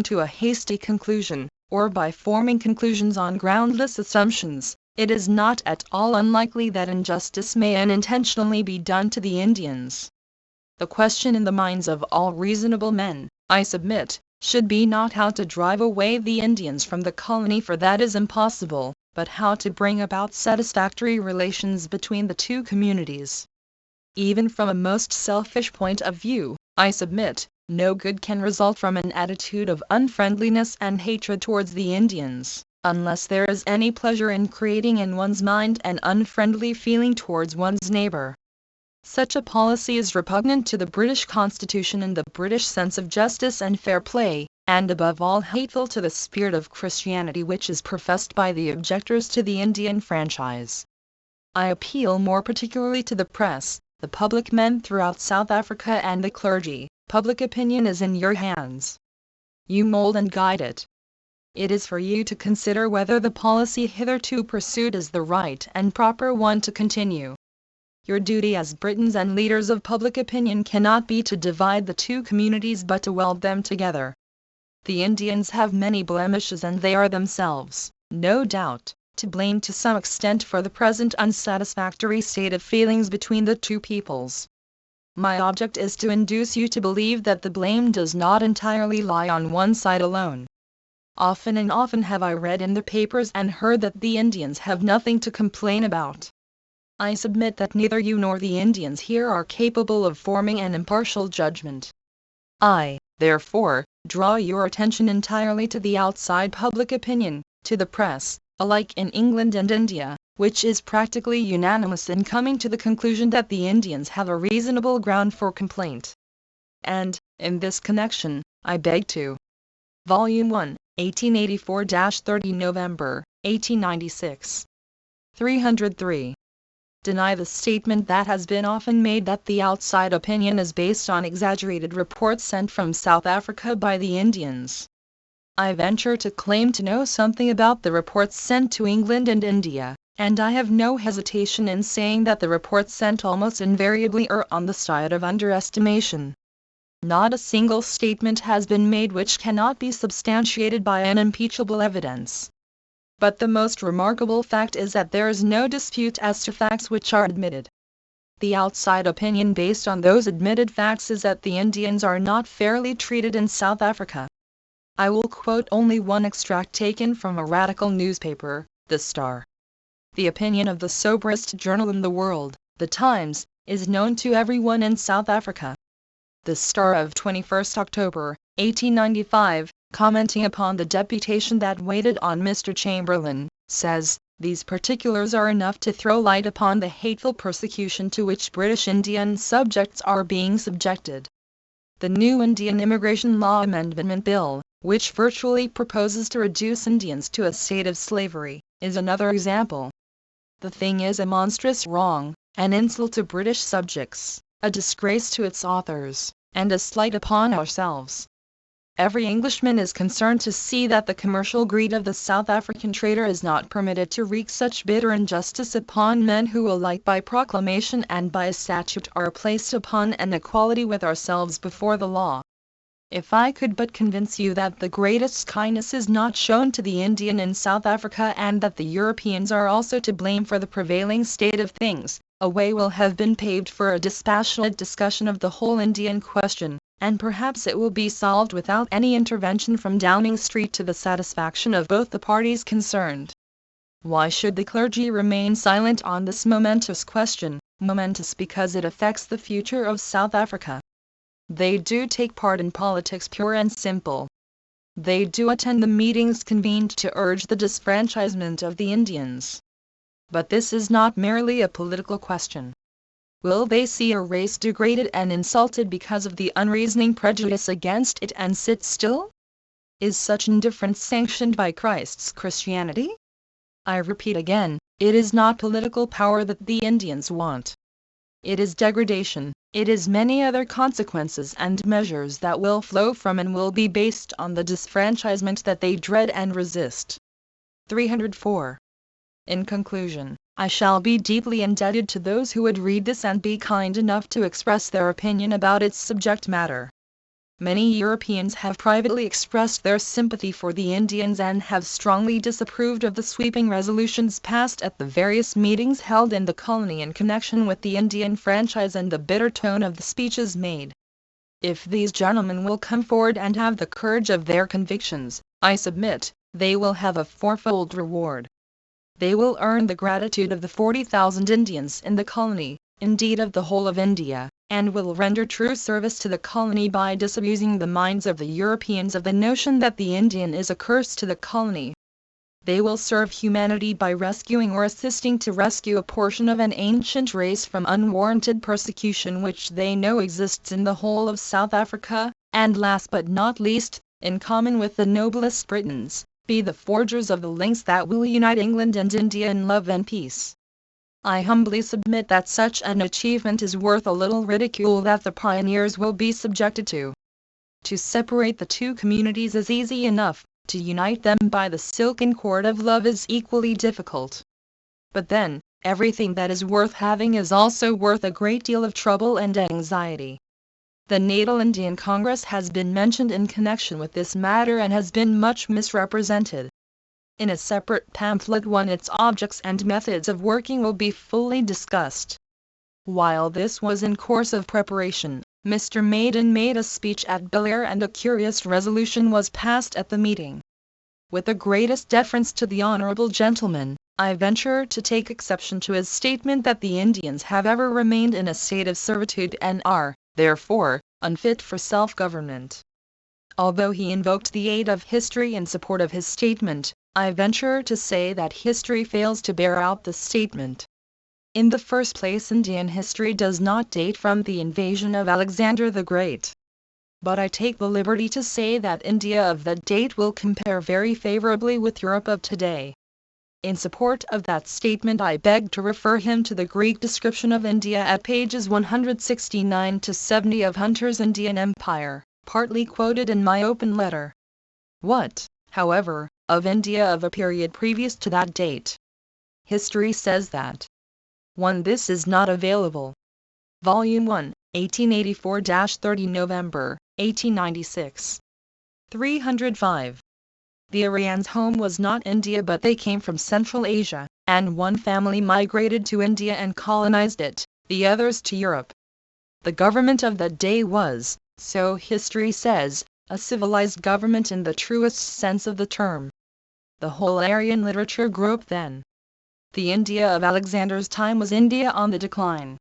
to a hasty conclusion, or by forming conclusions on groundless assumptions, it is not at all unlikely that injustice may unintentionally be done to the Indians. The question in the minds of all reasonable men, I submit, should be not how to drive away the Indians from the colony, for that is impossible, but how to bring about satisfactory relations between the two communities. Even from a most selfish point of view, I submit, no good can result from an attitude of unfriendliness and hatred towards the Indians, unless there is any pleasure in creating in one's mind an unfriendly feeling towards one's neighbor. Such a policy is repugnant to the British Constitution and the British sense of justice and fair play, and above all hateful to the spirit of Christianity which is professed by the objectors to the Indian franchise. I appeal more particularly to the press, the public men throughout South Africa, and the clergy. Public opinion is in your hands. You mold and guide it. It is for you to consider whether the policy hitherto pursued is the right and proper one to continue. Your duty as Britons and leaders of public opinion cannot be to divide the two communities but to weld them together. The Indians have many blemishes, and they are themselves, no doubt, to blame to some extent for the present unsatisfactory state of feelings between the two peoples. My object is to induce you to believe that the blame does not entirely lie on one side alone. Often and often have I read in the papers and heard that the Indians have nothing to complain about. I submit that neither you nor the Indians here are capable of forming an impartial judgment. I, therefore, draw your attention entirely to the outside public opinion, to the press, alike in England and India, which is practically unanimous in coming to the conclusion that the Indians have a reasonable ground for complaint. And, in this connection, I beg to Volume 1, 1884-30 November, 1896. 303. Deny the statement that has been often made that the outside opinion is based on exaggerated reports sent from South Africa by the Indians. I venture to claim to know something about the reports sent to England and India, and I have no hesitation in saying that the reports sent almost invariably are on the side of underestimation. Not a single statement has been made which cannot be substantiated by unimpeachable evidence. But the most remarkable fact is that there is no dispute as to facts which are admitted. The outside opinion based on those admitted facts is that the Indians are not fairly treated in South Africa. I will quote only one extract taken from a radical newspaper, The Star. The opinion of the soberest journal in the world, The Times, is known to everyone in South Africa. The Star of 21st October, 1895, commenting upon the deputation that waited on Mr. Chamberlain, says, "These particulars are enough to throw light upon the hateful persecution to which British Indian subjects are being subjected. The new Indian Immigration Law Amendment Bill, which virtually proposes to reduce Indians to a state of slavery, is another example. The thing is a monstrous wrong, an insult to British subjects, a disgrace to its authors, and a slight upon ourselves. Every Englishman is concerned to see that the commercial greed of the South African trader is not permitted to wreak such bitter injustice upon men who alike by proclamation and by statute are placed upon an equality with ourselves before the law. If I could but convince you that the greatest kindness is not shown to the Indian in South Africa, and that the Europeans are also to blame for the prevailing state of things, a way will have been paved for a dispassionate discussion of the whole Indian question, and perhaps it will be solved without any intervention from Downing Street to the satisfaction of both the parties concerned. Why should the clergy remain silent on this momentous question, momentous because it affects the future of South Africa? They do take part in politics pure and simple. They do attend the meetings convened to urge the disfranchisement of the Indians. But this is not merely a political question. Will they see a race degraded and insulted because of the unreasoning prejudice against it and sit still? Is such indifference sanctioned by Christ's Christianity? I repeat again, it is not political power that the Indians want. It is degradation, it is many other consequences and measures that will flow from and will be based on the disfranchisement that they dread and resist. 304. In conclusion, I shall be deeply indebted to those who would read this and be kind enough to express their opinion about its subject matter. Many Europeans have privately expressed their sympathy for the Indians and have strongly disapproved of the sweeping resolutions passed at the various meetings held in the colony in connection with the Indian franchise and the bitter tone of the speeches made. If these gentlemen will come forward and have the courage of their convictions, I submit, they will have a fourfold reward. They will earn the gratitude of the 40,000 Indians in the colony, indeed of the whole of India, and will render true service to the colony by disabusing the minds of the Europeans of the notion that the Indian is a curse to the colony. They will serve humanity by rescuing or assisting to rescue a portion of an ancient race from unwarranted persecution which they know exists in the whole of South Africa, and last but not least, in common with the noblest Britons, be the forgers of the links that will unite England and India in love and peace. I humbly submit that such an achievement is worth a little ridicule that the pioneers will be subjected to. To separate the two communities is easy enough, to unite them by the silken cord of love is equally difficult. But then, everything that is worth having is also worth a great deal of trouble and anxiety. The Natal Indian Congress has been mentioned in connection with this matter and has been much misrepresented. In a separate pamphlet its objects and methods of working will be fully discussed. While this was in course of preparation, Mr. Maiden made a speech at Belair and a curious resolution was passed at the meeting. With the greatest deference to the honorable gentleman, I venture to take exception to his statement that the Indians have ever remained in a state of servitude and are, therefore, unfit for self-government. Although he invoked the aid of history in support of his statement, I venture to say that history fails to bear out this statement. In the first place, Indian history does not date from the invasion of Alexander the Great. But I take the liberty to say that India of that date will compare very favorably with Europe of today. In support of that statement I beg to refer him to the Greek description of India at pages 169 to 70 of Hunter's Indian Empire, partly quoted in my open letter. What, however, of India of a period previous to that date? History says that 1. This is not available. Volume 1, 1884-30 November, 1896. 305. The Aryans' home was not India but they came from Central Asia, and one family migrated to India and colonized it, the others to Europe. The government of that day was, so history says, a civilized government in the truest sense of the term. The whole Aryan literature grew up then. The India of Alexander's time was India on the decline.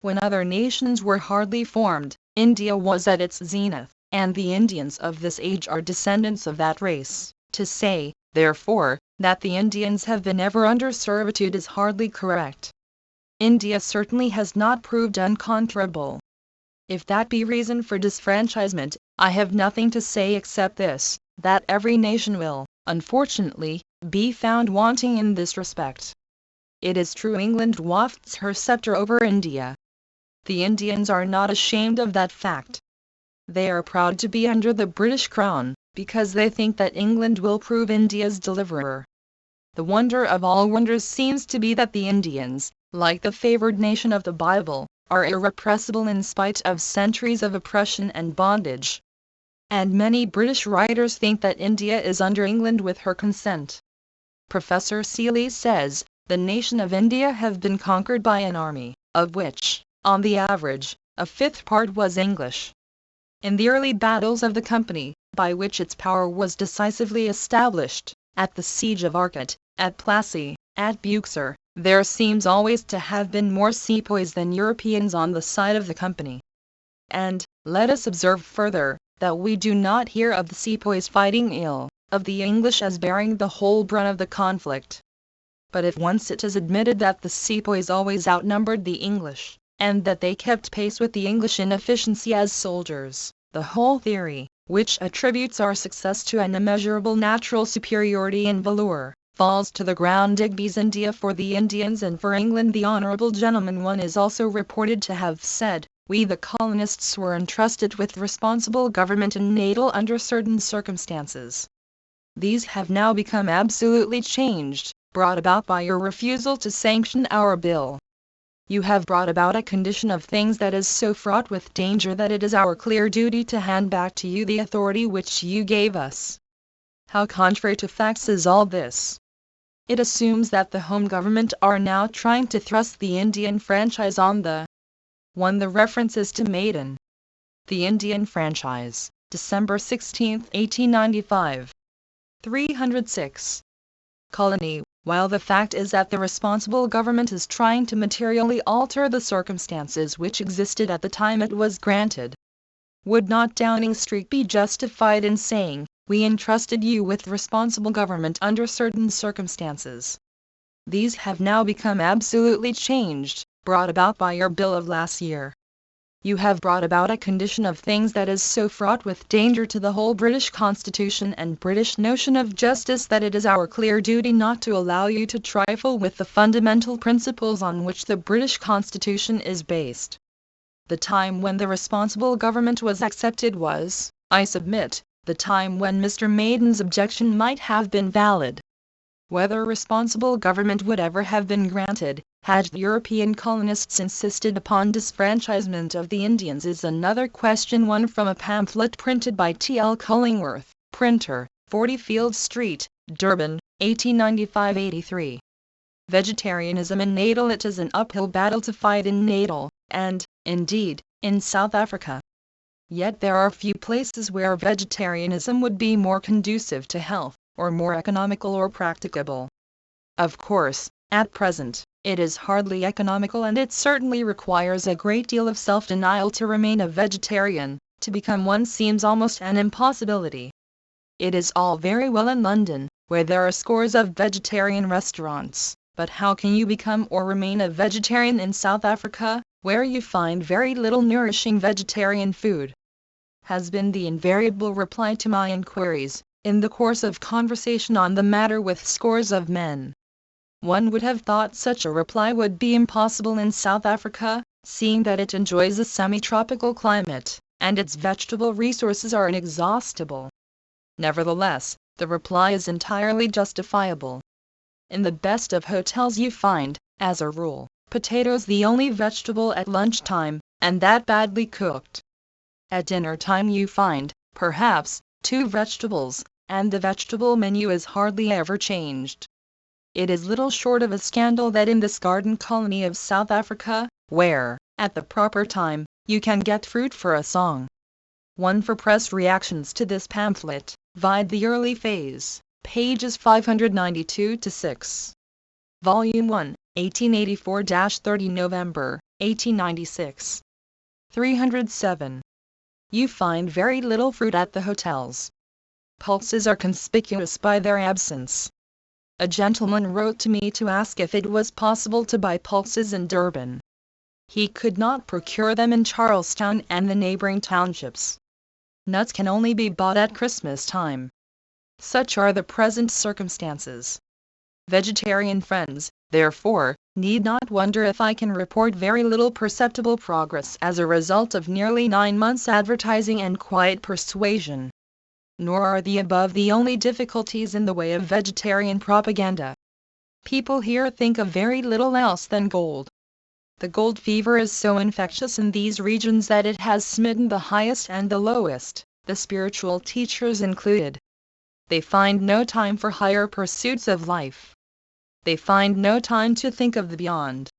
When other nations were hardly formed, India was at its zenith, and the Indians of this age are descendants of that race. To say, therefore, that the Indians have been ever under servitude is hardly correct. India certainly has not proved unconquerable. If that be reason for disfranchisement, I have nothing to say except this, that every nation will, unfortunately, be found wanting in this respect. It is true England wafts her scepter over India. The Indians are not ashamed of that fact. They are proud to be under the British crown, because they think that England will prove India's deliverer. The wonder of all wonders seems to be that the Indians, like the favored nation of the Bible, are irrepressible in spite of centuries of oppression and bondage. And many British writers think that India is under England with her consent. Professor Seeley says, the nation of India have been conquered by an army, of which, on the average, a fifth part was English. In the early battles of the company, by which its power was decisively established, at the siege of Arcot, at Plassey, at Buxar, there seems always to have been more sepoys than Europeans on the side of the company. And, let us observe further, that we do not hear of the sepoys fighting ill, of the English as bearing the whole brunt of the conflict. But if once it is admitted that the sepoys always outnumbered the English, and that they kept pace with the English in efficiency as soldiers, the whole theory, which attributes our success to an immeasurable natural superiority in valour, falls to the ground. Digby's India for the Indians and for England. The honourable gentleman one is also reported to have said, we the colonists were entrusted with responsible government in Natal under certain circumstances. These have now become absolutely changed, brought about by your refusal to sanction our bill. You have brought about a condition of things that is so fraught with danger that it is our clear duty to hand back to you the authority which you gave us. How contrary to facts is all this! It assumes that the home government are now trying to thrust the Indian franchise on the one. The reference is to Maiden. The Indian franchise, December 16, 1895. 306. Colony. While the fact is that the responsible government is trying to materially alter the circumstances which existed at the time it was granted, would not Downing Street be justified in saying, "We entrusted you with responsible government under certain circumstances. These have now become absolutely changed, brought about by your bill of last year. You have brought about a condition of things that is so fraught with danger to the whole British Constitution and British notion of justice that it is our clear duty not to allow you to trifle with the fundamental principles on which the British Constitution is based. The time when the responsible government was accepted was, I submit, the time when Mr. Maiden's objection might have been valid. Whether responsible government would ever have been granted, had the European colonists insisted upon disfranchisement of the Indians, is another question. One from a pamphlet printed by T. L. Cullingworth, printer, 40 Field Street, Durban, 1895-83. Vegetarianism in Natal. It is an uphill battle to fight in Natal, and, indeed, in South Africa. Yet there are few places where vegetarianism would be more conducive to health, or more economical or practicable. Of course, at present, it is hardly economical, and it certainly requires a great deal of self-denial to remain a vegetarian. To become one seems almost an impossibility. It is all very well in London, where there are scores of vegetarian restaurants, but how can you become or remain a vegetarian in South Africa, where you find very little nourishing vegetarian food? Has been the invariable reply to my inquiries, in the course of conversation on the matter with scores of men. One would have thought such a reply would be impossible in South Africa, seeing that it enjoys a semi-tropical climate, and its vegetable resources are inexhaustible. Nevertheless, the reply is entirely justifiable. In the best of hotels you find, as a rule, potatoes the only vegetable at lunchtime, and that badly cooked. At dinner time you find, perhaps, 2 vegetables, and the vegetable menu is hardly ever changed. It is little short of a scandal that in this garden colony of South Africa, where, at the proper time, you can get fruit for a song. 1. For press reactions to this pamphlet, vide the early phase, pages 592-6. Volume 1, 1884-30 November, 1896. 307. You find very little fruit at the hotels. Pulses are conspicuous by their absence. A gentleman wrote to me to ask if it was possible to buy pulses in Durban. He could not procure them in Charlestown and the neighboring townships. Nuts can only be bought at Christmas time. Such are the present circumstances. Vegetarian friends, therefore, need not wonder if I can report very little perceptible progress as a result of nearly 9 months' advertising and quiet persuasion. Nor are the above the only difficulties in the way of vegetarian propaganda. People here think of very little else than gold. The gold fever is so infectious in these regions that it has smitten the highest and the lowest, the spiritual teachers included. They find no time for higher pursuits of life. They find no time to think of the beyond.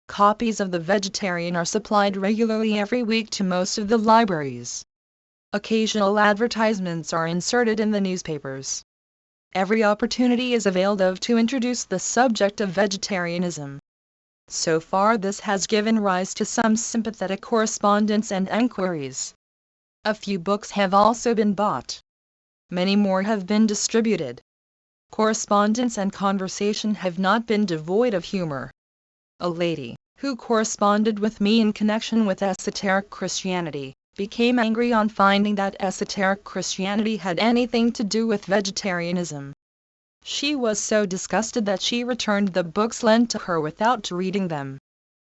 Copies of The Vegetarian are supplied regularly every week to most of the libraries. Occasional advertisements are inserted in the newspapers. Every opportunity is availed of to introduce the subject of vegetarianism. So far this has given rise to some sympathetic correspondence and enquiries. A few books have also been bought. Many more have been distributed. Correspondence and conversation have not been devoid of humor. A lady, who corresponded with me in connection with esoteric Christianity, became angry on finding that esoteric Christianity had anything to do with vegetarianism. She was so disgusted that she returned the books lent to her without reading them.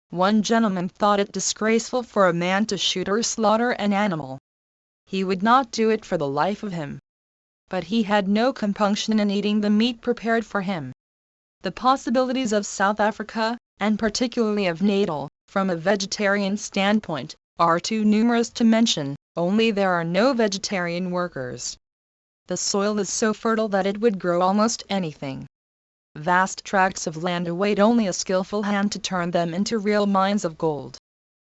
One gentleman thought it disgraceful for a man to shoot or slaughter an animal. He would not do it for the life of him. But he had no compunction in eating the meat prepared for him. The possibilities of South Africa, and particularly of Natal, from a vegetarian standpoint, are too numerous to mention, only there are no vegetarian workers. The soil is so fertile that it would grow almost anything. Vast tracts of land await only a skillful hand to turn them into real mines of gold.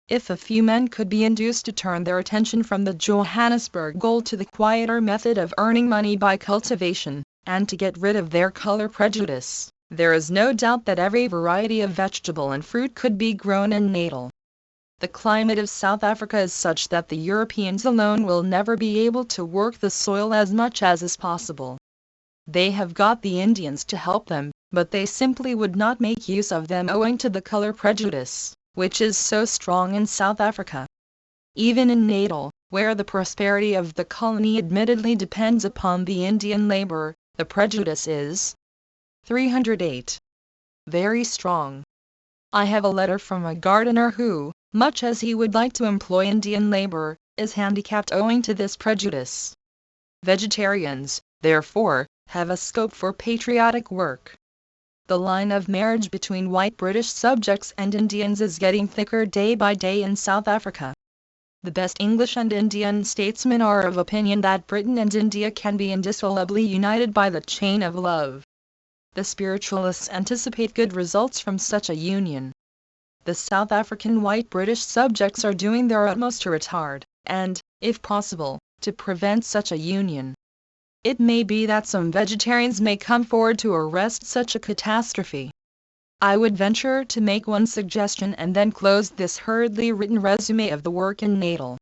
If a few men could be induced to turn their attention from the Johannesburg gold to the quieter method of earning money by cultivation, and to get rid of their color prejudice, there is no doubt that every variety of vegetable and fruit could be grown in Natal. The climate of South Africa is such that the Europeans alone will never be able to work the soil as much as is possible. They have got the Indians to help them, but they simply would not make use of them owing to the color prejudice, which is so strong in South Africa. Even in Natal, where the prosperity of the colony admittedly depends upon the Indian labor, the prejudice is 308. Very strong. I have a letter from a gardener who, much as he would like to employ Indian labor, is handicapped owing to this prejudice. Vegetarians, therefore, have a scope for patriotic work. The line of marriage between white British subjects and Indians is getting thicker day by day in South Africa. The best English and Indian statesmen are of opinion that Britain and India can be indissolubly united by the chain of love. The spiritualists anticipate good results from such a union. The South African white British subjects are doing their utmost to retard, and, if possible, to prevent such a union. It may be that some vegetarians may come forward to arrest such a catastrophe. I would venture to make one suggestion and then close this hurriedly written resume of the work in Natal.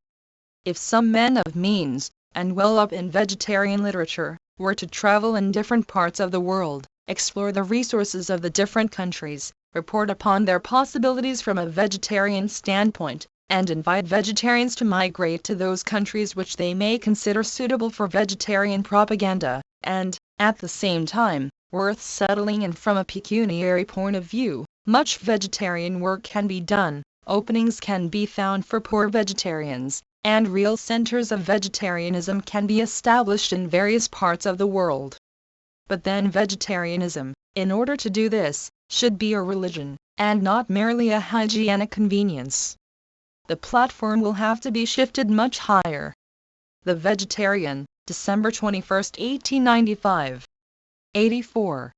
If some men of means, and well up in vegetarian literature, were to travel in different parts of the world, explore the resources of the different countries, report upon their possibilities from a vegetarian standpoint, and invite vegetarians to migrate to those countries which they may consider suitable for vegetarian propaganda, and, at the same time, worth settling in from a pecuniary point of view, much vegetarian work can be done, openings can be found for poor vegetarians, and real centers of vegetarianism can be established in various parts of the world. But then vegetarianism, in order to do this, should be a religion, and not merely a hygienic convenience. The platform will have to be shifted much higher. The Vegetarian, December 21, 1895. 84.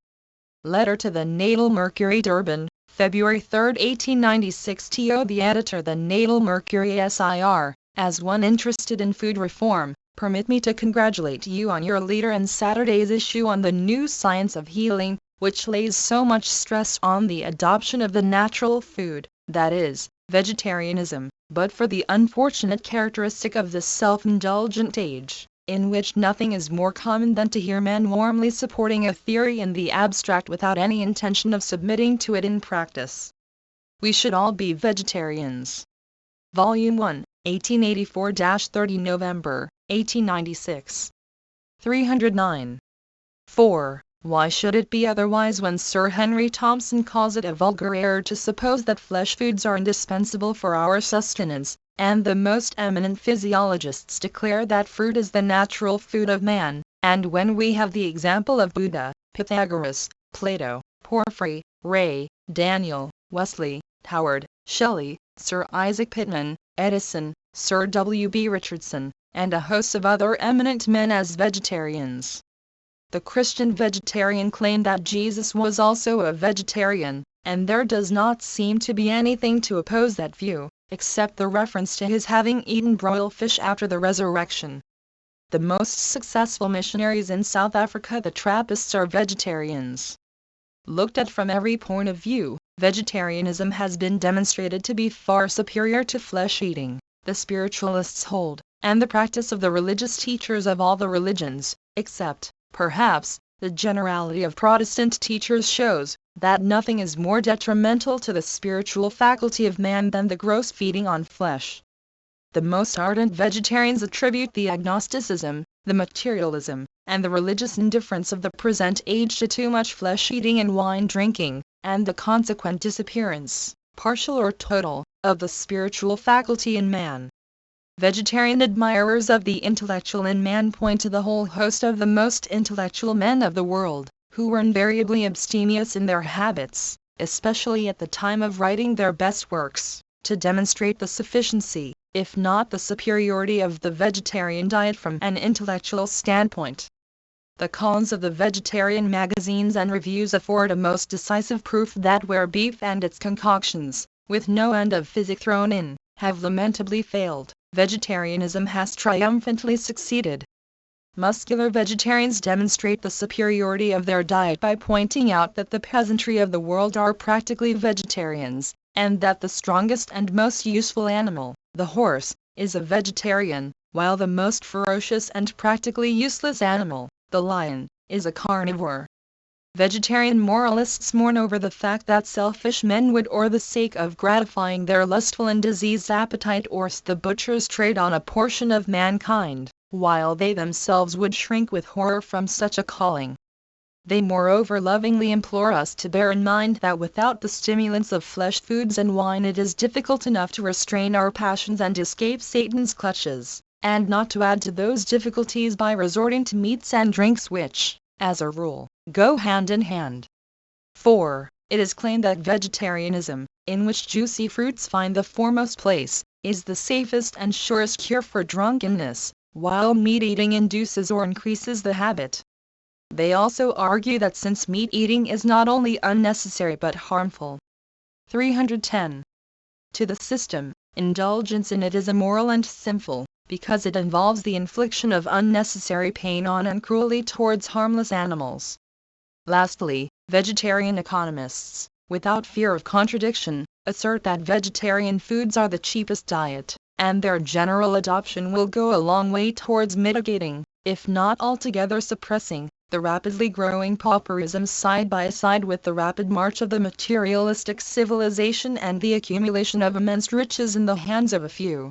Letter to the Natal Mercury, Durban, February 3, 1896. To the editor, the Natal Mercury SIR. As one interested in food reform, permit me to congratulate you on your leader in Saturday's issue on the new science of healing, which lays so much stress on the adoption of the natural food, that is, vegetarianism, but for the unfortunate characteristic of this self-indulgent age, in which nothing is more common than to hear men warmly supporting a theory in the abstract without any intention of submitting to it in practice. We should all be vegetarians. Volume 1, 1884-30 November, 1896. 309. 4. Why should it be otherwise when Sir Henry Thompson calls it a vulgar error to suppose that flesh foods are indispensable for our sustenance, and the most eminent physiologists declare that fruit is the natural food of man, and when we have the example of Buddha, Pythagoras, Plato, Porphyry, Ray, Daniel, Wesley, Howard, Shelley, Sir Isaac Pitman, Edison, Sir W. B. Richardson, and a host of other eminent men as vegetarians. The Christian vegetarian claimed that Jesus was also a vegetarian, and there does not seem to be anything to oppose that view, except the reference to his having eaten broiled fish after the resurrection. The most successful missionaries in South Africa, the Trappists, are vegetarians. Looked at from every point of view, vegetarianism has been demonstrated to be far superior to flesh-eating, the spiritualists hold, and the practice of the religious teachers of all the religions, except, perhaps, the generality of Protestant teachers shows that nothing is more detrimental to the spiritual faculty of man than the gross feeding on flesh. The most ardent vegetarians attribute the agnosticism, the materialism, and the religious indifference of the present age to too much flesh-eating and wine-drinking, and the consequent disappearance, partial or total, of the spiritual faculty in man. Vegetarian admirers of the intellectual in man point to the whole host of the most intellectual men of the world, who were invariably abstemious in their habits, especially at the time of writing their best works, to demonstrate the sufficiency, if not the superiority of the vegetarian diet from an intellectual standpoint. The columns of the vegetarian magazines and reviews afford a most decisive proof that where beef and its concoctions, with no end of physic thrown in, have lamentably failed, vegetarianism has triumphantly succeeded. Muscular vegetarians demonstrate the superiority of their diet by pointing out that the peasantry of the world are practically vegetarians, and that the strongest and most useful animal, the horse, is a vegetarian, while the most ferocious and practically useless animal, the lion, is a carnivore. Vegetarian moralists mourn over the fact that selfish men would, for the sake of gratifying their lustful and diseased appetite, force the butcher's trade on a portion of mankind, while they themselves would shrink with horror from such a calling. They moreover lovingly implore us to bear in mind that without the stimulants of flesh foods and wine it is difficult enough to restrain our passions and escape Satan's clutches, and not to add to those difficulties by resorting to meats and drinks which, as a rule, go hand in hand. 4. It is claimed that vegetarianism, in which juicy fruits find the foremost place, is the safest and surest cure for drunkenness, while meat-eating induces or increases the habit. They also argue that since meat-eating is not only unnecessary but harmful. 310. To the system, indulgence in it is immoral and sinful, because it involves the infliction of unnecessary pain on and cruelty towards harmless animals. Lastly, vegetarian economists, without fear of contradiction, assert that vegetarian foods are the cheapest diet, and their general adoption will go a long way towards mitigating, if not altogether suppressing, the rapidly growing pauperism side by side with the rapid march of the materialistic civilization and the accumulation of immense riches in the hands of a few.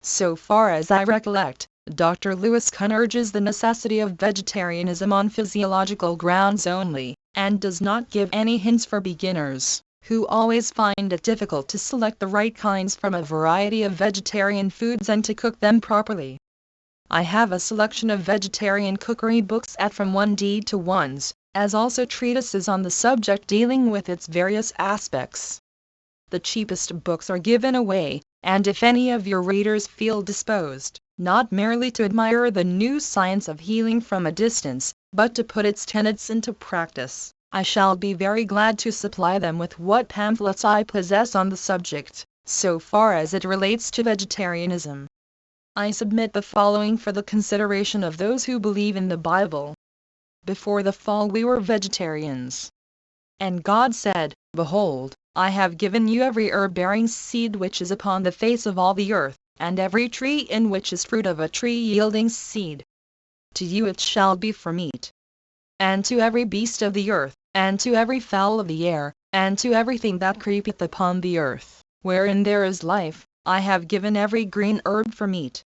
So far as I recollect, Dr. Lewis Kuhn urges the necessity of vegetarianism on physiological grounds only, and does not give any hints for beginners, who always find it difficult to select the right kinds from a variety of vegetarian foods and to cook them properly. I have a selection of vegetarian cookery books at from 1D to 1s, as also treatises on the subject dealing with its various aspects. The cheapest books are given away, and if any of your readers feel disposed, not merely to admire the new science of healing from a distance, but to put its tenets into practice, I shall be very glad to supply them with what pamphlets I possess on the subject, so far as it relates to vegetarianism. I submit the following for the consideration of those who believe in the Bible. Before the fall we were vegetarians. And God said, Behold, I have given you every herb bearing seed which is upon the face of all the earth, and every tree in which is fruit of a tree yielding seed. To you it shall be for meat. And to every beast of the earth, and to every fowl of the air, and to everything that creepeth upon the earth, wherein there is life, I have given every green herb for meat.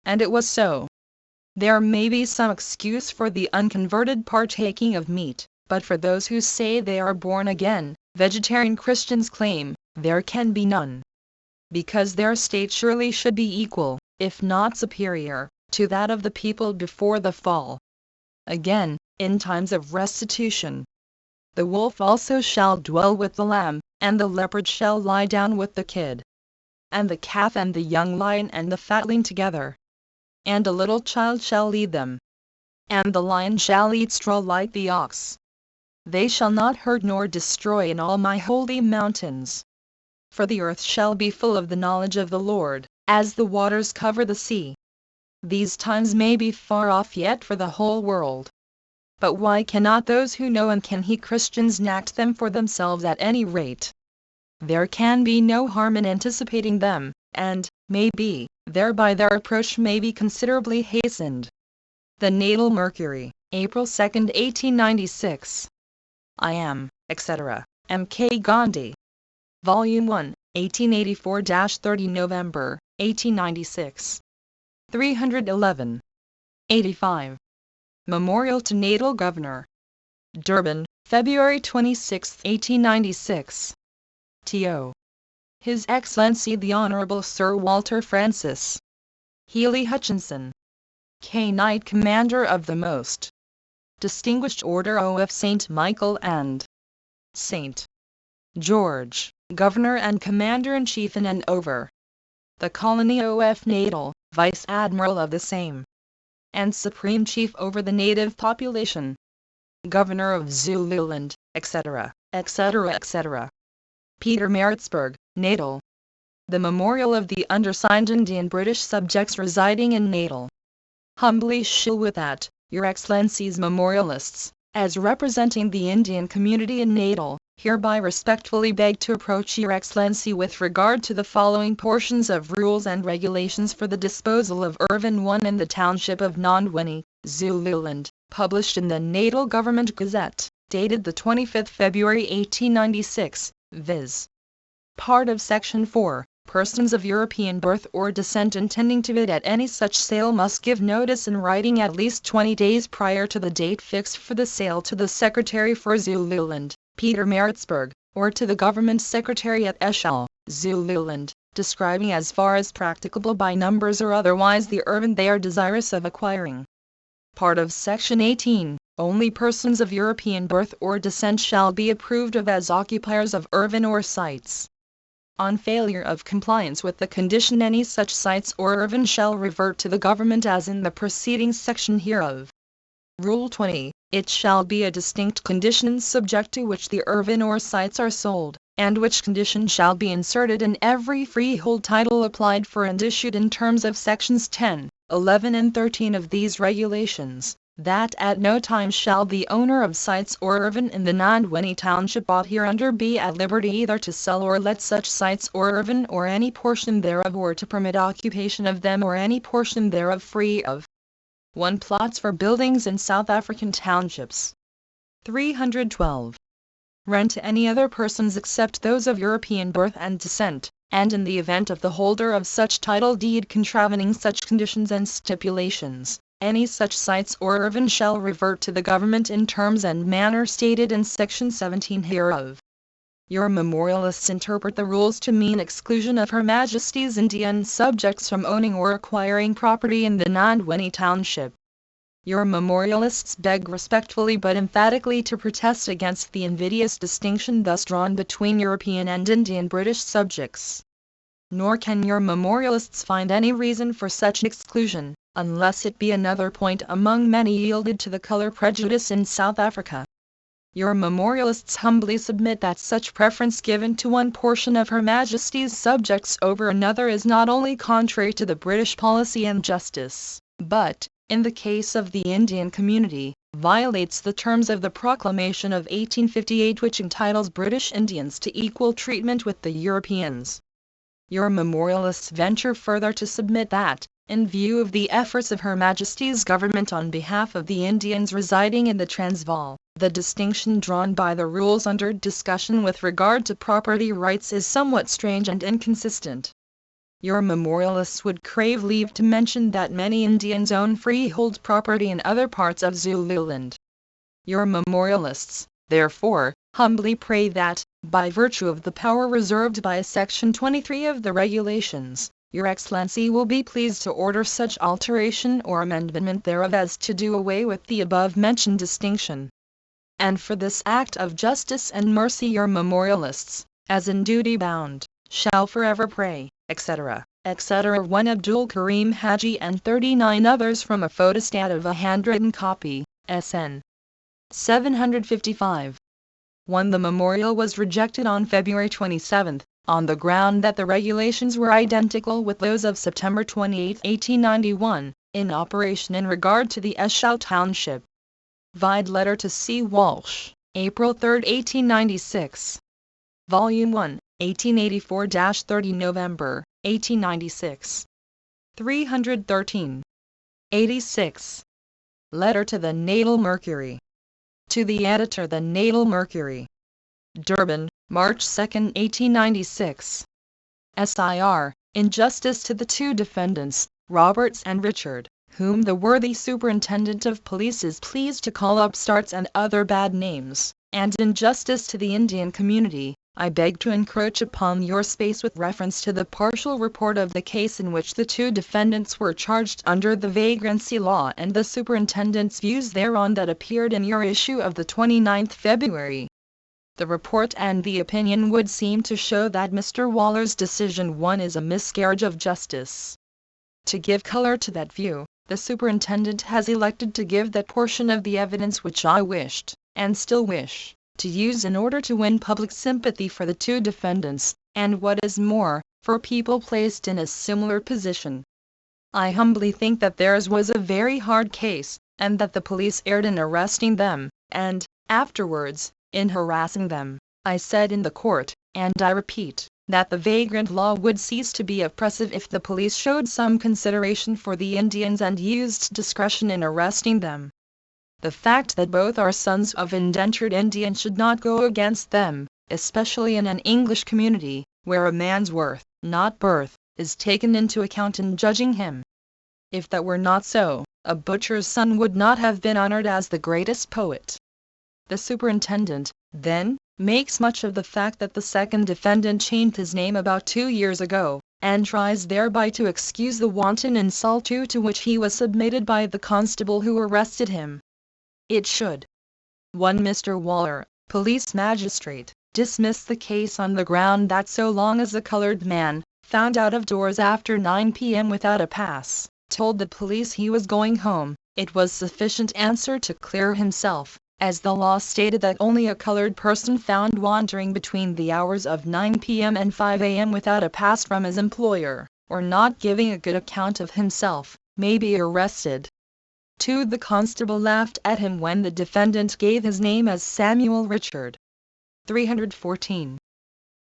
And it was so. There may be some excuse for the unconverted partaking of meat, but for those who say they are born again, vegetarian Christians claim, there can be none. Because their state surely should be equal, if not superior, to that of the people before the fall. Again, in times of restitution, the wolf also shall dwell with the lamb, and the leopard shall lie down with the kid, and the calf and the young lion and the fatling together. And a little child shall lead them. And the lion shall eat straw like the ox. They shall not hurt nor destroy in all my holy mountains. For the earth shall be full of the knowledge of the Lord, as the waters cover the sea. These times may be far off yet for the whole world. But why cannot those who know and can heed Christians enact them for themselves at any rate? There can be no harm in anticipating them, and, may be, thereby their approach may be considerably hastened. The Natal Mercury, April 2, 1896. I am, etc., M. K. Gandhi. Volume 1, 1884-30 November, 1896. 311. 85. Memorial to Natal Governor. Durban, February 26, 1896. T.O. His Excellency the Honourable Sir Walter Francis Healy Hutchinson, K. Knight Commander of the Most Distinguished Order of St. Michael and St. George, Governor and Commander-in-Chief in and over the colony of Natal, Vice Admiral of the same, and Supreme Chief over the native population, Governor of Zululand, etc., etc., etc. Peter Maritzburg, Natal. The memorial of the undersigned Indian British subjects residing in Natal. Humbly shill with that, Your Excellencies Memorialists, as representing the Indian community in Natal, hereby respectfully beg to approach Your Excellency with regard to the following portions of rules and regulations for the disposal of Irvin 1 in the township of Nandwini, Zululand, published in the Natal Government Gazette, dated the 25th February 1896, viz. Part of Section 4. Persons of European birth or descent intending to bid at any such sale must give notice in writing at least 20 days prior to the date fixed for the sale to the Secretary for Zululand, Peter Maritzburg, or to the Government Secretary at Eshal, Zululand, describing as far as practicable by numbers or otherwise the Irvin they are desirous of acquiring. Part of Section 18. Only persons of European birth or descent shall be approved of as occupiers of Irvin or sites. On failure of compliance with the condition, any such sites or Irvin shall revert to the government as in the preceding section hereof. Rule 20. It shall be a distinct condition subject to which the Irvin or sites are sold, and which condition shall be inserted in every freehold title applied for and issued in terms of sections 10, 11 and 13 of these regulations, that at no time shall the owner of sites or Irvin in the Nandwini township ought hereunder be at liberty either to sell or let such sites or Irvin or any portion thereof or to permit occupation of them or any portion thereof free of 1. Plots for buildings in South African townships. 312. Rent to any other persons except those of European birth and descent, and in the event of the holder of such title deed contravening such conditions and stipulations, any such sites or Irvin shall revert to the government in terms and manner stated in section 17 hereof. Your memorialists interpret the rules to mean exclusion of Her Majesty's Indian subjects from owning or acquiring property in the Nandwini township. Your memorialists beg respectfully but emphatically to protest against the invidious distinction thus drawn between European and Indian British subjects. Nor can your memorialists find any reason for such exclusion, unless it be another point among many yielded to the color prejudice in South Africa. Your memorialists humbly submit that such preference given to one portion of Her Majesty's subjects over another is not only contrary to the British policy and justice, but, in the case of the Indian community, violates the terms of the Proclamation of 1858 which entitles British Indians to equal treatment with the Europeans. Your memorialists venture further to submit that, in view of the efforts of Her Majesty's government on behalf of the Indians residing in the Transvaal, the distinction drawn by the rules under discussion with regard to property rights is somewhat strange and inconsistent. Your memorialists would crave leave to mention that many Indians own freehold property in other parts of Zululand. Your memorialists, therefore, humbly pray that, by virtue of the power reserved by Section 23 of the Regulations, Your Excellency will be pleased to order such alteration or amendment thereof as to do away with the above-mentioned distinction. And for this act of justice and mercy your memorialists, as in duty bound, shall forever pray, etc., etc. 1 Abdul Karim Haji and 39 others from a photostat of a handwritten copy, SN 755. 1. The memorial was rejected on February 27, on the ground that the regulations were identical with those of September 28, 1891, in operation in regard to the Eshal Township. Vide letter to C. Walsh, April 3, 1896. Volume 1, 1884-30 November, 1896. 313. 86. Letter to the Natal Mercury. To the Editor, the Natal Mercury. Durban, March 2, 1896. SIR, in justice to the two defendants, Roberts and Richard, whom the worthy Superintendent of Police is pleased to call upstarts and other bad names, and in justice to the Indian community, I beg to encroach upon your space with reference to the partial report of the case in which the two defendants were charged under the vagrancy law and the Superintendent's views thereon that appeared in your issue of the 29th February. The report and the opinion would seem to show that Mr. Waller's decision 1 is a miscarriage of justice. To give color to that view, the superintendent has elected to give that portion of the evidence which I wished, and still wish, to use in order to win public sympathy for the two defendants, and what is more, for people placed in a similar position. I humbly think that theirs was a very hard case, and that the police erred in arresting them, and, afterwards, in harassing them. I said in the court, and I repeat, that the vagrant law would cease to be oppressive if the police showed some consideration for the Indians and used discretion in arresting them. The fact that both are sons of indentured Indians should not go against them, especially in an English community, where a man's worth, not birth, is taken into account in judging him. If that were not so, a butcher's son would not have been honored as the greatest poet. The superintendent, then, makes much of the fact that the second defendant changed his name about 2 years ago, and tries thereby to excuse the wanton insult to which he was submitted by the constable who arrested him. It should. 1. Mr. Waller, police magistrate, dismissed the case on the ground that so long as a colored man, found out of doors after 9 p.m. without a pass, told the police he was going home, it was sufficient answer to clear himself, as the law stated that only a colored person found wandering between the hours of 9 p.m. and 5 a.m. without a pass from his employer, or not giving a good account of himself, may be arrested. 2. The constable laughed at him when the defendant gave his name as Samuel Richard. 314.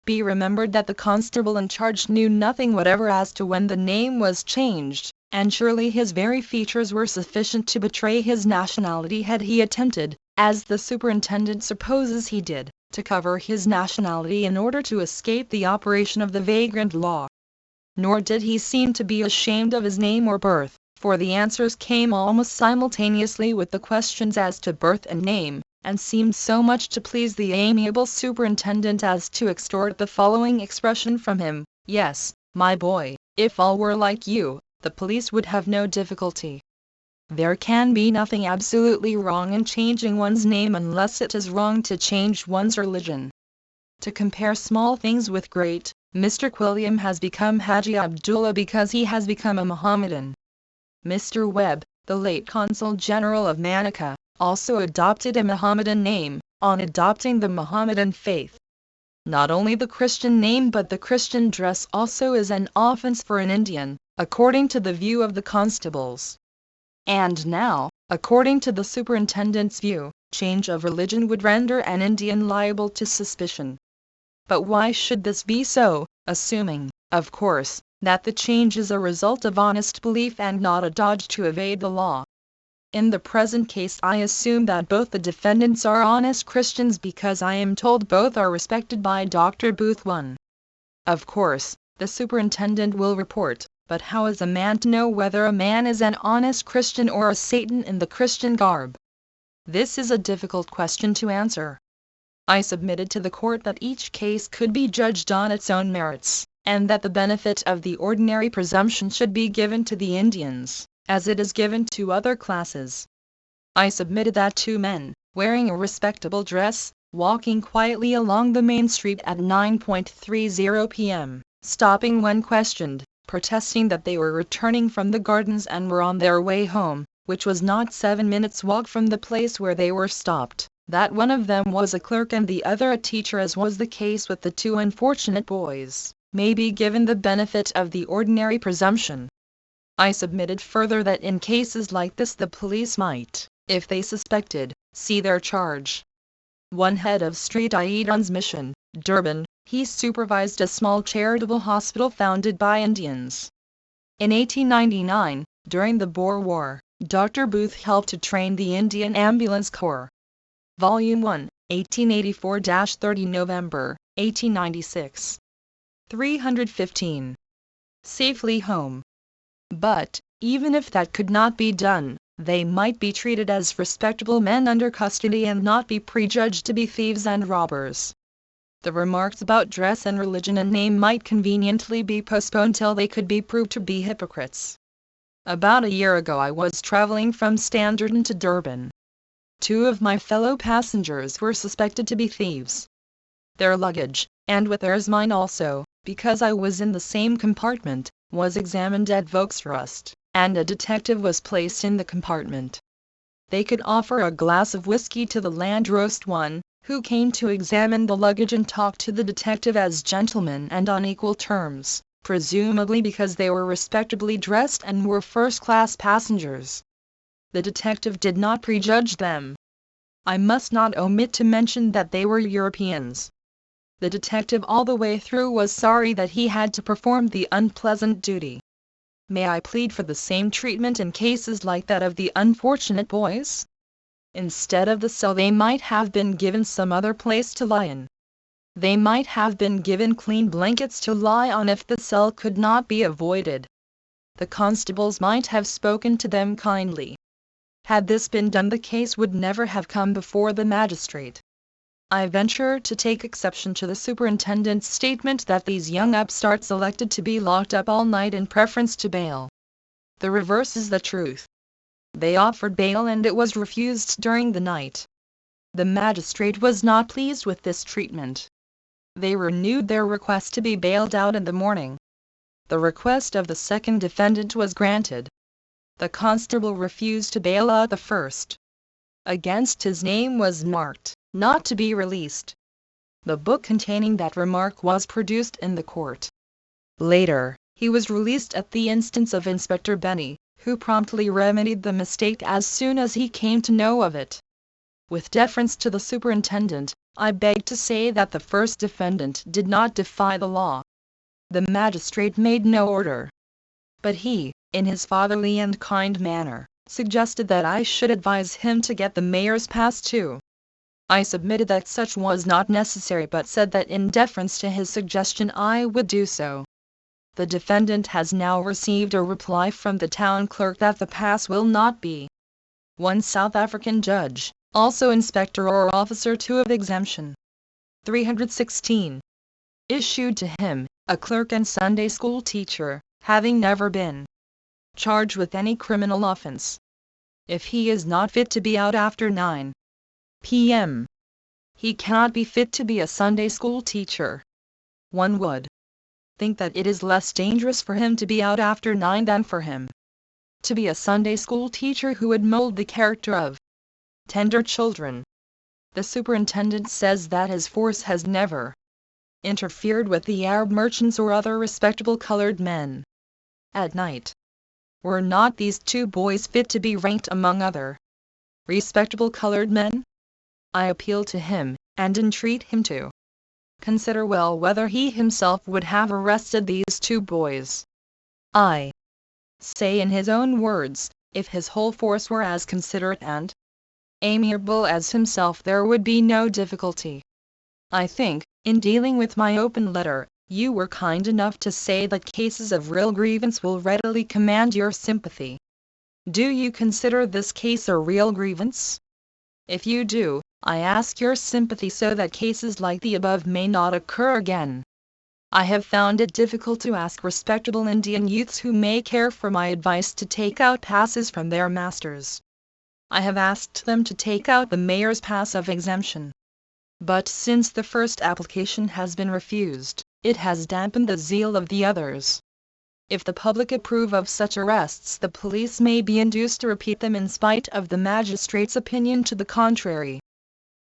Be remembered that the constable in charge knew nothing whatever as to when the name was changed, and surely his very features were sufficient to betray his nationality had he attempted, as the superintendent supposes he did, to cover his nationality in order to escape the operation of the vagrant law. Nor did he seem to be ashamed of his name or birth, for the answers came almost simultaneously with the questions as to birth and name, and seemed so much to please the amiable superintendent as to extort the following expression from him: "Yes, my boy, if all were like you, the police would have no difficulty. There can be nothing absolutely wrong in changing one's name unless it is wrong to change one's religion. To compare small things with great, Mr. Quilliam has become Haji Abdullah because he has become a Mohammedan. Mr. Webb, the late Consul General of Manaka, also adopted a Mohammedan name, on adopting the Mohammedan faith. Not only the Christian name but the Christian dress also is an offense for an Indian, according to the view of the constables. And now, according to the superintendent's view, change of religion would render an Indian liable to suspicion. But why should this be so, assuming, of course, that the change is a result of honest belief and not a dodge to evade the law? In the present case I assume that both the defendants are honest Christians because I am told both are respected by Dr. Booth. 1. Of course, the superintendent will report, but how is a man to know whether a man is an honest Christian or a Satan in the Christian garb? This is a difficult question to answer. I submitted to the court that each case could be judged on its own merits, and that the benefit of the ordinary presumption should be given to the Indians, as it is given to other classes. I submitted that 2 men, wearing a respectable dress, walking quietly along the main street at 9:30 p.m., stopping when questioned, protesting that they were returning from the gardens and were on their way home, which was not 7 minutes' walk from the place where they were stopped, that one of them was a clerk and the other a teacher, as was the case with the 2 unfortunate boys, may be given the benefit of the ordinary presumption. I submitted further that in cases like this the police might, if they suspected, see their charge. One head of Street Iedon's mission, Durban, he supervised a small charitable hospital founded by Indians. In 1899, during the Boer War, Dr. Booth helped to train the Indian Ambulance Corps. Volume 1, 1884-30 November, 1896. 315. Safely home. But, even if that could not be done, they might be treated as respectable men under custody and not be prejudged to be thieves and robbers. The remarks about dress and religion and name might conveniently be postponed till they could be proved to be hypocrites. About a year ago I was traveling from Standerton to Durban. 2 of my fellow passengers were suspected to be thieves. Their luggage, and with theirs mine also, because I was in the same compartment, was examined at Volksrust, and a detective was placed in the compartment. They could offer a glass of whiskey to the Landrost one, who came to examine the luggage and talk to the detective as gentlemen and on equal terms, presumably because they were respectably dressed and were first-class passengers. The detective did not prejudge them. I must not omit to mention that they were Europeans. The detective all the way through was sorry that he had to perform the unpleasant duty. May I plead for the same treatment in cases like that of the unfortunate boys? Instead of the cell they might have been given some other place to lie in. They might have been given clean blankets to lie on if the cell could not be avoided. The constables might have spoken to them kindly. Had this been done the case would never have come before the magistrate. I venture to take exception to the superintendent's statement that these young upstarts elected to be locked up all night in preference to bail. The reverse is the truth. They offered bail and it was refused during the night. The magistrate was not pleased with this treatment. They renewed their request to be bailed out in the morning. The request of the second defendant was granted. The constable refused to bail out the first. Against his name was marked, "Not to be released." The book containing that remark was produced in the court. Later, he was released at the instance of Inspector Benny, who promptly remedied the mistake as soon as he came to know of it. With deference to the superintendent, I beg to say that the first defendant did not defy the law. The magistrate made no order. But he, in his fatherly and kind manner, suggested that I should advise him to get the mayor's pass too. I submitted that such was not necessary but said that in deference to his suggestion I would do so. The defendant has now received a reply from the town clerk that the pass will not be. One South African judge, also inspector or officer 2 of exemption. 316. Issued to him, a clerk and Sunday school teacher, having never been charged with any criminal offense. If he is not fit to be out after 9 p.m., he cannot be fit to be a Sunday school teacher. One would think that it is less dangerous for him to be out after 9 than for him to be a Sunday school teacher who would mold the character of tender children. The superintendent says that his force has never interfered with the Arab merchants or other respectable colored men at night. Were not these 2 boys fit to be ranked among other respectable colored men? I appeal to him, and entreat him to consider well whether he himself would have arrested these 2 boys. I say in his own words, if his whole force were as considerate and amiable as himself there would be no difficulty. I think, in dealing with my open letter, you were kind enough to say that cases of real grievance will readily command your sympathy. Do you consider this case a real grievance? If you do, I ask your sympathy so that cases like the above may not occur again. I have found it difficult to ask respectable Indian youths who may care for my advice to take out passes from their masters. I have asked them to take out the mayor's pass of exemption. But since the first application has been refused, it has dampened the zeal of the others. If the public approve of such arrests the police may be induced to repeat them in spite of the magistrate's opinion to the contrary.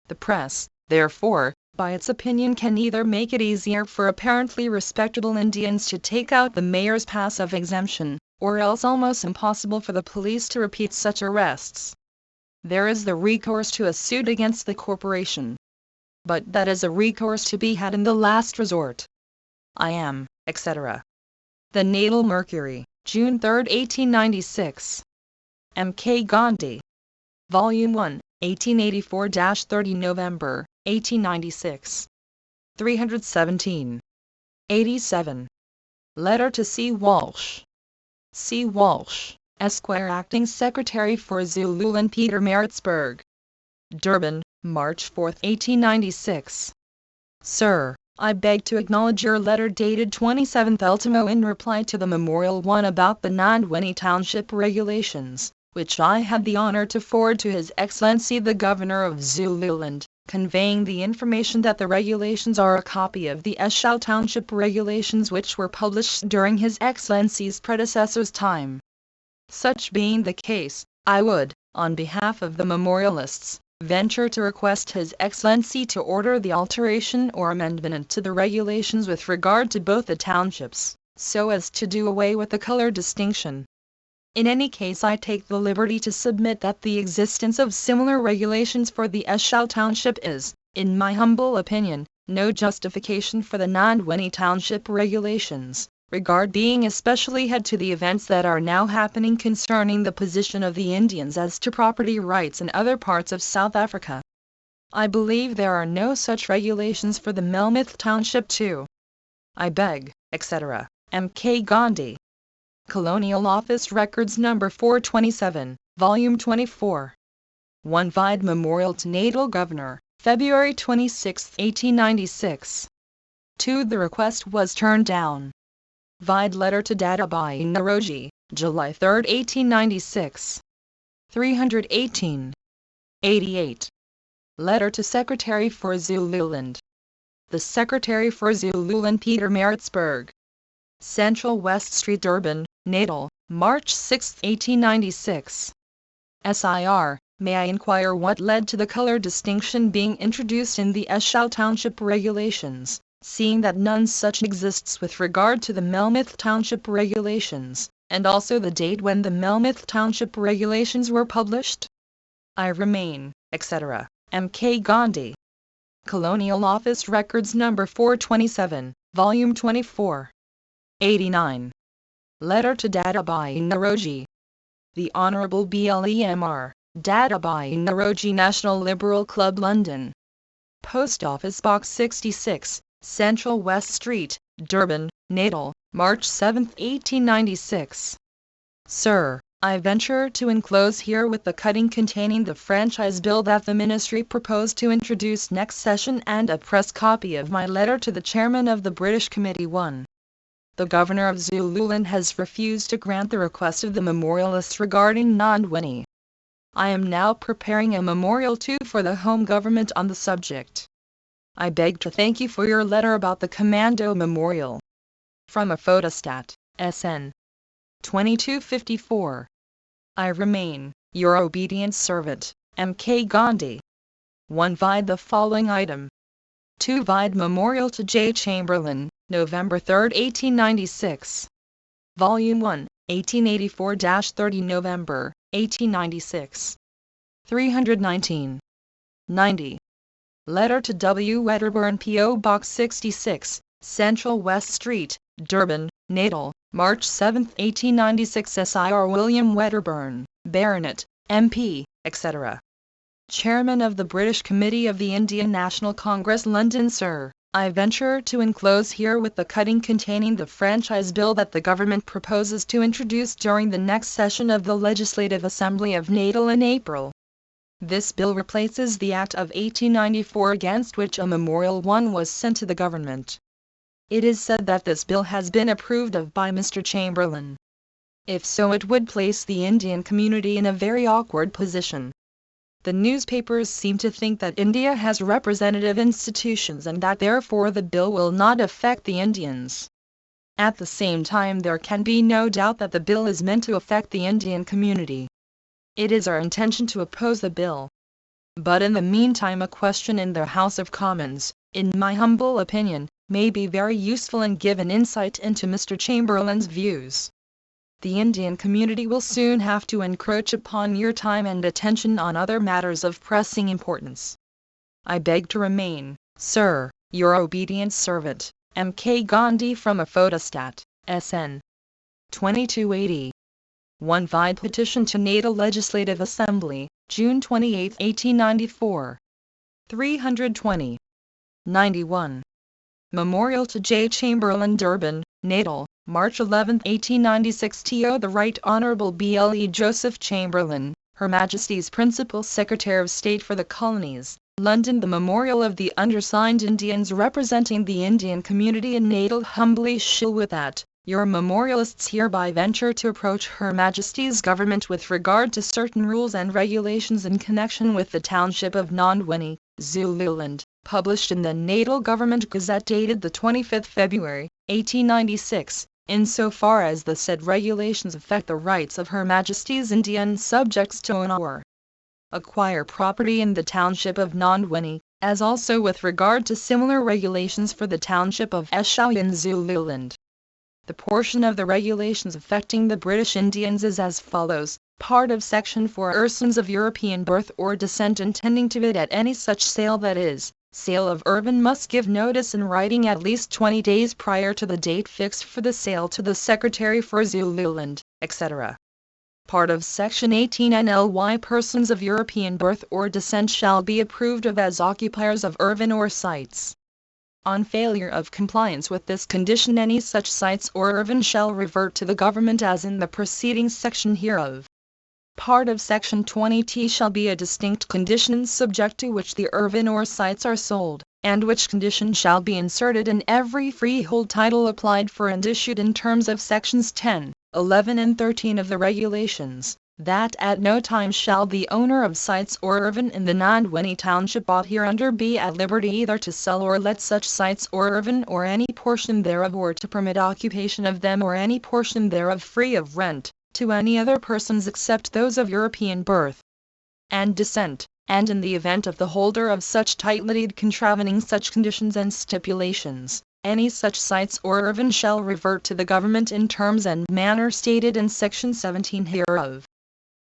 The press, therefore, by its opinion can either make it easier for apparently respectable Indians to take out the mayor's pass of exemption, or else almost impossible for the police to repeat such arrests. There is the recourse to a suit against the corporation. But that is a recourse to be had in the last resort. I am, etc. The Natal Mercury, June 3, 1896. M. K. Gandhi. Volume 1, 1884-30 November, 1896. 317. 87. Letter to C. Walsh. C. Walsh, Esquire, Acting Secretary for Zululand Pietermaritzburg. Durban, March 4, 1896. Sir, I beg to acknowledge your letter dated 27th ultimo in reply to the memorial one about the Nandwini Township regulations, which I had the honor to forward to His Excellency the Governor of Zululand, conveying the information that the regulations are a copy of the Eschal Township regulations which were published during His Excellency's predecessor's time. Such being the case, I would, on behalf of the memorialists, venture to request His Excellency to order the alteration or amendment to the regulations with regard to both the townships, so as to do away with the color distinction. In any case, I take the liberty to submit that the existence of similar regulations for the Eschal Township is, in my humble opinion, no justification for the Nandwini Township regulations, regard being especially had to the events that are now happening concerning the position of the Indians as to property rights in other parts of South Africa. I believe there are no such regulations for the Melmoth Township too. I beg, etc. M.K. Gandhi. Colonial Office Records No. 427, Volume 24. 1 Vide Memorial to Natal Governor, February 26, 1896. 2 The request was turned down. Vide Letter to Dadabai Naroji, July 3, 1896. 318. 88. Letter to Secretary for Zululand. The Secretary for Zululand Peter Maritzburg. Central West Street, Durban, Natal, March 6, 1896. SIR, may I inquire what led to the color distinction being introduced in the Eschal Township regulations, seeing that none such exists with regard to the Melmoth Township regulations, and also the date when the Melmoth Township regulations were published? I remain, etc. M.K. Gandhi. Colonial Office Records No. 427, Volume 24. 89. Letter to Dadabai Naroji. The Honourable BLEMR, Dadabai Naroji National Liberal Club, London. Post Office Box 66, Central West Street, Durban, Natal, March 7, 1896. Sir, I venture to enclose here with the cutting containing the franchise bill that the Ministry proposed to introduce next session and a press copy of my letter to the Chairman of the British Committee 1. The Governor of Zululand has refused to grant the request of the memorialists regarding Nandwini. I am now preparing a memorial too for the Home Government on the subject. I beg to thank you for your letter about the Commando Memorial. From a photostat, SN 2254. I remain, your obedient servant, M.K. Gandhi. 1 Vide the following item. 2 Vide Memorial to J. Chamberlain, November 3, 1896. Volume 1, 1884-30 November, 1896. 319. 90. Letter to W. Wedderburn P.O. Box 66, Central West Street, Durban, Natal, March 7, 1896. SIR William Wedderburn, Baronet, MP, etc. Chairman of the British Committee of the Indian National Congress, London. Sir, I venture to enclose here with the cutting containing the franchise bill that the Government proposes to introduce during the next session of the Legislative Assembly of Natal in April. This bill replaces the Act of 1894 against which a Memorial 1 was sent to the Government. It is said that this bill has been approved of by Mr. Chamberlain. If so, it would place the Indian community in a very awkward position. The newspapers seem to think that India has representative institutions and that therefore the bill will not affect the Indians. At the same time, there can be no doubt that the bill is meant to affect the Indian community. It is our intention to oppose the bill. But in the meantime, a question in the House of Commons, in my humble opinion, may be very useful and give an insight into Mr. Chamberlain's views. The Indian community will soon have to encroach upon your time and attention on other matters of pressing importance. I beg to remain, sir, your obedient servant, M.K. Gandhi. From a photostat, SN 2280. 1 Vide Petition to Natal Legislative Assembly, June 28, 1894. 320. 91. Memorial to J. Chamberlain, Durban, Natal, March 11, 1896. To the Right Honourable B.L.E. Joseph Chamberlain, Her Majesty's Principal Secretary of State for the Colonies, London. The memorial of the undersigned Indians representing the Indian community in Natal humbly shill with that. Your memorialists hereby venture to approach Her Majesty's Government with regard to certain rules and regulations in connection with the township of Nandwini, Zululand, published in the Natal Government Gazette dated the 25th February, 1896, insofar as the said regulations affect the rights of Her Majesty's Indian subjects to own or acquire property in the township of Nandwini, as also with regard to similar regulations for the township of Eshau in Zululand. The portion of the regulations affecting the British Indians is as follows. Part of Section 4. Persons of European birth or descent intending to bid at any such sale, that is, sale of urban, must give notice in writing at least 20 days prior to the date fixed for the sale to the Secretary for Zululand, etc. Part of Section 18 NLY. Persons of European birth or descent shall be approved of as occupiers of urban or sites. On failure of compliance with this condition, any such sites or urban shall revert to the government as in the preceding section hereof. Part of Section 20T shall be a distinct condition subject to which the urban or sites are sold, and which condition shall be inserted in every freehold title applied for and issued in terms of Sections 10, 11 and 13 of the regulations, that at no time shall the owner of sites or urban in the Nandwini Township ought hereunder be at liberty either to sell or let such sites or urban or any portion thereof, or to permit occupation of them or any portion thereof free of rent, to any other persons except those of European birth and descent, and in the event of the holder of such title deed contravening such conditions and stipulations, any such sites or urban shall revert to the government in terms and manner stated in Section 17 hereof.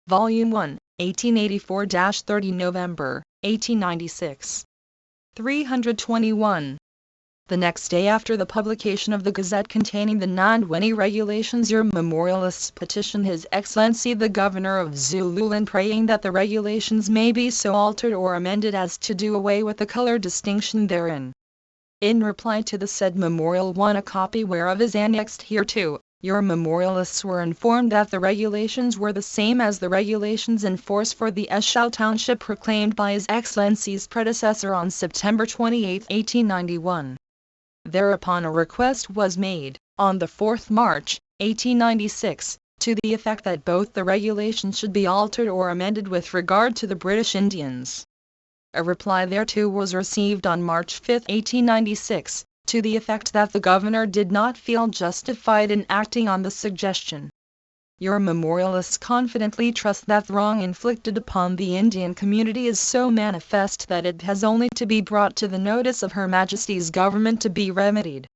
Volume 1, 1884-30 November, 1896. 321. The next day after the publication of the Gazette containing the Nandwini regulations, your memorialists petition His Excellency the Governor of Zululand, praying that the regulations may be so altered or amended as to do away with the color distinction therein. In reply to the said memorial, one a copy whereof is annexed hereto, your memorialists were informed that the regulations were the same as the regulations in force for the Eshau Township proclaimed by His Excellency's predecessor on September 28, 1891. Thereupon a request was made, on the 4th March, 1896, to the effect that both the regulations should be altered or amended with regard to the British Indians. A reply thereto was received on March 5, 1896, to the effect that the Governor did not feel justified in acting on the suggestion. Your memorialists confidently trust that the wrong inflicted upon the Indian community is so manifest that it has only to be brought to the notice of Her Majesty's Government to be remedied.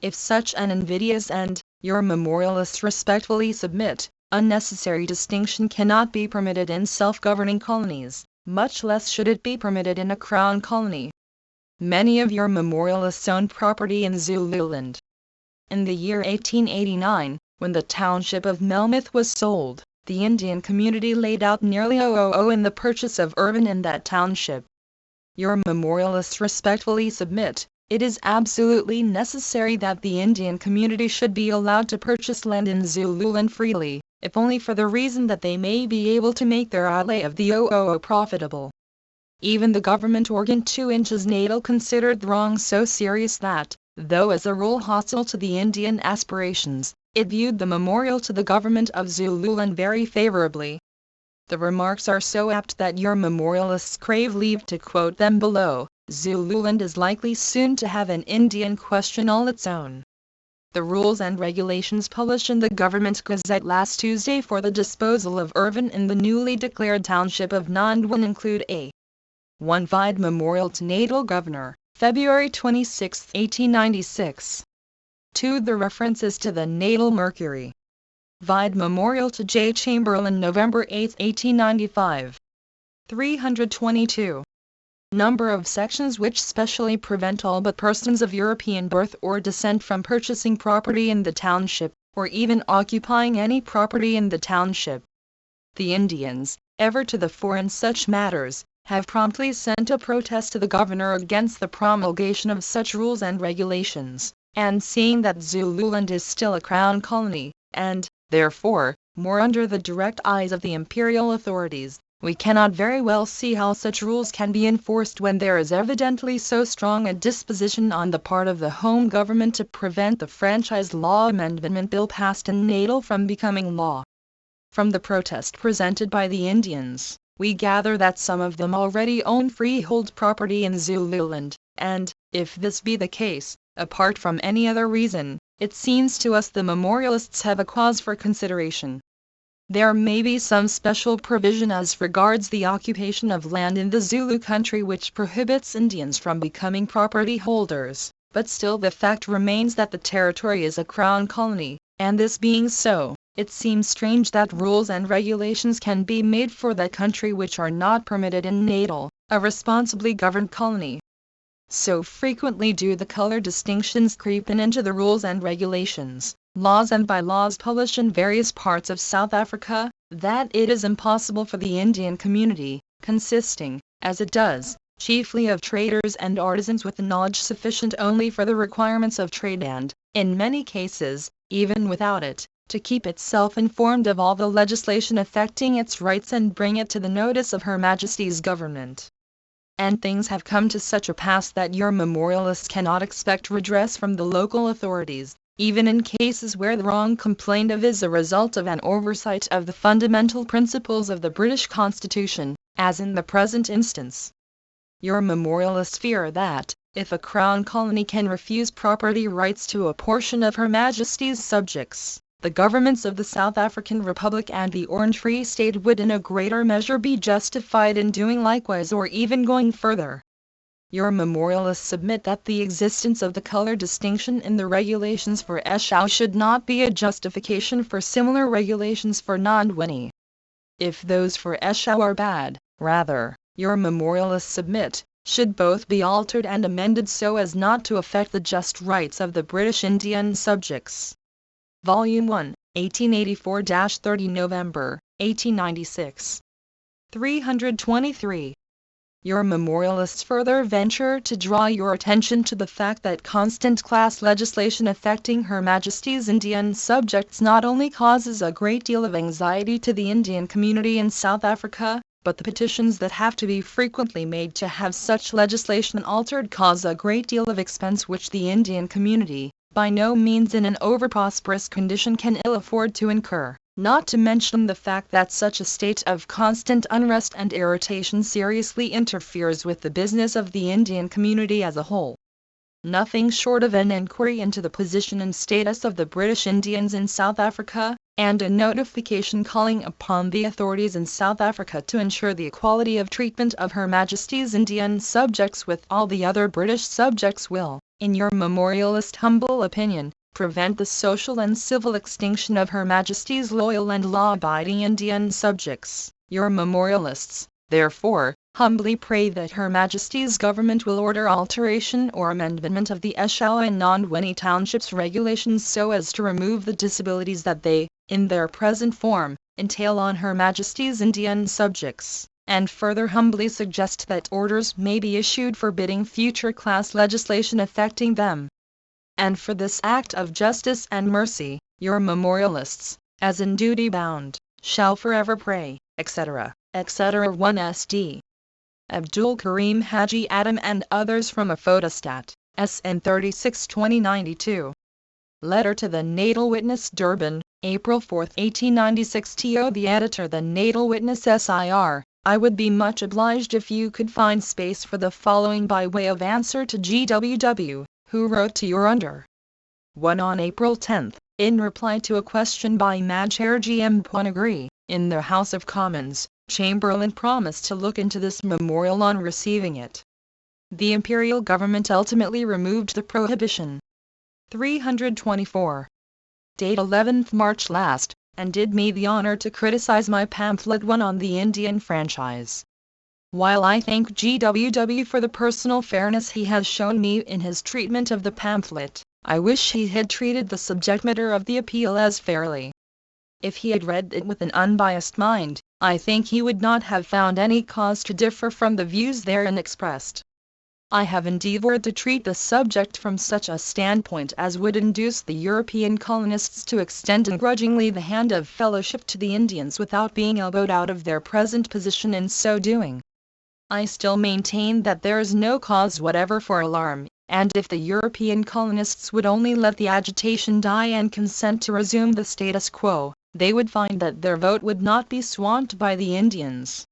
If such an invidious and, your memorialists respectfully submit, unnecessary distinction cannot be permitted in self-governing colonies, much less should it be permitted in a crown colony. Many of your memorialists own property in Zululand. In the year 1889, when the township of Melmoth was sold, the Indian community laid out nearly $000 in the purchase of urban in that township. Your memorialists respectfully submit, it is absolutely necessary that the Indian community should be allowed to purchase land in Zululand freely, if only for the reason that they may be able to make their outlay of the $000 profitable. Even the government organ 2 inches Natal considered the wrong so serious that, though as a rule hostile to the Indian aspirations, it viewed the memorial to the government of Zululand very favorably. The remarks are so apt that your memorialists crave leave to quote them below. Zululand is likely soon to have an Indian question all its own. The rules and regulations published in the Government Gazette last Tuesday for the disposal of urban in the newly declared township of Nandwini include a 1 Vide Memorial to Natal Governor, February 26, 1896. 2. The references to the Natal Mercury. Vide Memorial to J. Chamberlain, November 8, 1895. 322. Number of sections which specially prevent all but persons of European birth or descent from purchasing property in the township, or even occupying any property in the township. The Indians, ever to the fore in such matters, have promptly sent a protest to the Governor against the promulgation of such rules and regulations, and seeing that Zululand is still a crown colony, and, therefore, more under the direct eyes of the imperial authorities, we cannot very well see how such rules can be enforced when there is evidently so strong a disposition on the part of the home government to prevent the Franchise Law Amendment Bill passed in Natal from becoming law. From the protest presented by the Indians, we gather that some of them already own freehold property in Zululand, and, if this be the case, apart from any other reason, it seems to us the memorialists have a cause for consideration. There may be some special provision as regards the occupation of land in the Zulu country which prohibits Indians from becoming property holders, but still the fact remains that the territory is a crown colony, and this being so, it seems strange that rules and regulations can be made for that country which are not permitted in Natal, a responsibly governed colony. So frequently do the color distinctions creep into the rules and regulations, laws and bylaws published in various parts of South Africa, that it is impossible for the Indian community, consisting, as it does, chiefly of traders and artisans with knowledge sufficient only for the requirements of trade and, in many cases, even without it, to keep itself informed of all the legislation affecting its rights and bring it to the notice of Her Majesty's government. And things have come to such a pass that your memorialists cannot expect redress from the local authorities, even in cases where the wrong complained of is a result of an oversight of the fundamental principles of the British Constitution, as in the present instance. Your memorialists fear that, if a Crown colony can refuse property rights to a portion of Her Majesty's subjects, the governments of the South African Republic and the Orange Free State would in a greater measure be justified in doing likewise or even going further. Your memorialists submit that the existence of the color distinction in the regulations for Esau should not be a justification for similar regulations for Nandwini. If those for Esau are bad, rather, your memorialists submit, should both be altered and amended so as not to affect the just rights of the British Indian subjects. Volume 1, 1884-30 November, 1896. 323. Your memorialists further venture to draw your attention to the fact that constant class legislation affecting Her Majesty's Indian subjects not only causes a great deal of anxiety to the Indian community in South Africa, but the petitions that have to be frequently made to have such legislation altered cause a great deal of expense which the Indian community, by no means in an over-prosperous condition, can ill afford to incur, not to mention the fact that such a state of constant unrest and irritation seriously interferes with the business of the Indian community as a whole. Nothing short of an inquiry into the position and status of the British Indians in South Africa, and a notification calling upon the authorities in South Africa to ensure the equality of treatment of Her Majesty's Indian subjects with all the other British subjects will, in your memorialist humble opinion, prevent the social and civil extinction of Her Majesty's loyal and law-abiding Indian subjects. Your memorialists, therefore, humbly pray that Her Majesty's government will order alteration or amendment of the Esau and Nandwini Townships regulations so as to remove the disabilities that they, in their present form, entail on Her Majesty's Indian subjects, and further humbly suggest that orders may be issued forbidding future class legislation affecting them. And for this act of justice and mercy, your memorialists, as in duty bound, shall forever pray, etc., etc. 1 SD. Abdul Karim Haji Adam and others from a photostat, SN 36-2092. Letter to the Natal Witness, Durban, April 4, 1896. To the editor, the Natal Witness SIR, I would be much obliged if you could find space for the following by way of answer to GWW, who wrote to your under 1 on April 10, in reply to a question by Madhur G.M. Pwanagri, in the House of Commons. Chamberlain promised to look into this memorial on receiving it. The imperial government ultimately removed the prohibition. 324. Date 11th March last, and did me the honor to criticize my pamphlet 1 on the Indian franchise. While I thank GWW for the personal fairness he has shown me in his treatment of the pamphlet, I wish he had treated the subject matter of the appeal as fairly. If he had read it with an unbiased mind, I think he would not have found any cause to differ from the views therein expressed. I have endeavored to treat the subject from such a standpoint as would induce the European colonists to extend ungrudgingly the hand of fellowship to the Indians without being elbowed out of their present position in so doing. I still maintain that there is no cause whatever for alarm, and if the European colonists would only let the agitation die and consent to resume the status quo, they would find that their vote would not be swamped by the Indians.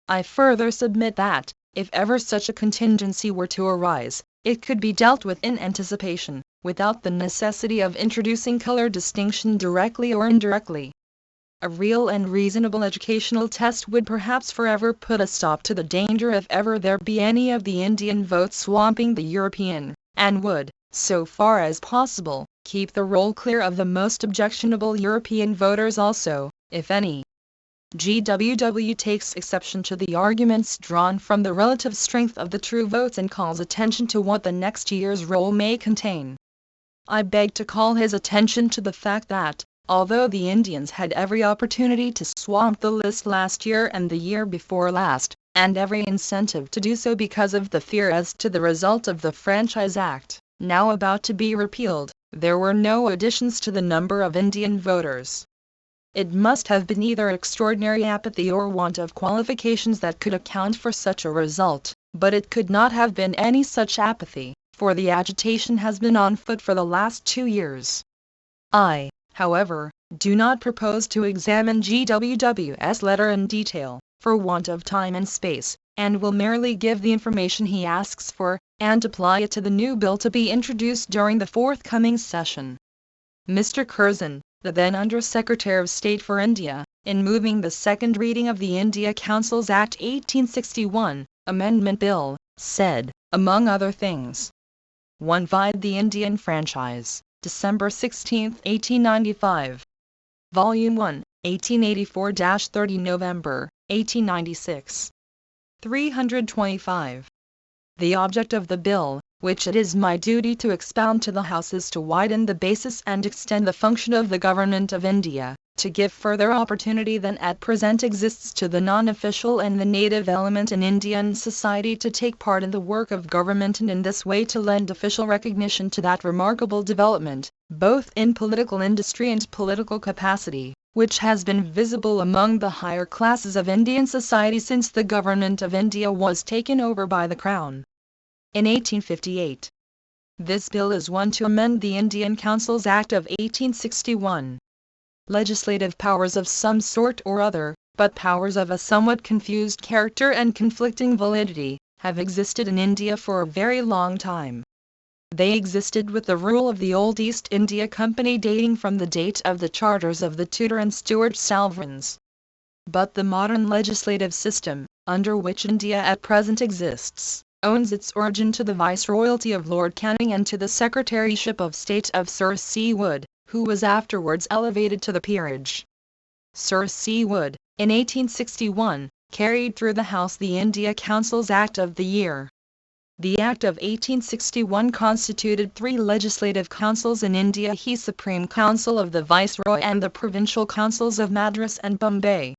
I further submit that, if ever such a contingency were to arise, it could be dealt with in anticipation, without the necessity of introducing color distinction directly or indirectly. A real and reasonable educational test would perhaps forever put a stop to the danger if ever there be any of the Indian vote swamping the European, and would, so far as possible, keep the roll clear of the most objectionable European voters also, if any. GWW takes exception to the arguments drawn from the relative strength of the true votes and calls attention to what the next year's roll may contain. I beg to call his attention to the fact that, although the Indians had every opportunity to swamp the list last year and the year before last, and every incentive to do so because of the fear as to the result of the Franchise Act, now about to be repealed, there were no additions to the number of Indian voters. It must have been either extraordinary apathy or want of qualifications that could account for such a result, but it could not have been any such apathy, for the agitation has been on foot for the last 2 years. I, however, do not propose to examine GWW's letter in detail, for want of time and space, and will merely give the information he asks for, and apply it to the new bill to be introduced during the forthcoming session. Mr. Curzon, the then Under-Secretary of State for India, in moving the second reading of the India Councils Act 1861, Amendment Bill, said, among other things, 1. Vide the Indian Franchise, December 16, 1895. Volume 1, 1884-30 November, 1896. 325. The object of the bill, which it is my duty to expound to the House, is to widen the basis and extend the function of the Government of India, to give further opportunity than at present exists to the non-official and the native element in Indian society to take part in the work of government, and in this way to lend official recognition to that remarkable development, both in political industry and political capacity, which has been visible among the higher classes of Indian society since the Government of India was taken over by the Crown in 1858. This bill is one to amend the Indian Councils Act of 1861. Legislative powers of some sort or other, but powers of a somewhat confused character and conflicting validity, have existed in India for a very long time. They existed with the rule of the old East India Company dating from the date of the charters of the Tudor and Stuart sovereigns. But the modern legislative system, under which India at present exists, owes its origin to the Viceroyalty of Lord Canning and to the Secretaryship of State of Sir C. Wood, who was afterwards elevated to the peerage. Sir C. Wood, in 1861, carried through the House the India Councils Act of the year. The Act of 1861 constituted 3 legislative councils in India: the Supreme Council of the Viceroy and the Provincial Councils of Madras and Bombay.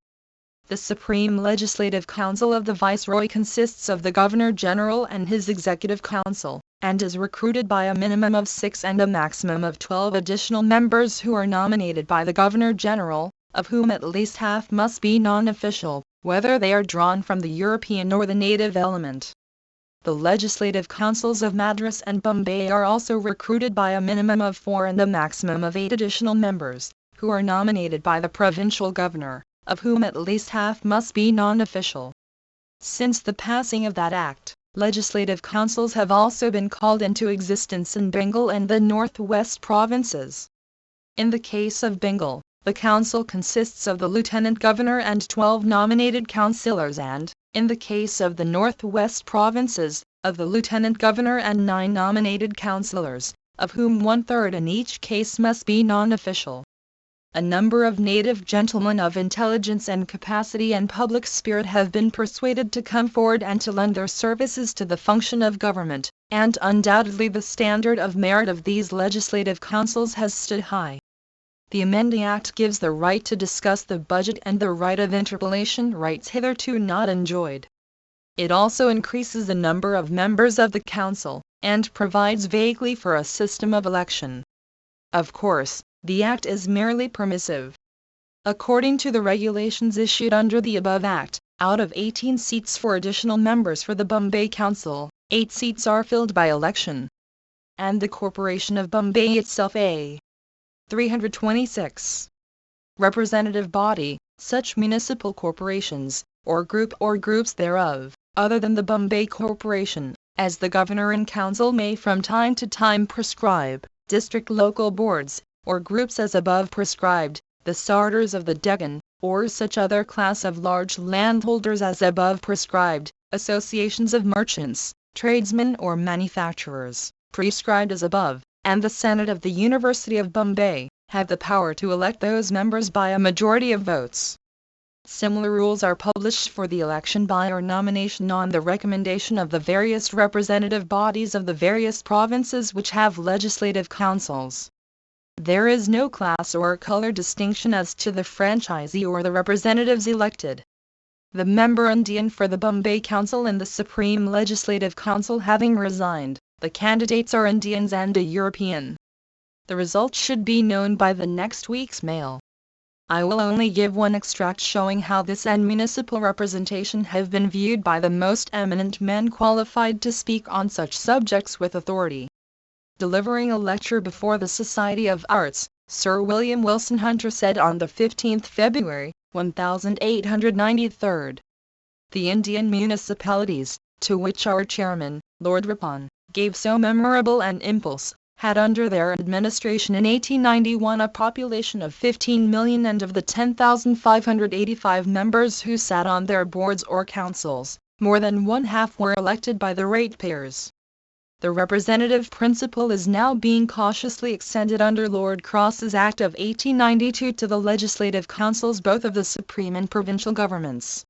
The Supreme Legislative Council of the Viceroy consists of the Governor-General and his Executive Council, and is recruited by a minimum of 6 and a maximum of 12 additional members who are nominated by the Governor-General, of whom at least half must be non-official, whether they are drawn from the European or the native element. The Legislative Councils of Madras and Bombay are also recruited by a minimum of 4 and a maximum of 8 additional members, who are nominated by the Provincial Governor, of whom at least half must be non-official. Since the passing of that Act, legislative councils have also been called into existence in Bengal and the North-West provinces. In the case of Bengal, the council consists of the Lieutenant Governor and 12 nominated councillors, and, in the case of the North-West provinces, of the Lieutenant Governor and 9 nominated councillors, of whom 1/3 in each case must be non-official. A number of native gentlemen of intelligence and capacity and public spirit have been persuaded to come forward and to lend their services to the function of government, and undoubtedly the standard of merit of these legislative councils has stood high. The amending act gives the right to discuss the budget and the right of interpellation, rights hitherto not enjoyed. It also increases the number of members of the council, and provides vaguely for a system of election. Of course, the Act is merely permissive. According to the regulations issued under the above Act, out of 18 seats for additional members for the Bombay Council, 8 seats are filled by election. And the Corporation of Bombay itself a 326 representative body. Such municipal corporations, or group or groups thereof, other than the Bombay Corporation, as the Governor and Council may from time to time prescribe, district local boards, or groups as above prescribed, the Sardars of the Deccan, or such other class of large landholders as above prescribed, associations of merchants, tradesmen or manufacturers, prescribed as above, and the Senate of the University of Bombay, have the power to elect those members by a majority of votes. Similar rules are published for the election by or nomination on the recommendation of the various representative bodies of the various provinces which have legislative councils. There is no class or color distinction as to the franchisee or the representatives elected. The member Indian for the Bombay Council and the Supreme Legislative Council having resigned, the candidates are Indians and a European. The result should be known by the next week's mail. I will only give one extract showing how this and municipal representation have been viewed by the most eminent men qualified to speak on such subjects with authority. Delivering a lecture before the Society of Arts, Sir William Wilson Hunter said on the 15th February, 1893, "The Indian municipalities, to which our chairman, Lord Ripon, gave so memorable an impulse, had under their administration in 1891 a population of 15,000,000 and of the 10,585 members who sat on their boards or councils, more than one half were elected by the ratepayers. The representative principle is now being cautiously extended under Lord Cross's Act of 1892 to the legislative councils both of the supreme and provincial governments."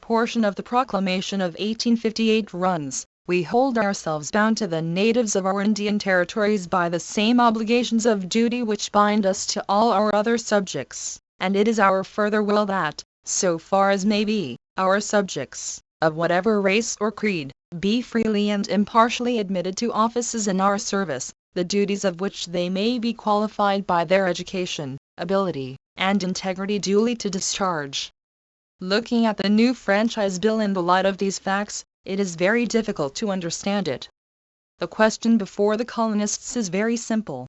Portion of the proclamation of 1858 runs, "We hold ourselves bound to the natives of our Indian territories by the same obligations of duty which bind us to all our other subjects, and it is our further will that, so far as may be, our subjects, of whatever race or creed, be freely and impartially admitted to offices in our service, the duties of which they may be qualified by their education, ability, and integrity duly to discharge." Looking at the new franchise bill in the light of these facts, it is very difficult to understand it. The question before the colonists is very simple.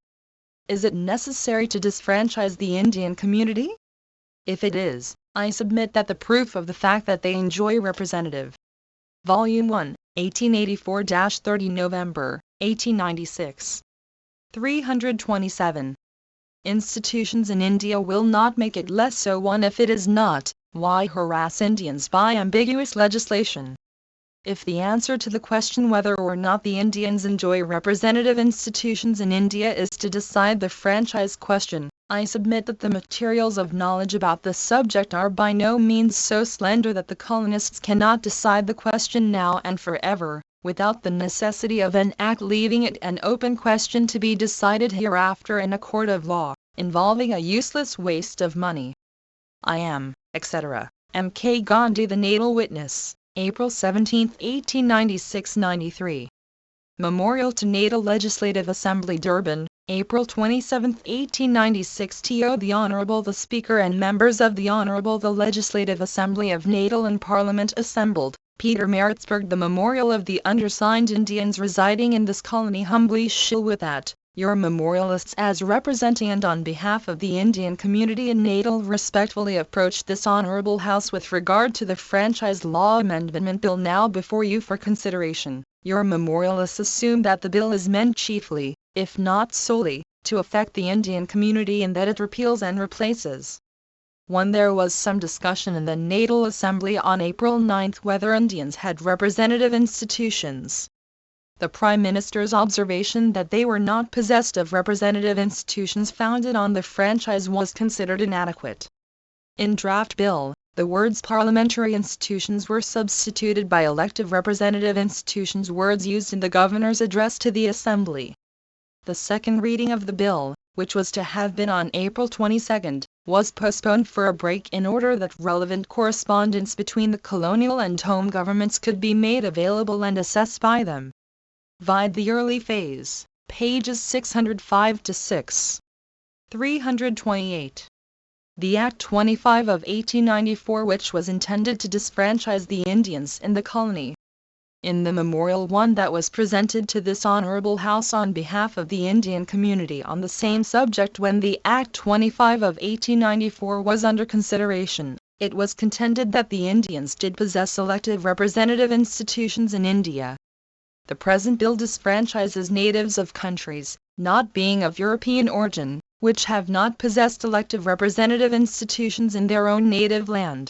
Is it necessary to disfranchise the Indian community? If it is, I submit that the proof of the fact that they enjoy representative. Volume 1, 1884-30 November, 1896. 327. Institutions in India will not make it less so. One, if it is not, why harass Indians by ambiguous legislation? If the answer to the question whether or not the Indians enjoy representative institutions in India is to decide the franchise question, I submit that the materials of knowledge about the subject are by no means so slender that the colonists cannot decide the question now and forever, without the necessity of an act leaving it an open question to be decided hereafter in a court of law, involving a useless waste of money. I am, etc., M.K. Gandhi, the Natal Witness, April 17, 1896-93. Memorial to Natal Legislative Assembly, Durban, April 27, 1896. To the Honourable the Speaker and members of the Honourable the Legislative Assembly of Natal and Parliament assembled, Peter Maritzburg. The memorial of the undersigned Indians residing in this colony humbly shill with that, your memorialists as representing and on behalf of the Indian community in Natal respectfully approach this Honourable House with regard to the Franchise Law Amendment Bill now before you for consideration. Your memorialists assume that the bill is meant chiefly, if not solely, to affect the Indian community and that it repeals and replaces. 1. There was some discussion in the Natal Assembly on April 9 whether Indians had representative institutions. The Prime Minister's observation that they were not possessed of representative institutions founded on the franchise was considered inadequate. In draft bill, the words parliamentary institutions were substituted by elective representative institutions, words used in the Governor's address to the Assembly. The second reading of the bill, which was to have been on April 22, was postponed for a break in order that relevant correspondence between the colonial and home governments could be made available and assessed by them. Vide the early phase, pages 605-6. 328. The Act 25 of 1894, which was intended to disfranchise the Indians in the colony. In the memorial one that was presented to this Honourable House on behalf of the Indian community on the same subject when the Act 25 of 1894 was under consideration, it was contended that the Indians did possess elective representative institutions in India. The present bill disfranchises natives of countries, not being of European origin, which have not possessed elective representative institutions in their own native land.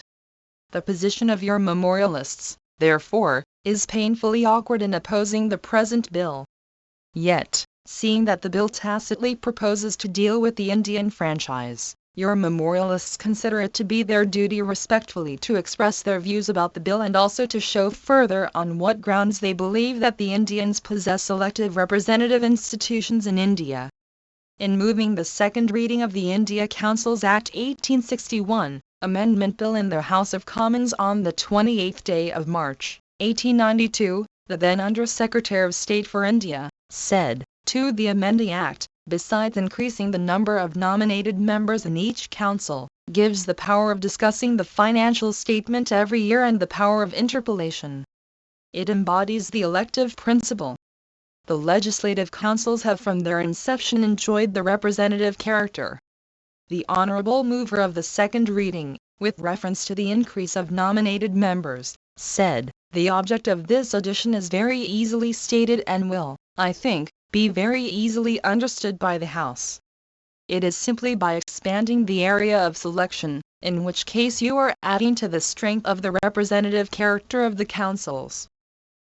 The position of your memorialists, therefore, is painfully awkward in opposing the present bill. Yet, seeing that the bill tacitly proposes to deal with the Indian franchise, your memorialists consider it to be their duty respectfully to express their views about the bill and also to show further on what grounds they believe that the Indians possess elective representative institutions in India. In moving the second reading of the India Councils Act 1861, Amendment Bill in the House of Commons on the 28th day of March, 1892, the then Under-Secretary of State for India, said, to the amending Act, besides increasing the number of nominated members in each council, gives the power of discussing the financial statement every year and the power of interpellation. It embodies the elective principle. The legislative councils have from their inception enjoyed the representative character. The honorable mover of the second reading, with reference to the increase of nominated members, said, the object of this addition is very easily stated and will, I think, be very easily understood by the House. It is simply by expanding the area of selection, in which case you are adding to the strength of the representative character of the councils.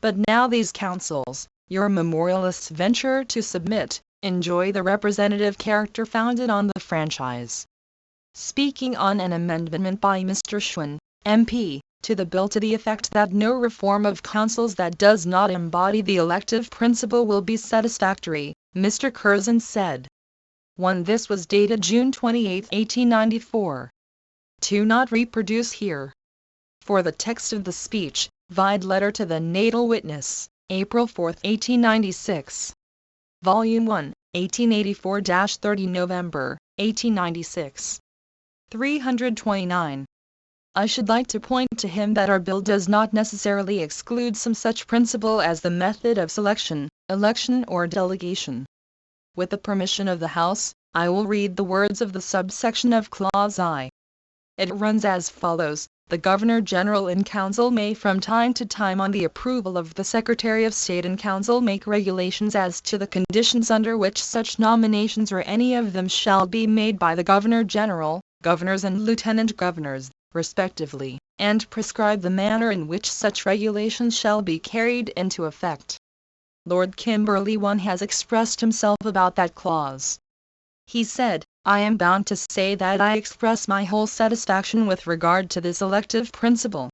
But now these councils, your memorialists venture to submit, enjoy the representative character founded on the franchise. Speaking on an amendment by Mr. Schwinn, MP, to the bill to the effect that no reform of councils that does not embody the elective principle will be satisfactory, Mr. Curzon said. 1. This was dated June 28, 1894. 2. Not reproduce here. For the text of the speech, vide letter to the natal witness, April 4, 1896. Volume 1, 1884-30 November, 1896. 329. I should like to point to him that our bill does not necessarily exclude some such principle as the method of selection, election or delegation. With the permission of the House, I will read the words of the subsection of Clause I. It runs as follows: the Governor-General in Council may from time to time on the approval of the Secretary of State in Council make regulations as to the conditions under which such nominations or any of them shall be made by the Governor-General, Governors and Lieutenant Governors, respectively, and prescribe the manner in which such regulations shall be carried into effect. Lord Kimberley has expressed himself about that clause. He said, I am bound to say that I express my whole satisfaction with regard to this elective principle.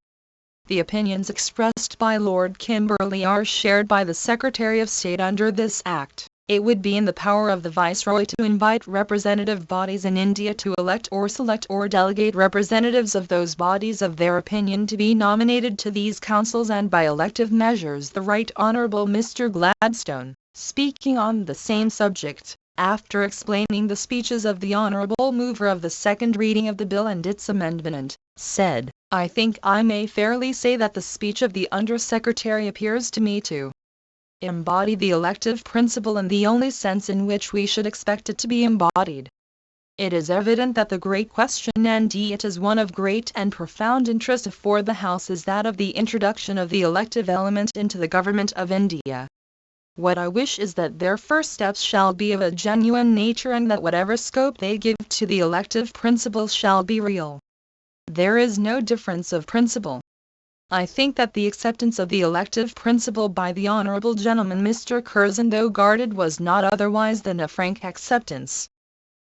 The opinions expressed by Lord Kimberley are shared by the Secretary of State under this Act. It would be in the power of the Viceroy to invite representative bodies in India to elect or select or delegate representatives of those bodies of their opinion to be nominated to these councils, and by elective measures the Right Honourable Mr. Gladstone, speaking on the same subject, after explaining the speeches of the honourable mover of the second reading of the bill and its amendment, said, I think I may fairly say that the speech of the Under-Secretary appears to me to embody the elective principle in the only sense in which we should expect it to be embodied. It is evident that the great question, and it is one of great and profound interest for the House, is that of the introduction of the elective element into the government of India. What I wish is that their first steps shall be of a genuine nature, and that whatever scope they give to the elective principle shall be real. There is no difference of principle. I think that the acceptance of the elective principle by the honourable gentleman Mr. Curzon, though guarded, was not otherwise than a frank acceptance.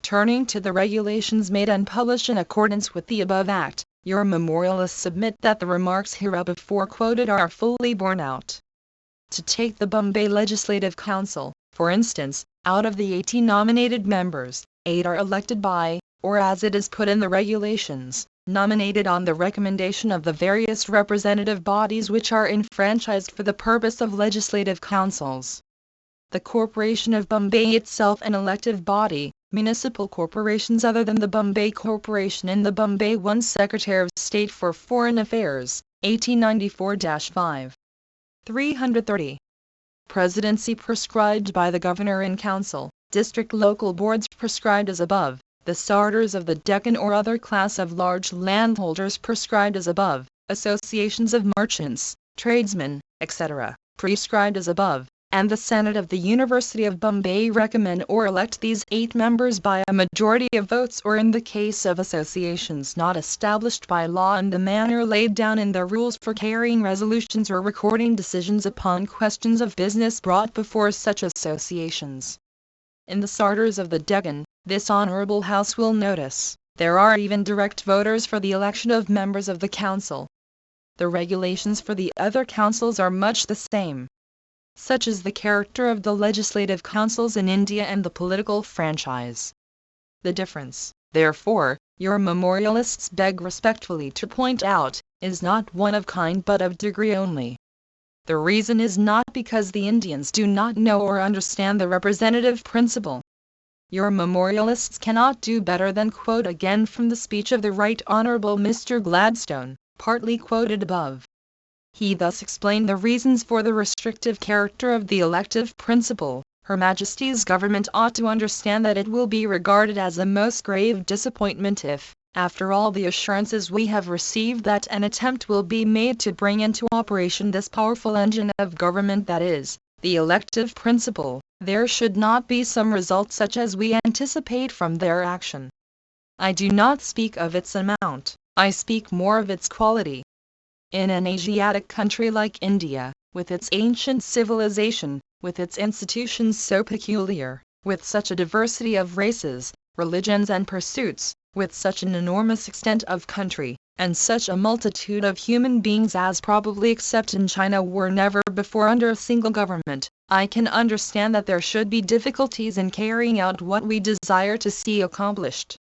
Turning to the regulations made and published in accordance with the above Act, your memorialists submit that the remarks hereinbefore quoted are fully borne out. To take the Bombay Legislative Council, for instance, out of the 18 nominated members, 8 are elected by, or as it is put in the regulations, nominated on the recommendation of the various representative bodies which are enfranchised for the purpose of legislative councils. The Corporation of Bombay itself an elective body, municipal corporations other than the Bombay Corporation and the Bombay One Secretary of State for Foreign Affairs, 1894-5. 330. Presidency prescribed by the Governor in Council, District Local Boards prescribed as above, the starters of the Deccan or other class of large landholders prescribed as above, associations of merchants, tradesmen, etc., prescribed as above, and the Senate of the University of Bombay recommend or elect these 8 members by a majority of votes, or in the case of associations not established by law in the manner laid down in their rules for carrying resolutions or recording decisions upon questions of business brought before such associations. In the starters of the Deccan, this honorable House will notice, there are even direct voters for the election of members of the council. The regulations for the other councils are much the same. Such is the character of the legislative councils in India and the political franchise. The difference, therefore, your memorialists beg respectfully to point out, is not one of kind but of degree only. The reason is not because the Indians do not know or understand the representative principle. Your memorialists cannot do better than quote again from the speech of the Right Honourable Mr. Gladstone, partly quoted above. He thus explained the reasons for the restrictive character of the elective principle. Her Majesty's government ought to understand that it will be regarded as a most grave disappointment if, after all the assurances we have received that an attempt will be made to bring into operation this powerful engine of government that is, the elective principle, there should not be some result such as we anticipate from their action. I do not speak of its amount, I speak more of its quality. In an Asiatic country like India, with its ancient civilization, with its institutions so peculiar, with such a diversity of races, religions and pursuits, with such an enormous extent of country, and such a multitude of human beings as probably except in China were never before under a single government, I can understand that there should be difficulties in carrying out what we desire to see accomplished.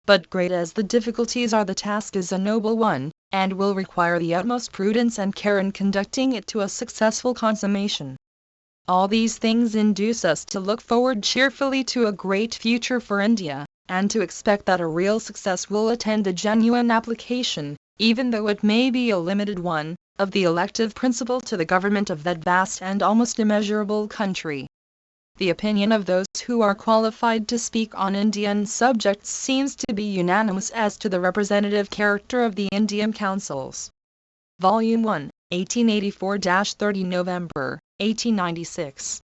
But great as the difficulties are, the task is a noble one, and will require the utmost prudence and care in conducting it to a successful consummation. All these things induce us to look forward cheerfully to a great future for India, and to expect that a real success will attend a genuine application, even though it may be a limited one, of the elective principle to the government of that vast and almost immeasurable country. The opinion of those who are qualified to speak on Indian subjects seems to be unanimous as to the representative character of the Indian councils. Volume 1, 1884-30 November, 1896.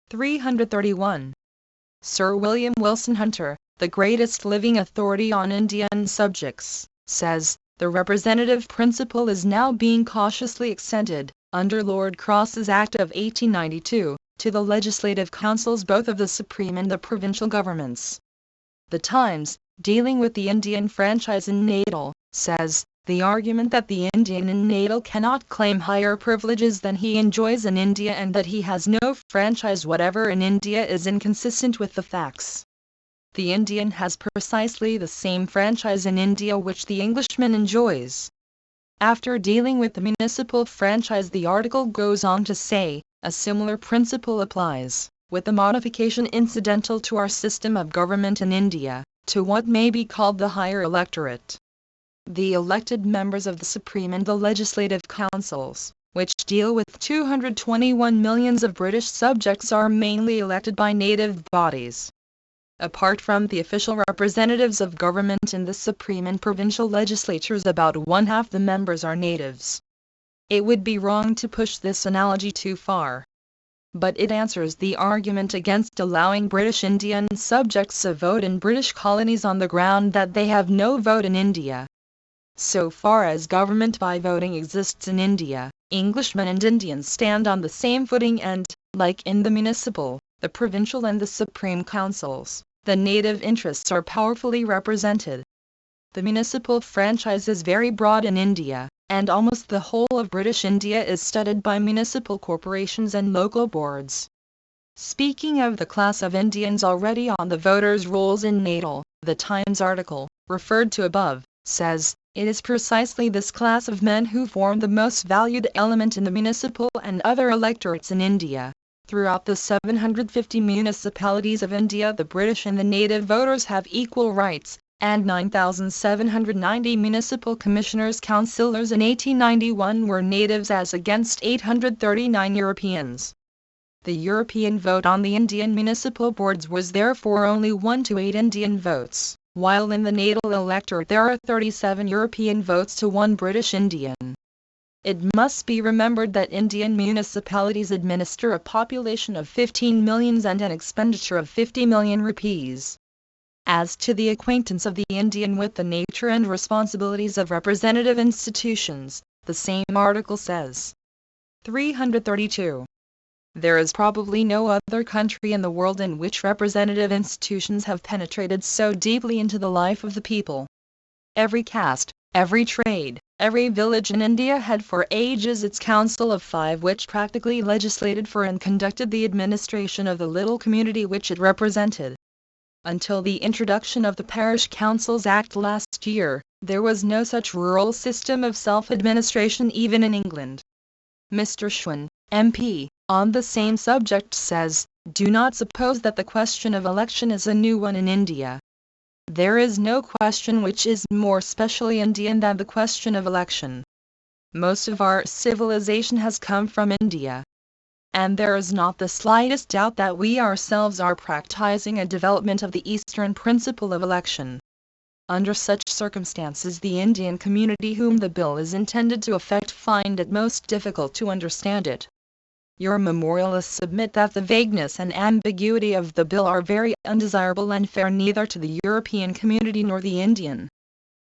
331. Sir William Wilson Hunter, the greatest living authority on Indian subjects, says, the representative principle is now being cautiously extended, under Lord Cross's Act of 1892, to the legislative councils both of the supreme and the provincial governments. The Times, dealing with the Indian franchise in Natal, says, the argument that the Indian in Natal cannot claim higher privileges than he enjoys in India and that he has no franchise whatever in India is inconsistent with the facts. The Indian has precisely the same franchise in India which the Englishman enjoys. After dealing with the municipal franchise, the article goes on to say, a similar principle applies, with the modification incidental to our system of government in India, to what may be called the higher electorate. The elected members of the Supreme and the Legislative Councils, which deal with 221 millions of British subjects, are mainly elected by native bodies. Apart from the official representatives of government in the Supreme and Provincial legislatures, about one-half the members are natives. It would be wrong to push this analogy too far. But it answers the argument against allowing British Indian subjects a vote in British colonies on the ground that they have no vote in India. So far as government by voting exists in India, Englishmen and Indians stand on the same footing and, like in the municipal, the provincial and the supreme councils, the native interests are powerfully represented. The municipal franchise is very broad in India, and almost the whole of British India is studded by municipal corporations and local boards. Speaking of the class of Indians already on the voters' rolls in Natal, the Times article, referred to above, says, it is precisely this class of men who form the most valued element in the municipal and other electorates in India. Throughout the 750 municipalities of India, the British and the native voters have equal rights, and 9,790 municipal commissioners councillors in 1891 were natives as against 839 Europeans. The European vote on the Indian municipal boards was therefore only 1 to 8 Indian votes, while in the natal electorate there are 37 European votes to 1 British Indian. It must be remembered that Indian municipalities administer a population of 15 millions and an expenditure of 50 million rupees. As to the acquaintance of the Indian with the nature and responsibilities of representative institutions, the same article says. 332. There is probably no other country in the world in which representative institutions have penetrated so deeply into the life of the people. Every caste, every trade, every village in India had for ages its council of 5 which practically legislated for and conducted the administration of the little community which it represented. Until the introduction of the Parish Councils Act last year, there was no such rural system of self-administration even in England. Mr. Schwinn, MP, on the same subject says, "Do not suppose that the question of election is a new one in India. There is no question which is more specially Indian than the question of election. Most of our civilization has come from India. And there is not the slightest doubt that we ourselves are practicing a development of the Eastern principle of election. Under such circumstances the Indian community whom the bill is intended to affect find it most difficult to understand it. Your memorialists submit that the vagueness and ambiguity of the bill are very undesirable and fair neither to the European community nor the Indian.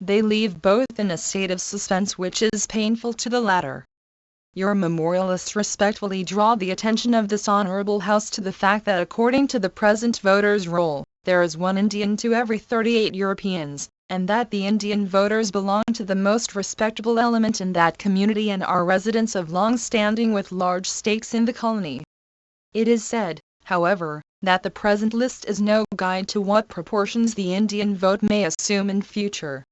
They leave both in a state of suspense which is painful to the latter. Your memorialists respectfully draw the attention of this honorable House to the fact that according to the present voters' roll, there is 1 Indian to every 38 Europeans, and that the Indian voters belong to the most respectable element in that community and are residents of long standing with large stakes in the colony. It is said, however, that the present list is no guide to what proportions the Indian vote may assume in future.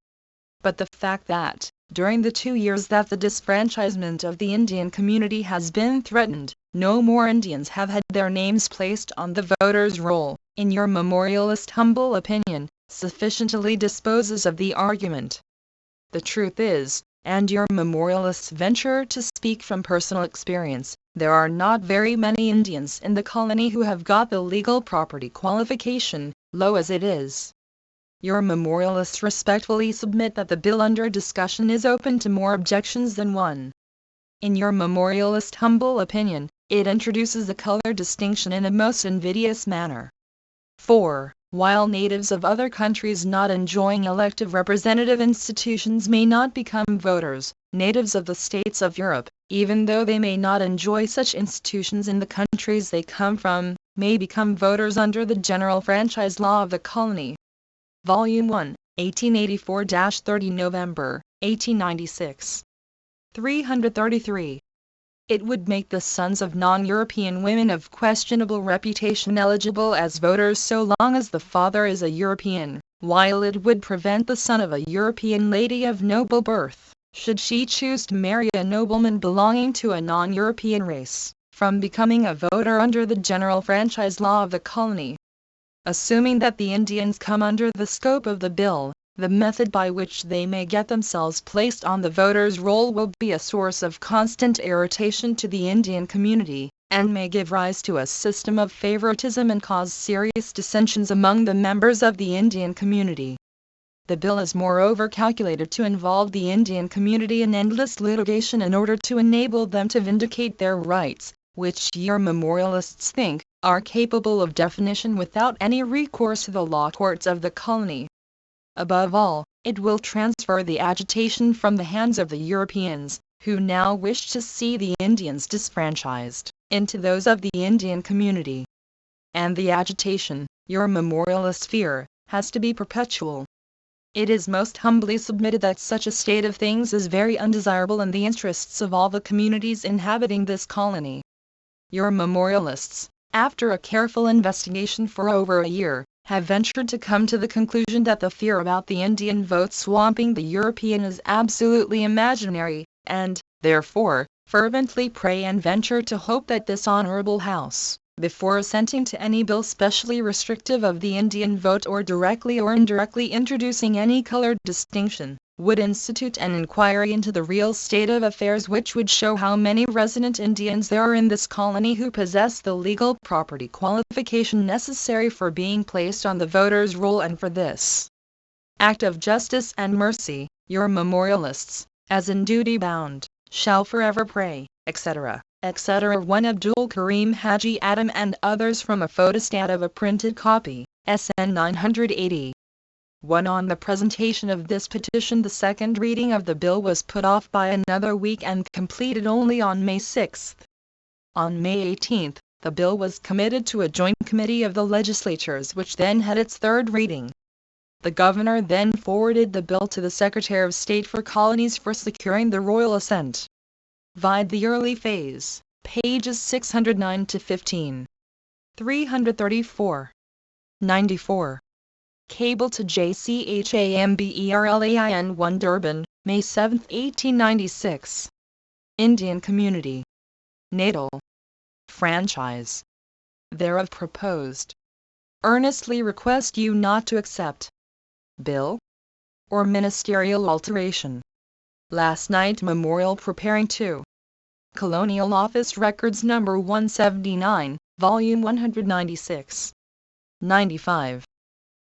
But the fact that, during the 2 years that the disfranchisement of the Indian community has been threatened, no more Indians have had their names placed on the voters' roll, in your memorialist humble opinion, sufficiently disposes of the argument. The truth is, and your memorialists venture to speak from personal experience, there are not very many Indians in the colony who have got the legal property qualification, low as it is. Your memorialists respectfully submit that the bill under discussion is open to more objections than one. In your memorialist humble opinion, it introduces a color distinction in a most invidious manner. 4. While natives of other countries not enjoying elective representative institutions may not become voters, natives of the states of Europe, even though they may not enjoy such institutions in the countries they come from, may become voters under the general franchise law of the colony. Volume 1, 1884-30 November, 1896. 333. It would make the sons of non-European women of questionable reputation eligible as voters so long as the father is a European, while it would prevent the son of a European lady of noble birth, should she choose to marry a nobleman belonging to a non-European race, from becoming a voter under the general franchise law of the colony. Assuming that the Indians come under the scope of the bill, the method by which they may get themselves placed on the voters' roll will be a source of constant irritation to the Indian community, and may give rise to a system of favoritism and cause serious dissensions among the members of the Indian community. The bill is moreover calculated to involve the Indian community in endless litigation in order to enable them to vindicate their rights, which your memorialists think are capable of definition without any recourse to the law courts of the colony. Above all, it will transfer the agitation from the hands of the Europeans, who now wish to see the Indians disfranchised, into those of the Indian community. And the agitation, your memorialists fear, has to be perpetual. It is most humbly submitted that such a state of things is very undesirable in the interests of all the communities inhabiting this colony. Your memorialists, after a careful investigation for over a year, have ventured to come to the conclusion that the fear about the Indian vote swamping the European is absolutely imaginary, and, therefore, fervently pray and venture to hope that this honorable House, before assenting to any bill specially restrictive of the Indian vote or directly or indirectly introducing any colored distinction, would institute an inquiry into the real state of affairs which would show how many resident Indians there are in this colony who possess the legal property qualification necessary for being placed on the voters' roll, and for this act of justice and mercy, your memorialists, as in duty bound, shall forever pray, etc., etc. 1 Abdul Karim Haji Adam and others from a photostat of a printed copy, SN 980. 1 On the presentation of this petition, the second reading of the bill was put off by another week and completed only on May 6. On May 18, the bill was committed to a joint committee of the legislatures which then had its third reading. The governor then forwarded the bill to the Secretary of State for Colonies for securing the royal assent. Vide the early phase, pages 609 to 15. 334. 94. Cable to JCHAMBERLAIN 1 Durban, May 7, 1896. Indian Community. Natal. Franchise. Thereof proposed. Earnestly request you not to accept. Bill. Or ministerial alteration. Last night memorial preparing to. Colonial Office Records No. 179, Volume 196. 95.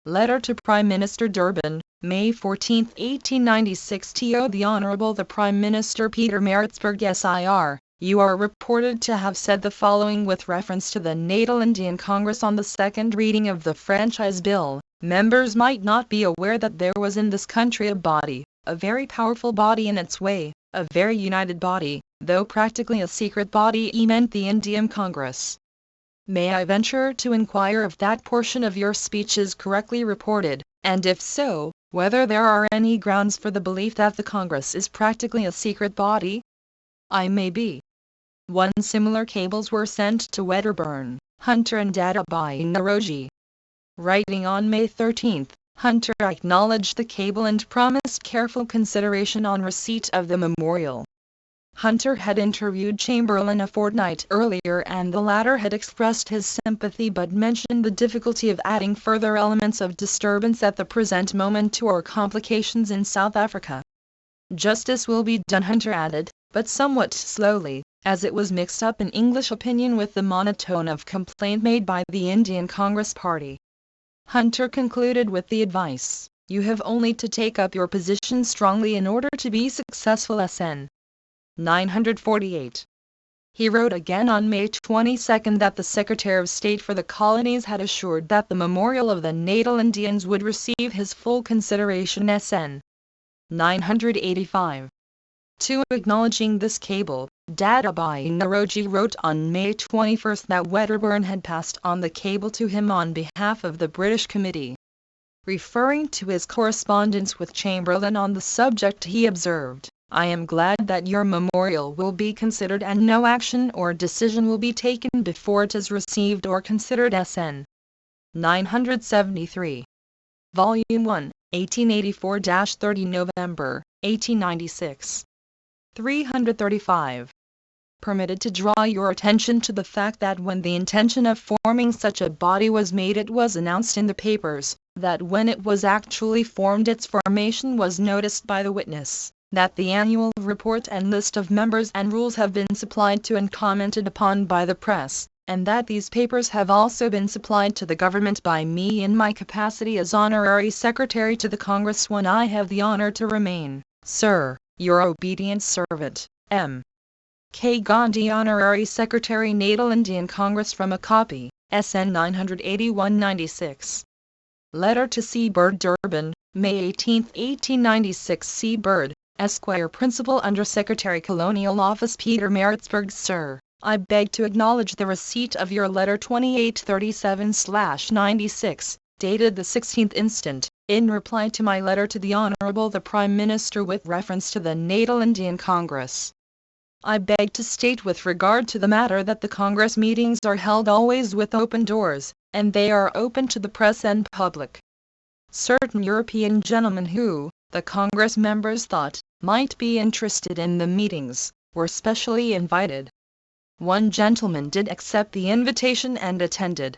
Letter to Prime Minister Durban, May 14, 1896 to the Honorable the Prime Minister Peter Maritzburg SIR. You are reported to have said the following with reference to the Natal Indian Congress on the second reading of the Franchise Bill. Members might not be aware that there was in this country a body, a very powerful body in its way, a very united body, though practically a secret body, meant the Indian Congress. May I venture to inquire if that portion of your speech is correctly reported, and if so, whether there are any grounds for the belief that the Congress is practically a secret body? I may be. 1 Similar cables were sent to Wedderburn, Hunter and Dadabhai Naroji. Writing on May 13, Hunter acknowledged the cable and promised careful consideration on receipt of the memorial. Hunter had interviewed Chamberlain a fortnight earlier and the latter had expressed his sympathy but mentioned the difficulty of adding further elements of disturbance at the present moment to our complications in South Africa. Justice will be done, Hunter added, but somewhat slowly, as it was mixed up in English opinion with the monotone of complaint made by the Indian Congress Party. Hunter concluded with the advice, you have only to take up your position strongly in order to be successful. SN 948. He wrote again on May 22 that the Secretary of State for the Colonies had assured that the memorial of the Natal Indians would receive his full consideration. SN 985. 2 Acknowledging this cable, Dadabhai Naroji wrote on May 21 that Wedderburn had passed on the cable to him on behalf of the British Committee. Referring to his correspondence with Chamberlain on the subject, he observed, I am glad that your memorial will be considered and no action or decision will be taken before it is received or considered. SN 973. Volume 1, 1884-30 November, 1896. 335. Permitted to draw your attention to the fact that when the intention of forming such a body was made, it was announced in the papers, that when it was actually formed its formation was noticed by the witness, that the annual report and list of members and rules have been supplied to and commented upon by the press, and that these papers have also been supplied to the government by me in my capacity as Honorary Secretary to the Congress, when I have the honor to remain, Sir, your obedient servant, M. K. Gandhi, Honorary Secretary, Natal Indian Congress. From a copy, SN 981-96. Letter to C. Bird, Durban, May 18, 1896. C. Bird, Esquire, Principal Under Secretary, Colonial Office, Peter Maritzburg. Sir, I beg to acknowledge the receipt of your letter 2837/96, dated the 16th instant, in reply to my letter to the Honorable the Prime Minister with reference to the Natal Indian Congress. I beg to state with regard to the matter that the Congress meetings are held always with open doors, and they are open to the press and public. Certain European gentlemen who, the Congress members thought, might be interested in the meetings, were specially invited. One gentleman did accept the invitation and attended.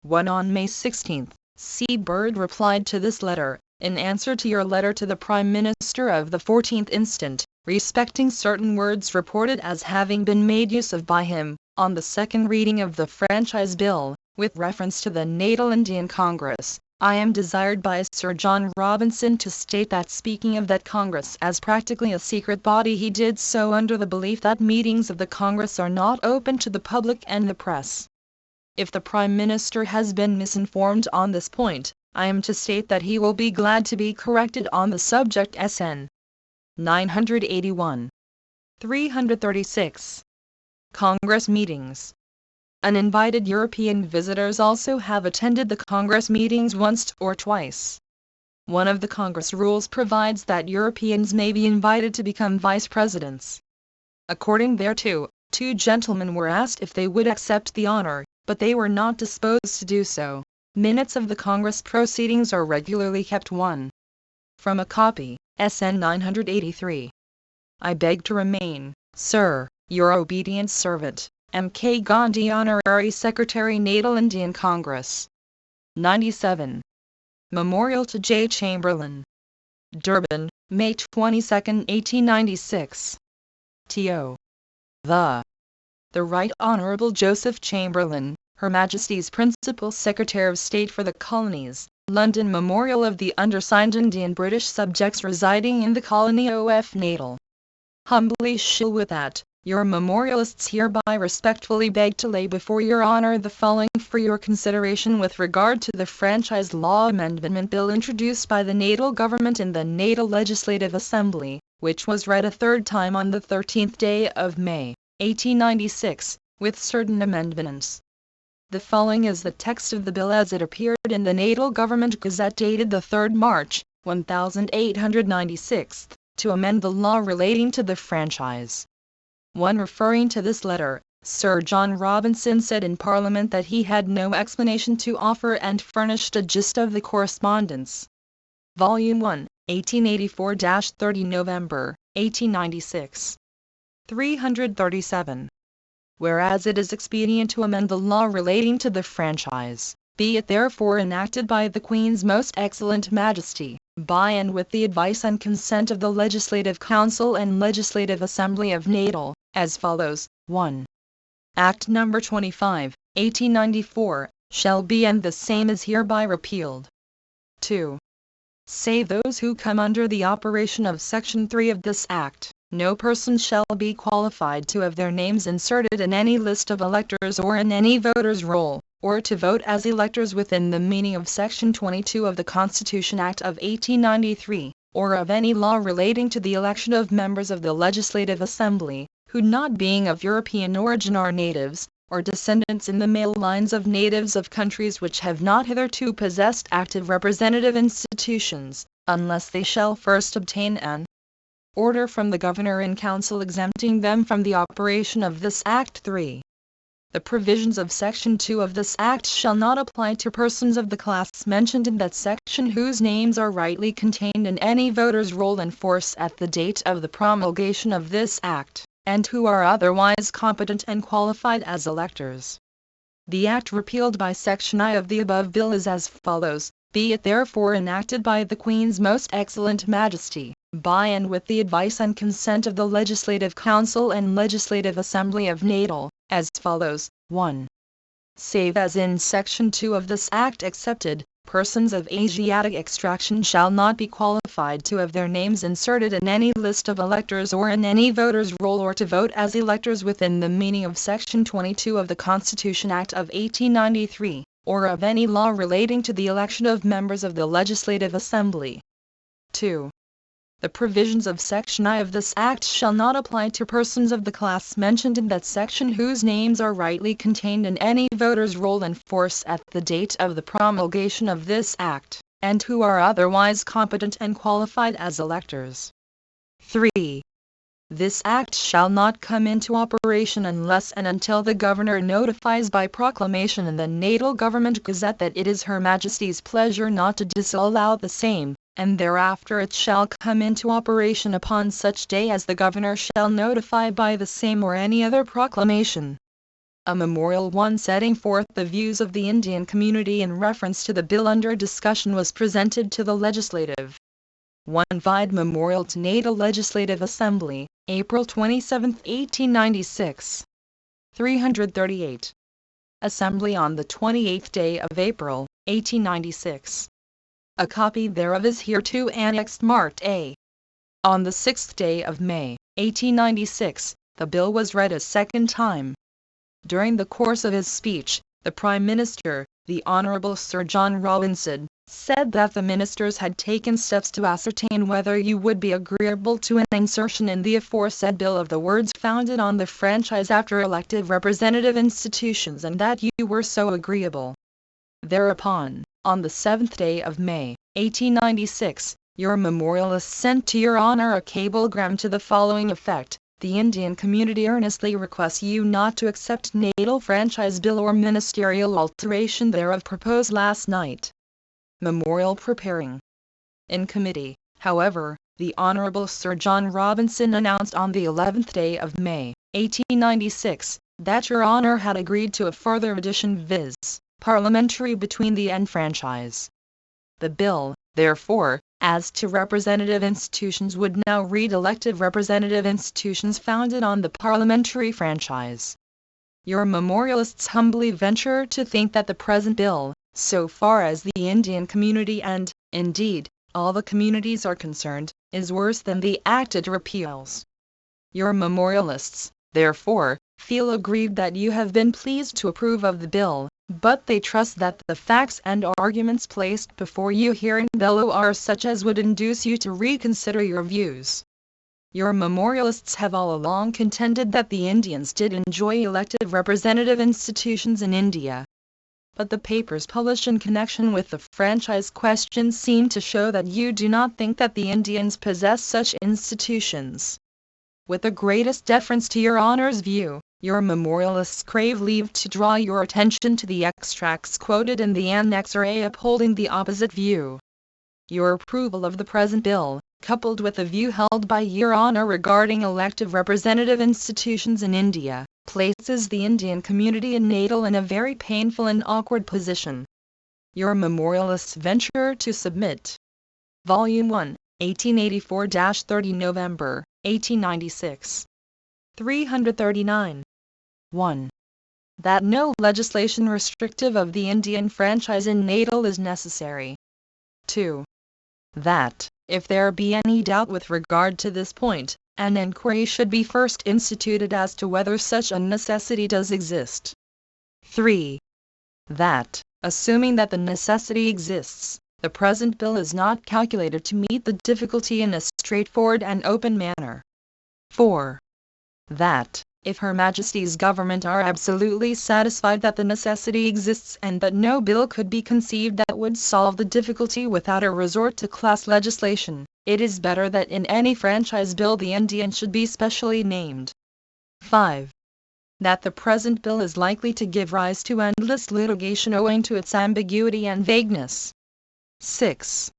1 On May 16, C. Bird replied to this letter, in answer to your letter to the Prime Minister of the 14th instant, respecting certain words reported as having been made use of by him, on the second reading of the Franchise Bill, with reference to the Natal Indian Congress, I am desired by Sir John Robinson to state that speaking of that Congress as practically a secret body, he did so under the belief that meetings of the Congress are not open to the public and the press. If the Prime Minister has been misinformed on this point, I am to state that he will be glad to be corrected on the subject. SN 981. 336. Congress meetings. Uninvited European visitors also have attended the Congress meetings once or twice. One of the Congress rules provides that Europeans may be invited to become vice presidents. According thereto, 2 gentlemen were asked if they would accept the honor, but they were not disposed to do so. Minutes of the Congress proceedings are regularly kept. 1. From a copy, SN 983. I beg to remain, Sir, your obedient servant, M.K. Gandhi, Honorary Secretary, Natal Indian Congress. 97. Memorial to J. Chamberlain. Durban, May 22, 1896. T.O. The Right Honourable Joseph Chamberlain, Her Majesty's Principal Secretary of State for the Colonies, London. Memorial of the undersigned Indian British subjects residing in the colony of Natal. Humbly shill with that. Your memorialists hereby respectfully beg to lay before your Honour the following for your consideration with regard to the Franchise Law Amendment Bill introduced by the Natal Government in the Natal Legislative Assembly, which was read a third time on the 13th day of May, 1896, with certain amendments. The following is the text of the bill as it appeared in the Natal Government Gazette dated the 3rd March, 1896, to amend the law relating to the franchise. 1. Referring to this letter, Sir John Robinson said in Parliament that he had no explanation to offer and furnished a gist of the correspondence. Volume 1, 1884-30 November, 1896. 337. Whereas it is expedient to amend the law relating to the franchise, be it therefore enacted by the Queen's Most Excellent Majesty, by and with the advice and consent of the Legislative Council and Legislative Assembly of Natal, as follows. 1. Act No. 25, 1894, shall be and the same is hereby repealed. 2. Save those who come under the operation of Section 3 of this Act, no person shall be qualified to have their names inserted in any list of electors or in any voters' roll, or to vote as electors within the meaning of Section 22 of the Constitution Act of 1893, or of any law relating to the election of members of the Legislative Assembly, who not being of European origin are natives, or descendants in the male lines of natives of countries which have not hitherto possessed active representative institutions, unless they shall first obtain an order from the Governor in Council exempting them from the operation of this Act. 3. The provisions of Section 2 of this Act shall not apply to persons of the class mentioned in that section whose names are rightly contained in any voter's roll in force at the date of the promulgation of this Act, and who are otherwise competent and qualified as electors. The Act repealed by Section I of the above bill is as follows. Be it therefore enacted by the Queen's Most Excellent Majesty, by and with the advice and consent of the Legislative Council and Legislative Assembly of Natal, as follows. 1. Save as in Section 2 of this Act excepted, persons of Asiatic extraction shall not be qualified to have their names inserted in any list of electors or in any voters' roll or to vote as electors within the meaning of Section 22 of the Constitution Act of 1893, or of any law relating to the election of members of the Legislative Assembly. 2. The provisions of Section I of this Act shall not apply to persons of the class mentioned in that section whose names are rightly contained in any voter's roll in force at the date of the promulgation of this Act, and who are otherwise competent and qualified as electors. 3. This Act shall not come into operation unless and until the Governor notifies by proclamation in the Natal Government Gazette that it is Her Majesty's pleasure not to disallow the same, and thereafter it shall come into operation upon such day as the Governor shall notify by the same or any other proclamation. A memorial one setting forth the views of the Indian community in reference to the bill under discussion was presented to the legislative. 1 Vide Memorial to Natal Legislative Assembly, April 27, 1896. 338. Assembly on the 28th day of April, 1896. A copy thereof is hereto annexed marked A. On the 6th day of May, 1896, the bill was read a second time. During the course of his speech, the Prime Minister, the Honourable Sir John Robinson, said that the ministers had taken steps to ascertain whether you would be agreeable to an insertion in the aforesaid bill of the words founded on the franchise after elective representative institutions, and that you were so agreeable. Thereupon, on the 7th day of May, 1896, your memorialist sent to your Honour a cablegram to the following effect: the Indian community earnestly requests you not to accept natal franchise bill or ministerial alteration thereof proposed last night. Memorial preparing. In committee, however, the Honourable Sir John Robinson announced on the 11th day of May, 1896, that your Honour had agreed to a further addition, viz., parliamentary between the and franchise. The bill, therefore, as to representative institutions would now read elective representative institutions founded on the parliamentary franchise. Your memorialists humbly venture to think that the present bill, so far as the Indian community and, indeed, all the communities are concerned, is worse than the acted repeals. Your memorialists, therefore, feel aggrieved that you have been pleased to approve of the bill, but they trust that the facts and arguments placed before you herein below are such as would induce you to reconsider your views. Your memorialists have all along contended that the Indians did enjoy elective representative institutions in India. But the papers published in connection with the franchise question seem to show that you do not think that the Indians possess such institutions. With the greatest deference to your Honour's view, your memorialists crave leave to draw your attention to the extracts quoted in the Annexure A upholding the opposite view. Your approval of the present bill, coupled with the view held by your Honour regarding elective representative institutions in India, places the Indian community in natal in a very painful and awkward position. Your memorialists venture to submit. Volume 1, 1884-30 November, 1896. 339. 1. That no legislation restrictive of the Indian franchise in natal is necessary. 2. That, if there be any doubt with regard to this point, an inquiry should be first instituted as to whether such a necessity does exist. 3. That, assuming that the necessity exists, the present bill is not calculated to meet the difficulty in a straightforward and open manner. 4. That, if Her Majesty's Government are absolutely satisfied that the necessity exists and that no bill could be conceived that would solve the difficulty without a resort to class legislation, it is better that in any franchise bill the Indian should be specially named. 5. That the present bill is likely to give rise to endless litigation owing to its ambiguity and vagueness. 6.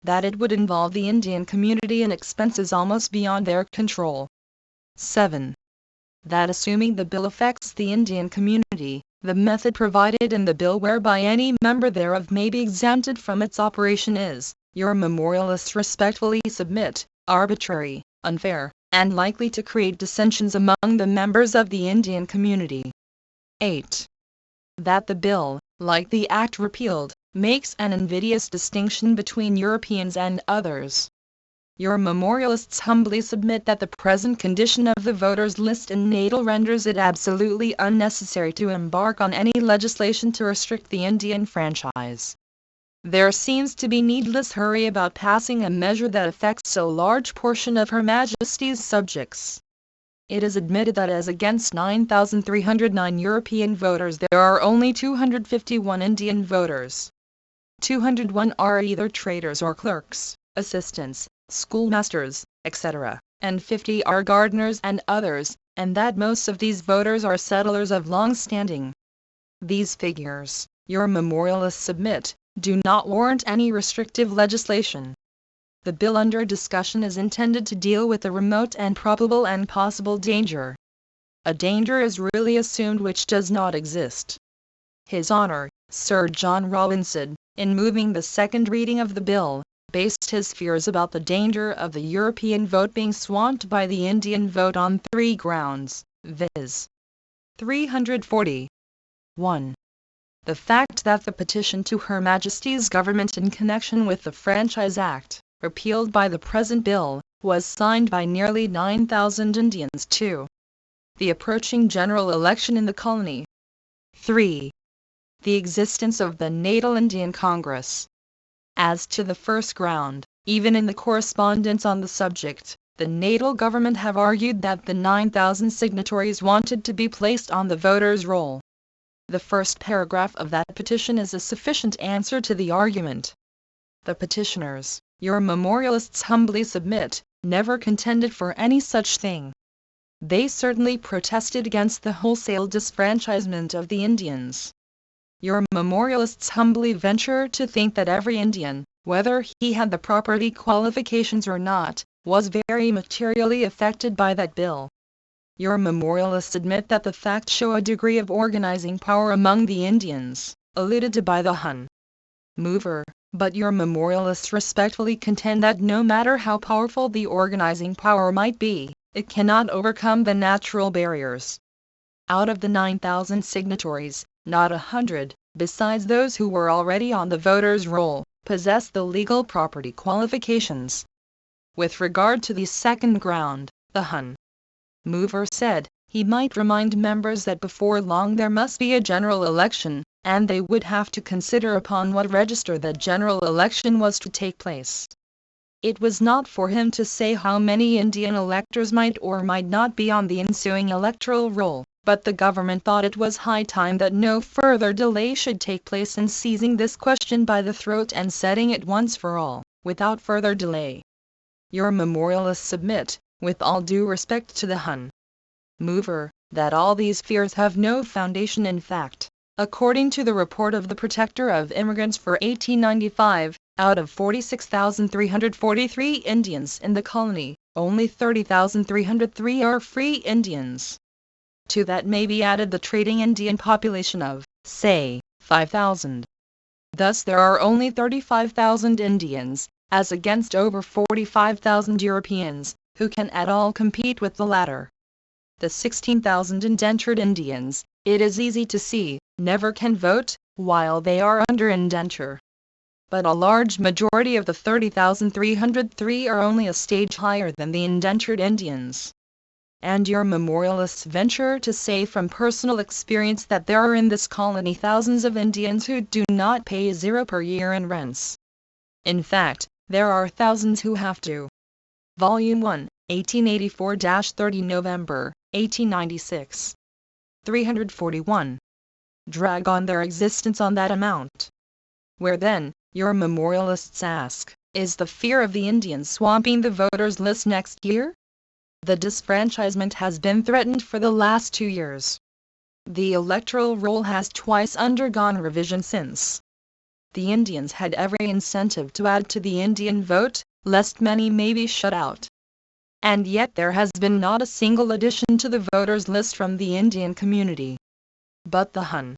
That it would involve the Indian community in expenses almost beyond their control. 7. That assuming the bill affects the Indian community, the method provided in the bill whereby any member thereof may be exempted from its operation is, your memorialists respectfully submit, arbitrary, unfair, and likely to create dissensions among the members of the Indian community. 8. That the bill, like the act repealed, makes an invidious distinction between Europeans and others. Your memorialists humbly submit that the present condition of the voters' list in natal renders it absolutely unnecessary to embark on any legislation to restrict the Indian franchise. There seems to be needless hurry about passing a measure that affects so large portion of Her Majesty's subjects. It is admitted that as against 9,309 European voters there are only 251 Indian voters. 201 are either traders or clerks, assistants, schoolmasters, etc., and 50 are gardeners and others, and that most of these voters are settlers of long standing. These figures, your memorialists submit, do not warrant any restrictive legislation. The bill under discussion is intended to deal with the remote and probable and possible danger a danger is really assumed which does not exist. His Honour, Sir John Rawlinson, in moving the second reading of the bill, based his fears about the danger of the European vote being swamped by the Indian vote on 3 grounds, viz. 340. 1. The fact that the petition to Her Majesty's Government in connection with the Franchise Act, repealed by the present bill, was signed by nearly 9,000 Indians. 2. The approaching general election in the colony. 3. The existence of the Natal Indian Congress. As to the first ground, even in the correspondence on the subject, the Natal government have argued that the 9,000 signatories wanted to be placed on the voters' roll. The first paragraph of that petition is a sufficient answer to the argument. The petitioners, your memorialists humbly submit, never contended for any such thing. They certainly protested against the wholesale disfranchisement of the Indians. Your memorialists humbly venture to think that every Indian, whether he had the property qualifications or not, was very materially affected by that bill. Your memorialists admit that the facts show a degree of organizing power among the Indians, alluded to by the Hun mover, but your memorialists respectfully contend that no matter how powerful the organizing power might be, it cannot overcome the natural barriers. Out of the 9,000 signatories, not 100, besides those who were already on the voters' roll, possess the legal property qualifications. With regard to the second ground, the Hun mover said he might remind members that before long there must be a general election, and they would have to consider upon what register the general election was to take place. It was not for him to say how many Indian electors might or might not be on the ensuing electoral roll, but the government thought it was high time that no further delay should take place in seizing this question by the throat and setting it once for all, without further delay. Your memorialists submit, with all due respect to the Hun mover, that all these fears have no foundation in fact. According to the report of the Protector of Immigrants for 1895, out of 46,343 Indians in the colony, only 30,303 are free Indians. To that may be added the trading Indian population of, say, 5,000. Thus there are only 35,000 Indians, as against over 45,000 Europeans, who can at all compete with the latter. The 16,000 indentured Indians, it is easy to see, never can vote, while they are under indenture. But a large majority of the 30,303 are only a stage higher than the indentured Indians. And your memorialists venture to say from personal experience that there are in this colony thousands of Indians who do not pay 0 per year in rents. In fact, there are thousands who have to. Volume 1, 1884-30 November, 1896. 341. Drag on their existence on that amount. Where then, your memorialists ask, is the fear of the Indians swamping the voters' list next year? The disfranchisement has been threatened for the last 2 years. The electoral roll has twice undergone revision since. The Indians had every incentive to add to the Indian vote, lest many may be shut out. And yet there has been not a single addition to the voters' list from the Indian community. But the Hun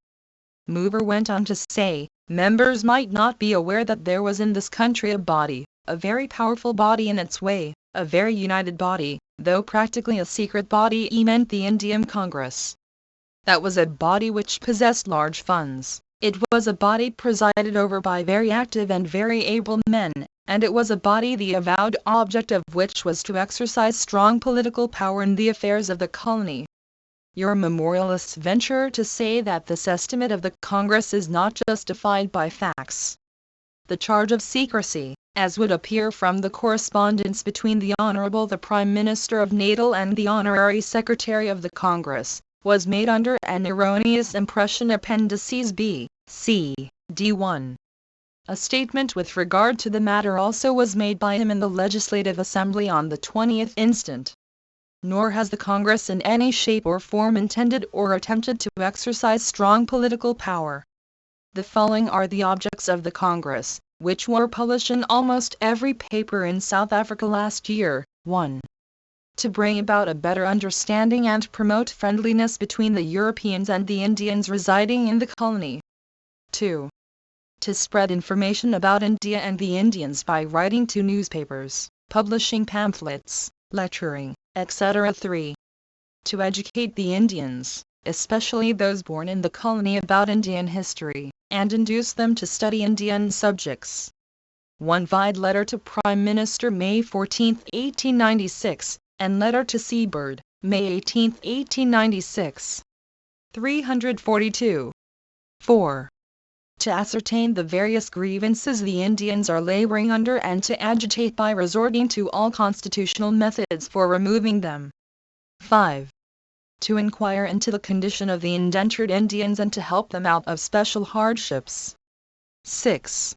mover went on to say, members might not be aware that there was in this country a body, a very powerful body in its way, a very united body, though practically a secret body. He meant the Indian Congress. That was a body which possessed large funds. It was a body presided over by very active and very able men, and it was a body the avowed object of which was to exercise strong political power in the affairs of the colony. Your memorialists venture to say that this estimate of the Congress is not justified by facts. The charge of secrecy, as would appear from the correspondence between the Honourable the Prime Minister of Natal and the Honorary Secretary of the Congress, was made under an erroneous impression. Appendices B, C, D1. A statement with regard to the matter also was made by him in the Legislative Assembly on the 20th instant. Nor has the Congress in any shape or form intended or attempted to exercise strong political power. The following are the objects of the Congress, which were published in almost every paper in South Africa last year. 1. to bring about a better understanding and promote friendliness between the Europeans and the Indians residing in the colony. 2. To spread information about India and the Indians by writing to newspapers, publishing pamphlets, lecturing, etc. 3. To educate the Indians, especially those born in the colony, about Indian history, and induce them to study Indian subjects. 1 Vide letter to Prime Minister May 14, 1896, and letter to Seabird, May 18, 1896. 342. 4. To ascertain the various grievances the Indians are laboring under and to agitate by resorting to all constitutional methods for removing them. 5. To inquire into the condition of the indentured Indians and to help them out of special hardships. 6.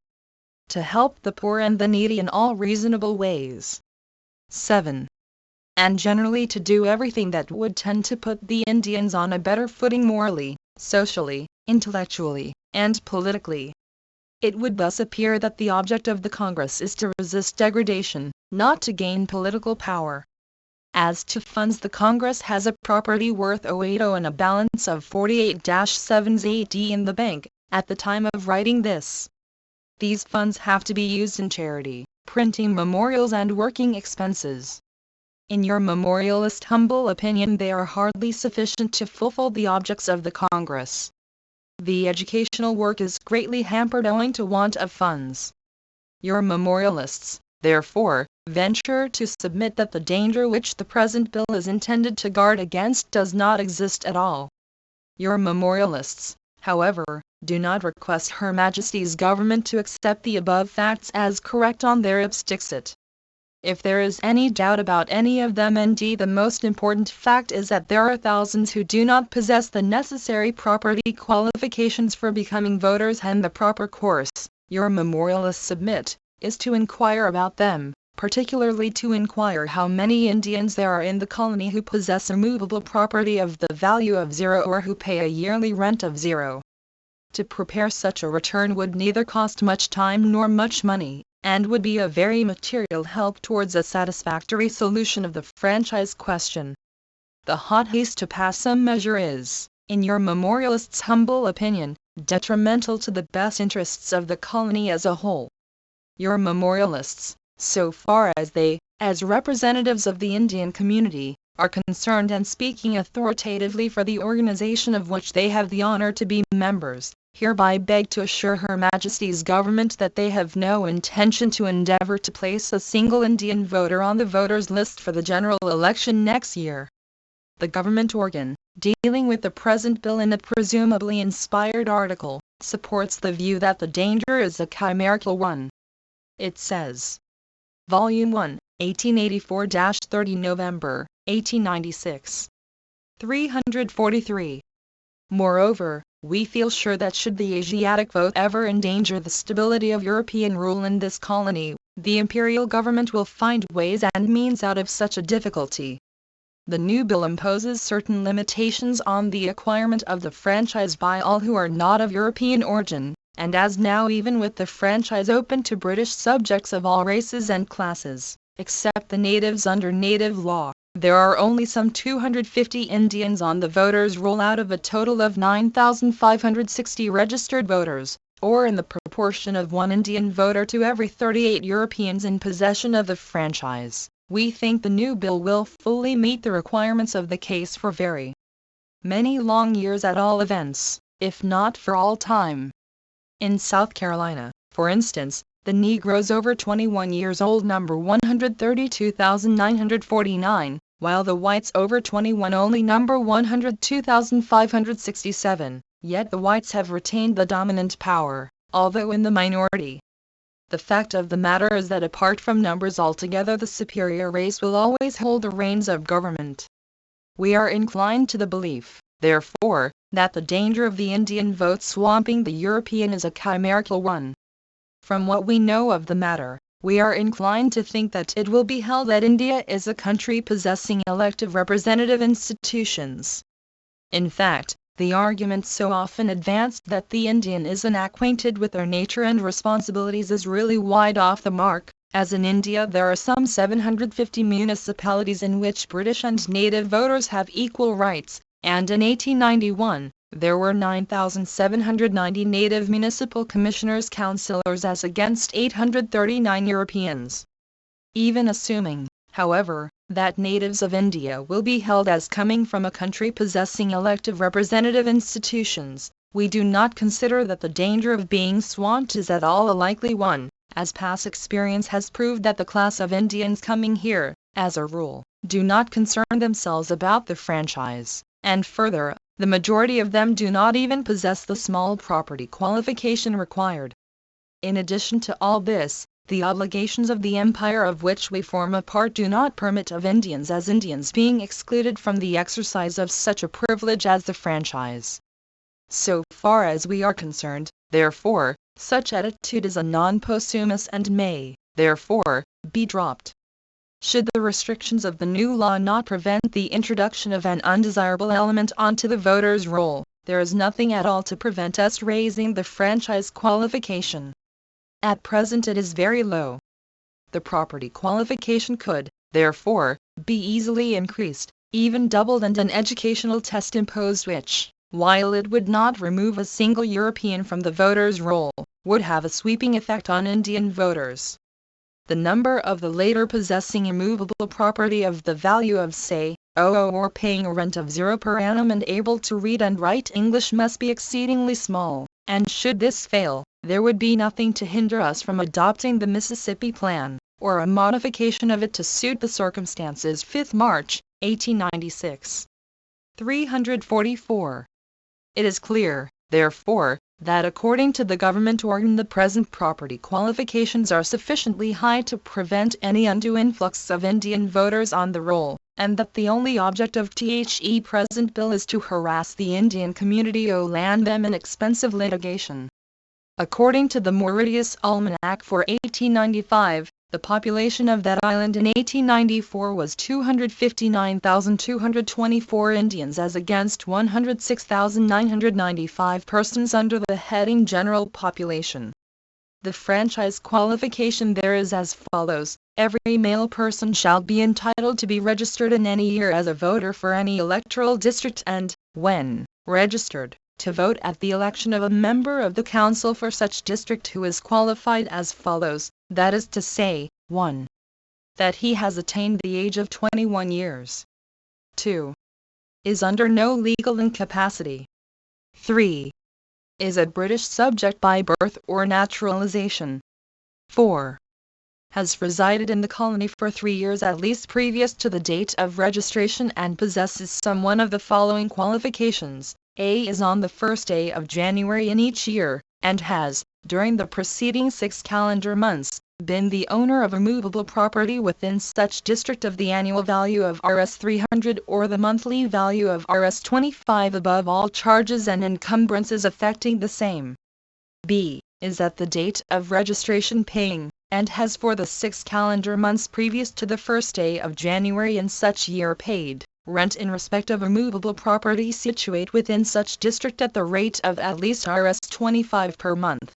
To help the poor and the needy in all reasonable ways. 7. And generally to do everything that would tend to put the Indians on a better footing morally, socially, intellectually, and politically. It would thus appear that the object of the Congress is to resist degradation, not to gain political power. As to funds, the Congress has a property worth 080 and a balance of 48-78D in the bank, at the time of writing this. These funds have to be used in charity, printing memorials and working expenses. In your memorialist humble opinion, they are hardly sufficient to fulfill the objects of the Congress. The educational work is greatly hampered owing to want of funds. Your memorialists, therefore, venture to submit that the danger which the present bill is intended to guard against does not exist at all. Your memorialists, however, do not request Her Majesty's government to accept the above facts as correct on their obstixit. If there is any doubt about any of them, indeed the most important fact is that there are thousands who do not possess the necessary property qualifications for becoming voters, and the proper course, your memorialists submit, is to inquire about them, particularly to inquire how many Indians there are in the colony who possess immovable property of the value of 0 or who pay a yearly rent of 0. To prepare such a return would neither cost much time nor much money, and would be a very material help towards a satisfactory solution of the franchise question. The hot haste to pass some measure is, in your memorialist's humble opinion, detrimental to the best interests of the colony as a whole. Your memorialists, so far as they, as representatives of the Indian community, are concerned and speaking authoritatively for the organization of which they have the honor to be members, hereby beg to assure Her Majesty's government that they have no intention to endeavor to place a single Indian voter on the voters' list for the general election next year. The government organ, dealing with the present bill in a presumably inspired article, supports the view that the danger is a chimerical one. It says, Volume 1, 1884-30 November, 1896. 343. Moreover, we feel sure that should the Asiatic vote ever endanger the stability of European rule in this colony, the imperial government will find ways and means out of such a difficulty. The new bill imposes certain limitations on the acquirement of the franchise by all who are not of European origin, and as now even with the franchise open to British subjects of all races and classes, except the natives under native law, there are only some 250 Indians on the voters' roll out of a total of 9,560 registered voters, or in the proportion of 1 Indian voter to every 38 Europeans in possession of the franchise. We think the new bill will fully meet the requirements of the case for very many long years at all events, if not for all time. In South Carolina, for instance, the Negroes over 21 years old number 132,949, while the whites over 21 only number 102,567, yet the whites have retained the dominant power, although in the minority. The fact of the matter is that apart from numbers altogether, the superior race will always hold the reins of government. We are inclined to the belief, therefore, that the danger of the Indian vote swamping the European is a chimerical one. From what we know of the matter, we are inclined to think that it will be held that India is a country possessing elective representative institutions. In fact, the argument so often advanced that the Indian is unacquainted with their nature and responsibilities is really wide off the mark, As in India there are some 750 municipalities in which British and native voters have equal rights, and in 1891, there were 9,790 native municipal commissioners councillors as against 839 Europeans. Even assuming, however, that natives of India will be held as coming from a country possessing elective representative institutions, we do not consider that the danger of being swamped is at all a likely one, as past experience has proved that the class of Indians coming here, as a rule, do not concern themselves about the franchise, and further, the majority of them do not even possess the small property qualification required. In addition to all this, the obligations of the empire of which we form a part do not permit of Indians as Indians being excluded from the exercise of such a privilege as the franchise. So far as we are concerned, therefore, such attitude is a non-possumus and may, therefore, be dropped. Should the restrictions of the new law not prevent the introduction of an undesirable element onto the voters' roll, there is nothing at all to prevent us raising the franchise qualification. At present it is very low. The property qualification could, therefore, be easily increased, even doubled, and an educational test imposed which, while it would not remove a single European from the voters' roll, would have a sweeping effect on Indian voters. The number of the later possessing immovable property of the value of say, or paying a rent of 0 per annum and able to read and write English must be exceedingly small, and should this fail, there would be nothing to hinder us from adopting the Mississippi Plan, or a modification of it to suit the circumstances. 5 March, 1896. 344. It is clear, therefore, that according to the government organ the present property qualifications are sufficiently high to prevent any undue influx of Indian voters on the roll, and that the only object of the present bill is to harass the Indian community or land them in expensive litigation. According to the Mauritius Almanac for 1895, the population of that island in 1894 was 259,224 Indians as against 106,995 persons under the heading General Population. The franchise qualification there is as follows: every male person shall be entitled to be registered in any year as a voter for any electoral district and, when registered, to vote at the election of a member of the council for such district who is qualified as follows, that is to say, 1. That he has attained the age of 21 years. 2. Is under no legal incapacity. 3. Is a British subject by birth or naturalization. 4. Has resided in the colony for 3 years at least previous to the date of registration and possesses some one of the following qualifications. A. Is on the first day of January in each year, and has, during the preceding 6 calendar months, been the owner of immovable property within such district of the annual value of Rs 300 or the monthly value of Rs 25 above all charges and encumbrances affecting the same. B. Is at the date of registration paying, and has for the 6 calendar months previous to the first day of January in such year paid rent in respect of immovable property situate within such district at the rate of at least Rs 25 per month.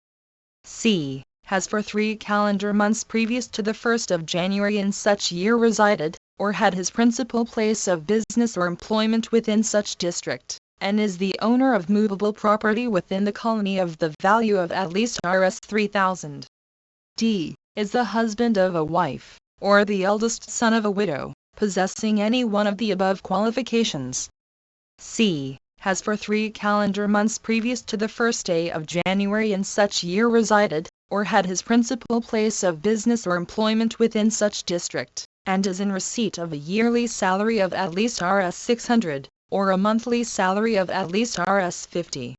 C. Has for 3 calendar months previous to the 1st of January in such year resided, or had his principal place of business or employment within such district, and is the owner of movable property within the colony of the value of at least Rs 3,000. D. Is the husband of a wife, or the eldest son of a widow, possessing any one of the above qualifications. C. Has for 3 calendar months previous to the 1st day of January in such year resided, or had his principal place of business or employment within such district, and is in receipt of a yearly salary of at least Rs 600, or a monthly salary of at least Rs 50.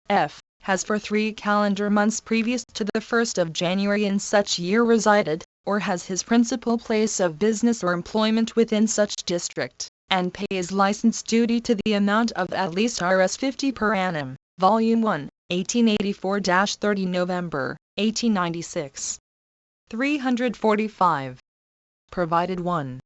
F. Has for 3 calendar months previous to the 1st of January in such year resided, or has his principal place of business or employment within such district, and pays license duty to the amount of at least Rs 50 per annum. Volume 1, 1884-30 November, 1896. 345. Provided 1.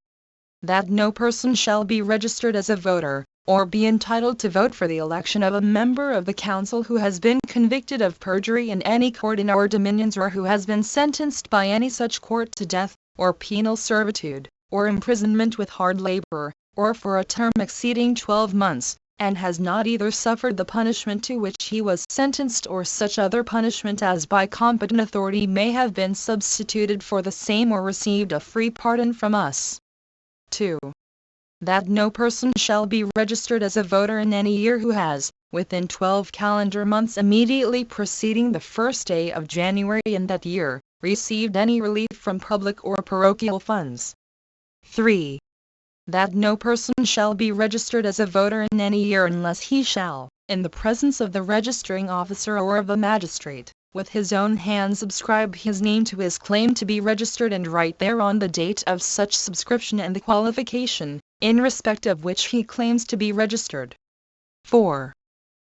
That no person shall be registered as a voter, or be entitled to vote for the election of a member of the council who has been convicted of perjury in any court in our dominions, or who has been sentenced by any such court to death, or penal servitude, or imprisonment with hard labor, or for a term exceeding 12 months, and has not either suffered the punishment to which he was sentenced or such other punishment as by competent authority may have been substituted for the same, or received a free pardon from us. 2. That no person shall be registered as a voter in any year who has, within 12 calendar months immediately preceding the first day of January in that year, received any relief from public or parochial funds. 3. That no person shall be registered as a voter in any year unless he shall, in the presence of the registering officer or of a magistrate, with his own hand subscribe his name to his claim to be registered and write thereon the date of such subscription and the qualification, in respect of which he claims to be registered. 4.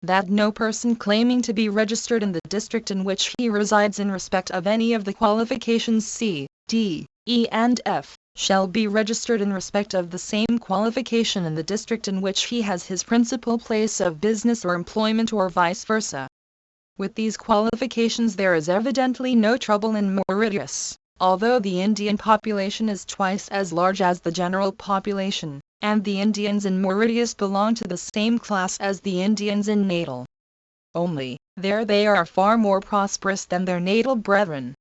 That no person claiming to be registered in the district in which he resides in respect of any of the qualifications C, D, E and F, shall be registered in respect of the same qualification in the district in which he has his principal place of business or employment, or vice versa. With these qualifications there is evidently no trouble in Mauritius, although the Indian population is twice as large as the general population, and the Indians in Mauritius belong to the same class as the Indians in Natal. Only, there they are far more prosperous than their natal brethren.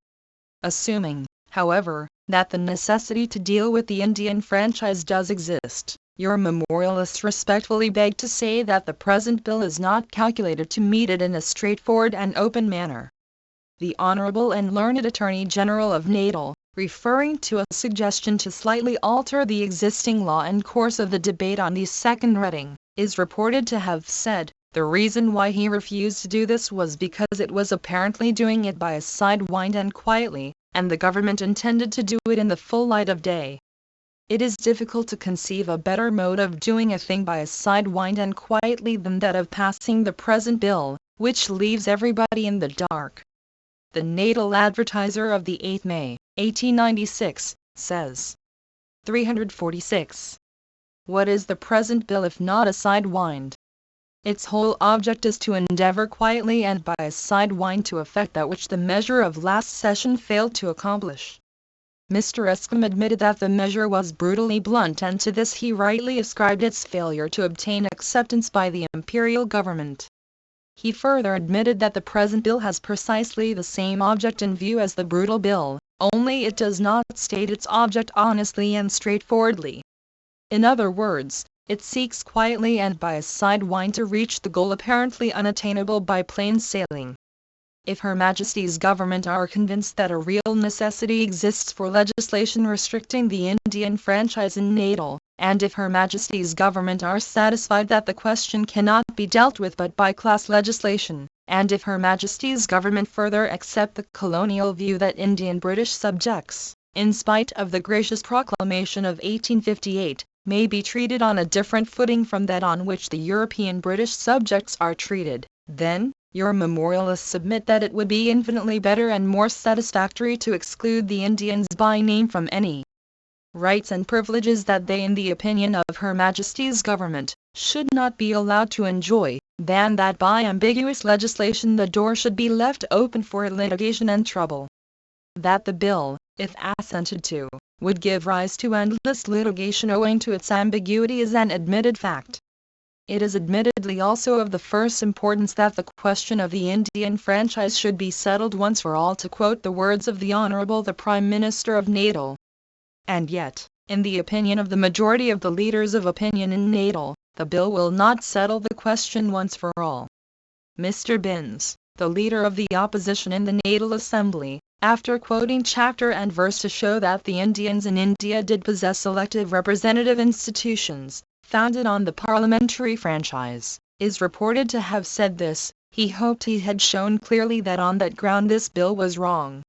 Assuming, however, that the necessity to deal with the Indian franchise does exist, your memorialists respectfully beg to say that the present bill is not calculated to meet it in a straightforward and open manner. The Honorable and Learned Attorney General of Natal, referring to a suggestion to slightly alter the existing law in course of the debate on the second reading, is reported to have said, the reason why he refused to do this was because it was apparently doing it by a sidewind and quietly, and the government intended to do it in the full light of day. It is difficult to conceive a better mode of doing a thing by a sidewind and quietly than that of passing the present bill, which leaves everybody in the dark. The Natal Advertiser of the 8th May, 1896, says. 346. What is the present bill if not a sidewind? Its whole object is to endeavor quietly and by a sidewind to effect that which the measure of last session failed to accomplish. Mr. Escombe admitted that the measure was brutally blunt, and to this he rightly ascribed its failure to obtain acceptance by the imperial government. He further admitted that the present bill has precisely the same object in view as the brutal bill, only it does not state its object honestly and straightforwardly. In other words, it seeks quietly and by a sidewind to reach the goal apparently unattainable by plain sailing. If Her Majesty's government are convinced that a real necessity exists for legislation restricting the Indian franchise in Natal, and if Her Majesty's government are satisfied that the question cannot be dealt with but by class legislation, and if Her Majesty's government further accept the colonial view that Indian British subjects, in spite of the gracious proclamation of 1858, may be treated on a different footing from that on which the European British subjects are treated, then, your memorialists submit that it would be infinitely better and more satisfactory to exclude the Indians by name from any rights and privileges that they, in the opinion of Her Majesty's government, should not be allowed to enjoy, than that by ambiguous legislation the door should be left open for litigation and trouble. That the bill, if assented to, would give rise to endless litigation owing to its ambiguity is an admitted fact. It is admittedly also of the first importance that the question of the Indian franchise should be settled once for all, to quote the words of the Honourable the Prime Minister of Natal. And yet, in the opinion of the majority of the leaders of opinion in Natal, the bill will not settle the question once for all. Mr. Binns, the leader of the opposition in the Natal Assembly, after quoting chapter and verse to show that the Indians in India did possess elective representative institutions, founded on the parliamentary franchise, is reported to have said this: he hoped he had shown clearly that on that ground this bill was wrong.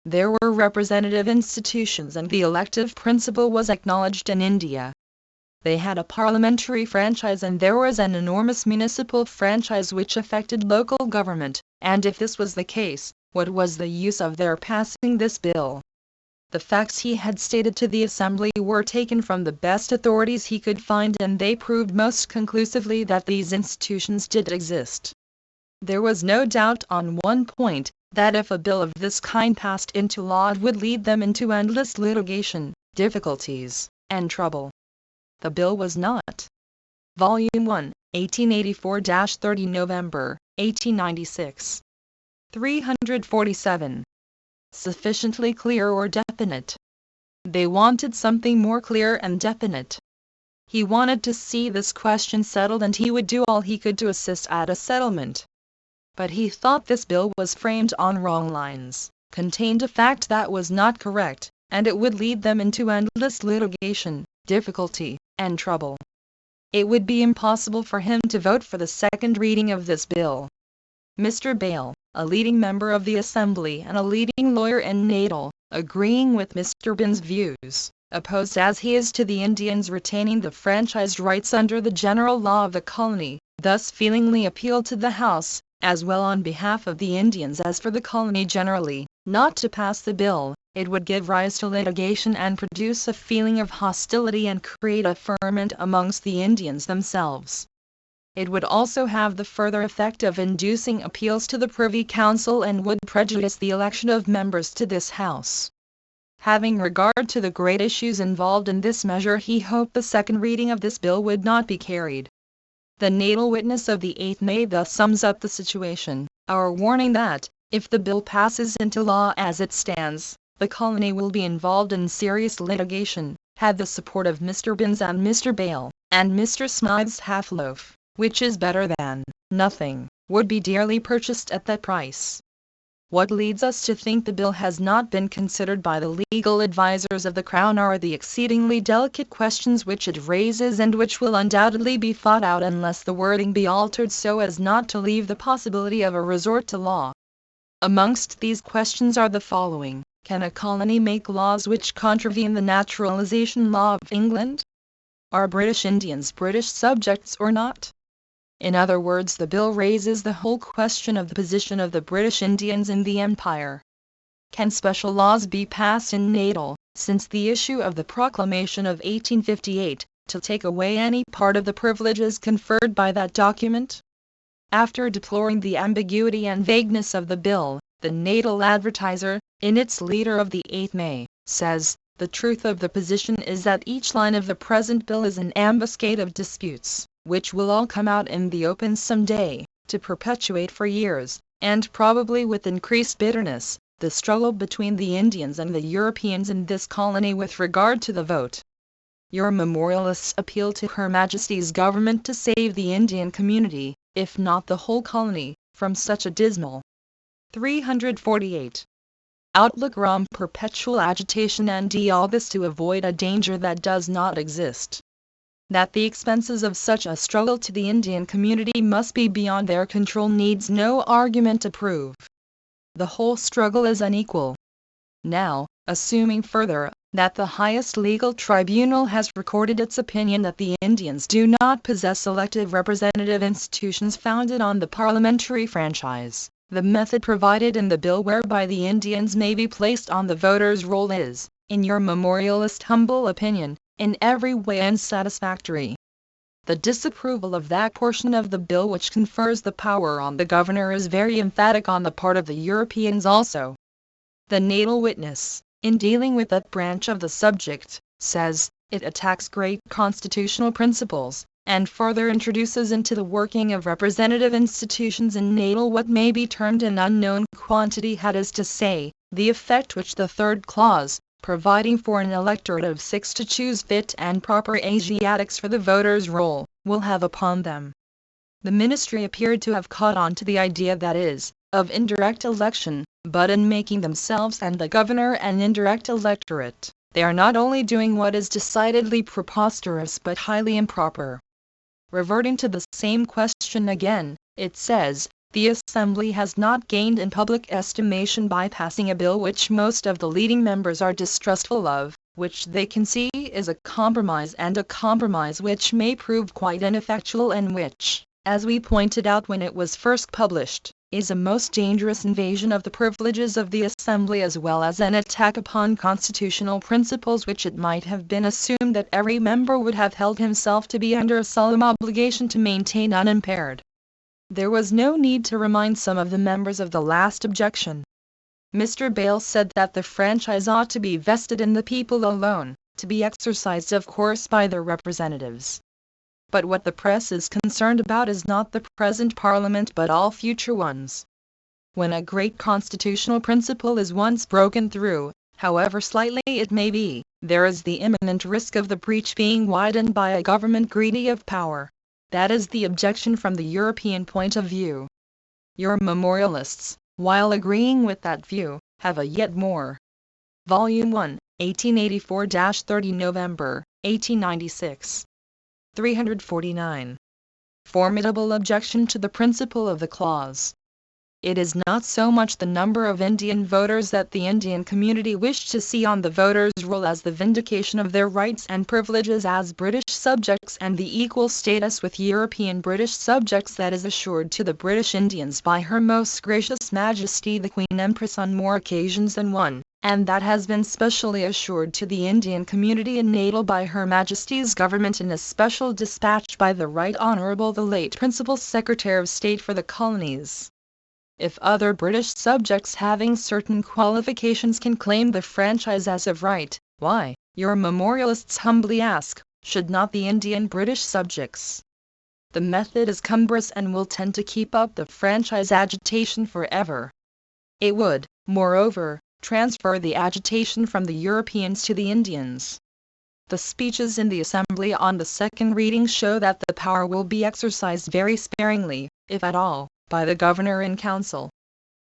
There were representative institutions and the elective principle was acknowledged in India. They had a parliamentary franchise and there was an enormous municipal franchise which affected local government, and if this was the case, what was the use of their passing this bill? The facts he had stated to the Assembly were taken from the best authorities he could find, and they proved most conclusively that these institutions did exist. There was no doubt on one point, that if a bill of this kind passed into law it would lead them into endless litigation, difficulties, and trouble. The bill was not. Volume 1, 1884-30 November, 1896. 347. Sufficiently clear or definite. They wanted something more clear and definite. He wanted to see this question settled, and he would do all he could to assist at a settlement. But he thought this bill was framed on wrong lines, contained a fact that was not correct, and it would lead them into endless litigation, difficulty, and trouble. It would be impossible for him to vote for the second reading of this bill. Mr. Bale, a leading member of the Assembly and a leading lawyer in Natal, agreeing with Mr. Binns' views, opposed as he is to the Indians retaining the franchise rights under the general law of the colony, thus feelingly appealed to the House, as well on behalf of the Indians as for the colony generally, not to pass the bill. It would give rise to litigation and produce a feeling of hostility and create a ferment amongst the Indians themselves. It would also have the further effect of inducing appeals to the Privy Council and would prejudice the election of members to this House. Having regard to the great issues involved in this measure, he hoped the second reading of this bill would not be carried. The Natal Witness of the 8th May thus sums up the situation: our warning that, if the bill passes into law as it stands, the colony will be involved in serious litigation, had the support of Mr. Binns and Mr. Bale, and Mr. Smythe's half-loaf, which is better than nothing, would be dearly purchased at that price. What leads us to think the bill has not been considered by the legal advisers of the Crown are the exceedingly delicate questions which it raises, and which will undoubtedly be fought out unless the wording be altered so as not to leave the possibility of a resort to law. Amongst these questions are the following: can a colony make laws which contravene the naturalization law of England? Are British Indians British subjects or not? In other words, the bill raises the whole question of the position of the British Indians in the Empire. Can special laws be passed in Natal, since the issue of the Proclamation of 1858, to take away any part of the privileges conferred by that document? After deploring the ambiguity and vagueness of the bill, the Natal Advertiser, in its leader of the 8th May, says, "The truth of the position is that each line of the present bill is an ambuscade of disputes, which will all come out in the open some day, to perpetuate for years, and probably with increased bitterness, the struggle between the Indians and the Europeans in this colony with regard to the vote. Your memorialists appeal to Her Majesty's government to save the Indian community, if not the whole colony, from such a dismal 348. Outlook on perpetual agitation, and all this to avoid a danger that does not exist. That the expenses of such a struggle to the Indian community must be beyond their control needs no argument to prove. The whole struggle is unequal. Now, assuming further, that the highest legal tribunal has recorded its opinion that the Indians do not possess elective representative institutions founded on the parliamentary franchise, the method provided in the bill whereby the Indians may be placed on the voters' roll is, in your memorialist humble opinion, in every way unsatisfactory. The disapproval of that portion of the bill which confers the power on the governor is very emphatic on the part of the Europeans also. The Natal Witness, in dealing with that branch of the subject, says, it attacks great constitutional principles, and further introduces into the working of representative institutions in Natal what may be termed an unknown quantity, that is to say, the effect which the third clause, providing for an electorate of 6 to choose fit and proper Asiatics for the voters' roll, will have upon them. The ministry appeared to have caught on to the idea, that is, of indirect election, but in making themselves and the governor an indirect electorate, they are not only doing what is decidedly preposterous but highly improper. Reverting to the same question again, it says, the Assembly has not gained in public estimation by passing a bill which most of the leading members are distrustful of, which they can see is a compromise, and a compromise which may prove quite ineffectual, and which, as we pointed out when it was first published, is a most dangerous invasion of the privileges of the Assembly as well as an attack upon constitutional principles which it might have been assumed that every member would have held himself to be under a solemn obligation to maintain unimpaired. There was no need to remind some of the members of the last objection. Mr. Bale said that the franchise ought to be vested in the people alone, to be exercised of course by their representatives. But what the press is concerned about is not the present Parliament but all future ones. When a great constitutional principle is once broken through, however slightly it may be, there is the imminent risk of the breach being widened by a government greedy of power. That is the objection from the European point of view. Your memorialists, while agreeing with that view, have a yet more. Volume 1, 1884-30 November, 1896. 349. Formidable objection to the principle of the clause. It is not so much the number of Indian voters that the Indian community wished to see on the voters' roll as the vindication of their rights and privileges as British subjects and the equal status with European British subjects that is assured to the British Indians by Her Most Gracious Majesty the Queen Empress on more occasions than one, and that has been specially assured to the Indian community in natal by Her Majesty's Government in a special dispatch by the Right Honourable the late Principal Secretary of State for the Colonies. If other British subjects having certain qualifications can claim the franchise as of right, why, your memorialists humbly ask, should not the Indian British subjects? The method is cumbrous and will tend to keep up the franchise agitation forever. It would, moreover, transfer the agitation from the Europeans to the Indians. The speeches in the Assembly on the second reading show that the power will be exercised very sparingly, if at all, by the Governor in Council.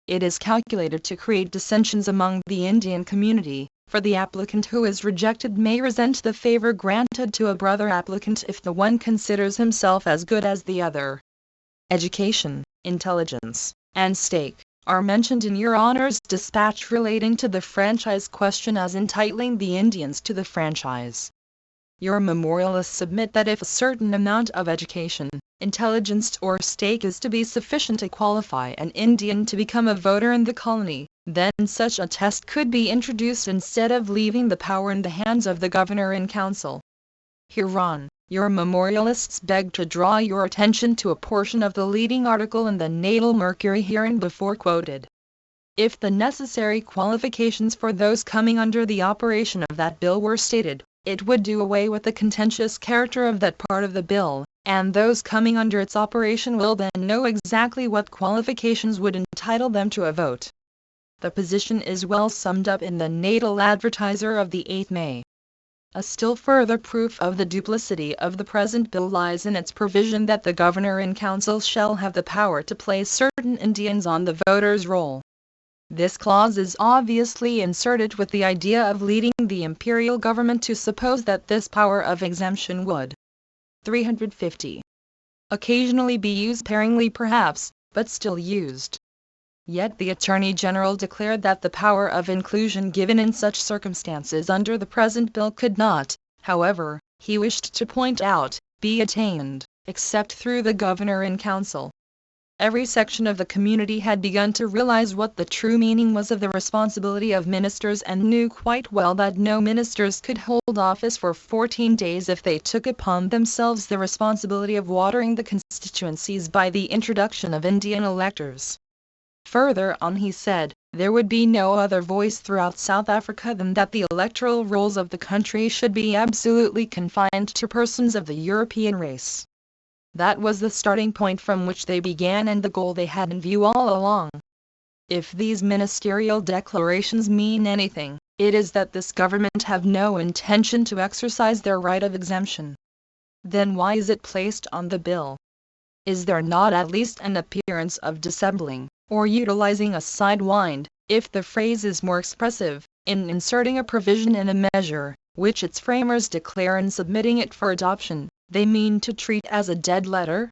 It is calculated to create dissensions among the Indian community, for the applicant who is rejected may resent the favor granted to a brother applicant if the one considers himself as good as the other. Education, intelligence, and stake are mentioned in your Honour's dispatch relating to the franchise question as entitling the Indians to the franchise. Your memorialists submit that if a certain amount of education, intelligence or stake is to be sufficient to qualify an Indian to become a voter in the colony, then such a test could be introduced instead of leaving the power in the hands of the Governor in Council. Hereon, your memorialists beg to draw your attention to a portion of the leading article in the Natal Mercury hereinbefore quoted. If the necessary qualifications for those coming under the operation of that bill were stated, it would do away with the contentious character of that part of the bill, and those coming under its operation will then know exactly what qualifications would entitle them to a vote. The position is well summed up in the Natal Advertiser of the 8th May. A still further proof of the duplicity of the present bill lies in its provision that the Governor in Council shall have the power to place certain Indians on the voters' roll. This clause is obviously inserted with the idea of leading the imperial government to suppose that this power of exemption would 350. Occasionally be used sparingly perhaps, but still used. Yet the Attorney General declared that the power of inclusion given in such circumstances under the present bill could not, however, he wished to point out, be attained, except through the Governor in Council. Every section of the community had begun to realize what the true meaning was of the responsibility of ministers and knew quite well that no ministers could hold office for 14 days if they took upon themselves the responsibility of watering the constituencies by the introduction of Indian electors. Further on he said, there would be no other voice throughout South Africa than that the electoral rolls of the country should be absolutely confined to persons of the European race. That was the starting point from which they began and the goal they had in view all along. If these ministerial declarations mean anything, it is that this government have no intention to exercise their right of exemption. Then why is it placed on the bill? Is there not at least an appearance of dissembling, or utilizing a sidewind, if the phrase is more expressive, in inserting a provision in a measure, which its framers declare in submitting it for adoption, they mean to treat as a dead letter?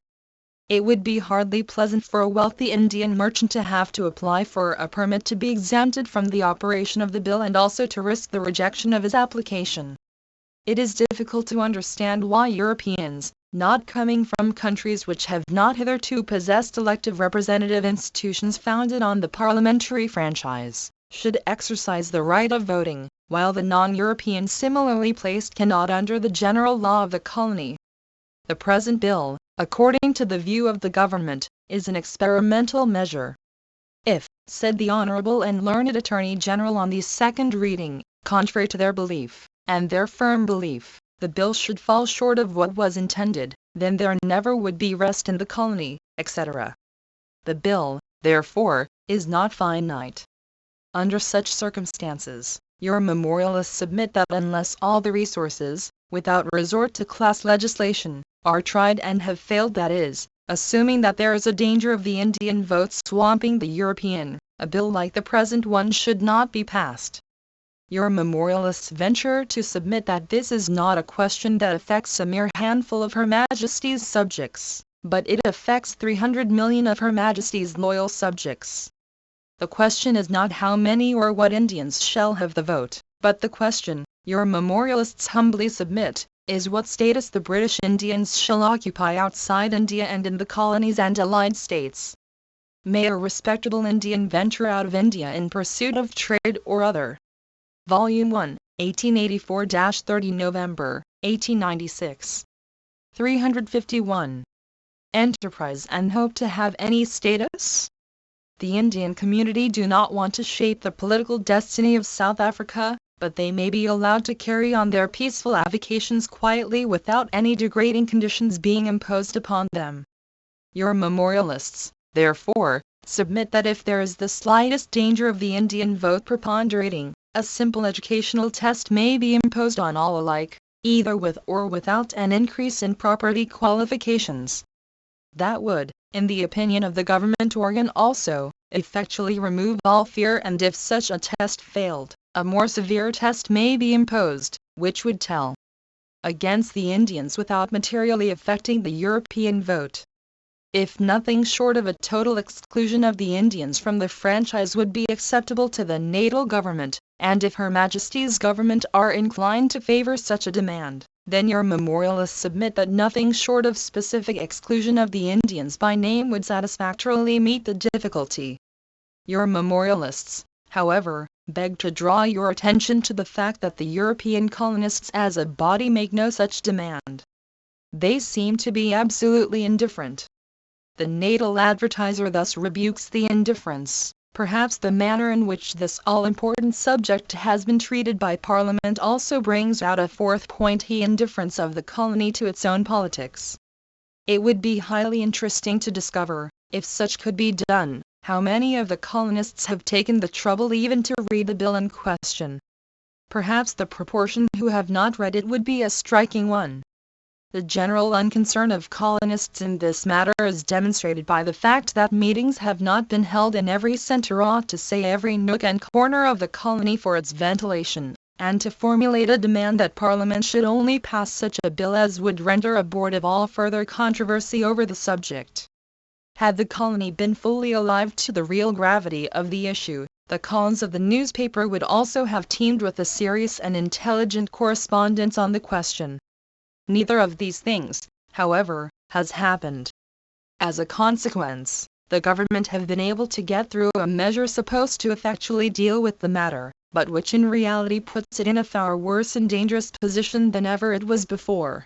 It would be hardly pleasant for a wealthy Indian merchant to have to apply for a permit to be exempted from the operation of the bill and also to risk the rejection of his application. It is difficult to understand why Europeans, not coming from countries which have not hitherto possessed elective representative institutions founded on the parliamentary franchise, should exercise the right of voting, while the non-European similarly placed cannot under the general law of the colony. The present bill, according to the view of the government, is an experimental measure. If, said the Honourable and Learned Attorney General on the second reading, contrary to their belief, and their firm belief, the bill should fall short of what was intended, then there never would be rest in the colony, etc. The bill, therefore, is not finite. Under such circumstances, your memorialists submit that unless all the resources, without resort to class legislation, are tried and have failed, that is, assuming that there is a danger of the Indian vote swamping the European, a bill like the present one should not be passed. Your memorialists venture to submit that this is not a question that affects a mere handful of Her Majesty's subjects, but it affects 300 million of Her Majesty's loyal subjects. The question is not how many or what Indians shall have the vote, but the question, your memorialists humbly submit, is what status the British Indians shall occupy outside India and in the colonies and allied states. May a respectable Indian venture out of India in pursuit of trade or other? Volume 1, 1884-30 November, 1896. 351. Enterprise and hope to have any status? The Indian community do not want to shape the political destiny of South Africa, but they may be allowed to carry on their peaceful avocations quietly without any degrading conditions being imposed upon them. Your memorialists, therefore, submit that if there is the slightest danger of the Indian vote preponderating, a simple educational test may be imposed on all alike, either with or without an increase in property qualifications. That would, in the opinion of the government organ also, effectually remove all fear, and if such a test failed, a more severe test may be imposed, which would tell against the Indians without materially affecting the European vote. If nothing short of a total exclusion of the Indians from the franchise would be acceptable to the natal government, and if Her Majesty's government are inclined to favor such a demand, then your memorialists submit that nothing short of specific exclusion of the Indians by name would satisfactorily meet the difficulty. Your memorialists, however, beg to draw your attention to the fact that the European colonists as a body make no such demand. They seem to be absolutely indifferent. The natal advertiser thus rebukes the indifference. Perhaps the manner in which this all-important subject has been treated by Parliament also brings out a fourth point: the indifference of the colony to its own politics. It would be highly interesting to discover, if such could be done, how many of the colonists have taken the trouble even to read the bill in question. Perhaps the proportion who have not read it would be a striking one. The general unconcern of colonists in this matter is demonstrated by the fact that meetings have not been held in every centre, ought to say every nook and corner of the colony, for its ventilation, and to formulate a demand that Parliament should only pass such a bill as would render abortive all further controversy over the subject. Had the colony been fully alive to the real gravity of the issue, the columns of the newspaper would also have teemed with a serious and intelligent correspondence on the question. Neither of these things, however, has happened. As a consequence, the government have been able to get through a measure supposed to effectually deal with the matter, but which in reality puts it in a far worse and dangerous position than ever it was before.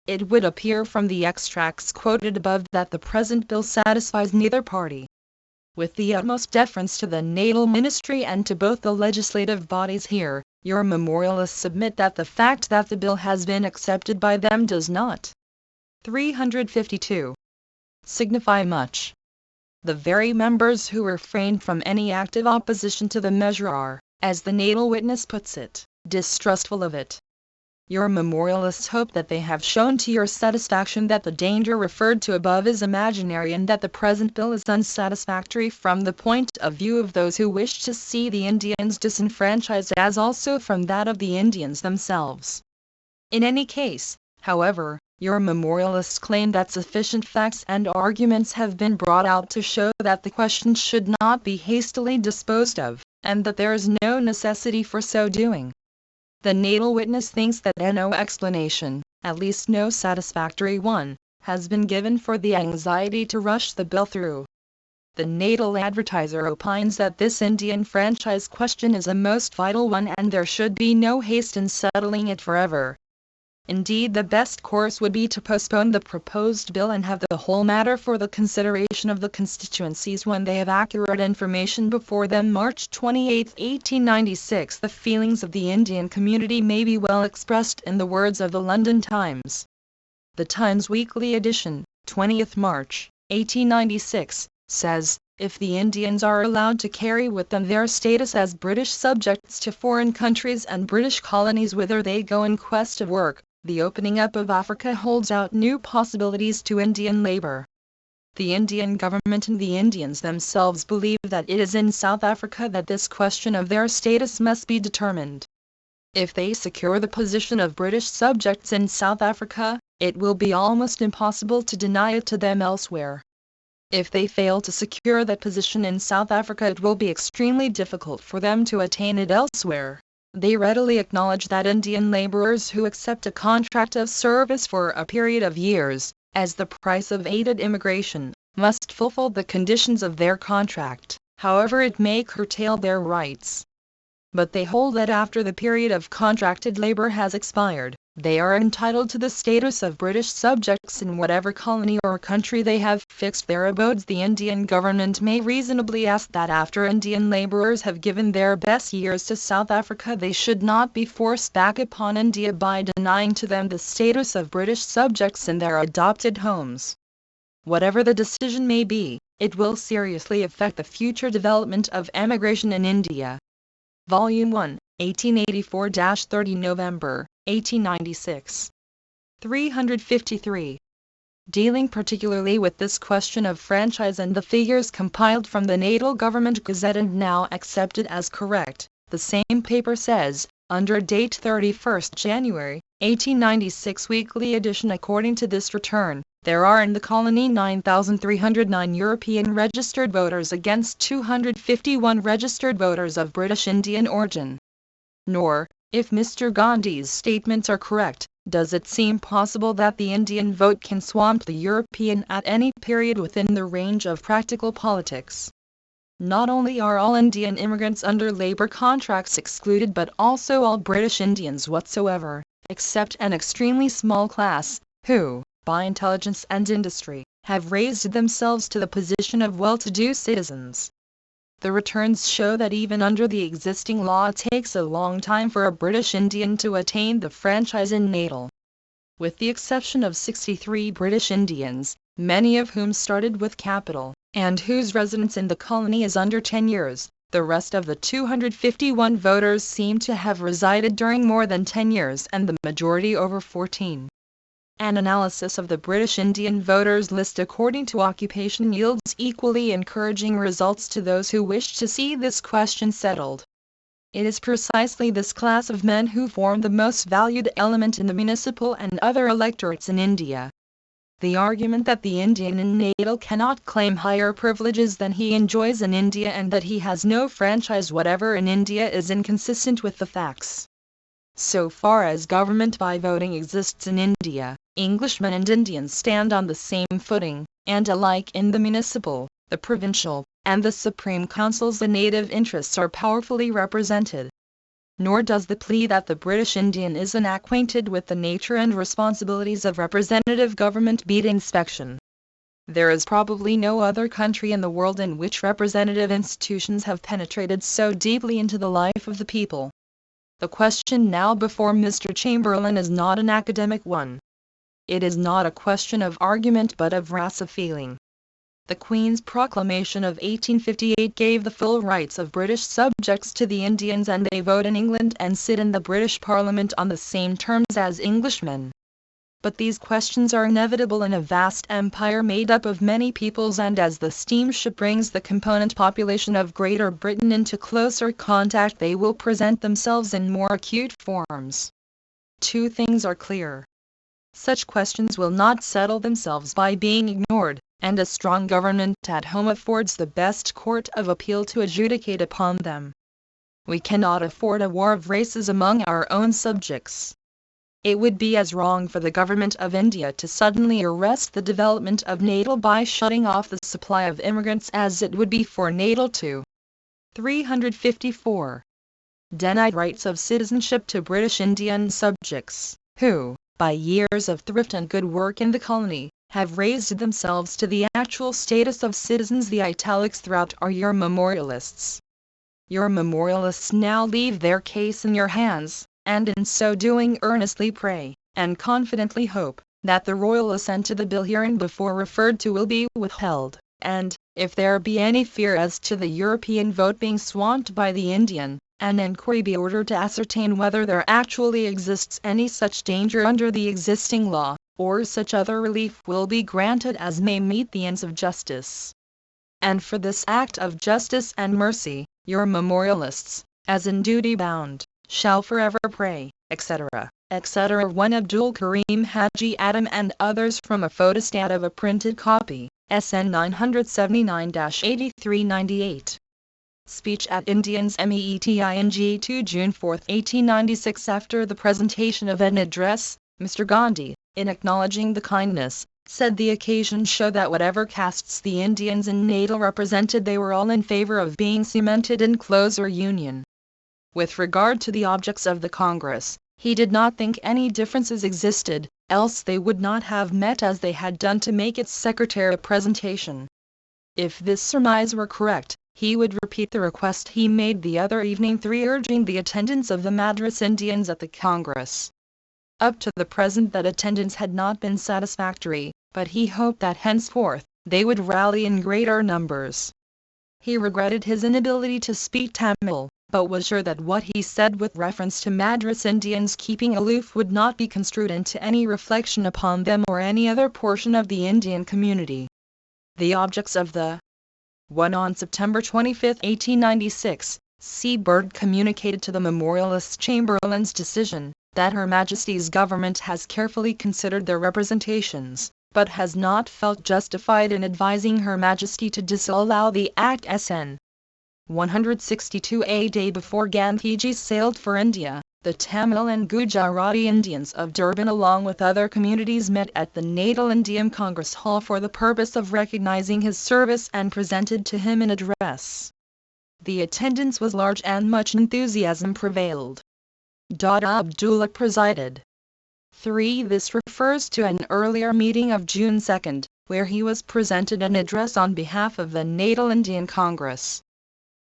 It would appear from the extracts quoted above that the present bill satisfies neither party. With the utmost deference to the natal ministry and to both the legislative bodies here, your memorialists submit that the fact that the bill has been accepted by them does not 352 signify much. The very members who refrain from any active opposition to the measure are, as the natal witness puts it, distrustful of it. Your memorialists hope that they have shown to your satisfaction that the danger referred to above is imaginary, and that the present bill is unsatisfactory from the point of view of those who wish to see the Indians disenfranchised, as also from that of the Indians themselves. In any case, however, your memorialists claim that sufficient facts and arguments have been brought out to show that the question should not be hastily disposed of, and that there is no necessity for so doing. The natal witness thinks that no explanation, at least no satisfactory one, has been given for the anxiety to rush the bill through. The Natal Advertiser opines that this Indian franchise question is a most vital one and there should be no haste in settling it forever. Indeed, the best course would be to postpone the proposed bill and have the whole matter for the consideration of the constituencies when they have accurate information before them. March 28, 1896. The feelings of the Indian community may be well expressed in the words of the London Times. The Times Weekly Edition, 20th March, 1896, says, if the Indians are allowed to carry with them their status as British subjects to foreign countries and British colonies whither they go in quest of work, the opening up of Africa holds out new possibilities to Indian labor. The Indian government and the Indians themselves believe that it is in South Africa that this question of their status must be determined. If they secure the position of British subjects in South Africa, it will be almost impossible to deny it to them elsewhere. If they fail to secure that position in South Africa, it will be extremely difficult for them to attain it elsewhere. They readily acknowledge that Indian laborers who accept a contract of service for a period of years, as the price of aided immigration, must fulfill the conditions of their contract, however it may curtail their rights. But they hold that after the period of contracted labor has expired, they are entitled to the status of British subjects in whatever colony or country they have fixed their abodes. The Indian government may reasonably ask that after Indian laborers have given their best years to South Africa, they should not be forced back upon India by denying to them the status of British subjects in their adopted homes. Whatever the decision may be, it will seriously affect the future development of emigration in India. Volume 1, 1884-30 November, 1896. 353. Dealing particularly with this question of franchise and the figures compiled from the Natal Government Gazette and now accepted as correct, the same paper says, under date 31st January, 1896 weekly edition, according to this return, there are in the colony 9,309 European registered voters against 251 registered voters of British Indian origin. Nor, if Mr. Gandhi's statements are correct, does it seem possible that the Indian vote can swamp the European at any period within the range of practical politics. Not only are all Indian immigrants under labor contracts excluded, but also all British Indians whatsoever, except an extremely small class, who, by intelligence and industry, have raised themselves to the position of well-to-do citizens. The returns show that even under the existing law it takes a long time for a British Indian to attain the franchise in Natal. With the exception of 63 British Indians, many of whom started with capital, and whose residence in the colony is under 10 years, the rest of the 251 voters seem to have resided during more than 10 years and the majority over 14. An analysis of the British Indian voters list according to occupation yields equally encouraging results to those who wish to see this question settled. It is precisely this class of men who form the most valued element in the municipal and other electorates in India. The argument that the Indian in Natal cannot claim higher privileges than he enjoys in India and that he has no franchise whatever in India is inconsistent with the facts. So far as government by voting exists in India, Englishmen and Indians stand on the same footing, and alike in the municipal, the provincial, and the supreme councils the native interests are powerfully represented. Nor does the plea that the British Indian is unacquainted with the nature and responsibilities of representative government beat inspection. There is probably no other country in the world in which representative institutions have penetrated so deeply into the life of the people. The question now before Mr. Chamberlain is not an academic one. It is not a question of argument but of rasa feeling. The Queen's proclamation of 1858 gave the full rights of British subjects to the Indians, and they vote in England and sit in the British Parliament on the same terms as Englishmen. But these questions are inevitable in a vast empire made up of many peoples, and as the steamship brings the component population of Greater Britain into closer contact, they will present themselves in more acute forms. Two things are clear. Such questions will not settle themselves by being ignored, and a strong government at home affords the best court of appeal to adjudicate upon them. We cannot afford a war of races among our own subjects. It would be as wrong for the government of India to suddenly arrest the development of Natal by shutting off the supply of immigrants as it would be for Natal to 354. Denied rights of citizenship to British Indian subjects, who, by years of thrift and good work in the colony, have raised themselves to the actual status of citizens. The italics throughout are your memorialists. Your memorialists now leave their case in your hands, and in so doing earnestly pray, and confidently hope, that the royal assent to the bill hereinbefore referred to will be withheld, and, if there be any fear as to the European vote being swamped by the Indian, an enquiry be ordered to ascertain whether there actually exists any such danger under the existing law, or such other relief will be granted as may meet the ends of justice. And for this act of justice and mercy, your memorialists, as in duty bound, shall forever pray, etc., etc. 1 Abdul Karim Haji Adam and others from a photostat of a printed copy, SN 979-8398. Speech at Indians Meeting 2 June 4, 1896. After the presentation of an address, Mr. Gandhi, in acknowledging the kindness, said the occasion showed that whatever castes the Indians in Natal represented, they were all in favor of being cemented in closer union. With regard to the objects of the Congress, he did not think any differences existed, else they would not have met as they had done to make its secretary a presentation. If this surmise were correct, he would repeat the request he made the other evening, urging the attendance of the Madras Indians at the Congress. Up to the present that attendance had not been satisfactory, but he hoped that henceforth they would rally in greater numbers. He regretted his inability to speak Tamil, but was sure that what he said with reference to Madras Indians keeping aloof would not be construed into any reflection upon them or any other portion of the Indian community. The objects of the 1 On September 25, 1896, C. Bird communicated to the memorialists Chamberlain's decision, that Her Majesty's government has carefully considered their representations, but has not felt justified in advising Her Majesty to disallow the Act SN 162. A day before Gandhiji sailed for India, the Tamil and Gujarati Indians of Durban along with other communities met at the Natal Indian Congress Hall for the purpose of recognizing his service and presented to him an address. The attendance was large and much enthusiasm prevailed. Dada Abdullah presided. 3. This refers to an earlier meeting of June 2, where he was presented an address on behalf of the Natal Indian Congress.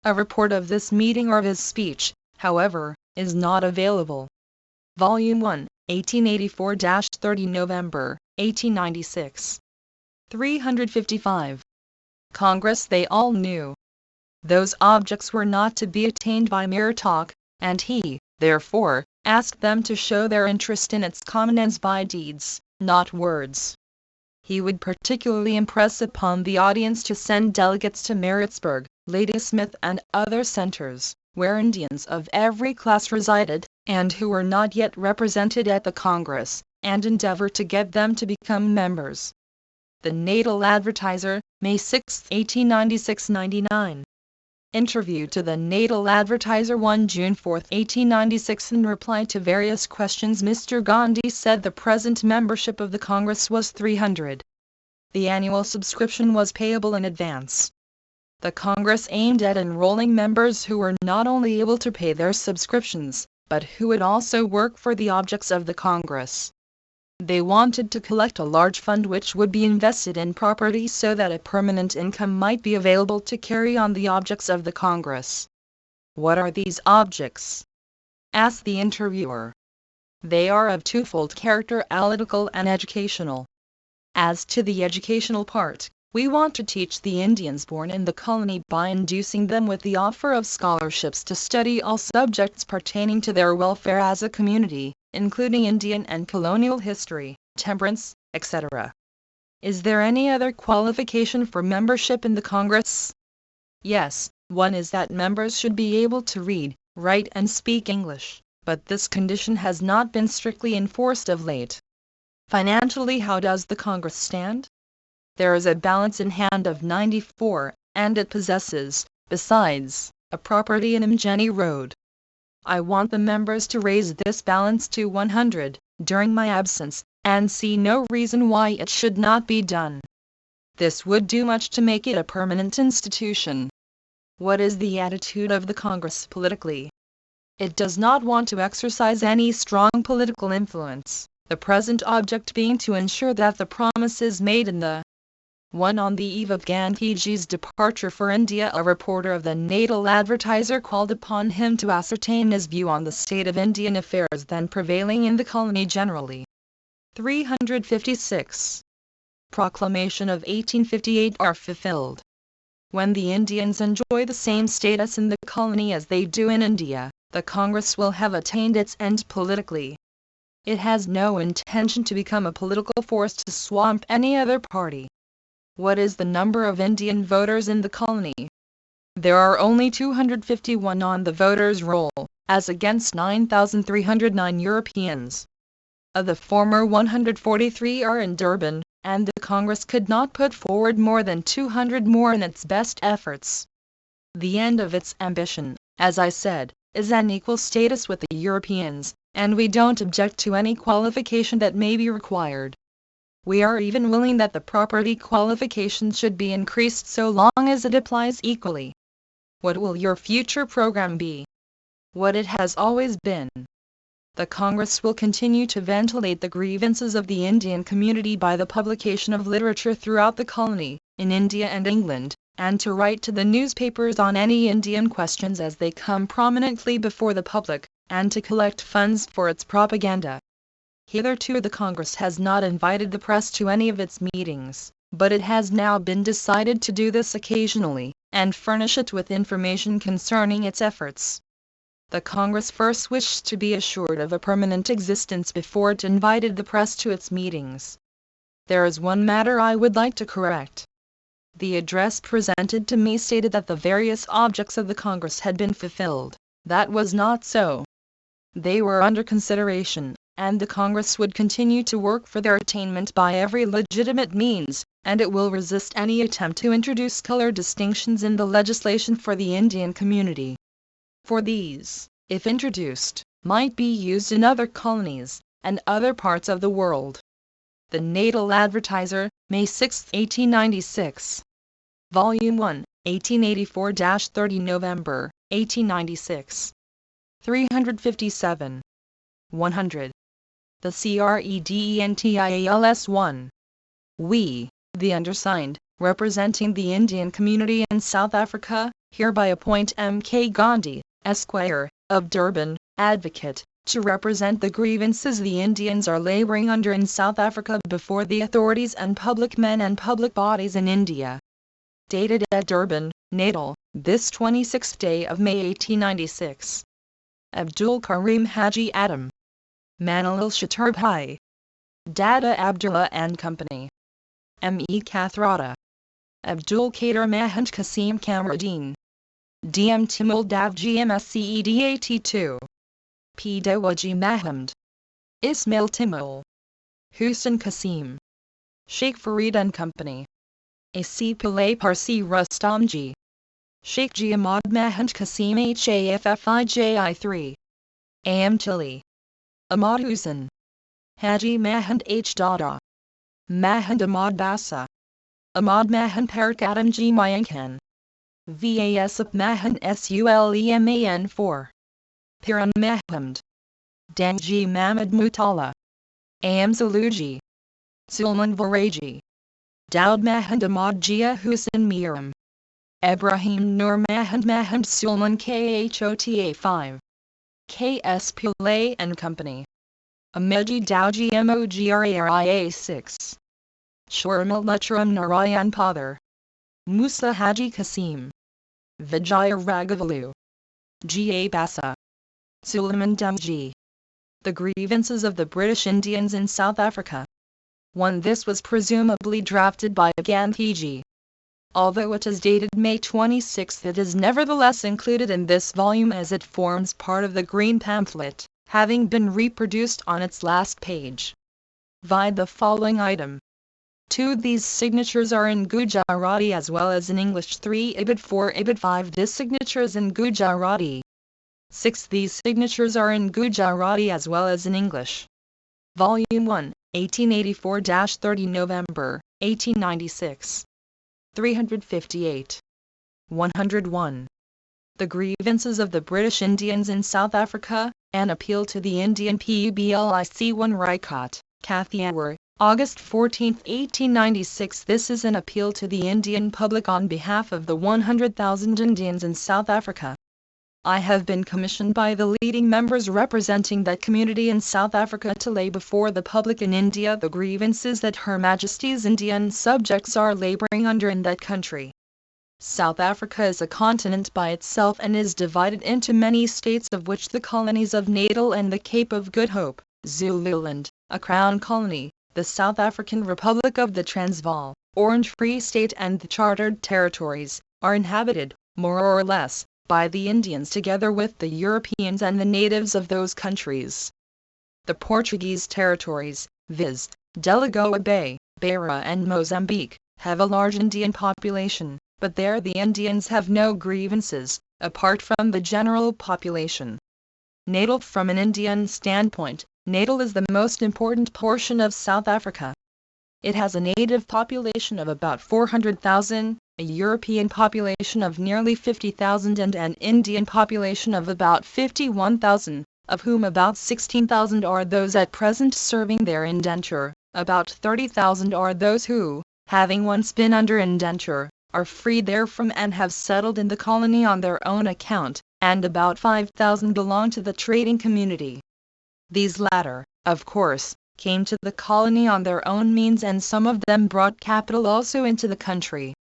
A report of this meeting or of his speech, however, is not available. Volume 1, 1884-30 November, 1896. 355. Congress. They all knew those objects were not to be attained by mere talk, and he, therefore, asked them to show their interest in its common ends by deeds, not words. He would particularly impress upon the audience to send delegates to Maritzburg, Ladysmith and other centers, where Indians of every class resided, and who were not yet represented at the Congress, and endeavor to get them to become members. The Natal Advertiser, May 6, 1896-99. Interview to the Natal Advertiser 1 June 4, 1896. In reply to various questions, Mr. Gandhi said the present membership of the Congress was 300. The annual subscription was payable in advance. The Congress aimed at enrolling members who were not only able to pay their subscriptions, but who would also work for the objects of the Congress. They wanted to collect a large fund which would be invested in property so that a permanent income might be available to carry on the objects of the Congress. What are these objects? Asked the interviewer. They are of twofold character, analytical and educational. As to the educational part, we want to teach the Indians born in the colony by inducing them with the offer of scholarships to study all subjects pertaining to their welfare as a community, including Indian and colonial history, temperance, etc. Is there any other qualification for membership in the Congress? Yes, one is that members should be able to read, write and speak English, but this condition has not been strictly enforced of late. Financially, how does the Congress stand? There is a balance in hand of 94, and it possesses, besides, a property in Imgeni Road. I want the members to raise this balance to 100, during my absence, and see no reason why it should not be done. This would do much to make it a permanent institution. What is the attitude of the Congress politically? It does not want to exercise any strong political influence, the present object being to ensure that the promises made in the one on the eve of Gandhiji's departure for India, a reporter of the Natal Advertiser called upon him to ascertain his view on the state of Indian affairs then prevailing in the colony generally. 356. Proclamation of 1858 are fulfilled. When the Indians enjoy the same status in the colony as they do in India, the Congress will have attained its end politically. It has no intention to become a political force to swamp any other party. What is the number of Indian voters in the colony? There are only 251 on the voters' roll, as against 9,309 Europeans. Of the former 143 are in Durban, and the Congress could not put forward more than 200 more in its best efforts. The end of its ambition, as I said, is an equal status with the Europeans, and we don't object to any qualification that may be required. We are even willing that the property qualification should be increased so long as it applies equally. What will your future program be? What it has always been. The Congress will continue to ventilate the grievances of the Indian community by the publication of literature throughout the colony, in India and England, and to write to the newspapers on any Indian questions as they come prominently before the public, and to collect funds for its propaganda. Hitherto the Congress has not invited the press to any of its meetings, but it has now been decided to do this occasionally, and furnish it with information concerning its efforts. The Congress first wished to be assured of a permanent existence before it invited the press to its meetings. There is one matter I would like to correct. The address presented to me stated that the various objects of the Congress had been fulfilled. That was not so. They were under consideration, and the Congress would continue to work for their attainment by every legitimate means, and it will resist any attempt to introduce color distinctions in the legislation for the Indian community. For these, if introduced, might be used in other colonies, and other parts of the world. The Natal Advertiser, May 6, 1896. Volume 1, 1884-30 November, 1896. 357. 100. The CREDENTIALS 1. We, the undersigned, representing the Indian community in South Africa, hereby appoint M.K. Gandhi, Esquire, of Durban, advocate, to represent the grievances the Indians are laboring under in South Africa before the authorities and public men and public bodies in India. Dated at Durban, Natal, this 26th day of May 1896. Abdul Karim Haji Adam. Manalil Shaturbai. Dada Abdullah and Company. M.E. Kathrada. Abdul Qadir Mahant Qasim Kamruddin. DM Timul Dav GMSCEDAT2. P. Dawaji Mahamd. Ismail Timul. Hussein Qasim. Sheikh Farid and Company. A.C. Pillai Parsi Rustamji. Sheikh G. Ahmad Mahant Qasim HAFFIJI3. A.M. Tilly. Ahmad Hussain. Haji Mahant H. Dada. Mahant Ahmad Bassa. Ahmad Mahant Parak Adamji Mayankan. VAS Mahant SULEMAN 4. Piran Mahamd. Danji Mahmud Mutala. Am Saluji. Sulman Varaji. Daud Mahand Ahmad Jia Hussain Miram. Ibrahim Nur Mahand Mahand Sulman KHOTA 5. KS Pillai and Company. Ameji Dauji MOGRARIA 6. Shurmil Lutram Narayan Padar. Musa Haji Qasim. Vijaya Ragavalu. G.A. Bassa. Suleiman Damji. The grievances of the British Indians in South Africa. 1. This was presumably drafted by Gandhiji. Although it is dated May 26, it is nevertheless included in this volume as it forms part of the green pamphlet, having been reproduced on its last page. Vide the following item. 2. These signatures are in Gujarati as well as in English. 3. Ibid 4 Ibid 5 This signature is in Gujarati. 6. These signatures are in Gujarati as well as in English. Volume 1, 1884-30 November, 1896. 358. 101. The Grievances of the British Indians in South Africa, An Appeal to the Indian Public 1 Rycott, Kathiawar, August 14, 1896. This is an appeal to the Indian public on behalf of the 100,000 Indians in South Africa. I have been commissioned by the leading members representing that community in South Africa to lay before the public in India the grievances that Her Majesty's Indian subjects are laboring under in that country. South Africa is a continent by itself and is divided into many states, of which the colonies of Natal and the Cape of Good Hope, Zululand, a crown colony, the South African Republic of the Transvaal, Orange Free State and the Chartered Territories, are inhabited, more or less, by the Indians together with the Europeans and the natives of those countries. The Portuguese territories, viz., Delagoa Bay, Beira and Mozambique, have a large Indian population, but there the Indians have no grievances, apart from the general population. Natal. From an Indian standpoint, Natal is the most important portion of South Africa. It has a native population of about 400,000, a European population of nearly 50,000 and an Indian population of about 51,000, of whom about 16,000 are those at present serving their indenture, about 30,000 are those who, having once been under indenture, are freed therefrom and have settled in the colony on their own account, and about 5,000 belong to the trading community. These latter, of course, came to the colony on their own means, and some of them brought capital also into the country.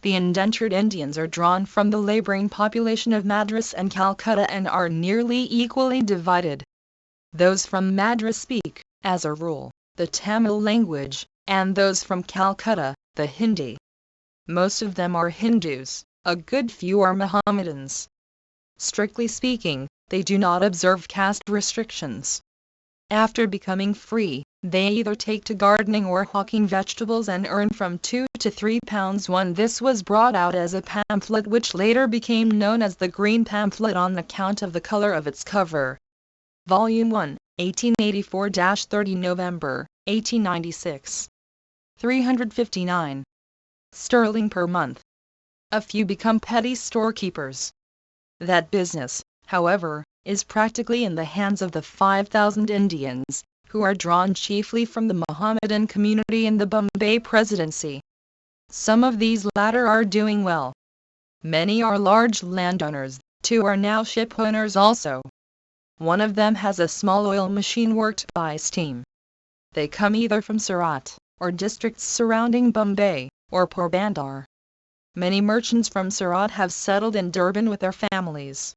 The indentured Indians are drawn from the laboring population of Madras and Calcutta and are nearly equally divided. Those from Madras speak, as a rule, the Tamil language, and those from Calcutta, the Hindi. Most of them are Hindus, a good few are Mohammedans. Strictly speaking, they do not observe caste restrictions. After becoming free, they either take to gardening or hawking vegetables and earn from 2 to 3 pounds one. This was brought out as a pamphlet which later became known as the Green Pamphlet on account of the color of its cover. Volume 1, 1884-30 November, 1896. 359. Sterling per month. A few become petty storekeepers. That business, however, is practically in the hands of the 5,000 Indians, who are drawn chiefly from the Mohammedan community in the Bombay Presidency. Some of these latter are doing well. Many are large landowners, 2 are now ship owners also. One of them has a small oil machine worked by steam. They come either from Surat, or districts surrounding Bombay, or Porbandar. Many merchants from Surat have settled in Durban with their families.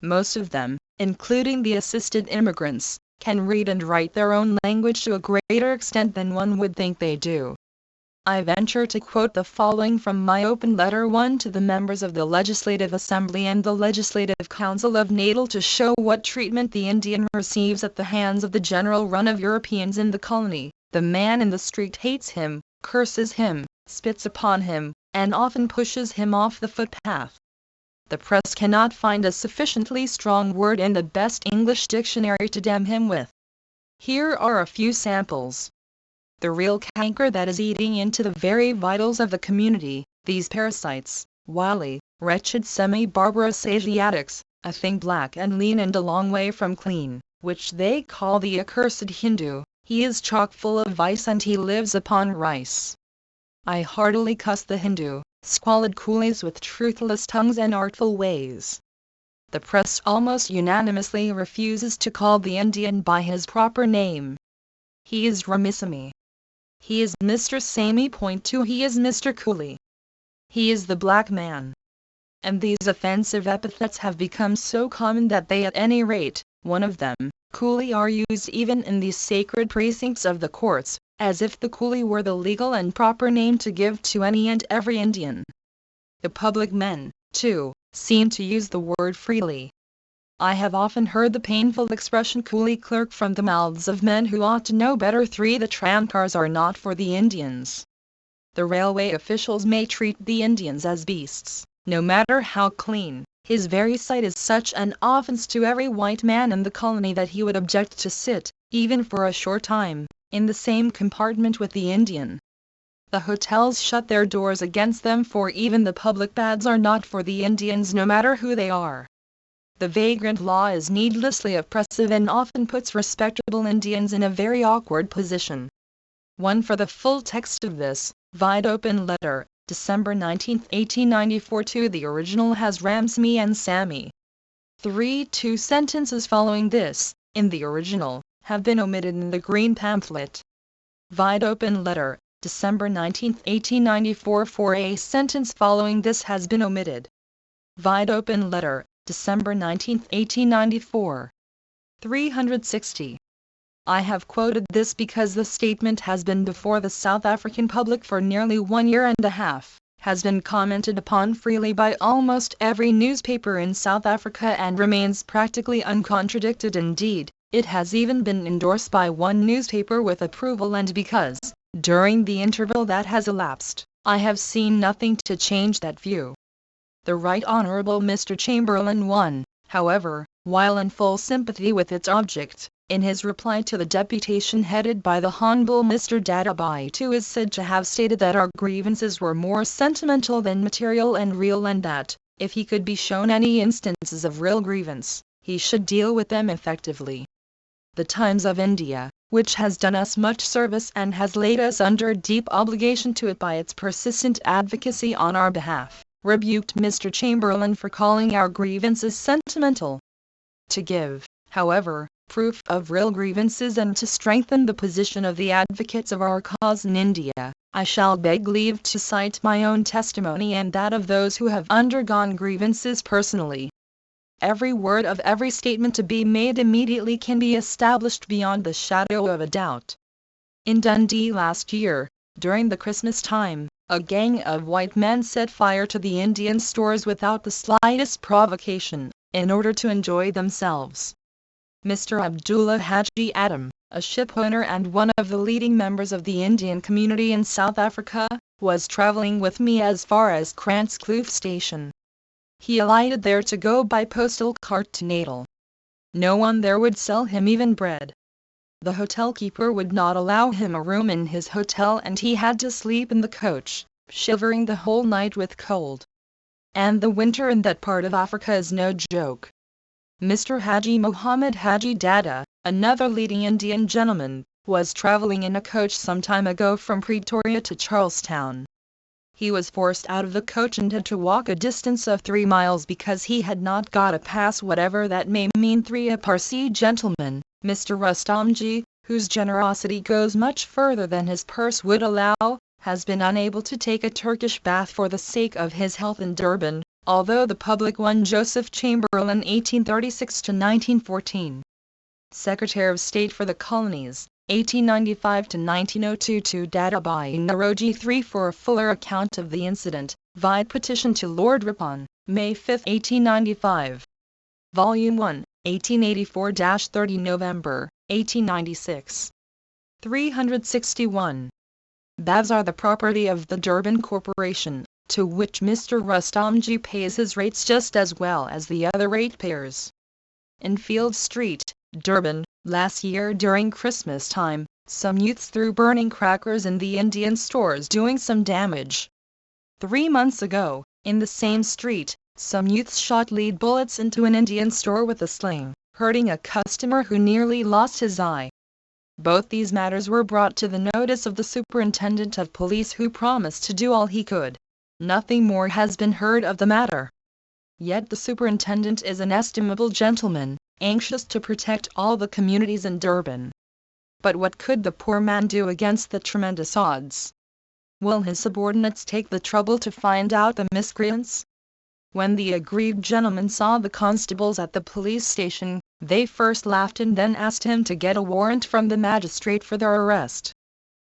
Most of them, including the assisted immigrants, can read and write their own language to a greater extent than one would think they do. I venture to quote the following from my open letter 1 to the members of the Legislative Assembly and the Legislative Council of Natal to show what treatment the Indian receives at the hands of the general run of Europeans in the colony. The man in the street hates him, curses him, spits upon him, and often pushes him off the footpath. The press cannot find a sufficiently strong word in the best English dictionary to damn him with. Here are a few samples. The real canker that is eating into the very vitals of the community, these parasites, wily, wretched semi-barbarous Asiatics, a thing black and lean and a long way from clean, which they call the accursed Hindu. He is chock full of vice and he lives upon rice. I heartily cuss the Hindu, squalid coolies with truthless tongues and artful ways. The press almost unanimously refuses to call the Indian by his proper name. He is Ramasamy. He is Mr. Samey.2. He is Mr. Coolie. He is the black man. And these offensive epithets have become so common that they, at any rate, one of them, coolie, are used even in the sacred precincts of the courts, as if the coolie were the legal and proper name to give to any and every Indian. The public men, too, seem to use the word freely. I have often heard the painful expression coolie clerk from the mouths of men who ought to know better. 3. The tramcars are not for the Indians. The railway officials may treat the Indians as beasts, no matter how clean. His very sight is such an offense to every white man in the colony that he would object to sit, even for a short time, in the same compartment with the Indian. The hotels shut their doors against them, for even the public baths are not for the Indians, no matter who they are. The vagrant law is needlessly oppressive and often puts respectable Indians in a very awkward position. 1. For the full text of this wide open letter, December 19, 1894 to the original has Ramsmi and Sammy. 3. 2 sentences following this, in the original, have been omitted in the green pamphlet. Wide open letter, December 19, 1894 4. A sentence following this has been omitted. Wide open letter, December 19, 1894. 360. I have quoted this because the statement has been before the South African public for nearly 1 year and a half, has been commented upon freely by almost every newspaper in South Africa and remains practically uncontradicted. Indeed, it has even been endorsed by one newspaper with approval, and because, during the interval that has elapsed, I have seen nothing to change that view. The Right Honourable Mr. Chamberlain 1, however, while in full sympathy with its object, in his reply to the deputation headed by the Honourable Mr. Dadabhai 2 is said to have stated that our grievances were more sentimental than material and real, and that, if he could be shown any instances of real grievance, he should deal with them effectively. The Times of India, which has done us much service and has laid us under a deep obligation to it by its persistent advocacy on our behalf, rebuked Mr. Chamberlain for calling our grievances sentimental. To give, however, proof of real grievances and to strengthen the position of the advocates of our cause in India, I shall beg leave to cite my own testimony and that of those who have undergone grievances personally. Every word of every statement to be made immediately can be established beyond the shadow of a doubt. In Dundee last year, during the Christmas time, a gang of white men set fire to the Indian stores without the slightest provocation, in order to enjoy themselves. Mr. Abdullah Haji Adam, a shipowner and one of the leading members of the Indian community in South Africa, was travelling with me as far as Krantskloof station. He alighted there to go by postal cart to Natal. No one there would sell him even bread. The hotel keeper would not allow him a room in his hotel, and he had to sleep in the coach, shivering the whole night with cold. And the winter in that part of Africa is no joke. Mr. Haji Mohammed Haji Dada, another leading Indian gentleman, was travelling in a coach some time ago from Pretoria to Charlestown. He was forced out of the coach and had to walk a distance of 3 miles because he had not got a pass, whatever that may mean. 3. A Parsi gentleman, Mr. Rustamji, whose generosity goes much further than his purse would allow, has been unable to take a Turkish bath for the sake of his health in Durban, although the public one. Joseph Chamberlain 1836–1914. Secretary of State for the Colonies, 1895–1902 to Dadabhai Naroji 3 for a fuller account of the incident, vide petition to Lord Ripon, May 5, 1895. Volume 1, 1884–30 November, 1896. 361. Baths are the property of the Durban Corporation, to which Mr. Rustamji pays his rates just as well as the other ratepayers. In Field Street, Durban, last year during Christmas time, some youths threw burning crackers in the Indian stores, doing some damage. 3 months ago, in the same street, some youths shot lead bullets into an Indian store with a sling, hurting a customer who nearly lost his eye. Both these matters were brought to the notice of the Superintendent of Police, who promised to do all he could. Nothing more has been heard of the matter. Yet the Superintendent is an estimable gentleman, anxious to protect all the communities in Durban. But what could the poor man do against the tremendous odds? Will his subordinates take the trouble to find out the miscreants? When the aggrieved gentlemen saw the constables at the police station, they first laughed and then asked him to get a warrant from the magistrate for their arrest.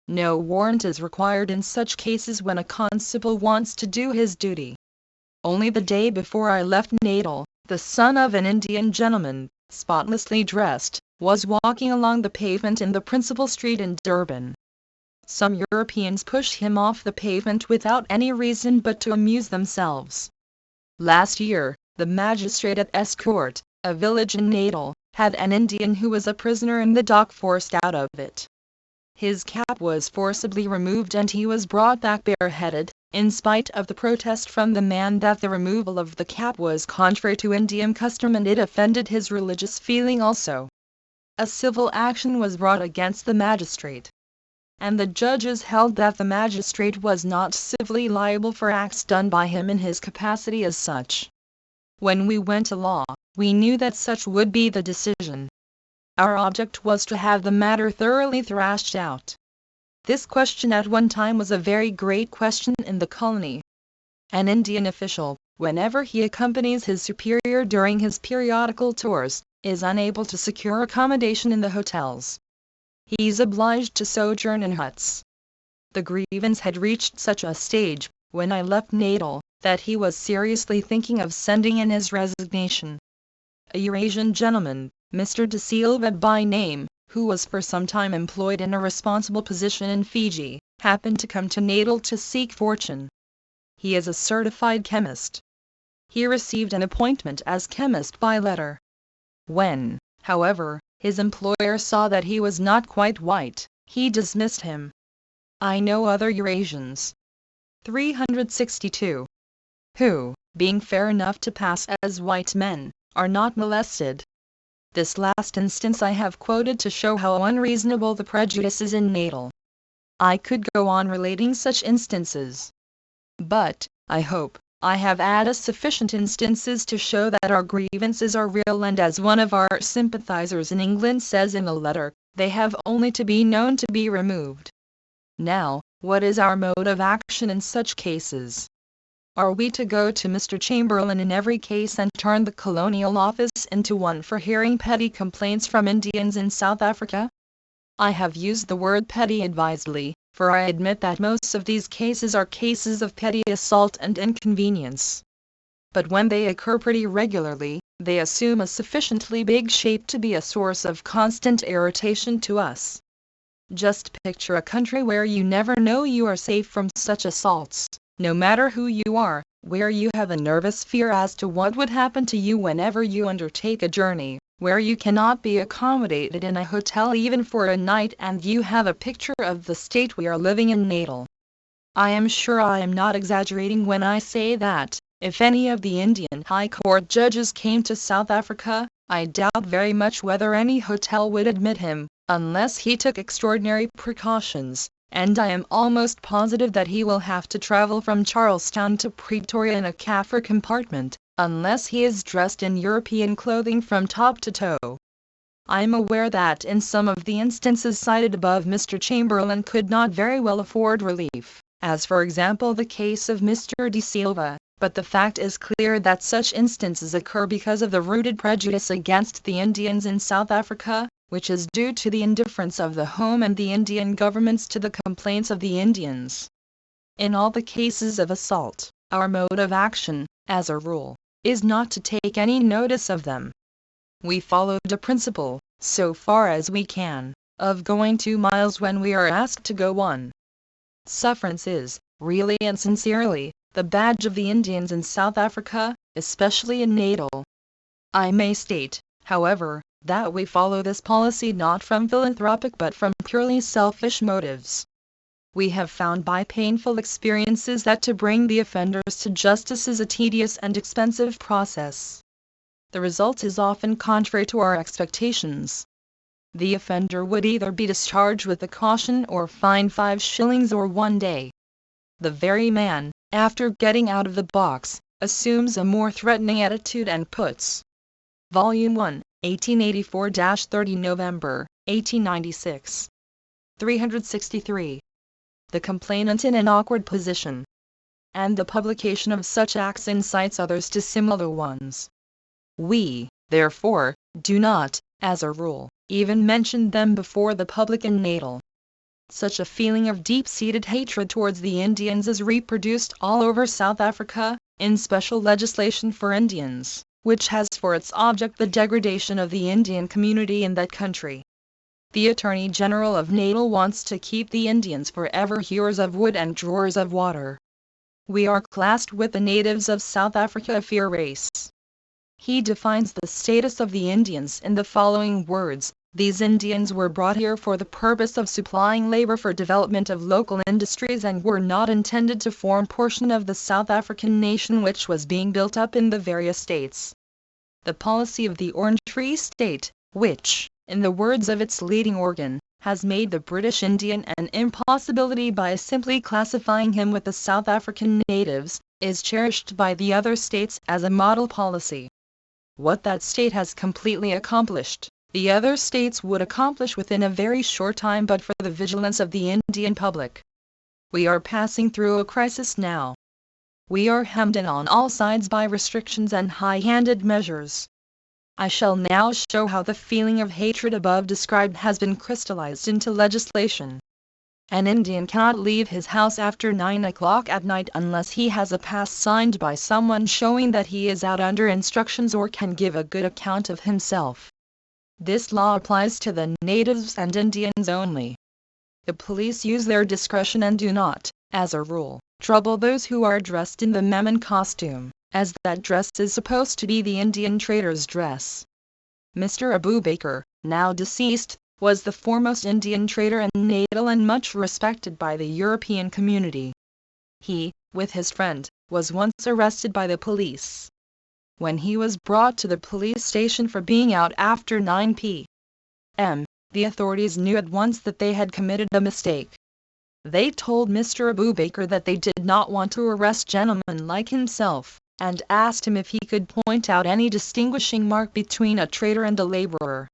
No warrant is required in such cases when a constable wants to do his duty. Only the day before I left Natal, the son of an Indian gentleman, spotlessly dressed, was walking along the pavement in the principal street in Durban. Some Europeans pushed him off the pavement without any reason but to amuse themselves. Last year, the magistrate at S Court, a village in Natal, had an Indian who was a prisoner in the dock forced out of it. His cap was forcibly removed and he was brought back bareheaded, in spite of the protest from the man that the removal of the cap was contrary to Indian custom and it offended his religious feeling also. A civil action was brought against the magistrate, and the judges held that the magistrate was not civilly liable for acts done by him in his capacity as such. When we went to law, we knew that such would be the decision. Our object was to have the matter thoroughly thrashed out. This question at one time was a very great question in the colony. An Indian official, whenever he accompanies his superior during his periodical tours, is unable to secure accommodation in the hotels. He is obliged to sojourn in huts. The grievance had reached such a stage, when I left Natal, that he was seriously thinking of sending in his resignation. A Eurasian gentleman, Mr. De Silva by name, who was for some time employed in a responsible position in Fiji, happened to come to Natal to seek fortune. He is a certified chemist. He received an appointment as chemist by letter. When, however, his employer saw that he was not quite white, he dismissed him. I know other Eurasians. 362. Who, being fair enough to pass as white men, are not molested. This last instance I have quoted to show how unreasonable the prejudice is in Natal. I could go on relating such instances, but, I hope, I have added sufficient instances to show that our grievances are real, and as one of our sympathizers in England says in a letter, they have only to be known to be removed. Now, what is our mode of action in such cases? Are we to go to Mr. Chamberlain in every case and turn the Colonial Office into one for hearing petty complaints from Indians in South Africa? I have used the word petty advisedly, for I admit that most of these cases are cases of petty assault and inconvenience. But when they occur pretty regularly, they assume a sufficiently big shape to be a source of constant irritation to us. Just picture a country where you never know you are safe from such assaults, no matter who you are, where you have a nervous fear as to what would happen to you whenever you undertake a journey, where you cannot be accommodated in a hotel even for a night, and you have a picture of the state we are living in Natal. I am sure I am not exaggerating when I say that, if any of the Indian High Court judges came to South Africa, I doubt very much whether any hotel would admit him, unless he took extraordinary precautions, and I am almost positive that he will have to travel from Charlestown to Pretoria in a Kaffir compartment, unless he is dressed in European clothing from top to toe. I am aware that in some of the instances cited above Mr. Chamberlain could not very well afford relief, as for example the case of Mr. De Silva, but the fact is clear that such instances occur because of the rooted prejudice against the Indians in South Africa, which is due to the indifference of the Home and the Indian governments to the complaints of the Indians. In all the cases of assault, our mode of action, as a rule, is not to take any notice of them. We follow the principle, so far as we can, of going 2 miles when we are asked to go 1. Sufferance is, really and sincerely, the badge of the Indians in South Africa, especially in Natal. I may state, however, that we follow this policy not from philanthropic but from purely selfish motives. We have found by painful experiences that to bring the offenders to justice is a tedious and expensive process. The result is often contrary to our expectations. The offender would either be discharged with a caution or fined 5 shillings or 1 day. The very man, after getting out of the box, assumes a more threatening attitude and puts. Volume 1, 1884-30 November, 1896. 363. The complainant in an awkward position. And the publication of such acts incites others to similar ones. We, therefore, do not, as a rule, even mention them before the public in Natal. Such a feeling of deep-seated hatred towards the Indians is reproduced all over South Africa, in special legislation for Indians, which has for its object the degradation of the Indian community in that country. The Attorney General of Natal wants to keep the Indians forever hewers of wood and drawers of water. We are classed with the natives of South Africa a fair race. He defines the status of the Indians in the following words: "These Indians were brought here for the purpose of supplying labor for development of local industries and were not intended to form portion of the South African nation which was being built up in the various states." The policy of the Orange Free State, which, in the words of its leading organ, has made the British Indian an impossibility by simply classifying him with the South African natives, is cherished by the other states as a model policy. What that state has completely accomplished, the other states would accomplish within a very short time but for the vigilance of the Indian public. We are passing through a crisis now. We are hemmed in on all sides by restrictions and high-handed measures. I shall now show how the feeling of hatred above described has been crystallized into legislation. An Indian cannot leave his house after 9 o'clock at night unless he has a pass signed by someone showing that he is out under instructions or can give a good account of himself. This law applies to the natives and Indians only. The police use their discretion and do not, as a rule, trouble those who are dressed in the Memon costume, as that dress is supposed to be the Indian trader's dress. Mr. Abu Bakr, now deceased, was the foremost Indian trader in Natal and much respected by the European community. He, with his friend, was once arrested by the police. When he was brought to the police station for being out after 9 p.m., the authorities knew at once that they had committed a mistake. They told Mr. Abu Bakr that they did not want to arrest gentlemen like himself, and asked him if he could point out any distinguishing mark between a trader and a laborer.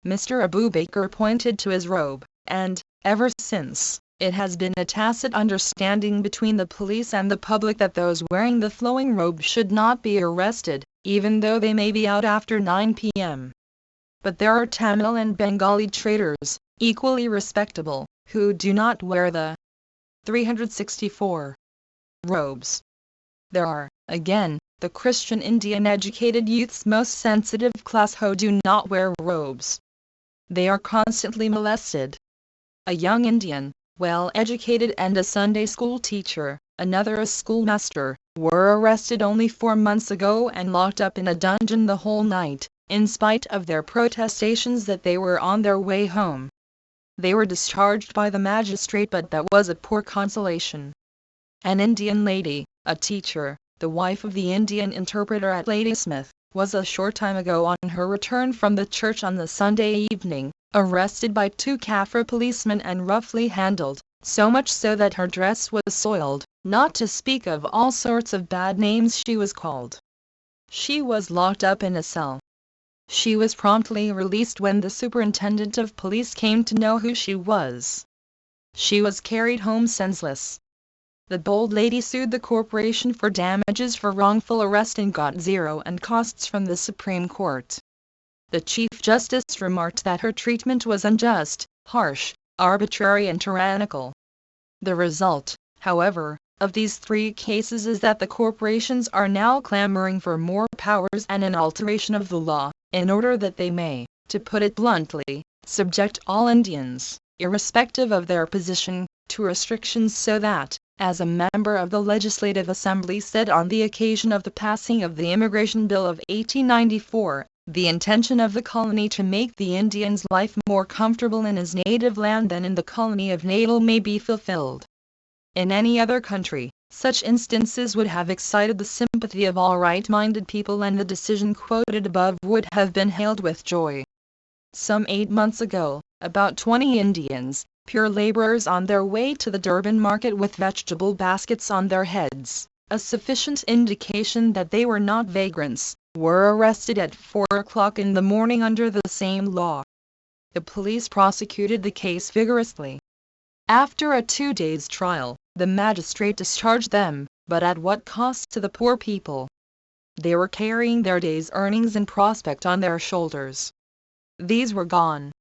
Mr. Abu Bakr pointed to his robe, and, ever since, it has been a tacit understanding between the police and the public that those wearing the flowing robe should not be arrested, even though they may be out after 9 p.m. But there are Tamil and Bengali traders, equally respectable, who do not wear the 364 robes. There are, again, the Christian Indian educated youth's most sensitive class who do not wear robes. They are constantly molested. A young Indian, well-educated and a Sunday school teacher, another a schoolmaster, were arrested only 4 months ago and locked up in a dungeon the whole night, in spite of their protestations that they were on their way home. They were discharged by the magistrate, but that was a poor consolation. An Indian lady, a teacher, the wife of the Indian interpreter at Ladysmith, was a short time ago on her return from the church on the Sunday evening, arrested by 2 Kaffir policemen and roughly handled, so much so that her dress was soiled, not to speak of all sorts of bad names she was called. She was locked up in a cell. She was promptly released when the superintendent of police came to know who she was. She was carried home senseless. The bold lady sued the corporation for damages for wrongful arrest and got zero and costs from the Supreme Court. The Chief Justice remarked that her treatment was unjust, harsh, arbitrary and tyrannical. The result, however, of these 3 cases is that the corporations are now clamoring for more powers and an alteration of the law, in order that they may, to put it bluntly, subject all Indians, irrespective of their position, to restrictions so that, as a member of the Legislative Assembly said on the occasion of the passing of the Immigration Bill of 1894, the intention of the colony to make the Indian's life more comfortable in his native land than in the colony of Natal may be fulfilled. In any other country, such instances would have excited the sympathy of all right-minded people and the decision quoted above would have been hailed with joy. Some 8 months ago, about 20 Indians, pure laborers on their way to the Durban market with vegetable baskets on their heads, a sufficient indication that they were not vagrants, were arrested at 4 o'clock in the morning under the same law. The police prosecuted the case vigorously. After a 2 days' trial, the magistrate discharged them, but at what cost to the poor people? They were carrying their day's earnings and prospect on their shoulders. These were gone.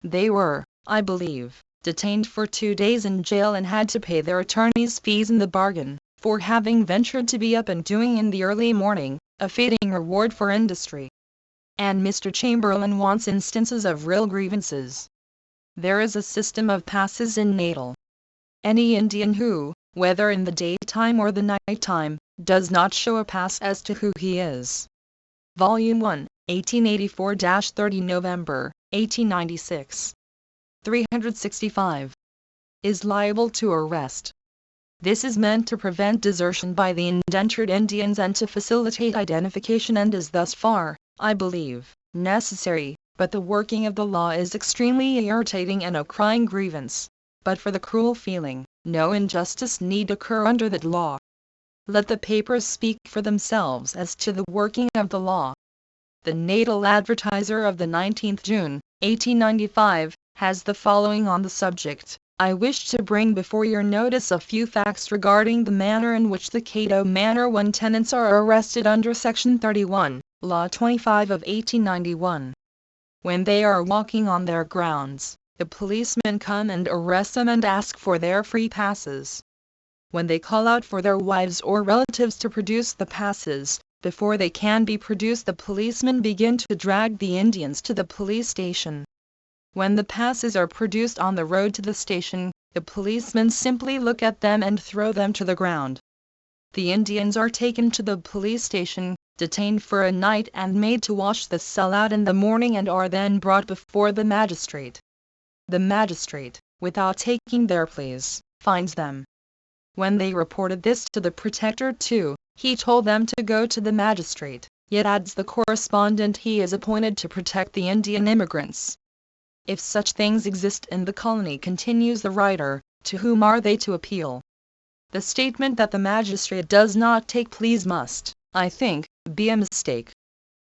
They were, I believe, detained for 2 days in jail and had to pay their attorney's fees in the bargain, for having ventured to be up and doing in the early morning, a fitting reward for industry. And Mr. Chamberlain wants instances of real grievances. There is a system of passes in Natal. Any Indian who, whether in the daytime or the night time, does not show a pass as to who he is, Volume 1, 1884-30 November, 1896. 365. Is liable to arrest. This is meant to prevent desertion by the indentured Indians and to facilitate identification, and is thus far, I believe, necessary, but the working of the law is extremely irritating and a crying grievance. But for the cruel feeling, no injustice need occur under that law. Let the papers speak for themselves as to the working of the law. The Natal Advertiser of the 19th June, 1895, has the following on the subject. I wish to bring before your notice a few facts regarding the manner in which the Cato Manor 1 tenants are arrested under Section 31, Law 25 of 1891. When they are walking on their grounds, the policemen come and arrest them and ask for their free passes. When they call out for their wives or relatives to produce the passes, before they can be produced the policemen begin to drag the Indians to the police station. When the passes are produced on the road to the station, the policemen simply look at them and throw them to the ground. The Indians are taken to the police station, detained for a night and made to wash the cell out in the morning, and are then brought before the magistrate. The magistrate, without taking their pleas, fines them. When they reported this to the Protector too, he told them to go to the magistrate, yet adds the correspondent he is appointed to protect the Indian immigrants. If such things exist in the colony, continues the writer, to whom are they to appeal? The statement that the magistrate does not take pleas must, I think, be a mistake.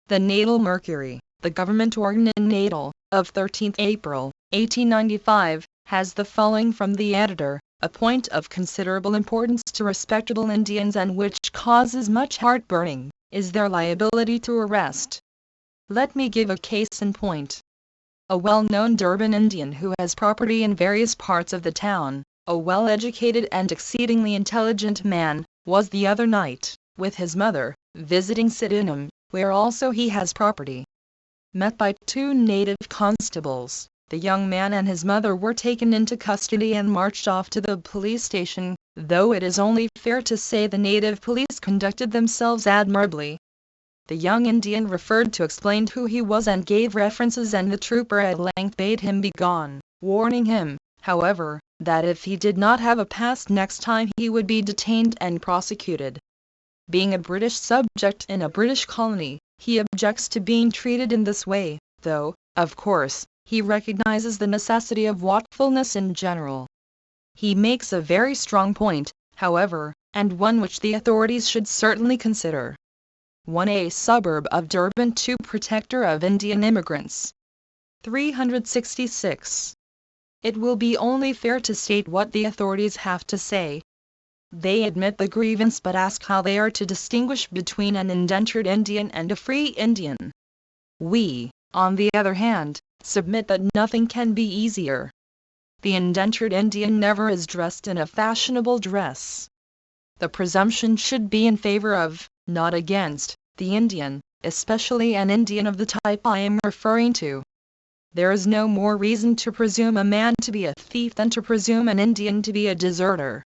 The Natal Mercury, the government organ in Natal, of 13th April, 1895, has the following from the editor, a point of considerable importance to respectable Indians and which causes much heartburning, is their liability to arrest. Let me give a case in point. A well-known Durban Indian who has property in various parts of the town, a well-educated and exceedingly intelligent man, was the other night, with his mother, visiting Sydenham, where also he has property. Met by two native constables, the young man and his mother were taken into custody and marched off to the police station, though it is only fair to say the native police conducted themselves admirably. The young Indian referred to explained who he was and gave references, and the trooper at length bade him be gone, warning him, however, that if he did not have a pass next time he would be detained and prosecuted. Being a British subject in a British colony, he objects to being treated in this way, though, of course, he recognizes the necessity of watchfulness in general. He makes a very strong point, however, and one which the authorities should certainly consider. 1. A suburb of Durban. 2. Protector of Indian immigrants. 366. It will be only fair to state what the authorities have to say. They admit the grievance but ask how they are to distinguish between an indentured Indian and a free Indian. We, on the other hand, submit that nothing can be easier. The indentured Indian never is dressed in a fashionable dress. The presumption should be in favor of, not against, the Indian, especially an Indian of the type I am referring to. There is no more reason to presume a man to be a thief than to presume an Indian to be a deserter.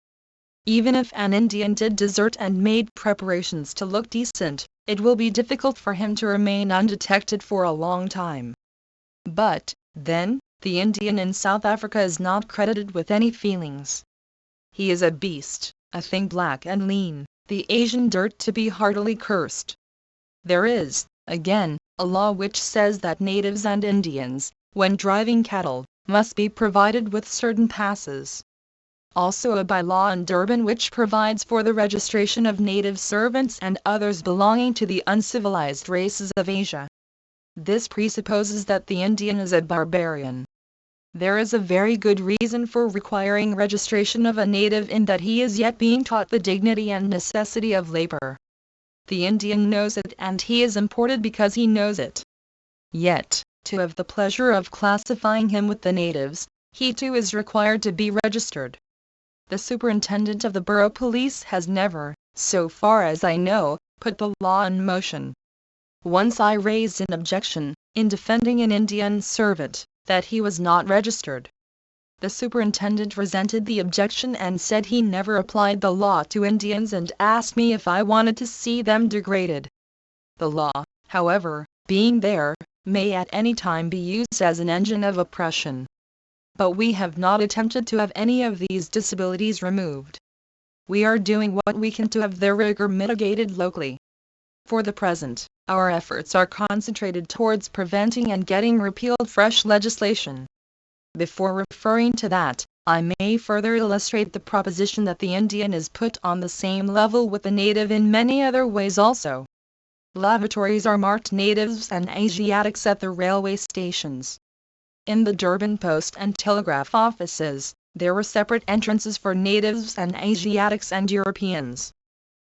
Even if an Indian did desert and made preparations to look decent, it will be difficult for him to remain undetected for a long time. But, then, the Indian in South Africa is not credited with any feelings. He is a beast, a thing black and lean, the Asian dirt to be heartily cursed. There is, again, a law which says that natives and Indians, when driving cattle, must be provided with certain passes. Also a by-law in Durban which provides for the registration of native servants and others belonging to the uncivilized races of Asia. This presupposes that the Indian is a barbarian. There is a very good reason for requiring registration of a native in that he is yet being taught the dignity and necessity of labor. The Indian knows it and he is imported because he knows it. Yet, to have the pleasure of classifying him with the natives, he too is required to be registered. The superintendent of the borough police has never, so far as I know, put the law in motion. Once I raised an objection, in defending an Indian servant, that he was not registered. The superintendent resented the objection and said he never applied the law to Indians and asked me if I wanted to see them degraded. The law, however, being there, may at any time be used as an engine of oppression. But we have not attempted to have any of these disabilities removed. We are doing what we can to have their rigor mitigated locally. For the present, our efforts are concentrated towards preventing and getting repealed fresh legislation. Before referring to that, I may further illustrate the proposition that the Indian is put on the same level with the native in many other ways also. Lavatories are marked natives and Asiatics at the railway stations. In the Durban post and telegraph offices, there were separate entrances for natives and Asiatics and Europeans.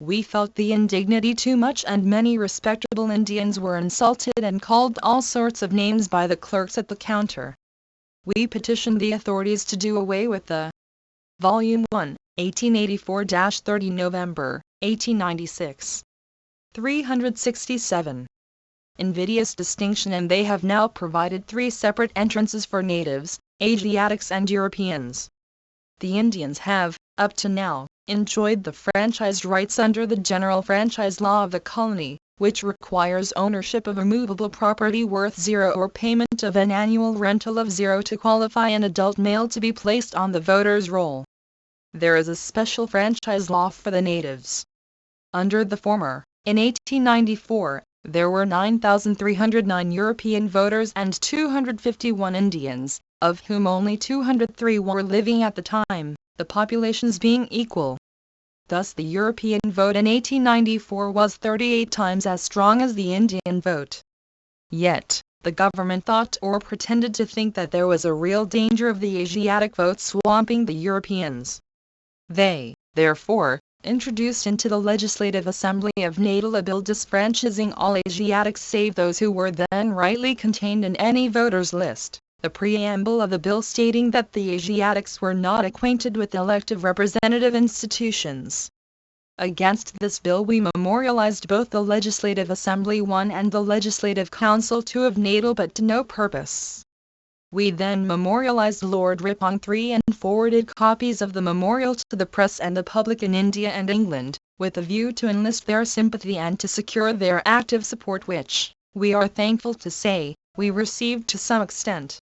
We felt the indignity too much, and many respectable Indians were insulted and called all sorts of names by the clerks at the counter. We petitioned the authorities to do away with the Volume 1, 1884-30 November, 1896. 367. Invidious distinction, and they have now provided 3 separate entrances for natives, Asiatics and Europeans. The Indians have, up to now, enjoyed the franchise rights under the general franchise law of the colony, which requires ownership of immovable property worth 0 or payment of an annual rental of 0 to qualify an adult male to be placed on the voters' roll. There is a special franchise law for the natives. Under the former, in 1894, there were 9,309 European voters and 251 Indians, of whom only 203 were living at the time, the populations being equal. Thus the European vote in 1894 was 38 times as strong as the Indian vote. Yet, the government thought or pretended to think that there was a real danger of the Asiatic vote swamping the Europeans. They, therefore, introduced into the Legislative Assembly of Natal a bill disfranchising all Asiatics save those who were then rightly contained in any voter's list, the preamble of the bill stating that the Asiatics were not acquainted with elective representative institutions. Against this bill we memorialized both the Legislative Assembly 1 and the Legislative Council 2 of Natal, but to no purpose. We then memorialized Lord Ripon 3 and forwarded copies of the memorial to the press and the public in India and England, with a view to enlist their sympathy and to secure their active support, which, we are thankful to say, we received to some extent.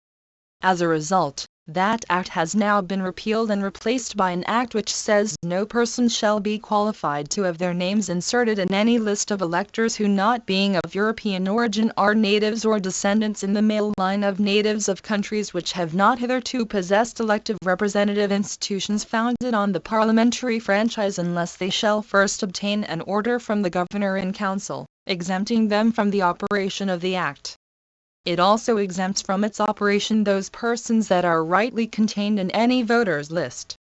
As a result, that act has now been repealed and replaced by an act which says no person shall be qualified to have their names inserted in any list of electors who, not being of European origin, are natives or descendants in the male line of natives of countries which have not hitherto possessed elective representative institutions founded on the parliamentary franchise, unless they shall first obtain an order from the Governor in Council, exempting them from the operation of the act. It also exempts from its operation those persons that are rightly contained in any voter's list.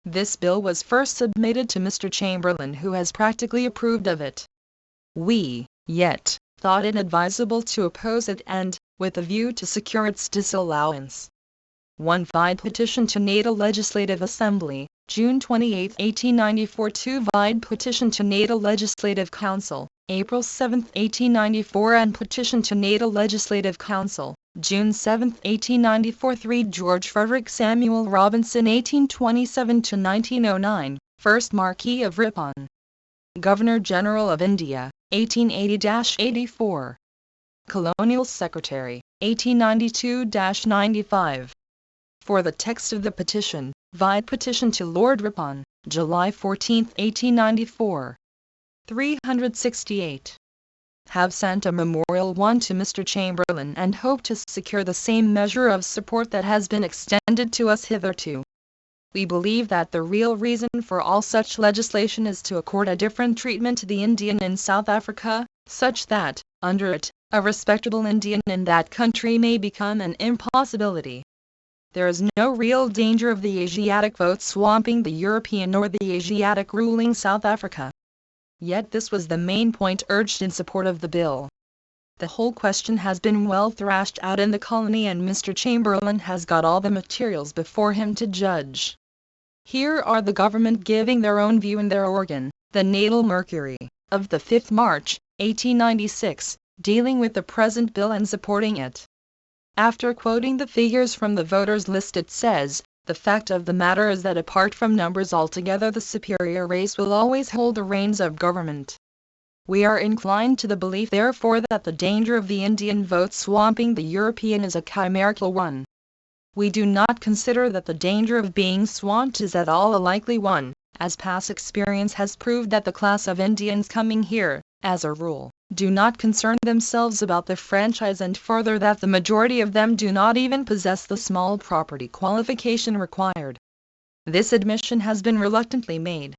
This bill was first submitted to Mr. Chamberlain, who has practically approved of it. We, yet, thought it advisable to oppose it and, with a view to secure its disallowance. 1 Vide Petition to Natal Legislative Assembly, June 28, 1894. 2 Vide Petition to Natal Legislative Council, April 7, 1894, and Petition to Natal Legislative Council, June 7, 1894. 3 George Frederick Samuel Robinson 1827–1909, 1st Marquis of Ripon. Governor-General of India, 1880–84. Colonial Secretary, 1892–95. For the text of the petition, vide Petition to Lord Ripon, July 14, 1894. 368. Have sent a memorial 1 to Mr. Chamberlain and hope to secure the same measure of support that has been extended to us hitherto. We believe that the real reason for all such legislation is to accord a different treatment to the Indian in South Africa, such that, under it, a respectable Indian in that country may become an impossibility. There is no real danger of the Asiatic vote swamping the European or the Asiatic ruling South Africa. Yet this was the main point urged in support of the bill. The whole question has been well thrashed out in the colony, and Mr. Chamberlain has got all the materials before him to judge. Here are the government giving their own view in their organ, the Natal Mercury, of the 5th March, 1896, dealing with the present bill and supporting it. After quoting the figures from the voters' list, it says, "The fact of the matter is that apart from numbers altogether the superior race will always hold the reins of government. We are inclined to the belief therefore that the danger of the Indian vote swamping the European is a chimerical one. We do not consider that the danger of being swamped is at all a likely one, as past experience has proved that the class of Indians coming here, as a rule, do not concern themselves about the franchise, and further that the majority of them do not even possess the small property qualification required. This admission has been reluctantly made.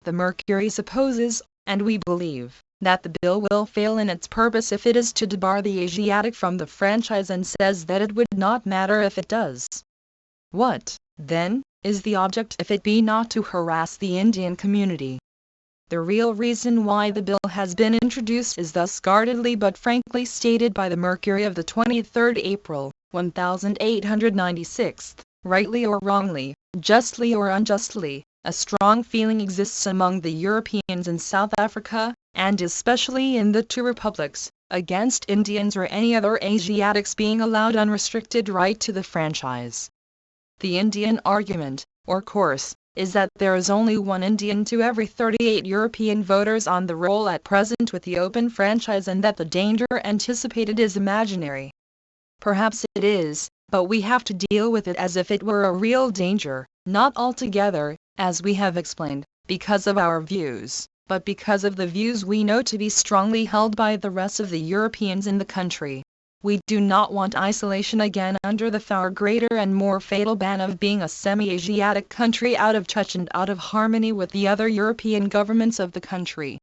The Mercury supposes, and we believe, that the bill will fail in its purpose if it is to debar the Asiatic from the franchise, and says that it would not matter if it does. What, then, is the object if it be not to harass the Indian community? The real reason why the bill has been introduced is thus guardedly but frankly stated by the Mercury of the 23rd April, 1896, rightly or wrongly, justly or unjustly. A strong feeling exists among the Europeans in South Africa, and especially in the two republics, against Indians or any other Asiatics being allowed unrestricted right to the franchise. The Indian argument, or course, is that there is only one Indian to every 38 European voters on the roll at present with the open franchise, and that the danger anticipated is imaginary. Perhaps it is, but we have to deal with it as if it were a real danger, not altogether, as we have explained, because of our views, but because of the views we know to be strongly held by the rest of the Europeans in the country. We do not want isolation again under the far greater and more fatal ban of being a semi-Asiatic country out of touch and out of harmony with the other European governments of the country.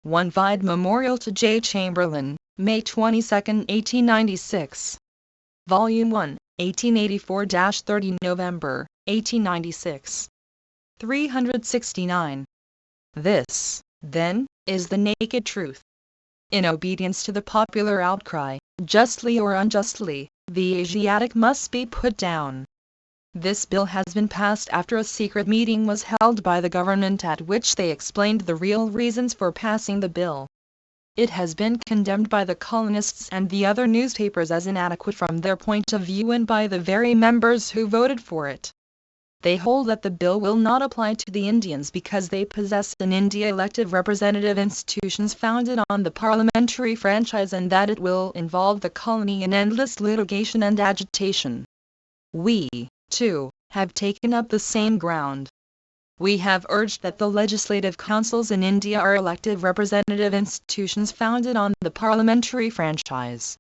1 Vide Memorial to J. Chamberlain, May 22, 1896. Volume 1, 1884-30 November, 1896. 369. This, then, is the naked truth. In obedience to the popular outcry, justly or unjustly, the Asiatic must be put down. This bill has been passed after a secret meeting was held by the government at which they explained the real reasons for passing the bill. It has been condemned by the colonists and the other newspapers as inadequate from their point of view and by the very members who voted for it. They hold that the bill will not apply to the Indians because they possess in India elective representative institutions founded on the parliamentary franchise, and that it will involve the colony in endless litigation and agitation. We, too, have taken up the same ground. We have urged that the legislative councils in India are elective representative institutions founded on the parliamentary franchise.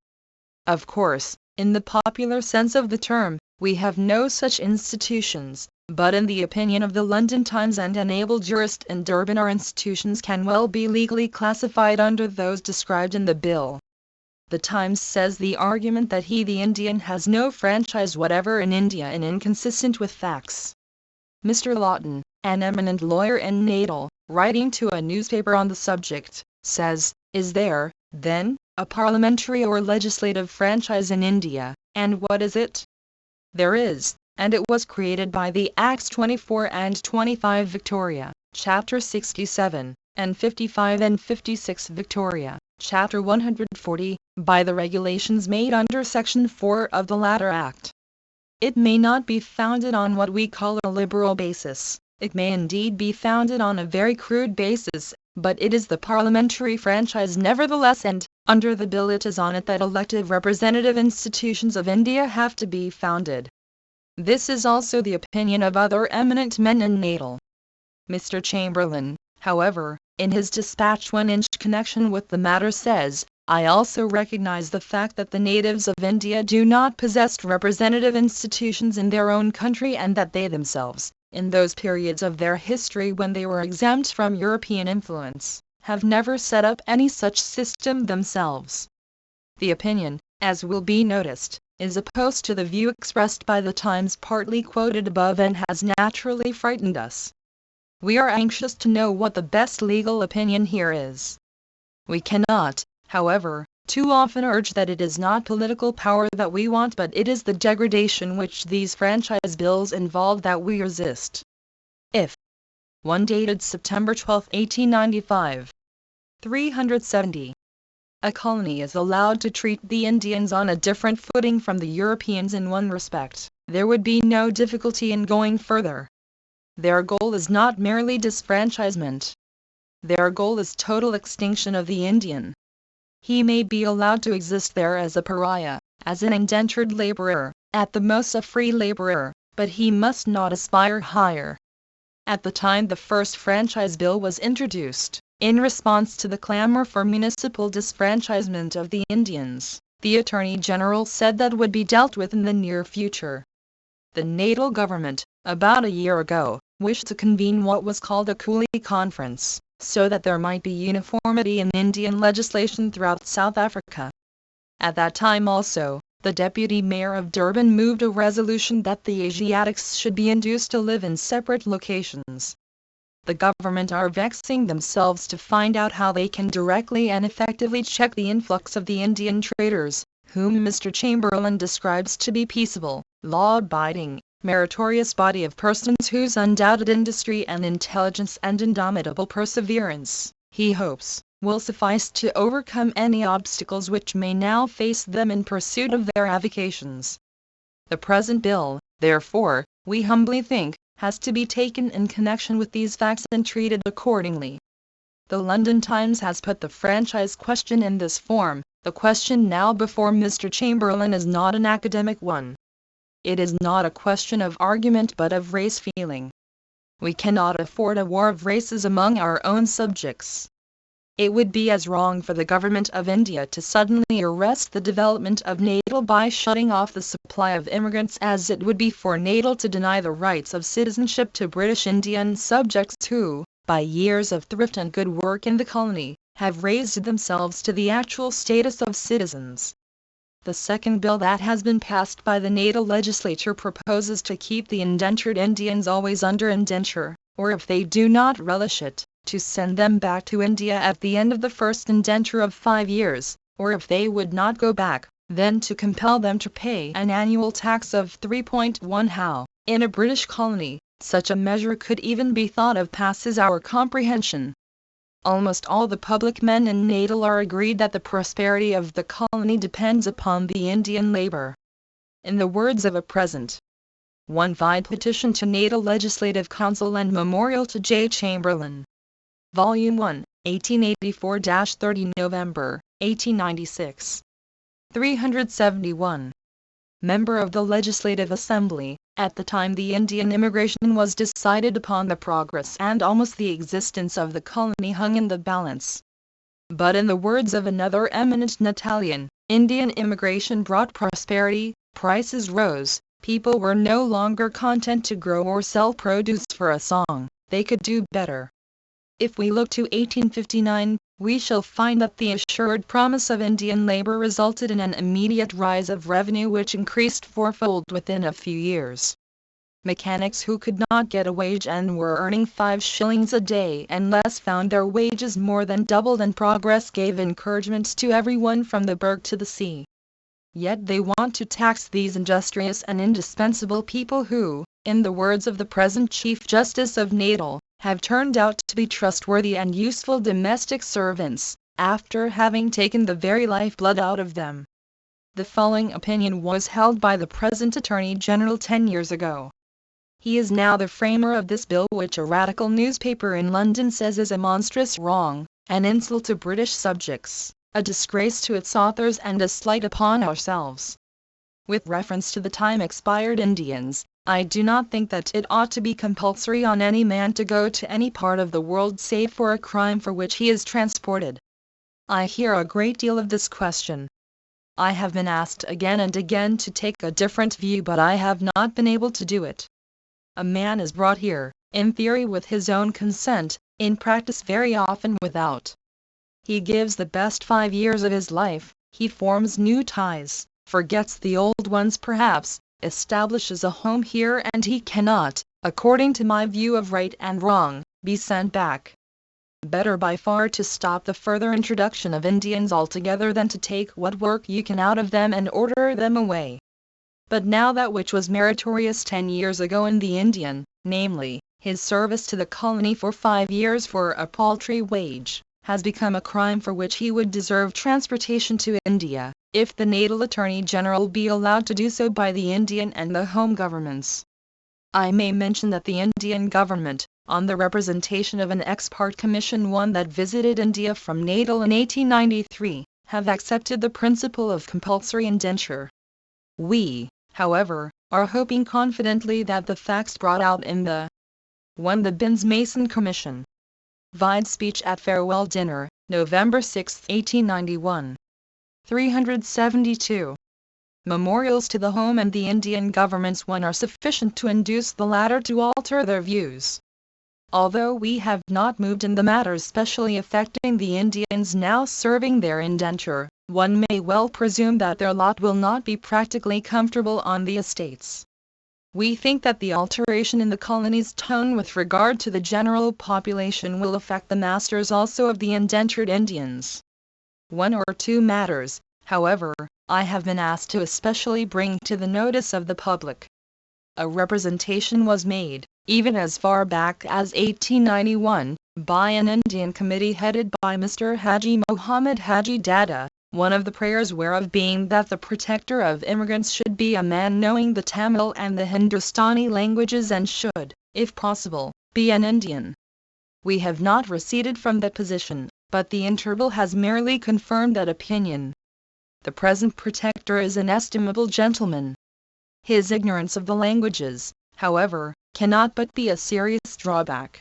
Of course, in the popular sense of the term, we have no such institutions, but in the opinion of the London Times and an able jurist in Durban, our institutions can well be legally classified under those described in the bill. The Times says the argument that the Indian has no franchise whatever in India is inconsistent with facts. Mr. Lawton, an eminent lawyer in Natal, writing to a newspaper on the subject, says, "Is there, then, a parliamentary or legislative franchise in India, and what is it? There is, and it was created by the Acts 24 and 25 Victoria, Chapter 67, and 55 and 56 Victoria, Chapter 140, by the regulations made under Section 4 of the latter Act. It may not be founded on what we call a liberal basis, it may indeed be founded on a very crude basis, but it is the parliamentary franchise nevertheless, and, under the bill, it is on it that elective representative institutions of India have to be founded. This is also the opinion of other eminent men in Natal." Mr. Chamberlain, however, in his dispatch when in connection with the matter says, "I also recognize the fact that the natives of India do not possess representative institutions in their own country, and that they themselves, in those periods of their history when they were exempt from European influence, have never set up any such system themselves." The opinion, as will be noticed, is opposed to the view expressed by the Times partly quoted above, and has naturally frightened us. We are anxious to know what the best legal opinion here is. We cannot, however, too often urge that it is not political power that we want, but it is the degradation which these franchise bills involve that we resist. If 1 dated September 12, 1895. 370. A colony is allowed to treat the Indians on a different footing from the Europeans in one respect, there would be no difficulty in going further. Their goal is not merely disfranchisement. Their goal is total extinction of the Indian. He may be allowed to exist there as a pariah, as an indentured laborer, at the most a free laborer, but he must not aspire higher. At the time the first franchise bill was introduced, in response to the clamor for municipal disfranchisement of the Indians, the Attorney General said that would be dealt with in the near future. The natal government, about a year ago, wished to convene what was called a Coolie Conference, so that there might be uniformity in Indian legislation throughout South Africa. At that time also, the deputy mayor of Durban moved a resolution that the Asiatics should be induced to live in separate locations. The government are vexing themselves to find out how they can directly and effectively check the influx of the Indian traders, whom Mr. Chamberlain describes to be peaceable, law-abiding, meritorious body of persons whose undoubted industry and intelligence and indomitable perseverance, he hopes, will suffice to overcome any obstacles which may now face them in pursuit of their avocations. The present bill, therefore, we humbly think, has to be taken in connection with these facts and treated accordingly. The London Times has put the franchise question in this form: the question now before Mr. Chamberlain is not an academic one. It is not a question of argument but of race feeling. We cannot afford a war of races among our own subjects. It would be as wrong for the government of India to suddenly arrest the development of Natal by shutting off the supply of immigrants as it would be for Natal to deny the rights of citizenship to British Indian subjects who, by years of thrift and good work in the colony, have raised themselves to the actual status of citizens. The second bill that has been passed by the Natal legislature proposes to keep the indentured Indians always under indenture, or if they do not relish it, to send them back to India at the end of the first indenture of 5 years, or if they would not go back, then to compel them to pay an annual tax of 3.1 how, in a British colony, such a measure could even be thought of passes our comprehension. Almost all the public men in Natal are agreed that the prosperity of the colony depends upon the Indian labor. In the words of a present one vide petition to Natal Legislative Council and memorial to J. Chamberlain. Volume 1, 1884-30 November, 1896. 371. Member of the Legislative Assembly, at the time the Indian immigration was decided upon, the progress and almost the existence of the colony hung in the balance. But in the words of another eminent Natalian, Indian immigration brought prosperity, prices rose, people were no longer content to grow or sell produce for a song, they could do better. If we look to 1859, we shall find that the assured promise of Indian labor resulted in an immediate rise of revenue which increased fourfold within a few years. Mechanics who could not get a wage and were earning 5 shillings a day and less found their wages more than doubled, and progress gave encouragement to everyone from the berg to the sea. Yet they want to tax these industrious and indispensable people who, in the words of the present Chief Justice of Natal, have turned out to be trustworthy and useful domestic servants, after having taken the very lifeblood out of them. The following opinion was held by the present Attorney General 10 years ago. He is now the framer of this bill, which a radical newspaper in London says is a monstrous wrong, an insult to British subjects, a disgrace to its authors and a slight upon ourselves. With reference to the time-expired Indians, I do not think that it ought to be compulsory on any man to go to any part of the world save for a crime for which he is transported. I hear a great deal of this question. I have been asked again and again to take a different view, but I have not been able to do it. A man is brought here, in theory with his own consent, in practice very often without. He gives the best 5 years of his life, he forms new ties, forgets the old ones perhaps, establishes a home here, and he cannot, according to my view of right and wrong, be sent back. Better by far to stop the further introduction of Indians altogether than to take what work you can out of them and order them away. But now that which was meritorious 10 years ago in the Indian, namely, his service to the colony for 5 years for a paltry wage, has become a crime for which he would deserve transportation to India, if the Natal Attorney General be allowed to do so by the Indian and the Home governments. I may mention that the Indian government, on the representation of an ex-parte commission one that visited India from Natal in 1893, have accepted the principle of compulsory indenture. We, however, are hoping confidently that the facts brought out in the 1. The Binns-Mason Commission. Vide speech at farewell dinner, November 6, 1891. 372. Memorials to the Home and the Indian governments 1 are sufficient to induce the latter to alter their views. Although we have not moved in the matters specially affecting the Indians now serving their indenture, one may well presume that their lot will not be practically comfortable on the estates. We think that the alteration in the colony's tone with regard to the general population will affect the masters also of the indentured Indians. 1 or 2 matters, however, I have been asked to especially bring to the notice of the public. A representation was made, even as far back as 1891, by an Indian committee headed by Mr. Haji Mohammed Haji Dada, one of the prayers whereof being that the protector of immigrants should be a man knowing the Tamil and the Hindustani languages and should, if possible, be an Indian. We have not receded from that position, but the interval has merely confirmed that opinion. The present protector is an estimable gentleman. His ignorance of the languages, however, cannot but be a serious drawback.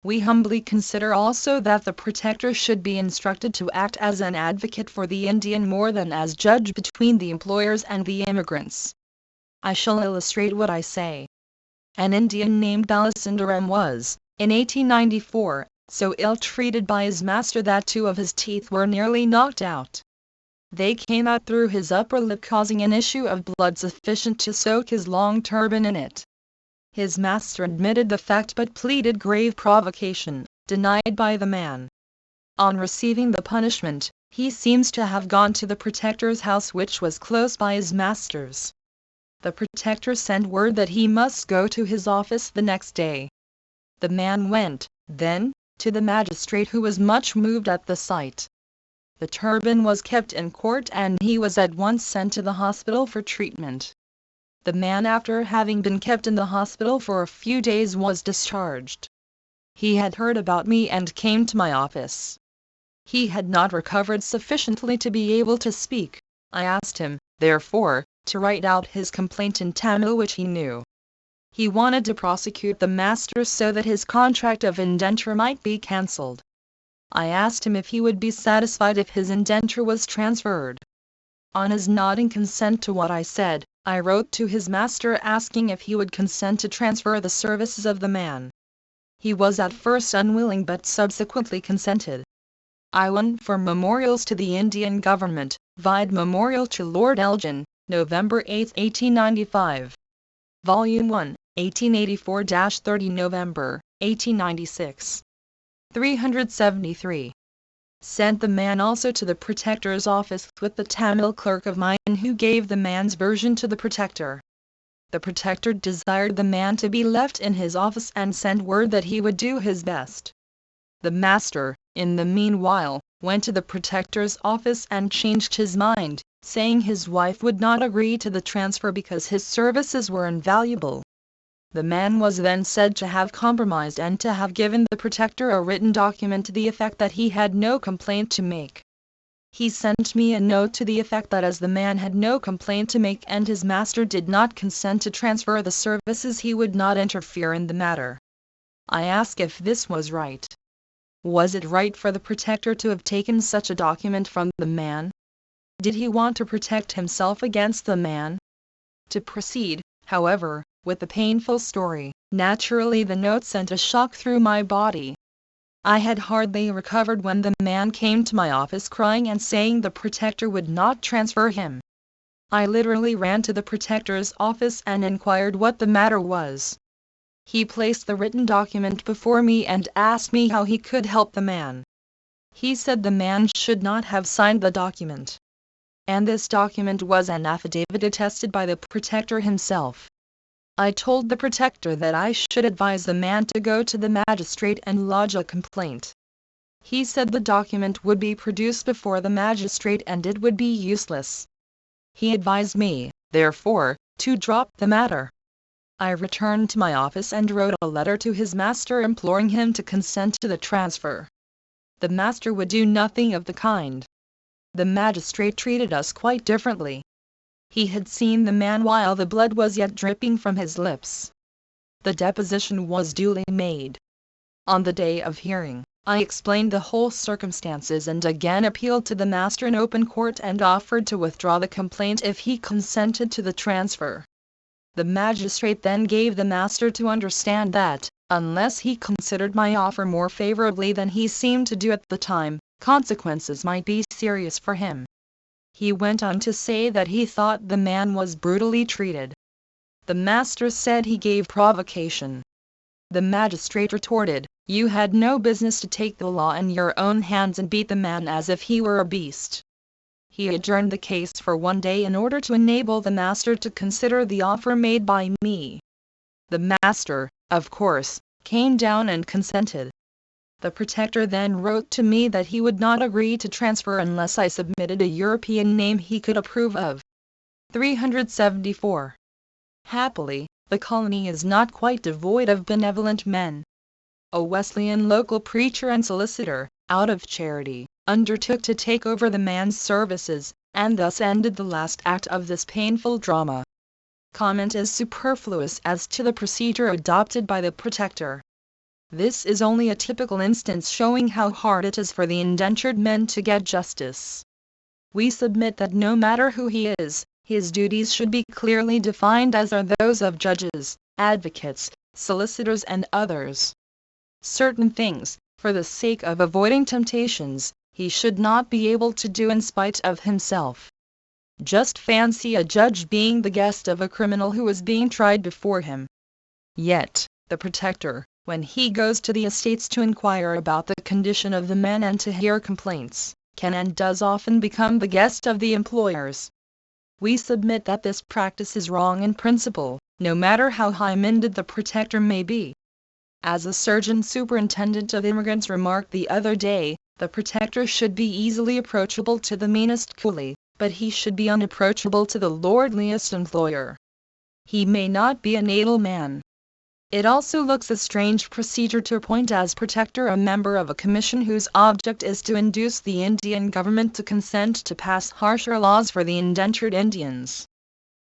We humbly consider also that the protector should be instructed to act as an advocate for the Indian more than as judge between the employers and the immigrants. I shall illustrate what I say. An Indian named Balasundaram was, in 1894, so ill-treated by his master that 2 of his teeth were nearly knocked out. They came out through his upper lip, causing an issue of blood sufficient to soak his long turban in it. His master admitted the fact but pleaded grave provocation, denied by the man. On receiving the punishment, he seems to have gone to the protector's house, which was close by his master's. The protector sent word that he must go to his office the next day. The man went, then, to the magistrate, who was much moved at the sight. The turban was kept in court and he was at once sent to the hospital for treatment. The man, after having been kept in the hospital for a few days, was discharged. He had heard about me and came to my office. He had not recovered sufficiently to be able to speak. I asked him, therefore, to write out his complaint in Tamil, which he knew. He wanted to prosecute the master so that his contract of indenture might be cancelled. I asked him if he would be satisfied if his indenture was transferred. On his nodding consent to what I said, I wrote to his master asking if he would consent to transfer the services of the man. He was at first unwilling but subsequently consented. I. For memorials to the Indian government, vide Memorial to Lord Elgin, November 8, 1895. Volume 1, 1884-30, November, 1896. 373. Sent the man also to the protector's office with the Tamil clerk of mine, who gave the man's version to the protector. The protector desired the man to be left in his office and sent word that he would do his best. The master, in the meanwhile, went to the protector's office and changed his mind, saying his wife would not agree to the transfer because his services were invaluable. The man was then said to have compromised and to have given the protector a written document to the effect that he had no complaint to make. He sent me a note to the effect that as the man had no complaint to make and his master did not consent to transfer the services, he would not interfere in the matter. I ask if this was right. Was it right for the protector to have taken such a document from the man? Did he want to protect himself against the man? To proceed, however, with the painful story, naturally the note sent a shock through my body. I had hardly recovered when the man came to my office crying and saying the protector would not transfer him. I literally ran to the protector's office and inquired what the matter was. He placed the written document before me and asked me how he could help the man. He said the man should not have signed the document. And this document was an affidavit attested by the protector himself. I told the protector that I should advise the man to go to the magistrate and lodge a complaint. He said the document would be produced before the magistrate and it would be useless. He advised me, therefore, to drop the matter. I returned to my office and wrote a letter to his master imploring him to consent to the transfer. The master would do nothing of the kind. The magistrate treated us quite differently. He had seen the man while the blood was yet dripping from his lips. The deposition was duly made. On the day of hearing, I explained the whole circumstances and again appealed to the master in open court and offered to withdraw the complaint if he consented to the transfer. The magistrate then gave the master to understand that, unless he considered my offer more favorably than he seemed to do at the time, consequences might be serious for him. He went on to say that he thought the man was brutally treated. The master said he gave provocation. The magistrate retorted, "You had no business to take the law in your own hands and beat the man as if he were a beast." He adjourned the case for one day in order to enable the master to consider the offer made by me. The master, of course, came down and consented. The protector then wrote to me that he would not agree to transfer unless I submitted a European name he could approve of. 374. Happily, the colony is not quite devoid of benevolent men. A Wesleyan local preacher and solicitor, out of charity, undertook to take over the man's services, and thus ended the last act of this painful drama. Comment is superfluous as to the procedure adopted by the protector. This is only a typical instance showing how hard it is for the indentured men to get justice. We submit that no matter who he is, his duties should be clearly defined as are those of judges, advocates, solicitors and others. Certain things, for the sake of avoiding temptations, he should not be able to do in spite of himself. Just fancy a judge being the guest of a criminal who is being tried before him. Yet, the protector, when he goes to the estates to inquire about the condition of the men and to hear complaints, can and does often become the guest of the employers. We submit that this practice is wrong in principle, no matter how high-minded the protector may be. As a surgeon superintendent of immigrants remarked the other day, the protector should be easily approachable to the meanest coolie, but he should be unapproachable to the lordliest employer. He may not be an able man. It also looks a strange procedure to appoint as protector a member of a commission whose object is to induce the Indian government to consent to pass harsher laws for the indentured Indians.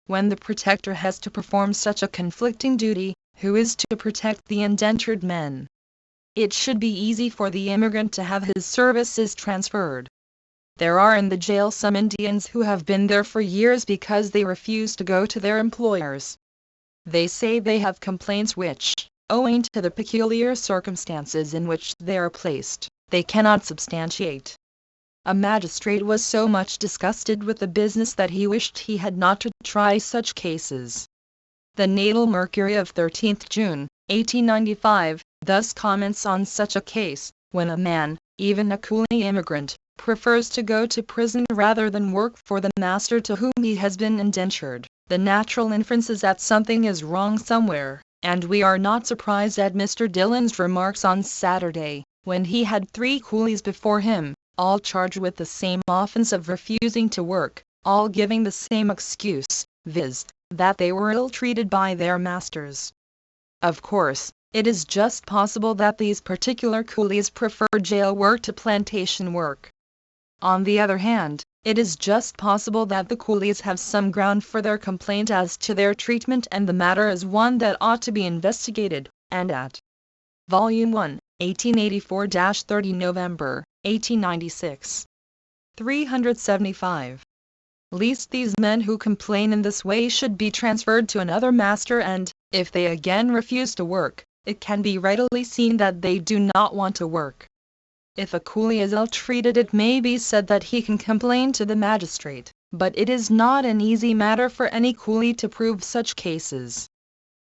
When the protector has to perform such a conflicting duty, who is to protect the indentured men? It should be easy for the immigrant to have his services transferred. There are in the jail some Indians who have been there for years because they refuse to go to their employers. They say they have complaints which, owing to the peculiar circumstances in which they are placed, they cannot substantiate. A magistrate was so much disgusted with the business that he wished he had not to try such cases. The Natal Mercury of 13th June, 1895, thus comments on such a case: when a man, even a coolie immigrant, prefers to go to prison rather than work for the master to whom he has been indentured, the natural inference is that something is wrong somewhere, and we are not surprised at Mr. Dillon's remarks on Saturday, when he had 3 coolies before him, all charged with the same offense of refusing to work, all giving the same excuse, viz., that they were ill-treated by their masters. Of course, it is just possible that these particular coolies prefer jail work to plantation work. On the other hand, it is just possible that the coolies have some ground for their complaint as to their treatment, and the matter is one that ought to be investigated, and at Volume 1, 1884-30 November, 1896. 375. Least these men who complain in this way should be transferred to another master, and, if they again refuse to work, it can be readily seen that they do not want to work. If a coolie is ill-treated, it may be said that he can complain to the magistrate, but it is not an easy matter for any coolie to prove such cases.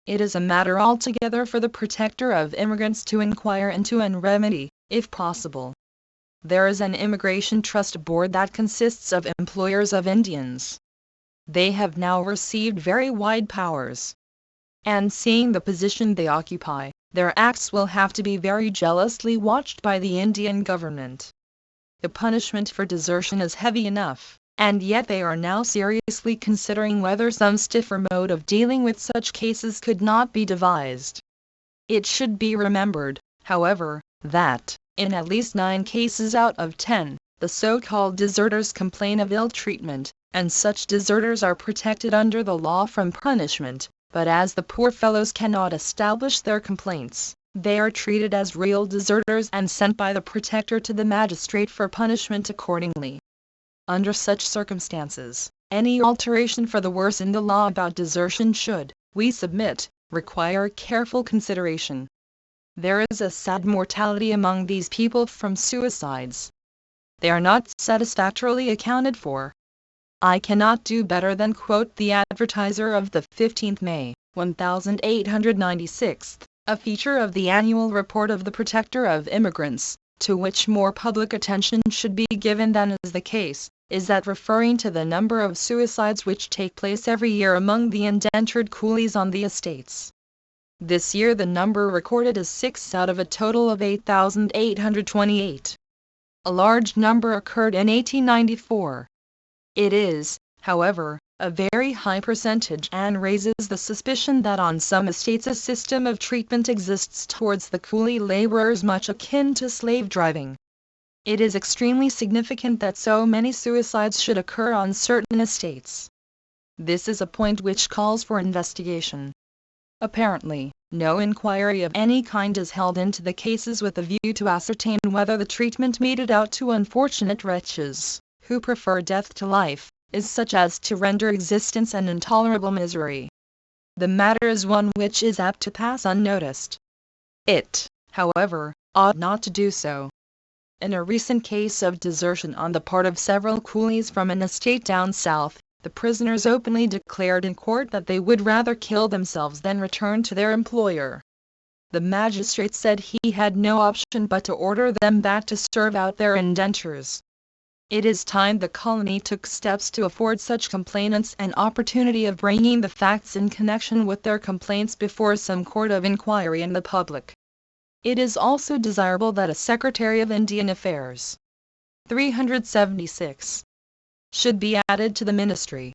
It is a matter altogether for the protector of immigrants to inquire into and remedy, if possible. There is an Immigration Trust Board that consists of employers of Indians. They have now received very wide powers. And seeing the position they occupy, their acts will have to be very jealously watched by the Indian government. The punishment for desertion is heavy enough, and yet they are now seriously considering whether some stiffer mode of dealing with such cases could not be devised. It should be remembered, however, that, in at least 9 cases out of 10, the so-called deserters complain of ill treatment, and such deserters are protected under the law from punishment, but as the poor fellows cannot establish their complaints, they are treated as real deserters and sent by the protector to the magistrate for punishment accordingly. Under such circumstances, any alteration for the worse in the law about desertion should, we submit, require careful consideration. There is a sad mortality among these people from suicides. They are not satisfactorily accounted for. I cannot do better than quote the advertiser of the 15th May, 1896, a feature of the annual report of the Protector of Immigrants, to which more public attention should be given than is the case, is that referring to the number of suicides which take place every year among the indentured coolies on the estates. This year the number recorded is 6 out of a total of 8,828. A large number occurred in 1894. It is, however, a very high percentage and raises the suspicion that on some estates a system of treatment exists towards the coolie laborers much akin to slave driving. It is extremely significant that so many suicides should occur on certain estates. This is a point which calls for investigation. Apparently, no inquiry of any kind is held into the cases with a view to ascertain whether the treatment meted out to unfortunate wretches, who prefer death to life, is such as to render existence an intolerable misery. The matter is one which is apt to pass unnoticed. It, however, ought not to do so. In a recent case of desertion on the part of several coolies from an estate down south, the prisoners openly declared in court that they would rather kill themselves than return to their employer. The magistrate said he had no option but to order them back to serve out their indentures. It is time the colony took steps to afford such complainants an opportunity of bringing the facts in connection with their complaints before some court of inquiry and the public. It is also desirable that a Secretary of Indian Affairs 376 should be added to the ministry.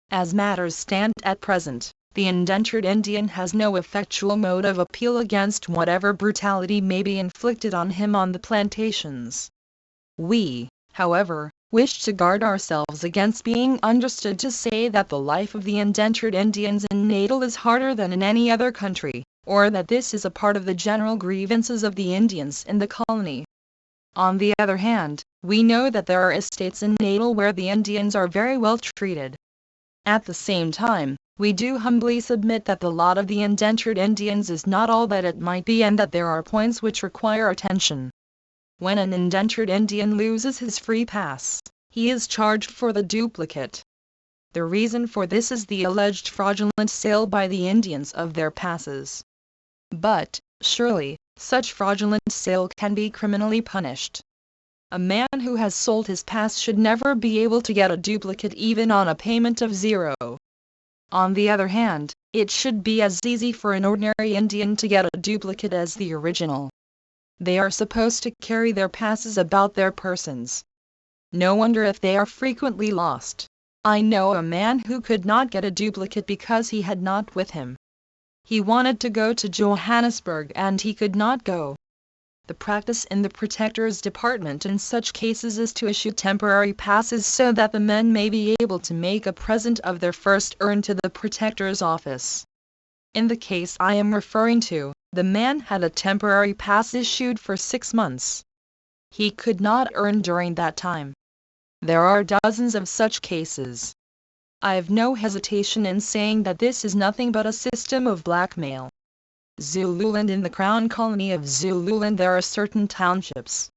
As matters stand at present, the indentured Indian has no effectual mode of appeal against whatever brutality may be inflicted on him on the plantations. We, however, wish to guard ourselves against being understood to say that the life of the indentured Indians in Natal is harder than in any other country, or that this is a part of the general grievances of the Indians in the colony. On the other hand, we know that there are estates in Natal where the Indians are very well treated. At the same time, we do humbly submit that the lot of the indentured Indians is not all that it might be and that there are points which require attention. When an indentured Indian loses his free pass, he is charged for the duplicate. The reason for this is the alleged fraudulent sale by the Indians of their passes. But, surely, such fraudulent sale can be criminally punished. A man who has sold his pass should never be able to get a duplicate even on a payment of 0. On the other hand, it should be as easy for an ordinary Indian to get a duplicate as the original. They are supposed to carry their passes about their persons. No wonder if they are frequently lost. I know a man who could not get a duplicate because he had not with him. He wanted to go to Johannesburg and he could not go. The practice in the Protector's Department in such cases is to issue temporary passes so that the men may be able to make a present of their first earn to the Protector's office. In the case I am referring to, the man had a temporary pass issued for 6 months. He could not earn during that time. There are dozens of such cases. I have no hesitation in saying that this is nothing but a system of blackmail. Zululand. In the Crown Colony of Zululand there are certain townships.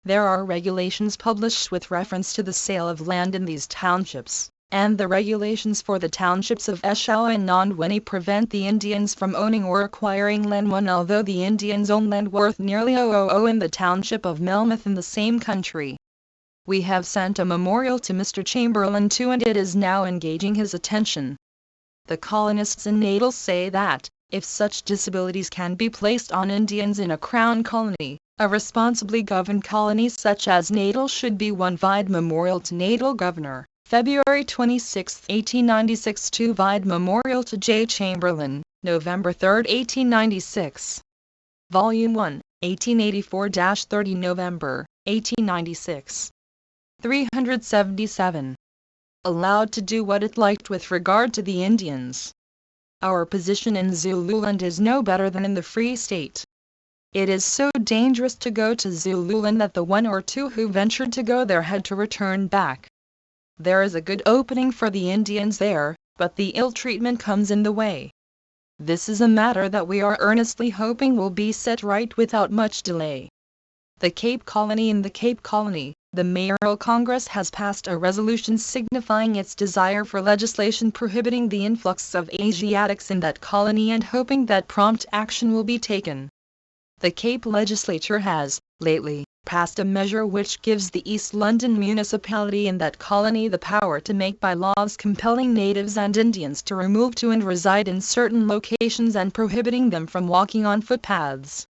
There are regulations published with reference to the sale of land in these townships, and the regulations for the townships of Eshowe and Nondwenny prevent the Indians from owning or acquiring land one, although the Indians own land worth nearly $000 in the township of Melmoth in the same country. We have sent a memorial to Mr. Chamberlain too, and it is now engaging his attention. The colonists in Natal say that, if such disabilities can be placed on Indians in a Crown Colony, A responsibly governed colony such as Natal should be one Vide Memorial to Natal Governor, February 26, 1896 2 Vide Memorial to J. Chamberlain, November 3, 1896. Volume 1, 1884-30 November, 1896. 377. Allowed to do what it liked with regard to the Indians. Our position in Zululand is no better than in the Free State. It is so dangerous to go to Zululand that the one or two who ventured to go there had to return back. There is a good opening for the Indians there, but the ill treatment comes in the way. This is a matter that we are earnestly hoping will be set right without much delay. The Cape Colony. In the Cape Colony, the Mayoral Congress has passed a resolution signifying its desire for legislation prohibiting the influx of Asiatics in that colony and hoping that prompt action will be taken. The Cape Legislature has, lately, passed a measure which gives the East London municipality in that colony the power to make by-laws compelling natives and Indians to remove to and reside in certain locations and prohibiting them from walking on footpaths.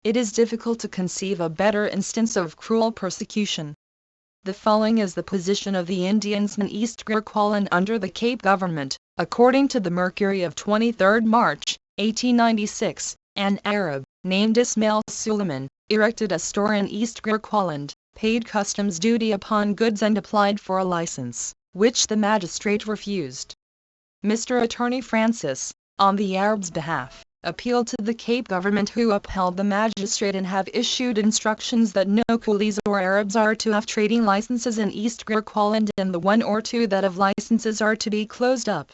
It is difficult to conceive a better instance of cruel persecution. The following is the position of the Indians in East Griqualand under the Cape government, according to the Mercury of 23 March, 1896, an Arab, named Ismail Suleiman, erected a store in East Griqualand, paid customs duty upon goods and applied for a license, which the magistrate refused. Mr. Attorney Francis, on the Arab's behalf, appealed to the Cape government, who upheld the magistrate and have issued instructions that no coolies or Arabs are to have trading licenses in East Griqualand, and the one or two that have licenses are to be closed up.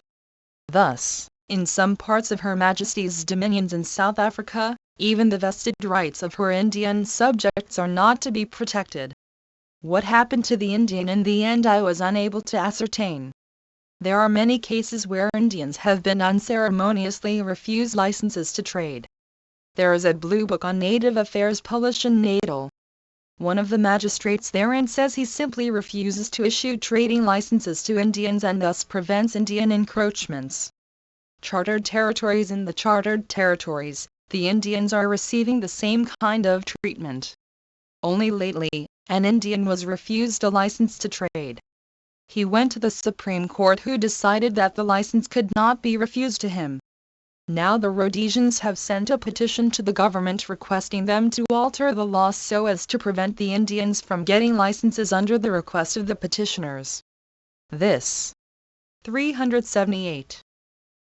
Thus, in some parts of Her Majesty's dominions in South Africa, even the vested rights of her Indian subjects are not to be protected. What happened to the Indian in the end I was unable to ascertain. There are many cases where Indians have been unceremoniously refused licenses to trade. There is a blue book on native affairs published in Natal. One of the magistrates therein says he simply refuses to issue trading licenses to Indians and thus prevents Indian encroachments. Chartered territories. In the chartered territories, the Indians are receiving the same kind of treatment. Only lately, an Indian was refused a license to trade. He went to the Supreme Court, who decided that the license could not be refused to him. Now the Rhodesians have sent a petition to the government requesting them to alter the law so as to prevent the Indians from getting licenses under the request of the petitioners. This 378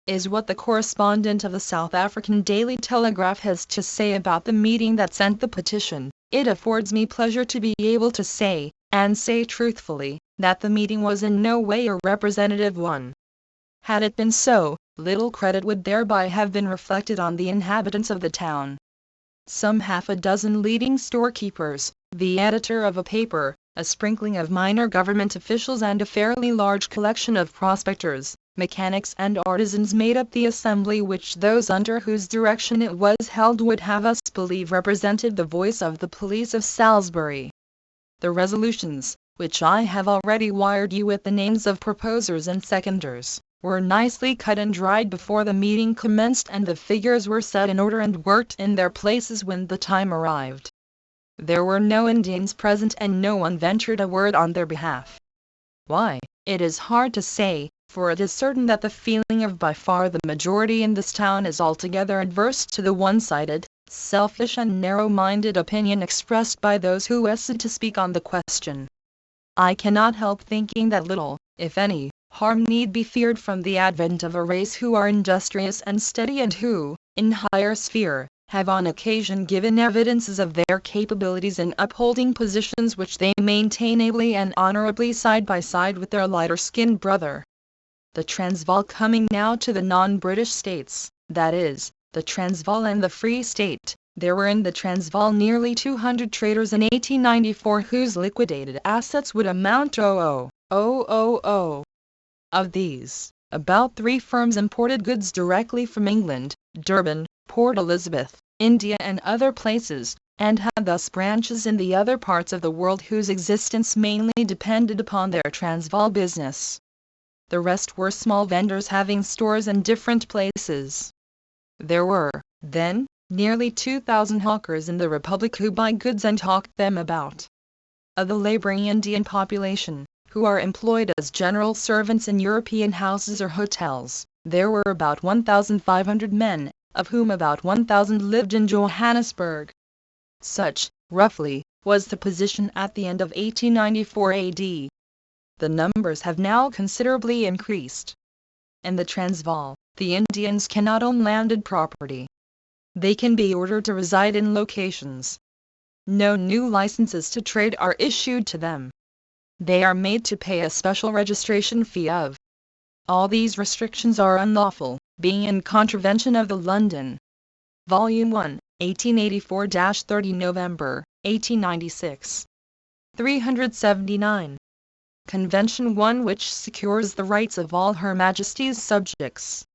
is what the correspondent of the South African Daily Telegraph has to say about the meeting that sent the petition. It affords me pleasure to be able to say, and say truthfully, that the meeting was in no way a representative one. Had it been so, little credit would thereby have been reflected on the inhabitants of the town. Some half a dozen leading storekeepers, the editor of a paper, a sprinkling of minor government officials, and a fairly large collection of prospectors, mechanics and artisans made up the assembly which those under whose direction it was held would have us believe represented the voice of the police of Salisbury. The resolutions, which I have already wired you with the names of proposers and seconders, were nicely cut and dried before the meeting commenced, and the figures were set in order and worked in their places when the time arrived. There were no Indians present, and no one ventured a word on their behalf. Why, it is hard to say, for it is certain that the feeling of by far the majority in this town is altogether adverse to the one-sided, selfish and narrow-minded opinion expressed by those who essayed to speak on the question. I cannot help thinking that little, if any, harm need be feared from the advent of a race who are industrious and steady, and who, in higher sphere, have on occasion given evidences of their capabilities in upholding positions which they maintain ably and honorably side by side with their lighter-skinned brother. The Transvaal. Coming now to the non-British states, that is, the Transvaal and the Free State, there were in the Transvaal nearly 200 traders in 1894 whose liquidated assets would amount to Of these, about 3 firms imported goods directly from England, Durban, Port Elizabeth, India and other places, and had thus branches in the other parts of the world whose existence mainly depended upon their Transvaal business. The rest were small vendors having stores in different places. There were, then, nearly 2,000 hawkers in the Republic who buy goods and hawk them about. Of the laboring Indian population, who are employed as general servants in European houses or hotels, there were about 1,500 men, of whom about 1,000 lived in Johannesburg. Such, roughly, was the position at the end of 1894 AD. The numbers have now considerably increased. In the Transvaal, the Indians cannot own landed property. They can be ordered to reside in locations. No new licenses to trade are issued to them. They are made to pay a special registration fee of. All these restrictions are unlawful, being in contravention of the London Volume 1, 1884-30 November, 1896. 379. Convention 1 which secures the rights of all Her Majesty's subjects.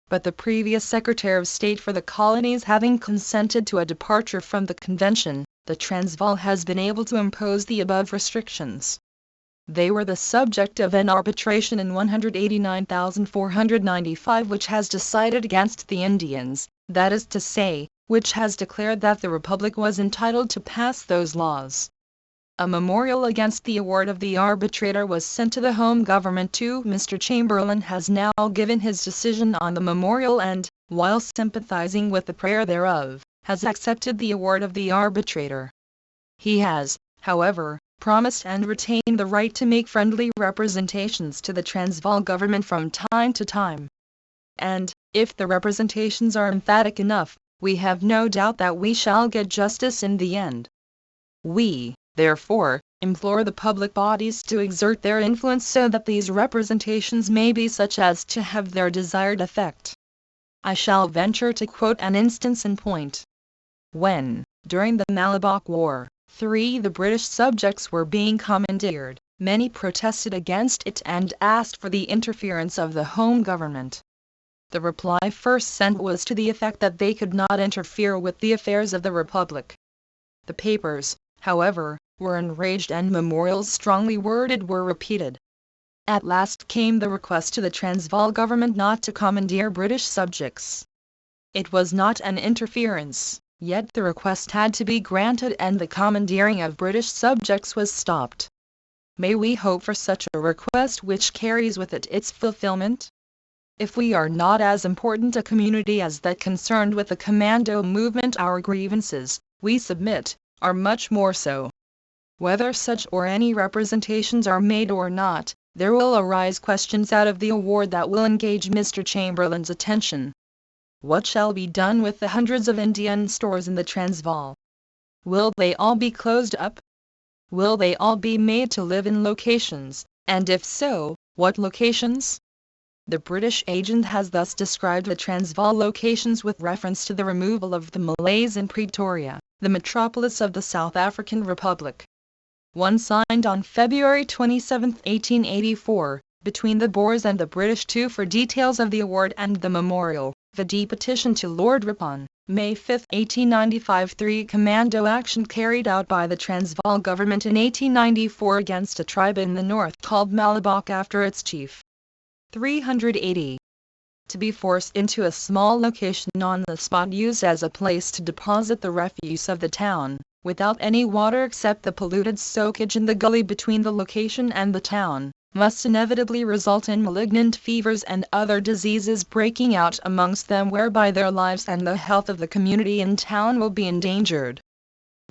But the previous Secretary of State for the Colonies having consented to a departure from the Convention, the Transvaal has been able to impose the above restrictions. They were the subject of an arbitration in 189,495 which has decided against the Indians, that is to say, which has declared that the Republic was entitled to pass those laws. A memorial against the award of the arbitrator was sent to the Home Government too. Mr. Chamberlain has now given his decision on the memorial and, while sympathizing with the prayer thereof, has accepted the award of the arbitrator. He has, however, promised and retained the right to make friendly representations to the Transvaal government from time to time. And, if the representations are emphatic enough, we have no doubt that we shall get justice in the end. We, therefore, implore the public bodies to exert their influence so that these representations may be such as to have their desired effect. I shall venture to quote an instance in point. When, during the Malabar War, the British subjects were being commandeered, many protested against it and asked for the interference of the Home Government. The reply first sent was to the effect that they could not interfere with the affairs of the Republic. The papers, however, were enraged and memorials strongly worded were repeated. At last came the request to the Transvaal government not to commandeer British subjects. It was not an interference, yet the request had to be granted and the commandeering of British subjects was stopped. May we hope for such a request which carries with it its fulfillment? If we are not as important a community as that concerned with the commando movement, our grievances, we submit, are much more so. Whether such or any representations are made or not, there will arise questions out of the award that will engage Mr. Chamberlain's attention. What shall be done with the hundreds of Indian stores in the Transvaal? Will they all be closed up? Will they all be made to live in locations, and if so, what locations? The British agent has thus described the Transvaal locations with reference to the removal of the Malays in Pretoria, the metropolis of the South African Republic. One signed on February 27, 1884, between the Boers and the British. 2 for details of the award and the memorial, the petition to Lord Ripon, May 5, 1895. 3 Commando action carried out by the Transvaal government in 1894 against a tribe in the north called Malabak after its chief. 380. To be forced into a small location on the spot used as a place to deposit the refuse of the town, without any water except the polluted soakage in the gully between the location and the town, must inevitably result in malignant fevers and other diseases breaking out amongst them whereby their lives and the health of the community in town will be endangered.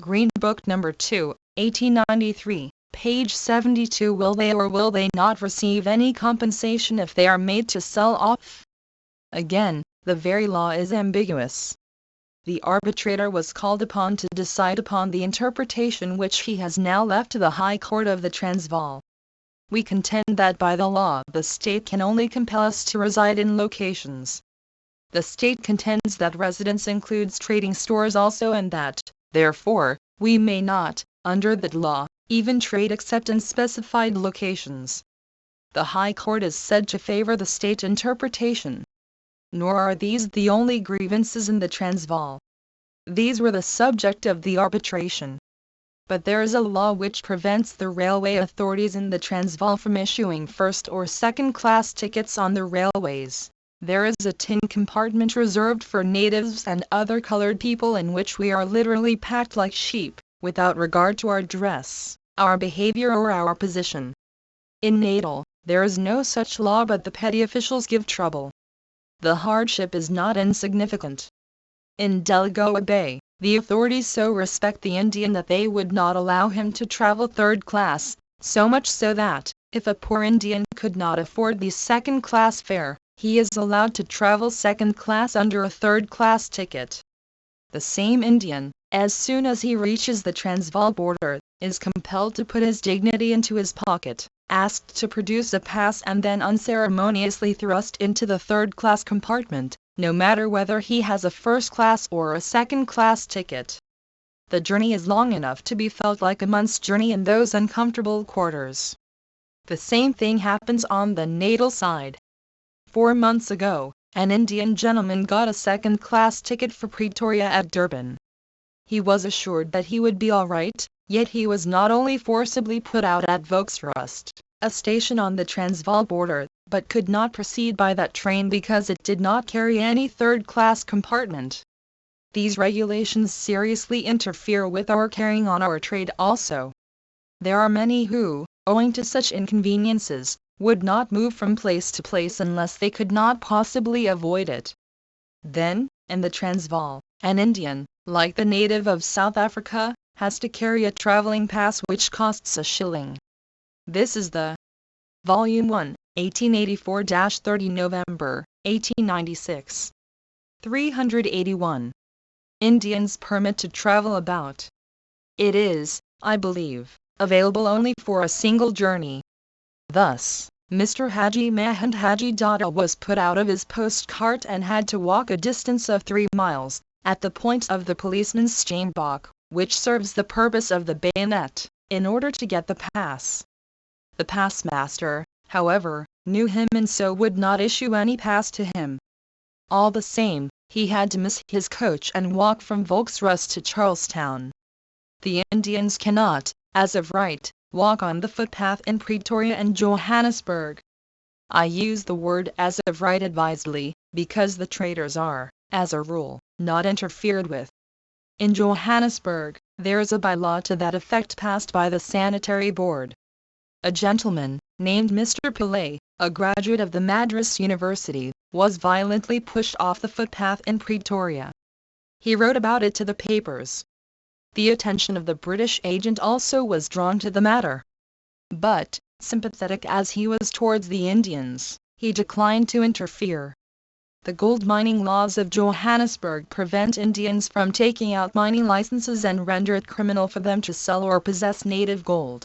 Green Book No. 2, 1893. Page 72. Will they or will they not receive any compensation if they are made to sell off? Again, the very law is ambiguous. The arbitrator was called upon to decide upon the interpretation which he has now left to the High Court of the Transvaal. We contend that by the law the state can only compel us to reside in locations. The state contends that residence includes trading stores also and that, therefore, we may not, under that law, even trade except in specified locations. The High Court is said to favor the state interpretation. Nor are these the only grievances in the Transvaal. These were the subject of the arbitration. But there is a law which prevents the railway authorities in the Transvaal from issuing first or second class tickets on the railways. there is a tin compartment reserved for natives and other colored people in which we are literally packed like sheep, without regard to our dress, our behavior or our position. In Natal, there is no such law, but the petty officials give trouble. The hardship is not insignificant. In Delagoa Bay, the authorities so respect the Indian that they would not allow him to travel third class, so much so that, if a poor Indian could not afford the second-class fare, he is allowed to travel second class under a third-class ticket. The same Indian, as soon as he reaches the Transvaal border, is compelled to put his dignity into his pocket, asked to produce a pass, and then unceremoniously thrust into the third-class compartment, no matter whether he has a first-class or a second-class ticket. The journey is long enough to be felt like a month's journey in those uncomfortable quarters. The same thing happens on the Natal side. 4 months ago, an Indian gentleman got a second-class ticket for Pretoria at Durban. He was assured that he would be all right, yet he was not only forcibly put out at Volksrust, a station on the Transvaal border, but could not proceed by that train because it did not carry any third-class compartment. These regulations seriously interfere with our carrying on our trade also. There are many who, owing to such inconveniences, would not move from place to place unless they could not possibly avoid it. Then, in the Transvaal, an Indian, like the native of South Africa, has to carry a traveling pass which costs a shilling. This is the Volume 1, 1884-30 November, 1896. 381. Indians' permit to travel about. It is, I believe, available only for a single journey. Thus, Mr. Haji Mahand Haji Dada was put out of his post-cart and had to walk a distance of 3 miles, at the point of the policeman's steenbok, which serves the purpose of the bayonet, in order to get the pass. The passmaster, however, knew him and so would not issue any pass to him. All the same, he had to miss his coach and walk from Volksrust to Charlestown. The Indians cannot, as of right, walk on the footpath in Pretoria and Johannesburg. I use the word as of right advisedly, because the traders are, as a rule, not interfered with. In Johannesburg, there is a bylaw to that effect passed by the Sanitary Board. A gentleman, named Mr. Pillay, a graduate of the Madras University, was violently pushed off the footpath in Pretoria. He wrote about it to the papers. The attention of the British agent also was drawn to the matter. But, sympathetic as he was towards the Indians, he declined to interfere. The gold mining laws of Johannesburg prevent Indians from taking out mining licenses and render it criminal for them to sell or possess native gold.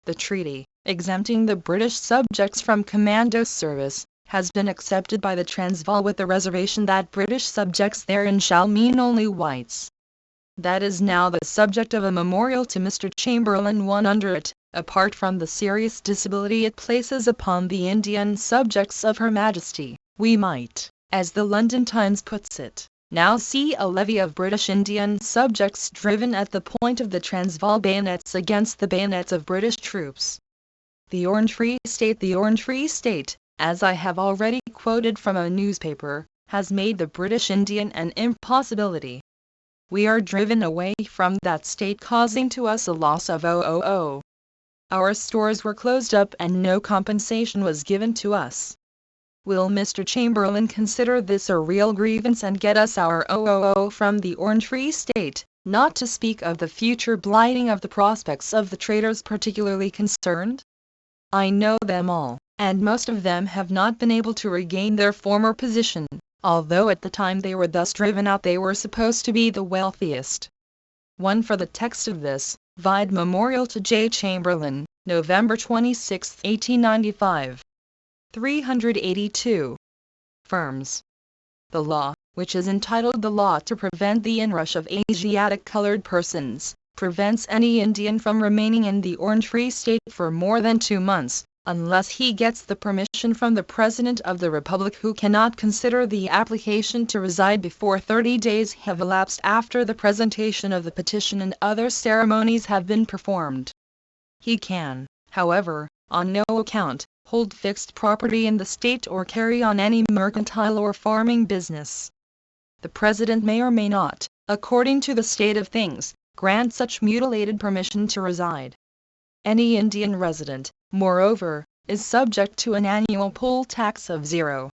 The treaty, exempting the British subjects from commando service, has been accepted by the Transvaal with the reservation that British subjects therein shall mean only whites. That is now the subject of a memorial to Mr. Chamberlain. One under it, apart from the serious disability it places upon the Indian subjects of Her Majesty, we might, as the London Times puts it, now see a levy of British Indian subjects driven at the point of the Transvaal bayonets against the bayonets of British troops. The Orange Free State, as I have already quoted from a newspaper, has made the British Indian an impossibility. We are driven away from that state, causing to us a loss of $000. Our stores were closed up and no compensation was given to us. Will Mr. Chamberlain consider this a real grievance and get us our $000 from the Orange Free State, not to speak of the future blighting of the prospects of the traders particularly concerned? I know them all, and most of them have not been able to regain their former position, although at the time they were thus driven out they were supposed to be the wealthiest. 1 for the text of this, Vide Memorial to J. Chamberlain, November 26, 1895. 382. Firms. The law, which is entitled the Law to Prevent the Inrush of Asiatic Colored Persons, prevents any Indian from remaining in the Orange Free State for more than 2 months, unless he gets the permission from the President of the Republic, who cannot consider the application to reside before 30 days have elapsed after the presentation of the petition and other ceremonies have been performed. He can, however, on no account, hold fixed property in the state or carry on any mercantile or farming business. The President may or may not, according to the state of things, grant such mutilated permission to reside. Any Indian resident, moreover, is subject to an annual poll tax of 0.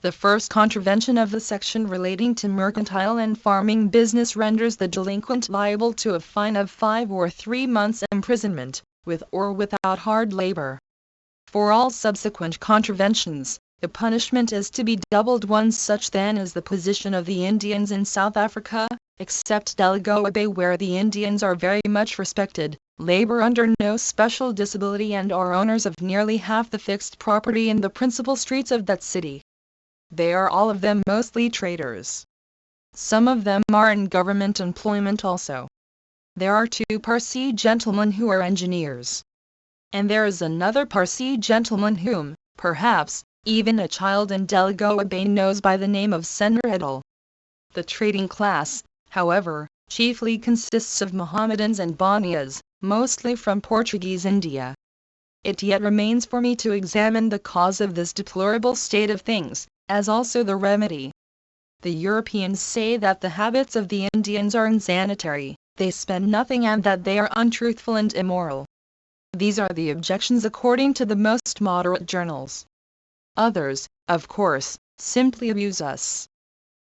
The first contravention of the section relating to mercantile and farming business renders the delinquent liable to a fine of 5 or 3 months' imprisonment, with or without hard labor. For all subsequent contraventions, the punishment is to be doubled. One such then is the position of the Indians in South Africa, except Delagoa Bay, where the Indians are very much respected, labor under no special disability, and are owners of nearly half the fixed property in the principal streets of that city. They are all of them mostly traders. Some of them are in government employment also. There are 2 Parsee gentlemen who are engineers. And there is another Parsee gentleman whom, perhaps, even a child in Delagoa Bay knows by the name of Sender Edel. The trading class, however, chiefly consists of Mohammedans and Banias, mostly from Portuguese India. It yet remains for me to examine the cause of this deplorable state of things, as also the remedy. The Europeans say that the habits of the Indians are insanitary, they spend nothing, and that they are untruthful and immoral. These are the objections according to the most moderate journals. Others, of course, simply abuse us.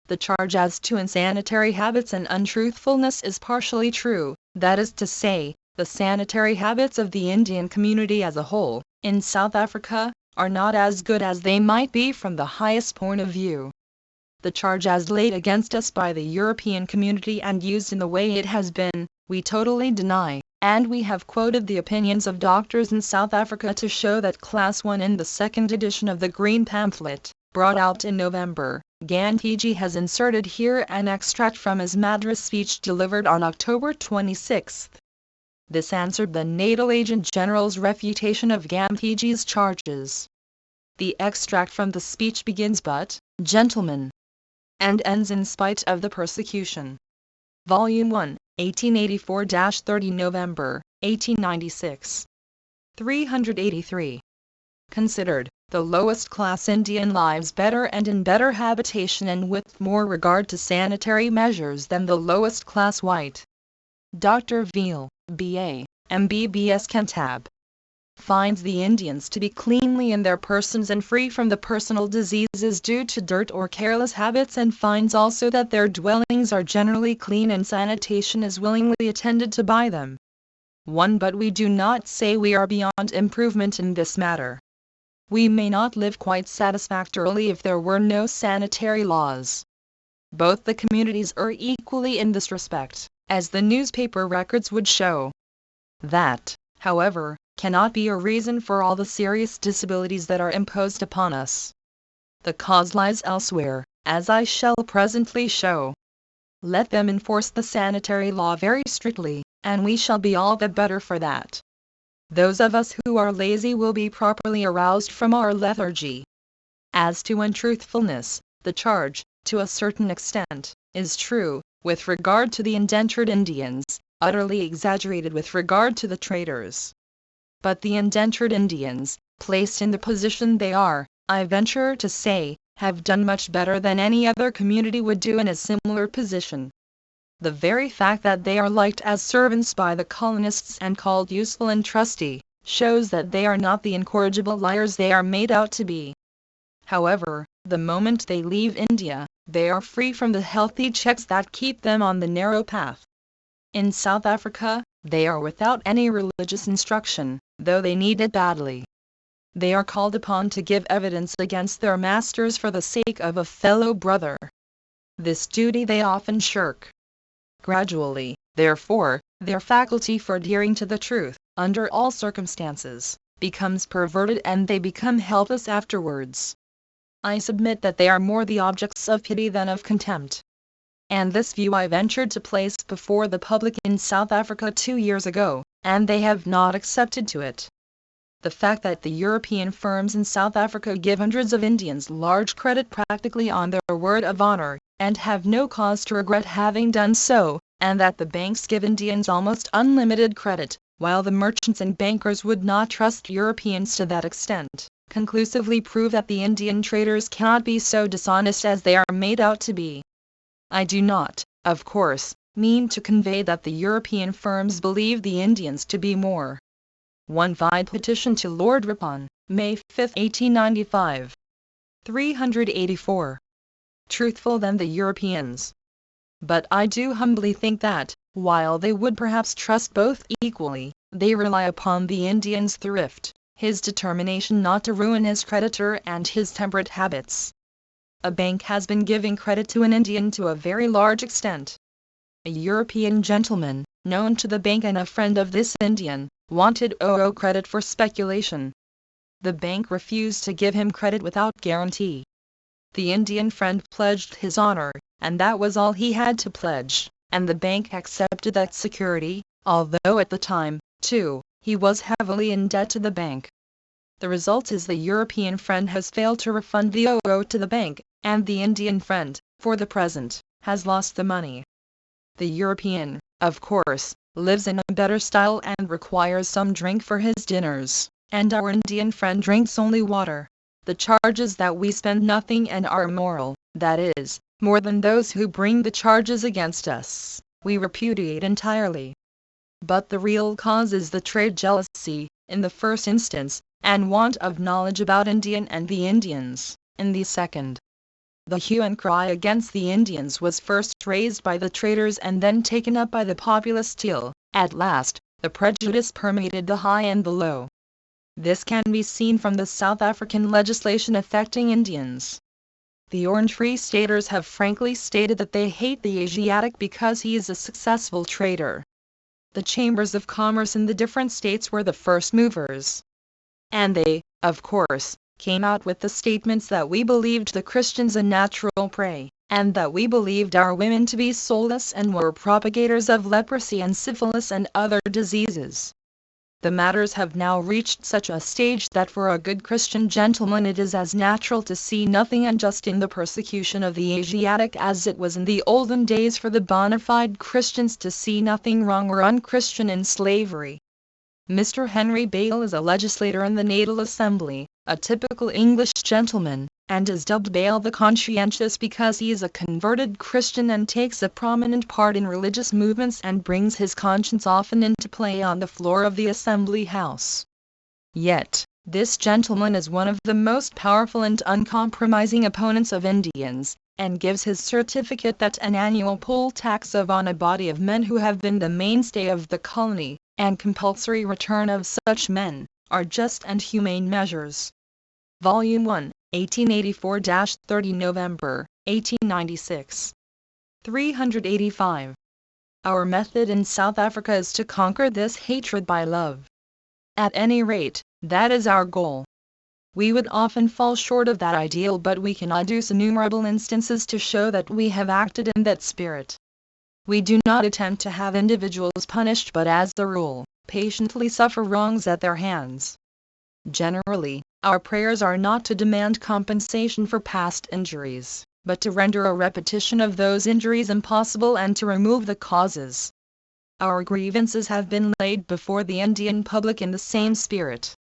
The charge as to insanitary habits and untruthfulness is partially true, that is to say, the sanitary habits of the Indian community as a whole, in South Africa, are not as good as they might be from the highest point of view. The charge as laid against us by the European community and used in the way it has been, we totally deny, and we have quoted the opinions of doctors in South Africa to show that Class 1 in the second edition of the Green Pamphlet, brought out in November. Gandhiji has inserted here an extract from his Madras speech delivered on October 26. This answered the Natal Agent General's refutation of Gandhiji's charges. The extract from the speech begins "But, gentlemen," and ends "in spite of the persecution." Volume 1, 1884-30 November, 1896. 383. Considered, the lowest class Indian lives better and in better habitation and with more regard to sanitary measures than the lowest class white. Dr. Veal, B.A., M.B.B.S. Cantab. Finds the Indians to be cleanly in their persons and free from the personal diseases due to dirt or careless habits, and finds also that their dwellings are generally clean and sanitation is willingly attended to by them. 1. But we do not say we are beyond improvement in this matter. We may not live quite satisfactorily if there were no sanitary laws. Both the communities are equally in this respect, as the newspaper records would show. That, however, cannot be a reason for all the serious disabilities that are imposed upon us. The cause lies elsewhere, as I shall presently show. Let them enforce the sanitary law very strictly, and we shall be all the better for that. Those of us who are lazy will be properly aroused from our lethargy. As to untruthfulness, the charge, to a certain extent, is true, with regard to the indentured Indians, utterly exaggerated with regard to the traders. But the indentured Indians, placed in the position they are, I venture to say, have done much better than any other community would do in a similar position. The very fact that they are liked as servants by the colonists and called useful and trusty, shows that they are not the incorrigible liars they are made out to be. However, the moment they leave India, they are free from the healthy checks that keep them on the narrow path. In South Africa, they are without any religious instruction, though they need it badly. They are called upon to give evidence against their masters for the sake of a fellow brother. This duty they often shirk. Gradually, therefore, their faculty for adhering to the truth, under all circumstances, becomes perverted and they become helpless afterwards. I submit that they are more the objects of pity than of contempt. And this view I ventured to place before the public in South Africa 2 years ago, and they have not accepted to it. The fact that the European firms in South Africa give hundreds of Indians large credit practically on their word of honor, and have no cause to regret having done so, and that the banks give Indians almost unlimited credit, while the merchants and bankers would not trust Europeans to that extent, conclusively prove that the Indian traders cannot be so dishonest as they are made out to be. I do not, of course, mean to convey that the European firms believe the Indians to be more. One vide petition to Lord Ripon, May 5, 1895. 384. Truthful than the Europeans. But I do humbly think that, while they would perhaps trust both equally, they rely upon the Indian's thrift, his determination not to ruin his creditor, and his temperate habits. A bank has been giving credit to an Indian to a very large extent. A European gentleman, known to the bank and a friend of this Indian, wanted credit for speculation. The bank refused to give him credit without guarantee. The Indian friend pledged his honor, and that was all he had to pledge, and the bank accepted that security, although at the time, too, he was heavily in debt to the bank. The result is the European friend has failed to refund the to the bank, and the Indian friend, for the present, has lost the money. The European, of course, lives in a better style and requires some drink for his dinners, and our Indian friend drinks only water. The charge is that we spend nothing and are immoral, that is, more than those who bring the charges against us, we repudiate entirely. But the real cause is the trade jealousy, in the first instance, and want of knowledge about India and the Indians, in the second. The hue and cry against the Indians was first raised by the traders and then taken up by the populace till, at last, the prejudice permeated the high and the low. This can be seen from the South African legislation affecting Indians. The Orange Free Staters have frankly stated that they hate the Asiatic because he is a successful trader. The chambers of commerce in the different states were the first movers. And they, of course, came out with the statements that we believed the Christians a natural prey, and that we believed our women to be soulless and were propagators of leprosy and syphilis and other diseases. The matters have now reached such a stage that for a good Christian gentleman it is as natural to see nothing unjust in the persecution of the Asiatic as it was in the olden days for the bona fide Christians to see nothing wrong or unchristian in slavery. Mr. Henry Bale is a legislator in the Natal Assembly, a typical English gentleman, and is dubbed Bale the Conscientious because he is a converted Christian and takes a prominent part in religious movements and brings his conscience often into play on the floor of the Assembly House. Yet, this gentleman is one of the most powerful and uncompromising opponents of Indians, and gives his certificate that an annual poll tax on a body of men who have been the mainstay of the colony, and compulsory return of such men, are just and humane measures. Volume 1, 1884-30 November, 1896. 385. Our method in South Africa is to conquer this hatred by love. At any rate, that is our goal. We would often fall short of that ideal, but we can adduce innumerable instances to show that we have acted in that spirit. We do not attempt to have individuals punished, but as a rule, patiently suffer wrongs at their hands. Generally, our prayers are not to demand compensation for past injuries, but to render a repetition of those injuries impossible and to remove the causes. Our grievances have been laid before the Indian public in the same spirit.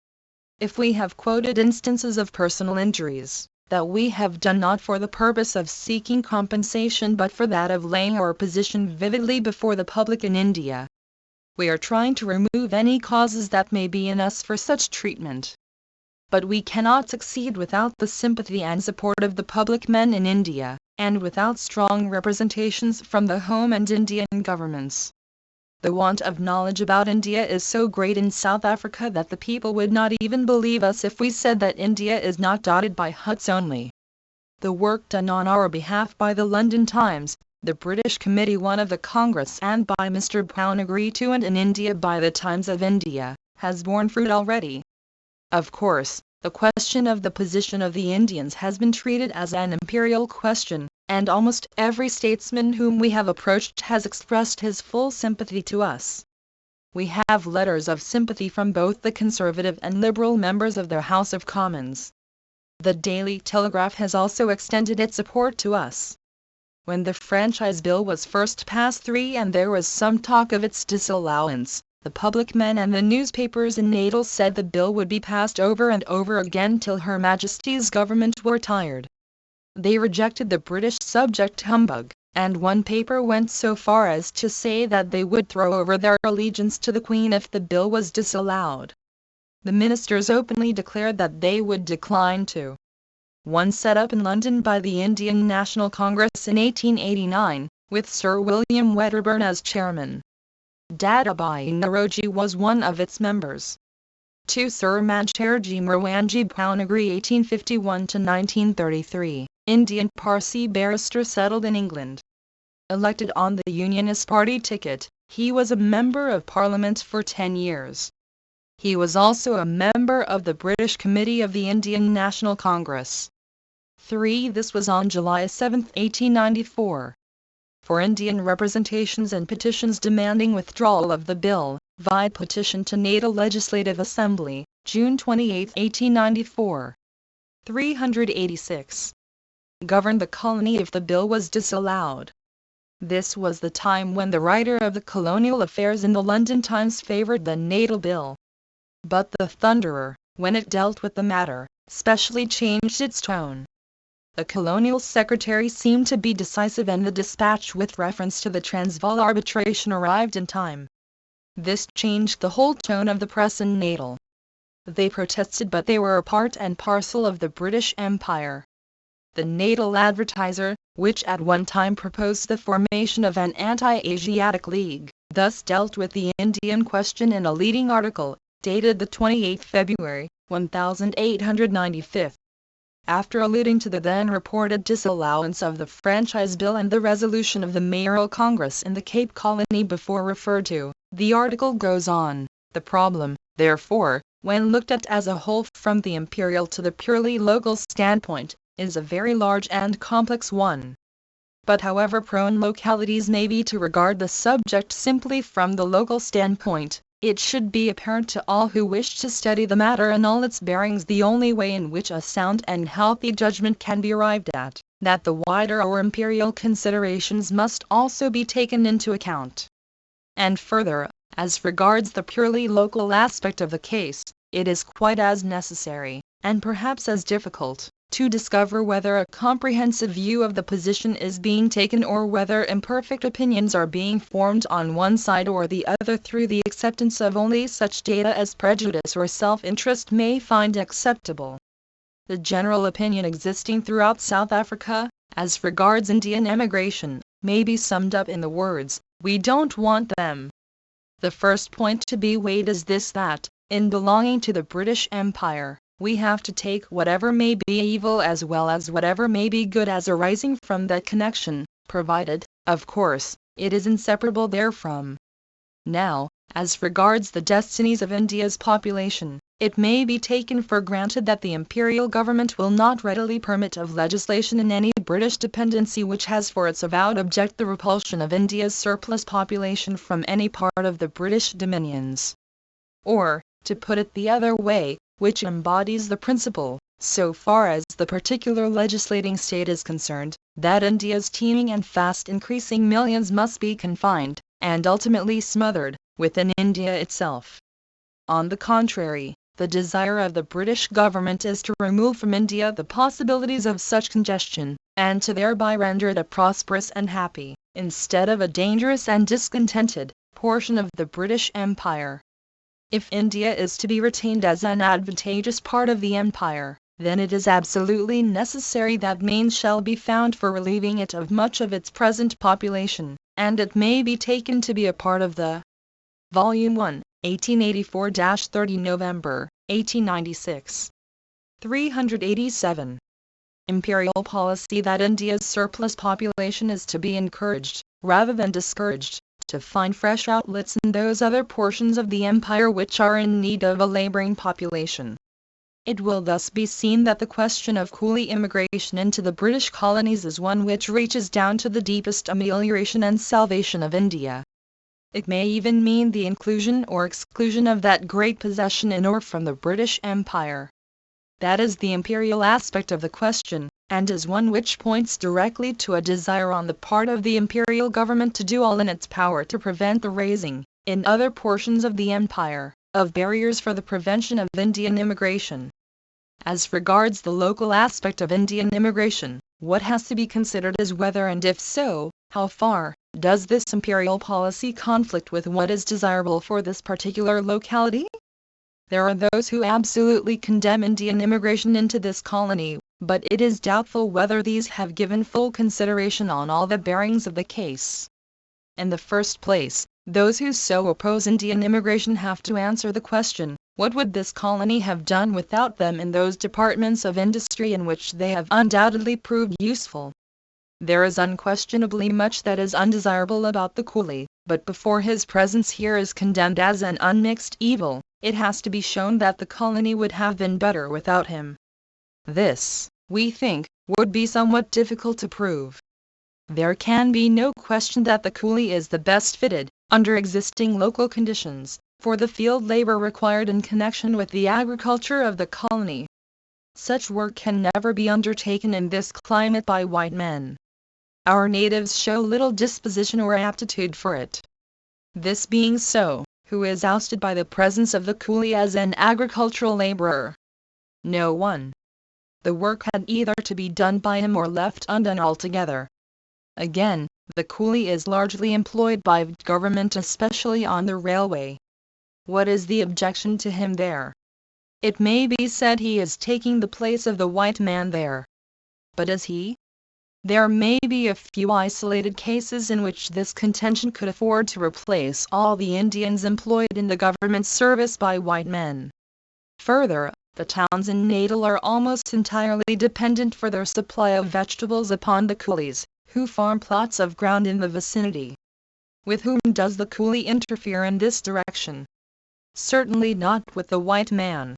If we have quoted instances of personal injuries, that we have done not for the purpose of seeking compensation but for that of laying our position vividly before the public in India. We are trying to remove any causes that may be in us for such treatment. But we cannot succeed without the sympathy and support of the public men in India, and without strong representations from the home and Indian governments. The want of knowledge about India is so great in South Africa that the people would not even believe us if we said that India is not dotted by huts only. The work done on our behalf by the London Times, the British Committee one of the Congress, and by Mr. Brown agreed to and in India by the Times of India, has borne fruit already. Of course, the question of the position of the Indians has been treated as an imperial question, and almost every statesman whom we have approached has expressed his full sympathy to us. We have letters of sympathy from both the Conservative and Liberal members of the House of Commons. The Daily Telegraph has also extended its support to us. When the Franchise Bill was first passed through and there was some talk of its disallowance, The public men and the newspapers in Natal said the bill would be passed over and over again till Her Majesty's government were tired. They rejected the British subject humbug, and one paper went so far as to say that they would throw over their allegiance to the Queen if the bill was disallowed. The ministers openly declared that they would decline to. One set up in London by the Indian National Congress in 1889, with Sir William Wedderburn as chairman. Dadabhai Naoroji was one of its members. 2. Sir Mancherji Merwanji Bhawnagri 1851–1933, Indian Parsi barrister settled in England. Elected on the Unionist Party ticket, he was a Member of Parliament for 10 years. He was also a member of the British Committee of the Indian National Congress. 3. This was on July 7, 1894. For Indian representations and petitions demanding withdrawal of the bill, vide petition to Natal Legislative Assembly, June 28, 1894. 386. Govern the colony if the bill was disallowed. This was the time when the writer of the colonial affairs in the London Times favoured the Natal Bill. But the Thunderer, when it dealt with the matter, specially changed its tone. The colonial secretary seemed to be decisive, and the dispatch with reference to the Transvaal arbitration arrived in time. This changed the whole tone of the press in Natal. They protested, but they were a part and parcel of the British Empire. The Natal Advertiser, which at one time proposed the formation of an anti-Asiatic league, thus dealt with the Indian question in a leading article, dated the 28th February, 1895. After alluding to the then reported disallowance of the Franchise Bill and the resolution of the Mayoral Congress in the Cape Colony before referred to, the article goes on: the problem, therefore, when looked at as a whole from the imperial to the purely local standpoint, is a very large and complex one. But however prone localities may be to regard the subject simply from the local standpoint, it should be apparent to all who wish to study the matter in all its bearings, the only way in which a sound and healthy judgment can be arrived at, that the wider or imperial considerations must also be taken into account. And further, as regards the purely local aspect of the case, it is quite as necessary, and perhaps as difficult, to discover whether a comprehensive view of the position is being taken, or whether imperfect opinions are being formed on one side or the other through the acceptance of only such data as prejudice or self-interest may find acceptable. The general opinion existing throughout South Africa, as regards Indian emigration, may be summed up in the words, "We don't want them." The first point to be weighed is this, that, in belonging to the British Empire, we have to take whatever may be evil as well as whatever may be good as arising from that connection, provided, of course, it is inseparable therefrom. Now, as regards the destinies of India's population, it may be taken for granted that the imperial government will not readily permit of legislation in any British dependency which has for its avowed object the repulsion of India's surplus population from any part of the British dominions. Or, to put it the other way, which embodies the principle, so far as the particular legislating state is concerned, that India's teeming and fast increasing millions must be confined, and ultimately smothered, within India itself. On the contrary, the desire of the British government is to remove from India the possibilities of such congestion, and to thereby render it a prosperous and happy, instead of a dangerous and discontented, portion of the British Empire. If India is to be retained as an advantageous part of the empire, then it is absolutely necessary that means shall be found for relieving it of much of its present population, and it may be taken to be a part of the Volume 1, 1884-30 November, 1896. 387. Imperial policy that India's surplus population is to be encouraged, rather than discouraged, to find fresh outlets in those other portions of the empire which are in need of a laboring population. It will thus be seen that the question of coolie immigration into the British colonies is one which reaches down to the deepest amelioration and salvation of India. It may even mean the inclusion or exclusion of that great possession in or from the British Empire. That is the imperial aspect of the question, and is one which points directly to a desire on the part of the imperial government to do all in its power to prevent the raising, in other portions of the empire, of barriers for the prevention of Indian immigration. As regards the local aspect of Indian immigration, what has to be considered is whether, and if so, how far, does this imperial policy conflict with what is desirable for this particular locality? There are those who absolutely condemn Indian immigration into this colony, but it is doubtful whether these have given full consideration on all the bearings of the case. In the first place, those who so oppose Indian immigration have to answer the question, what would this colony have done without them in those departments of industry in which they have undoubtedly proved useful? There is unquestionably much that is undesirable about the coolie, but before his presence here is condemned as an unmixed evil, it has to be shown that the colony would have been better without him. This, we think, would be somewhat difficult to prove. There can be no question that the coolie is the best fitted, under existing local conditions, for the field labor required in connection with the agriculture of the colony. Such work can never be undertaken in this climate by white men. Our natives show little disposition or aptitude for it. This being so, who is ousted by the presence of the coolie as an agricultural laborer? No one. The work had either to be done by him or left undone altogether. Again, the coolie is largely employed by government, especially on the railway. What is the objection to him there? It may be said he is taking the place of the white man there. But is he? There may be a few isolated cases in which this contention could afford to replace all the Indians employed in the government service by white men. Further, the towns in Natal are almost entirely dependent for their supply of vegetables upon the coolies, who farm plots of ground in the vicinity. With whom does the coolie interfere in this direction? Certainly not with the white man.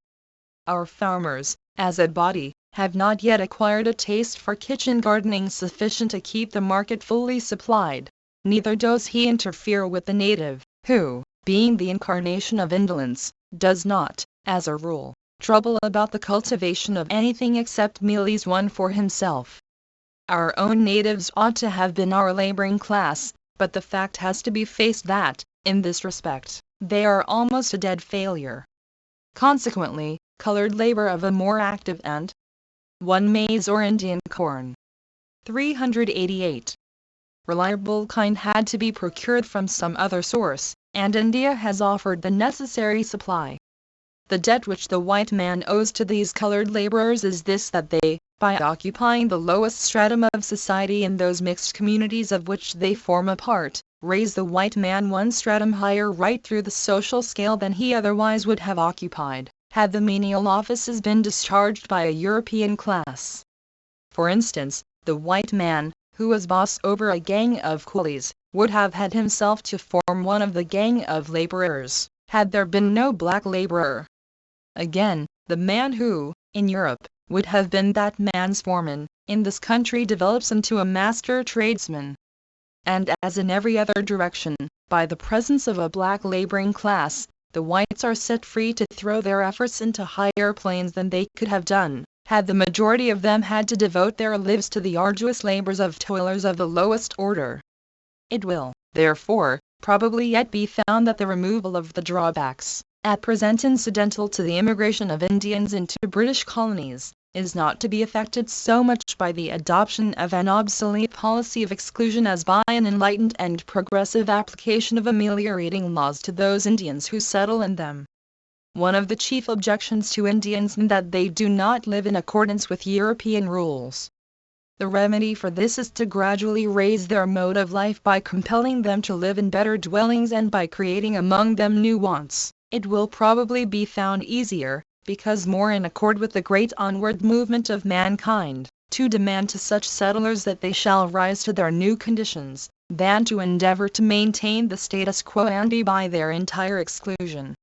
Our farmers, as a body, have not yet acquired a taste for kitchen gardening sufficient to keep the market fully supplied. Neither does he interfere with the native, who, being the incarnation of indolence, does not, as a rule, trouble about the cultivation of anything except mealies won for himself. Our own natives ought to have been our laboring class, but the fact has to be faced that, in this respect, they are almost a dead failure. Consequently, colored labor of a more active and 1 maize or Indian corn. 388. Reliable kind had to be procured from some other source, and India has offered the necessary supply. The debt which the white man owes to these colored laborers is this, that they, by occupying the lowest stratum of society in those mixed communities of which they form a part, raise the white man one stratum higher right through the social scale than he otherwise would have occupied, had the menial offices been discharged by a European class. For instance, the white man, who was boss over a gang of coolies, would have had himself to form one of the gang of laborers, had there been no black laborer. Again, the man who, in Europe, would have been that man's foreman, in this country develops into a master tradesman. And as in every other direction, by the presence of a black laboring class, the whites are set free to throw their efforts into higher planes than they could have done, had the majority of them had to devote their lives to the arduous labors of toilers of the lowest order. It will, therefore, probably yet be found that the removal of the drawbacks, at present incidental to the immigration of Indians into British colonies, is not to be effected so much by the adoption of an obsolete policy of exclusion as by an enlightened and progressive application of ameliorating laws to those Indians who settle in them. One of the chief objections to Indians is that they do not live in accordance with European rules. The remedy for this is to gradually raise their mode of life by compelling them to live in better dwellings and by creating among them new wants. It will probably be found easier, because more in accord with the great onward movement of mankind, to demand to such settlers that they shall rise to their new conditions, than to endeavor to maintain the status quo ante by their entire exclusion.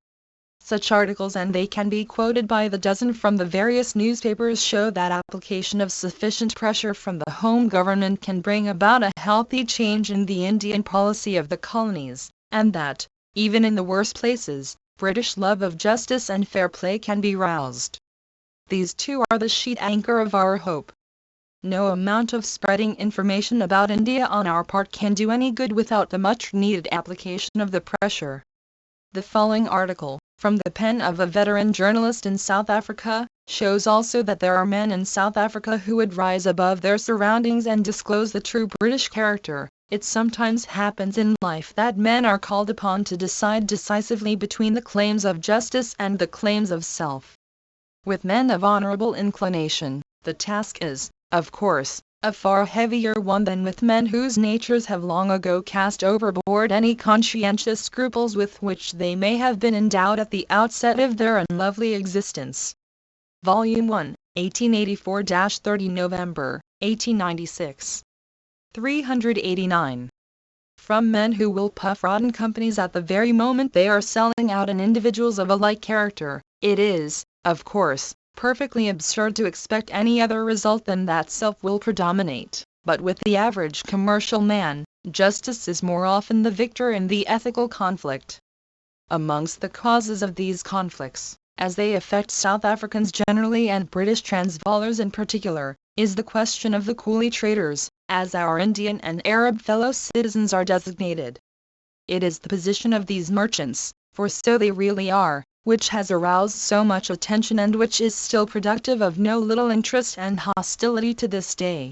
Such articles, and they can be quoted by the dozen from the various newspapers, show that application of sufficient pressure from the home government can bring about a healthy change in the Indian policy of the colonies, and that, even in the worst places, British love of justice and fair play can be roused. These two are the sheet anchor of our hope. No amount of spreading information about India on our part can do any good without the much needed application of the pressure. The following article, from the pen of a veteran journalist in South Africa, shows also that there are men in South Africa who would rise above their surroundings and disclose the true British character. It sometimes happens in life that men are called upon to decide decisively between the claims of justice and the claims of self. With men of honorable inclination, the task is, of course, a far heavier one than with men whose natures have long ago cast overboard any conscientious scruples with which they may have been endowed at the outset of their unlovely existence. Volume 1, 1884-30 November, 1896. 389. From men who will puff rotten companies at the very moment they are selling out an individuals of a like character, it is, of course, perfectly absurd to expect any other result than that self will predominate, but with the average commercial man, justice is more often the victor in the ethical conflict. Amongst the causes of these conflicts, as they affect South Africans generally and British Transvaallers in particular, is the question of the coolie traders, as our Indian and Arab fellow citizens are designated. It is the position of these merchants, for so they really are, which has aroused so much attention and which is still productive of no little interest and hostility to this day.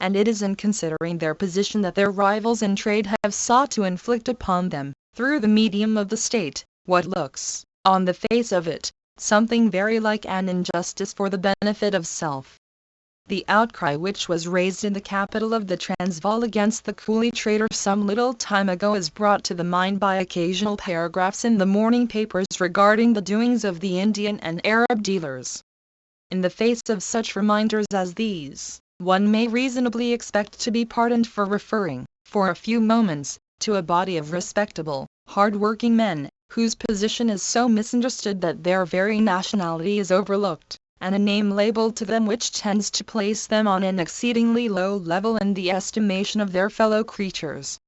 And it is in considering their position that their rivals in trade have sought to inflict upon them, through the medium of the state, what looks, on the face of it, something very like an injustice for the benefit of self. The outcry which was raised in the capital of the Transvaal against the coolie trader some little time ago is brought to the mind by occasional paragraphs in the morning papers regarding the doings of the Indian and Arab dealers. In the face of such reminders as these, one may reasonably expect to be pardoned for referring, for a few moments, to a body of respectable, hard-working men, whose position is so misunderstood that their very nationality is overlooked, and a name labeled to them which tends to place them on an exceedingly low level in the estimation of their fellow creatures.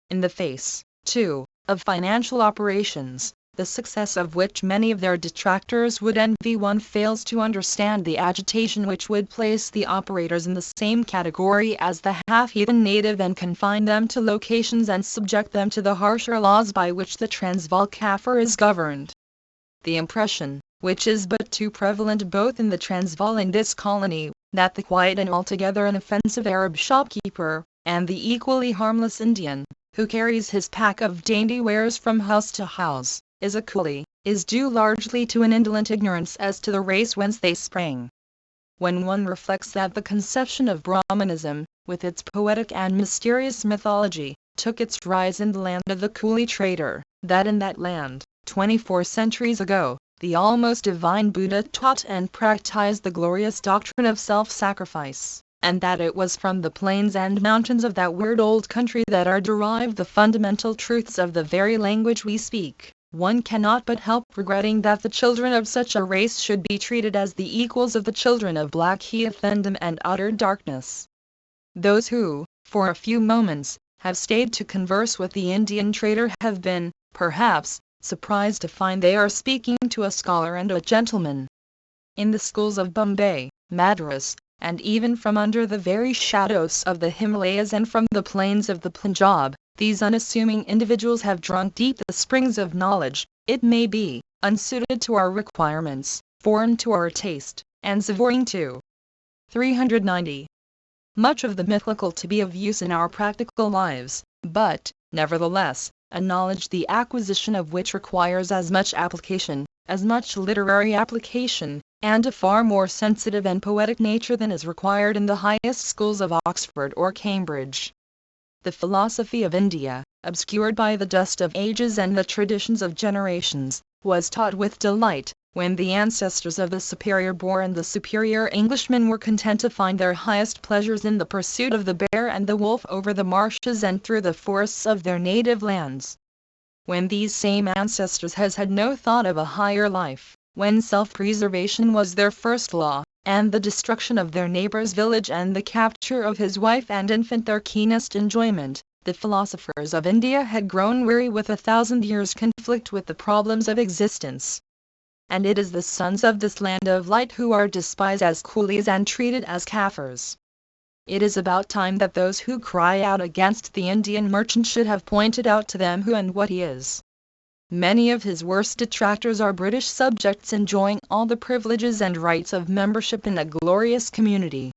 In the face, too, of financial operations, the success of which many of their detractors would envy, one fails to understand the agitation which would place the operators in the same category as the half-heathen native and confine them to locations and subject them to the harsher laws by which the Transvaal Kaffir is governed. The impression, which is but too prevalent both in the Transvaal and this colony, that the quiet and altogether inoffensive Arab shopkeeper, and the equally harmless Indian, who carries his pack of dainty wares from house to house, is a coolie, is due largely to an indolent ignorance as to the race whence they sprang. When one reflects that the conception of Brahmanism, with its poetic and mysterious mythology, took its rise in the land of the coolie trader, that in that land, 24 centuries ago, the almost divine Buddha taught and practiced the glorious doctrine of self-sacrifice, and that it was from the plains and mountains of that weird old country that are derived the fundamental truths of the very language we speak, one cannot but help regretting that the children of such a race should be treated as the equals of the children of black heathendom and utter darkness. Those who, for a few moments, have stayed to converse with the Indian trader have been, perhaps, surprised to find they are speaking to a scholar and a gentleman. In the schools of Bombay, Madras, and even from under the very shadows of the Himalayas and from the plains of the Punjab, these unassuming individuals have drunk deep the springs of knowledge, it may be, unsuited to our requirements, foreign to our taste, and savouring too. 390. Much of the mythical to be of use in our practical lives, but, nevertheless, a knowledge the acquisition of which requires as much application, as much literary application, and a far more sensitive and poetic nature than is required in the highest schools of Oxford or Cambridge. The philosophy of India, obscured by the dust of ages and the traditions of generations, was taught with delight, when the ancestors of the superior Boer and the superior Englishmen were content to find their highest pleasures in the pursuit of the bear and the wolf over the marshes and through the forests of their native lands. When these same ancestors has had no thought of a higher life, when self-preservation was their first law, and the destruction of their neighbor's village and the capture of his wife and infant their keenest enjoyment, the philosophers of India had grown weary with 1,000 years' conflict with the problems of existence. And it is the sons of this land of light who are despised as coolies and treated as Kaffirs. It is about time that those who cry out against the Indian merchant should have pointed out to them who and what he is. Many of his worst detractors are British subjects enjoying all the privileges and rights of membership in a glorious community.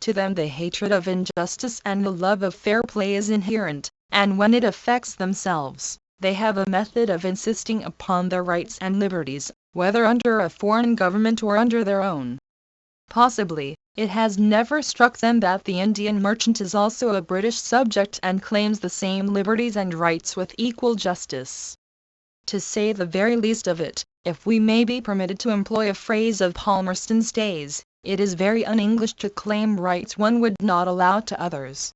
To them the hatred of injustice and the love of fair play is inherent, and when it affects themselves, they have a method of insisting upon their rights and liberties, whether under a foreign government or under their own. Possibly, it has never struck them that the Indian merchant is also a British subject and claims the same liberties and rights with equal justice. To say the very least of it, if we may be permitted to employ a phrase of Palmerston's days, it is very un-English to claim rights one would not allow to others.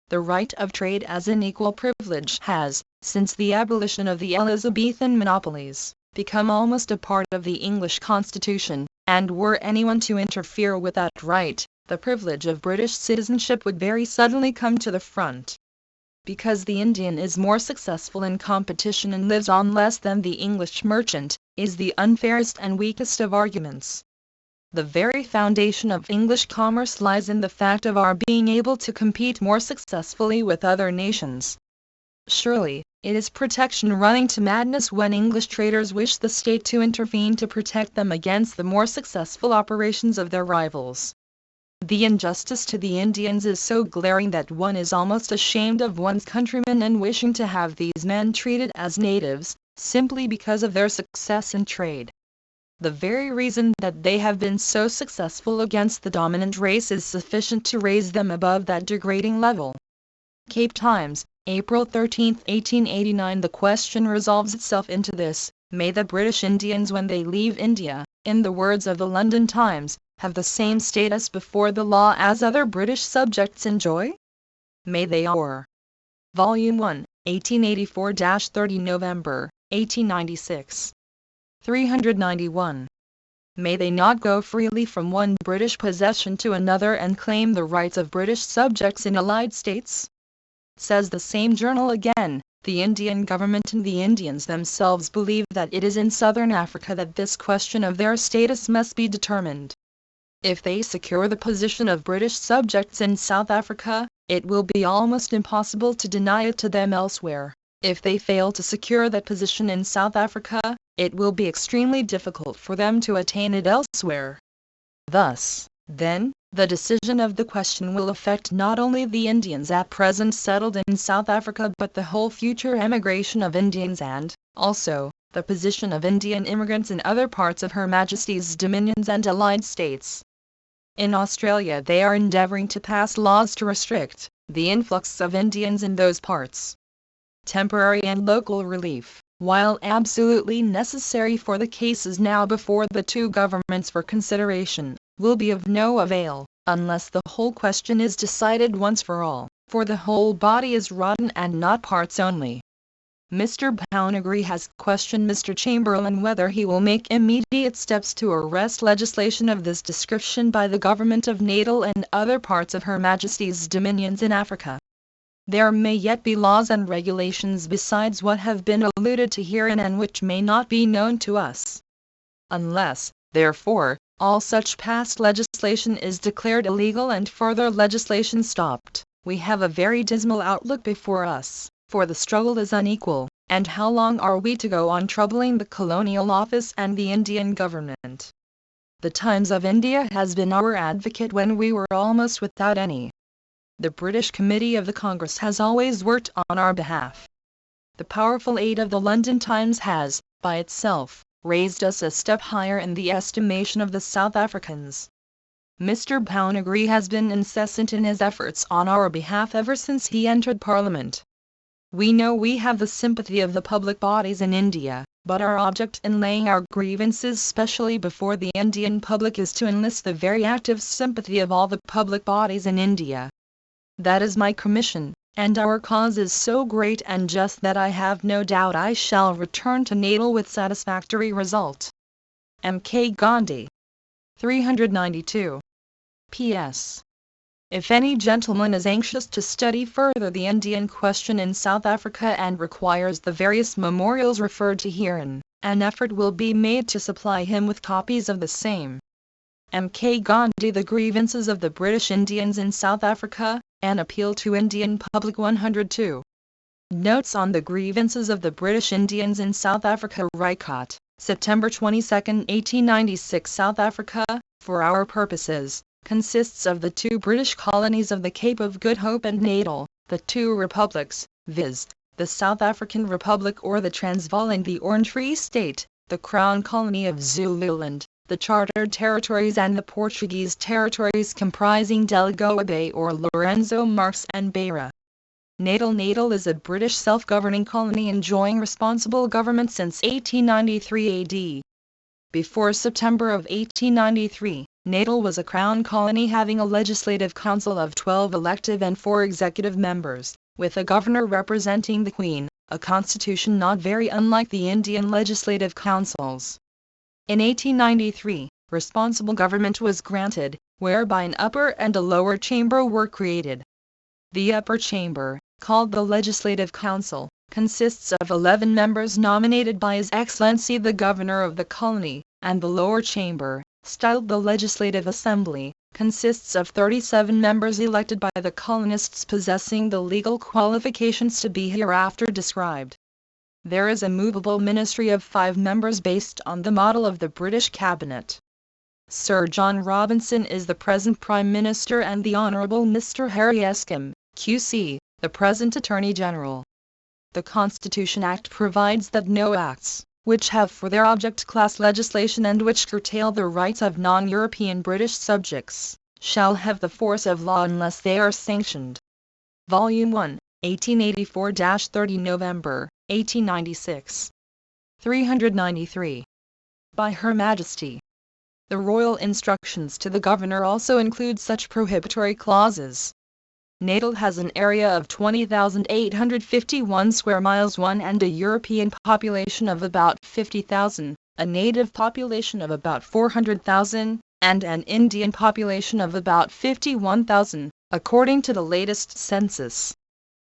The right of trade as an equal privilege has, since the abolition of the Elizabethan monopolies, become almost a part of the English Constitution, and were anyone to interfere with that right, the privilege of British citizenship would very suddenly come to the front. Because the Indian is more successful in competition and lives on less than the English merchant, is the unfairest and weakest of arguments. The very foundation of English commerce lies in the fact of our being able to compete more successfully with other nations. Surely, it is protection running to madness when English traders wish the state to intervene to protect them against the more successful operations of their rivals. The injustice to the Indians is so glaring that one is almost ashamed of one's countrymen and wishing to have these men treated as natives, simply because of their success in trade. The very reason that they have been so successful against the dominant race is sufficient to raise them above that degrading level. Cape Times, April 13, 1889. The question resolves itself into this: may the British Indians when they leave India, in the words of the London Times, have the same status before the law as other British subjects enjoy? May they or Volume 1, 1884-30 November, 1896. 391. May they not go freely from one British possession to another and claim the rights of British subjects in allied states? Says the same journal again, the Indian government and the Indians themselves believe that it is in southern Africa that this question of their status must be determined. If they secure the position of British subjects in South Africa, it will be almost impossible to deny it to them elsewhere. If they fail to secure that position in South Africa, it will be extremely difficult for them to attain it elsewhere. Thus, then, the decision of the question will affect not only the Indians at present settled in South Africa but the whole future emigration of Indians and, also, the position of Indian immigrants in other parts of Her Majesty's dominions and allied states. In Australia they are endeavouring to pass laws to restrict the influx of Indians in those parts. Temporary and local relief, while absolutely necessary for the cases now before the two governments for consideration, will be of no avail, unless the whole question is decided once for all, for the whole body is rotten and not parts only. Mr. Pownagry has questioned Mr. Chamberlain whether he will make immediate steps to arrest legislation of this description by the government of Natal and other parts of Her Majesty's dominions in Africa. There may yet be laws and regulations besides what have been alluded to herein and which may not be known to us. Unless, therefore, all such past legislation is declared illegal and further legislation stopped, we have a very dismal outlook before us, for the struggle is unequal, and how long are we to go on troubling the Colonial Office and the Indian government? The Times of India has been our advocate when we were almost without any. The British Committee of the Congress has always worked on our behalf. The powerful aid of the London Times has, by itself, raised us a step higher in the estimation of the South Africans. Mr. Pownagry has been incessant in his efforts on our behalf ever since he entered Parliament. We know we have the sympathy of the public bodies in India, but our object in laying our grievances specially before the Indian public is to enlist the very active sympathy of all the public bodies in India. That is my commission, and our cause is so great and just that I have no doubt I shall return to Natal with satisfactory result. M.K. Gandhi. 392. P.S. If any gentleman is anxious to study further the Indian question in South Africa and requires the various memorials referred to herein, an effort will be made to supply him with copies of the same. M.K. Gandhi. The Grievances of the British Indians in South Africa, an Appeal to Indian Public 102. Notes on the grievances of the British Indians in South Africa. Rycott, September 22, 1896. South Africa, for our purposes, consists of the two British colonies of the Cape of Good Hope and Natal, the two republics, viz., the South African Republic or the Transvaal and the Orange Free State, the Crown Colony of Zululand, the Chartered Territories and the Portuguese territories comprising Delagoa Bay or Lorenzo Marques and Beira. Natal is a British self-governing colony enjoying responsible government since 1893 AD. Before September of 1893, Natal was a Crown colony having a legislative council of 12 elective and 4 executive members, with a governor representing the Queen, a constitution not very unlike the Indian legislative councils. In 1893, responsible government was granted, whereby an upper and a lower chamber were created. The upper chamber, called the Legislative Council, consists of 11 members nominated by His Excellency the Governor of the colony, and the lower chamber, styled the Legislative Assembly, consists of 37 members elected by the colonists possessing the legal qualifications to be hereafter described. There is a movable ministry of 5 members based on the model of the British Cabinet. Sir John Robinson is the present Prime Minister and the Honourable Mr. Harry Escombe, QC, the present Attorney General. The Constitution Act provides that no acts, which have for their object class legislation and which curtail the rights of non-European British subjects, shall have the force of law unless they are sanctioned. Volume 1, 1884-30 November, 1896. 393. By Her Majesty. The royal instructions to the Governor also include such prohibitory clauses. Natal has an area of 20,851 square miles and a European population of about 50,000, a native population of about 400,000, and an Indian population of about 51,000, according to the latest census.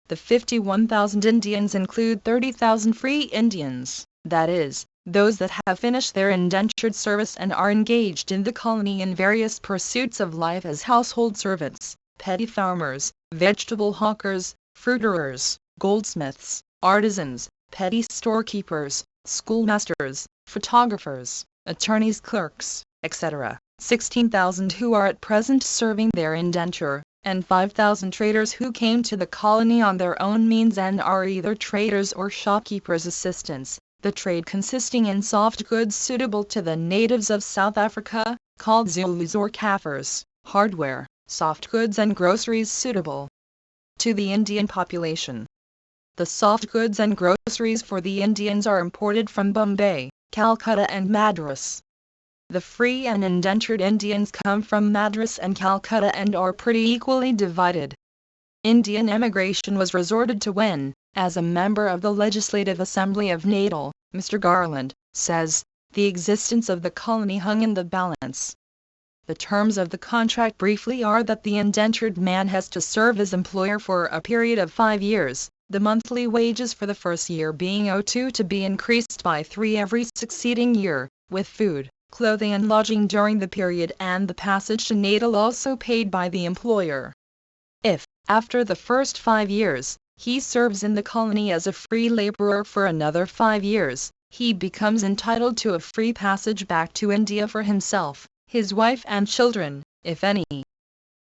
The 51,000 Indians include 30,000 free Indians, that is, those that have finished their indentured service and are engaged in the colony in various pursuits of life as household servants, petty farmers, vegetable hawkers, fruiterers, goldsmiths, artisans, petty storekeepers, schoolmasters, photographers, attorneys' clerks, etc. 16,000 who are at present serving their indenture, and 5,000 traders who came to the colony on their own means and are either traders or shopkeepers' assistants, the trade consisting in soft goods suitable to the natives of South Africa, called Zulus or Kaffirs, hardware, soft goods and groceries suitable to the Indian population. The soft goods and groceries for the Indians are imported from Bombay, Calcutta and Madras. The free and indentured Indians come from Madras and Calcutta and are pretty equally divided. Indian emigration was resorted to when, as a member of the Legislative Assembly of Natal, Mr. Garland says, the existence of the colony hung in the balance. The terms of the contract briefly are that the indentured man has to serve his employer for a period of 5 years, the monthly wages for the first year being O2 to be increased by 3 every succeeding year, with food, clothing and lodging during the period and the passage to Natal also paid by the employer. If, after the first 5 years, he serves in the colony as a free laborer for another 5 years, he becomes entitled to a free passage back to India for himself, his wife and children, if any.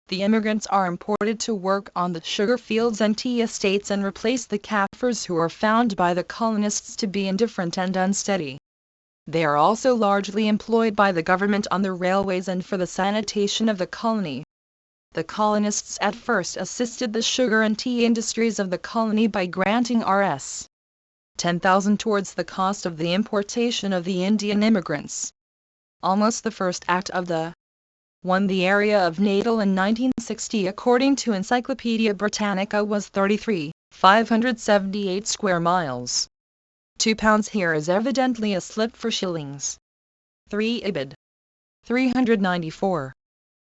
The immigrants are imported to work on the sugar fields and tea estates and replace the Kaffirs who are found by the colonists to be indifferent and unsteady. They are also largely employed by the government on the railways and for the sanitation of the colony. The colonists at first assisted the sugar and tea industries of the colony by granting Rs. 10,000 towards the cost of the importation of the Indian immigrants. Almost the first act of the The area of Natal in 1960 according to Encyclopaedia Britannica was 33,578 square miles. £2 here is evidently a slip for shillings. 3 Ibid. 394.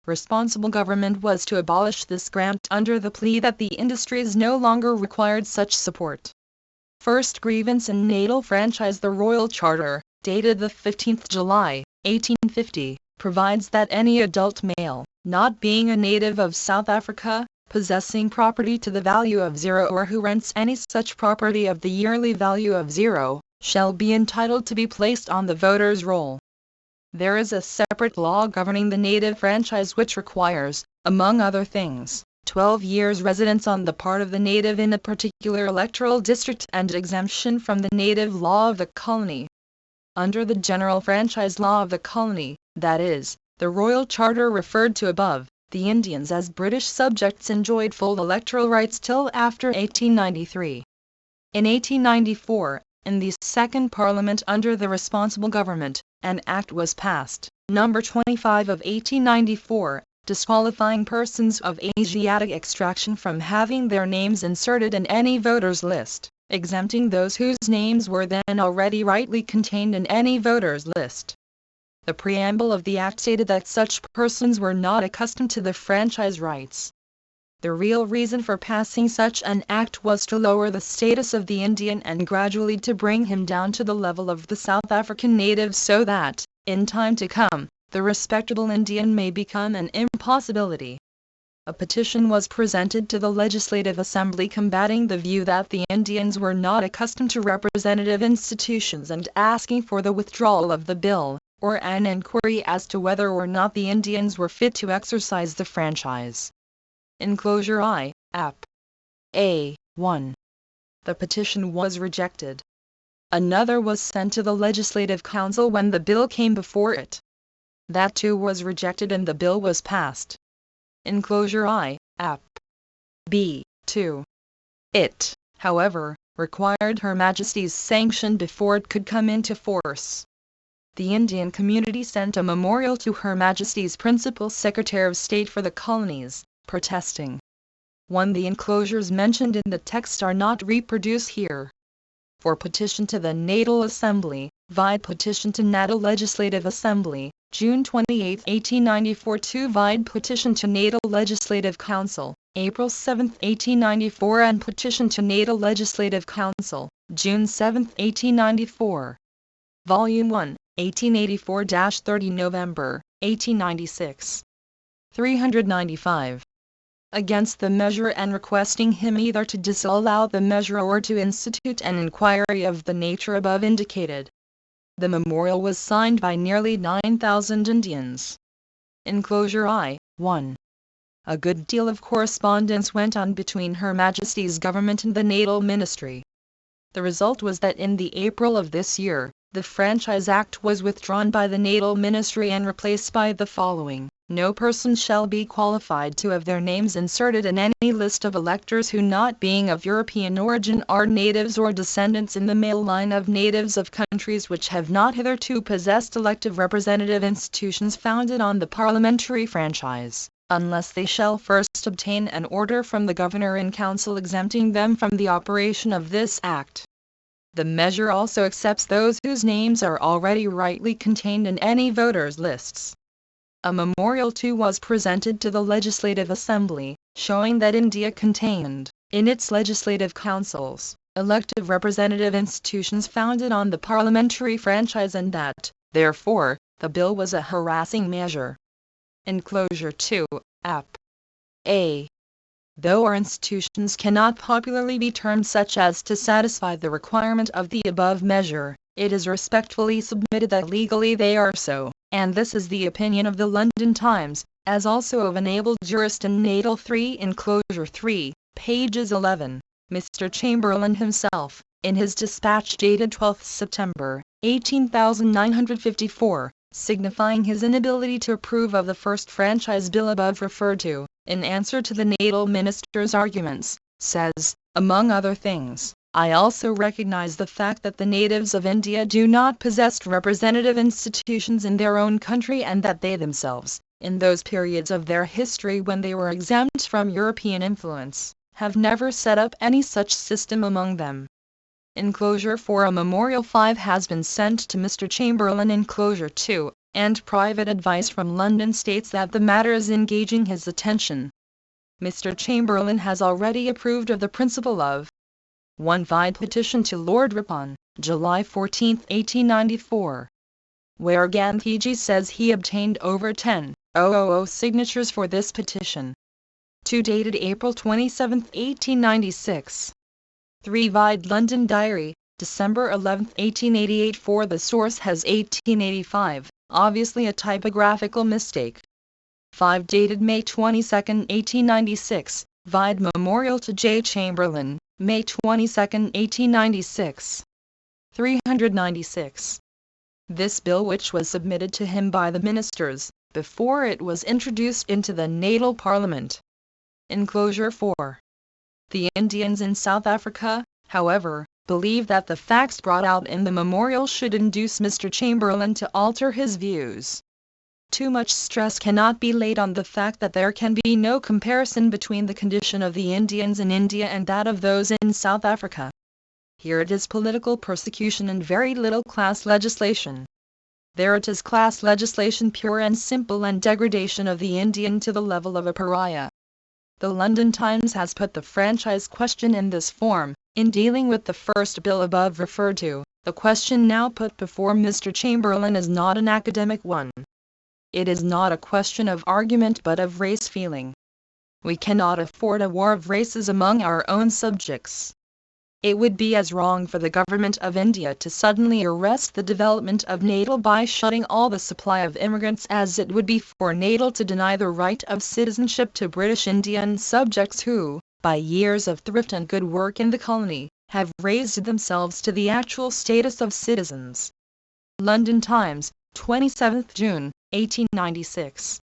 Responsible government was to abolish this grant under the plea that the industries no longer required such support. First grievance in Natal franchise. The Royal Charter, dated the 15th July, 1850, provides that any adult male, not being a native of South Africa, possessing property to the value of 0 or who rents any such property of the yearly value of 0, shall be entitled to be placed on the voters' roll. There is a separate law governing the native franchise which requires, among other things, 12 years residence on the part of the native in a particular electoral district and exemption from the native law of the colony. Under the general franchise law of the colony, that is, the royal charter referred to above, the Indians as British subjects enjoyed full electoral rights till after 1893. In 1894, in the Second Parliament under the Responsible Government, an Act was passed, number 25 of 1894, disqualifying persons of Asiatic extraction from having their names inserted in any voter's list, exempting those whose names were then already rightly contained in any voter's list. The preamble of the Act stated that such persons were not accustomed to the franchise rights. The real reason for passing such an act was to lower the status of the Indian and gradually to bring him down to the level of the South African native so that, in time to come, the respectable Indian may become an impossibility. A petition was presented to the Legislative Assembly combating the view that the Indians were not accustomed to representative institutions and asking for the withdrawal of the bill, or an inquiry as to whether or not the Indians were fit to exercise the franchise. Enclosure I, App. A. 1. The petition was rejected. Another was sent to the Legislative Council when the bill came before it. That too was rejected and the bill was passed. Enclosure I, App. B. 2. It, however, required Her Majesty's sanction before it could come into force. The Indian community sent a memorial to Her Majesty's Principal Secretary of State for the Colonies, protesting. 1. The enclosures mentioned in the text are not reproduced here. For petition to the Natal Assembly, vide petition to Natal Legislative Assembly, June 28, 1894. 2. Vide petition to Natal Legislative Council, April 7, 1894 and petition to Natal Legislative Council, June 7, 1894. Volume 1, 1884-30 November, 1896. 395. Against the measure and requesting him either to disallow the measure or to institute an inquiry of the nature above indicated. The memorial was signed by nearly 9,000 Indians. Enclosure I, 1. A good deal of correspondence went on between Her Majesty's government and the Natal Ministry. The result was that in the April of this year, the Franchise Act was withdrawn by the Natal Ministry and replaced by the following: no person shall be qualified to have their names inserted in any list of electors who, not being of European origin, are natives or descendants in the male line of natives of countries which have not hitherto possessed elective representative institutions founded on the parliamentary franchise, unless they shall first obtain an order from the Governor in Council exempting them from the operation of this Act. The measure also accepts those whose names are already rightly contained in any voters' lists. A memorial too was presented to the Legislative Assembly, showing that India contained, in its legislative councils, elective representative institutions founded on the parliamentary franchise and that, therefore, the bill was a harassing measure. Enclosure 2, App. A. Though our institutions cannot popularly be termed such as to satisfy the requirement of the above measure, it is respectfully submitted that legally they are so, and this is the opinion of the London Times, as also of an able jurist in Natal 3 Enclosure 3, pages 11, Mr. Chamberlain himself, in his dispatch dated 12 September, 18,954, signifying his inability to approve of the first franchise bill above referred to, in answer to the Natal Minister's arguments, says, among other things, I also recognize the fact that the natives of India do not possess representative institutions in their own country and that they themselves, in those periods of their history when they were exempt from European influence, have never set up any such system among them. Enclosure 4 A memorial 5 has been sent to Mr. Chamberlain. Enclosure 2, and private advice from London states that the matter is engaging his attention. Mr. Chamberlain has already approved of the principle of 1. Vide petition to Lord Ripon, July 14, 1894, where Gandhiji says he obtained over 10,000 signatures for this petition. 2 dated April 27, 1896. 3 Vide London Diary, December 11, 1888. 4 The source has 1885, obviously a typographical mistake. 5 dated May 22, 1896, Vide Memorial to J. Chamberlain, May 22, 1896. 396. This bill, which was submitted to him by the ministers, before it was introduced into the natal parliament. Enclosure 4. The Indians in South Africa, however, believe that the facts brought out in the memorial should induce Mr. Chamberlain to alter his views. Too much stress cannot be laid on the fact that there can be no comparison between the condition of the Indians in India and that of those in South Africa. Here it is political persecution and very little class legislation. There it is class legislation pure and simple and degradation of the Indian to the level of a pariah. The London Times has put the franchise question in this form: in dealing with the first bill above referred to, the question now put before Mr. Chamberlain is not an academic one. It is not a question of argument but of race feeling. We cannot afford a war of races among our own subjects. It would be as wrong for the government of India to suddenly arrest the development of natal by shutting all the supply of immigrants as it would be for natal to deny the right of citizenship to British Indian subjects who, by years of thrift and good work in the colony, have raised themselves to the actual status of citizens. London Times, 27 June, 1896.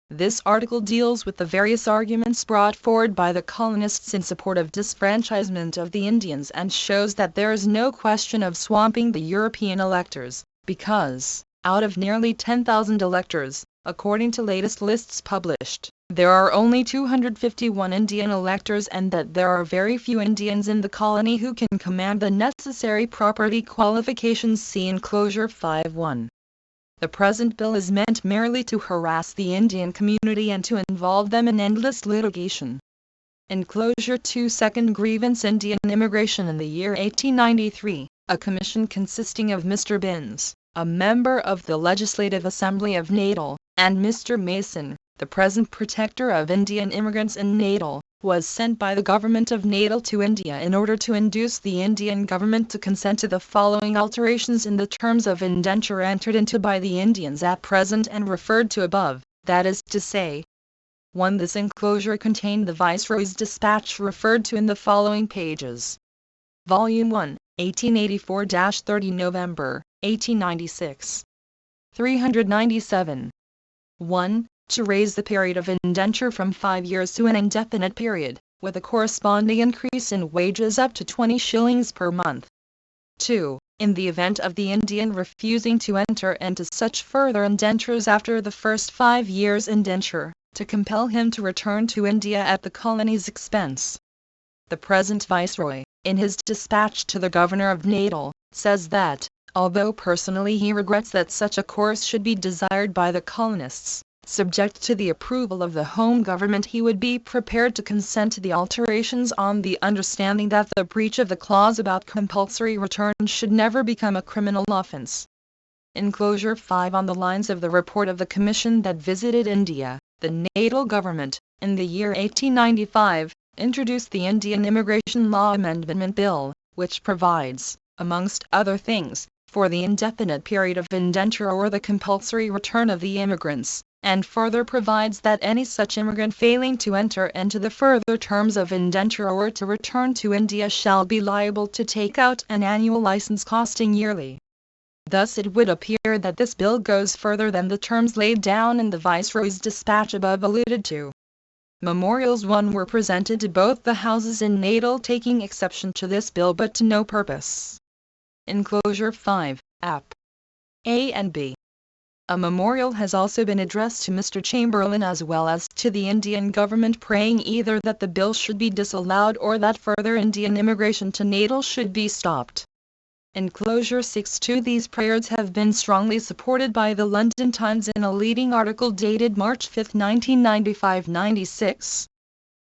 This article deals with the various arguments brought forward by the colonists in support of disfranchisement of the Indians and shows that there is no question of swamping the European electors, because, out of nearly 10,000 electors, according to latest lists published, there are only 251 Indian electors and that there are very few Indians in the colony who can command the necessary property qualifications. See Enclosure 5.1. The present bill is meant merely to harass the Indian community and to involve them in endless litigation. Enclosure 2. Second grievance: Indian immigration in the year 1893. A commission consisting of Mr. Binns, a member of the Legislative Assembly of Natal, and Mr. Mason, the present protector of Indian immigrants in Natal, was sent by the government of Natal to India in order to induce the Indian government to consent to the following alterations in the terms of indenture entered into by the Indians at present and referred to above, that is to say, 1. This enclosure contained the Viceroy's dispatch referred to in the following pages. Volume 1, 1884-30 November, 1896. 397. 1. To raise the period of indenture from 5 years to an indefinite period, with a corresponding increase in wages up to 20 shillings per month. 2. In the event of the Indian refusing to enter into such further indentures after the first 5 years' indenture, to compel him to return to India at the colony's expense. The present Viceroy, in his dispatch to the Governor of Natal, says that, although personally he regrets that such a course should be desired by the colonists, subject to the approval of the home government, he would be prepared to consent to the alterations on the understanding that the breach of the clause about compulsory return should never become a criminal offence. Enclosure 5. On the lines of the report of the commission that visited India, the Natal government, in the year 1895, introduced the Indian Immigration Law Amendment Bill, which provides, amongst other things, for the indefinite period of indenture or the compulsory return of the immigrants, and further provides that any such immigrant failing to enter into the further terms of indenture or to return to India shall be liable to take out an annual license costing yearly. Thus it would appear that this bill goes further than the terms laid down in the Viceroy's dispatch above alluded to. Memorials 1 were presented to both the houses in Natal taking exception to this bill but to no purpose. Enclosure 5, App. A and B. A memorial has also been addressed to Mr. Chamberlain as well as to the Indian government praying either that the bill should be disallowed or that further Indian immigration to Natal should be stopped. Enclosure 6-2. These prayers have been strongly supported by the London Times in a leading article dated March 5, 1995-96.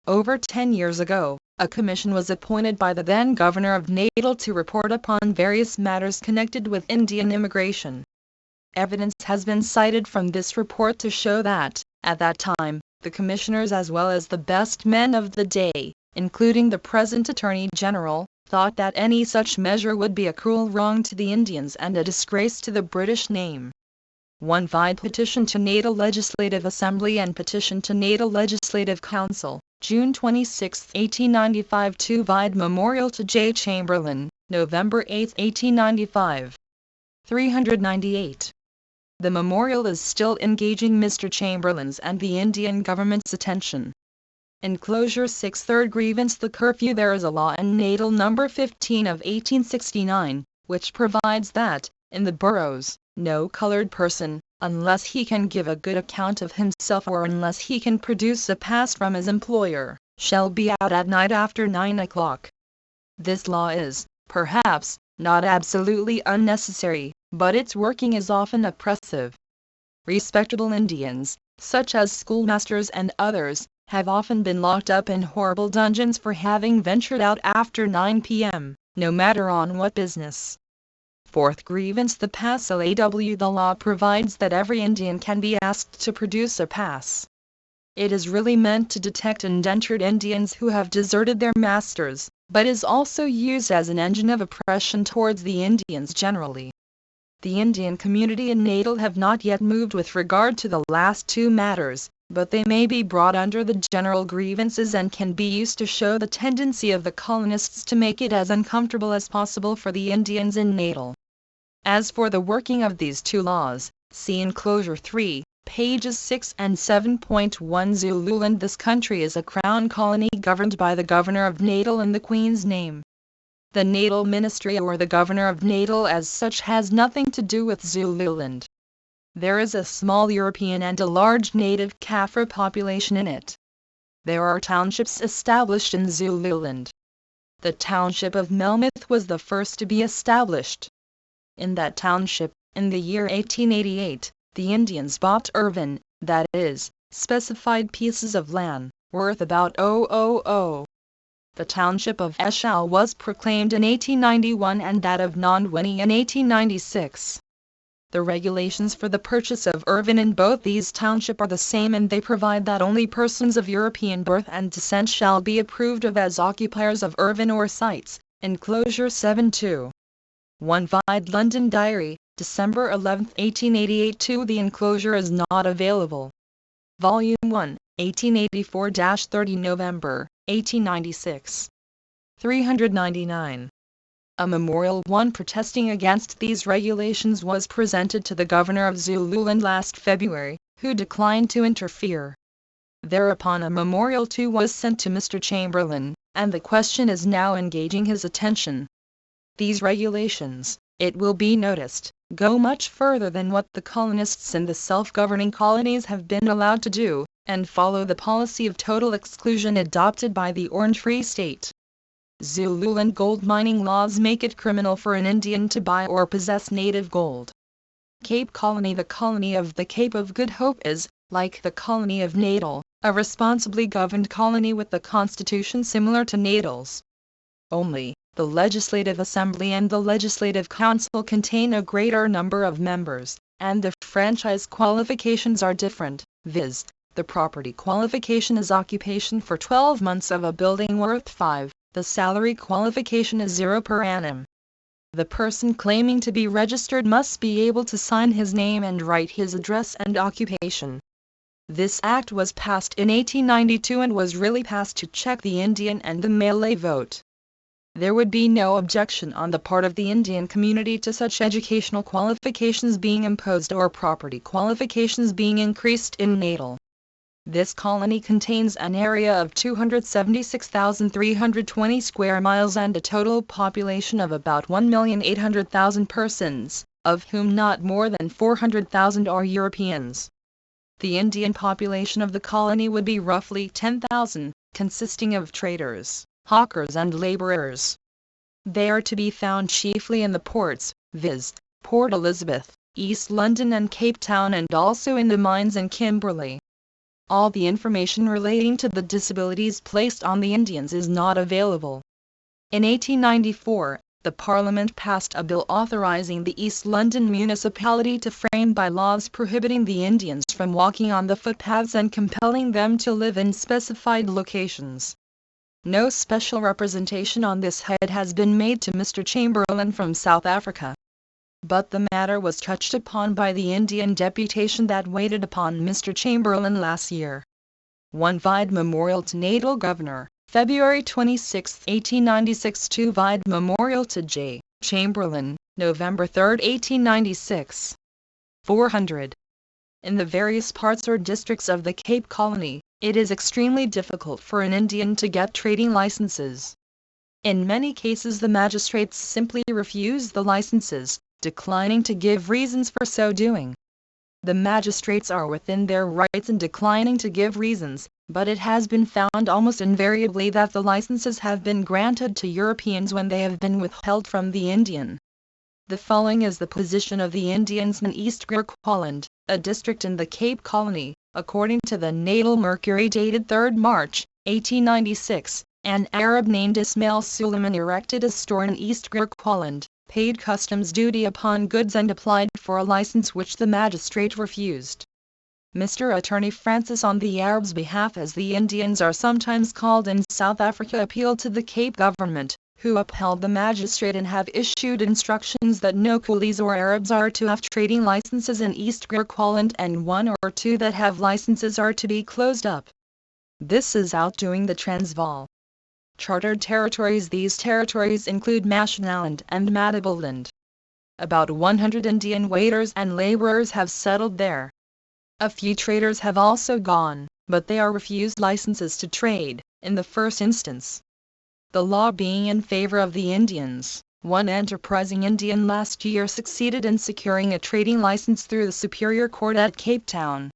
Over 10 years ago, a commission was appointed by the then Governor of Natal to report upon various matters connected with Indian immigration. Evidence has been cited from this report to show that, at that time, the commissioners as well as the best men of the day, including the present Attorney General, thought that any such measure would be a cruel wrong to the Indians and a disgrace to the British name. 1 Vide Petition to Natal Legislative Assembly and Petition to Natal Legislative Council, June 26, 1895. 2 Vide Memorial to J. Chamberlain, November 8, 1895. 398. The memorial is still engaging Mr. Chamberlain's and the Indian government's attention. Enclosure 6 Third grievance. The curfew. There is a law in Natal No. 15 of 1869, which provides that, in the boroughs, no colored person, unless he can give a good account of himself or unless he can produce a pass from his employer, shall be out at night after 9 o'clock. This law is, perhaps, not absolutely unnecessary, but its working is often oppressive. Respectable Indians, such as schoolmasters and others, have often been locked up in horrible dungeons for having ventured out after 9 p.m., no matter on what business. Fourth grievance. The pass. LAW. The law provides that every Indian can be asked to produce a pass. It is really meant to detect indentured Indians who have deserted their masters, but is also used as an engine of oppression towards the Indians generally. The Indian community in Natal have not yet moved with regard to the last two matters, but they may be brought under the general grievances and can be used to show the tendency of the colonists to make it as uncomfortable as possible for the Indians in Natal. As for the working of these two laws, see Enclosure 3, pages 6 and 7.1. Zululand. This country is a crown colony governed by the governor of Natal in the Queen's name. The Natal Ministry or the governor of Natal as such has nothing to do with Zululand. There is a small European and a large native Kaffir population in it. There are townships established in Zululand. The township of Melmoth was the first to be established. In that township, in the year 1888, the Indians bought Irvin, that is, specified pieces of land, worth about $0.00. The township of Eshal was proclaimed in 1891 and that of Nondwenny in 1896. The regulations for the purchase of Irvin in both these townships are the same, and they provide that only persons of European birth and descent shall be approved of as occupiers of Irvin or sites. Enclosure 7-2. 1 Vide London Diary, December 11, 1888. 2 The enclosure is not available. Volume 1, 1884-30 November, 1896. 399. A memorial 1 protesting against these regulations was presented to the governor of Zululand last February, who declined to interfere. Thereupon a memorial 2 was sent to Mr. Chamberlain, and the question is now engaging his attention. These regulations, it will be noticed, go much further than what the colonists in the self-governing colonies have been allowed to do, and follow the policy of total exclusion adopted by the Orange Free State. Zululand gold mining laws make it criminal for an Indian to buy or possess native gold. Cape Colony. The colony of the Cape of Good Hope is, like the colony of Natal, a responsibly governed colony with a constitution similar to Natal's. Only, the Legislative Assembly and the Legislative Council contain a greater number of members, and the franchise qualifications are different, viz., the property qualification is occupation for 12 months of a building worth 5, the salary qualification is 0 per annum. The person claiming to be registered must be able to sign his name and write his address and occupation. This act was passed in 1892 and was really passed to check the Indian and the Malay vote. There would be no objection on the part of the Indian community to such educational qualifications being imposed or property qualifications being increased in Natal. This colony contains an area of 276,320 square miles and a total population of about 1,800,000 persons, of whom not more than 400,000 are Europeans. The Indian population of the colony would be roughly 10,000, consisting of traders, hawkers and laborers. They are to be found chiefly in the ports, viz., Port Elizabeth, East London and Cape Town, and also in the mines in Kimberley. All the information relating to the disabilities placed on the Indians is not available. In 1894, the Parliament passed a bill authorising the East London municipality to frame bylaws prohibiting the Indians from walking on the footpaths and compelling them to live in specified locations. No special representation on this head has been made to Mr. Chamberlain from South Africa, but the matter was touched upon by the Indian deputation that waited upon Mr. Chamberlain last year. 1 Vide Memorial to Natal Governor, February 26, 1896. 2 Vide Memorial to J. Chamberlain, November 3, 1896. 400. In the various parts or districts of the Cape Colony, it is extremely difficult for an Indian to get trading licenses. In many cases the magistrates simply refuse the licenses, declining to give reasons for so doing. The magistrates are within their rights in declining to give reasons, but it has been found almost invariably that the licenses have been granted to Europeans when they have been withheld from the Indian. The following is the position of the Indians in East Griqualand, a district in the Cape Colony, according to the Natal Mercury dated 3 March, 1896. An Arab named Ismail Suleiman erected a store in East Griqualand, paid customs duty upon goods and applied for a license which the magistrate refused. Mr. Attorney Francis on the Arabs' behalf, as the Indians are sometimes called in South Africa, appealed to the Cape government, who upheld the magistrate and have issued instructions that no coolies or Arabs are to have trading licenses in East Griqualand, and 1 or 2 that have licenses are to be closed up. This is outdoing the Transvaal Chartered Territories. These territories include Mashonaland and Matabeland. About 100 Indian waiters and laborers have settled there. A few traders have also gone, but they are refused licenses to trade, in the first instance. The law being in favor of the Indians, one enterprising Indian last year succeeded in securing a trading license through the Superior Court at Cape Town.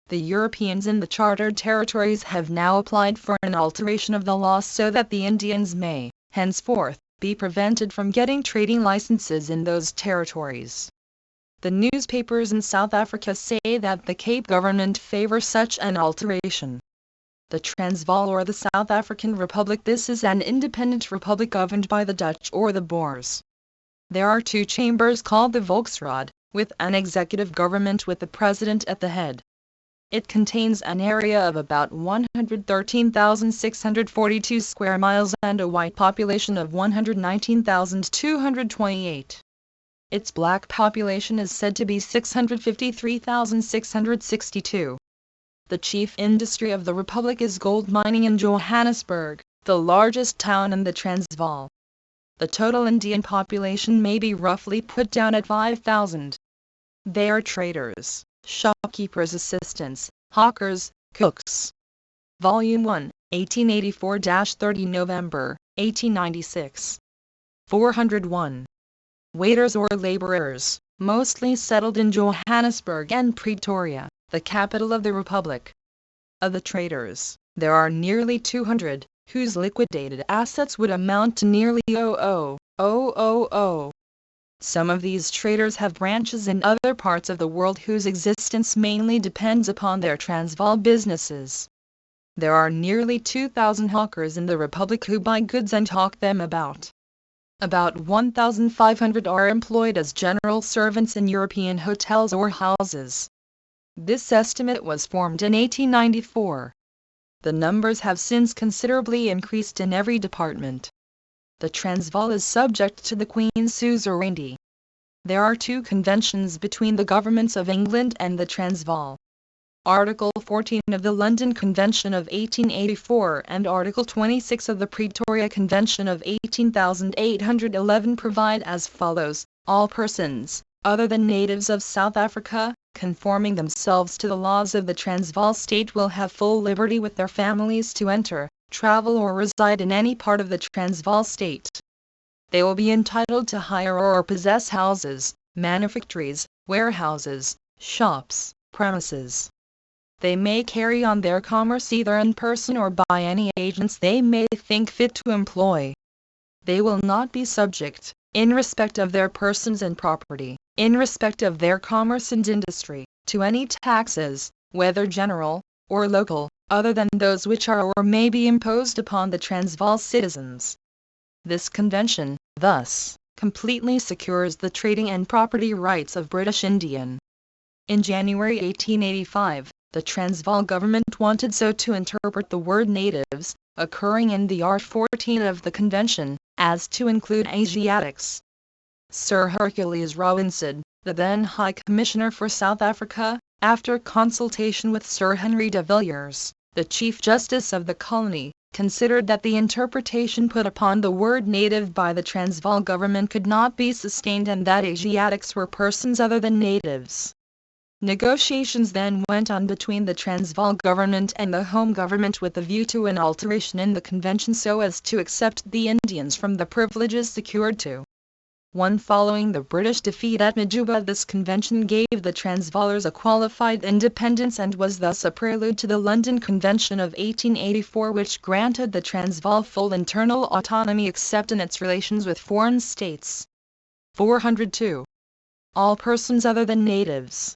The Europeans in the Chartered Territories have now applied for an alteration of the law so that the Indians may, henceforth, be prevented from getting trading licenses in those territories. The newspapers in South Africa say that the Cape government favors such an alteration. The Transvaal or the South African Republic. This is an independent republic governed by the Dutch or the Boers. There are 2 chambers called the Volksraad, with an executive government with the president at the head. It contains an area of about 113,642 square miles and a white population of 119,228. Its black population is said to be 653,662. The chief industry of the Republic is gold mining in Johannesburg, the largest town in the Transvaal. The total Indian population may be roughly put down at 5,000. They are traders, shopkeepers, assistants, hawkers, cooks. Volume 1, 1884-30 November, 1896. 401. Waiters or laborers, mostly settled in Johannesburg and Pretoria, the capital of the Republic. Of the traders, there are nearly 200, whose liquidated assets would amount to nearly $0,000. Some of these traders have branches in other parts of the world whose existence mainly depends upon their Transvaal businesses. There are nearly 2,000 hawkers in the Republic who buy goods and hawk them about. About 1,500 are employed as general servants in European hotels or houses. This estimate was formed in 1894. The numbers have since considerably increased in every department. The Transvaal is subject to the Queen's suzerainty. There are 2 conventions between the governments of England and the Transvaal. Article 14 of the London Convention of 1884 and Article 26 of the Pretoria Convention of 18,811 provide as follows: all persons, other than natives of South Africa, conforming themselves to the laws of the Transvaal state will have full liberty with their families to enter, travel or reside in any part of the Transvaal state. They will be entitled to hire or possess houses, manufactories, warehouses, shops, premises. They may carry on their commerce either in person or by any agents they may think fit to employ. They will not be subject, in respect of their persons and property, in respect of their commerce and industry, to any taxes, whether general or local, other than those which are or may be imposed upon the Transvaal citizens. This convention, thus completely secures the trading and property rights of British Indian. In January 1885, the Transvaal government wanted so to interpret the word natives, occurring in the Art 14 of the Convention, as to include Asiatics. Sir Hercules Robinson, the then High Commissioner for South Africa, after consultation with Sir Henry de Villiers, the Chief Justice of the colony, considered that the interpretation put upon the word native by the Transvaal government could not be sustained and that Asiatics were persons other than natives. Negotiations then went on between the Transvaal government and the Home government with a view to an alteration in the convention so as to accept the Indians from the privileges secured to one following the British defeat at Majuba. This convention gave the Transvaalers a qualified independence and was thus a prelude to the London Convention of 1884, which granted the Transvaal full internal autonomy except in its relations with foreign states. 402. All persons other than natives.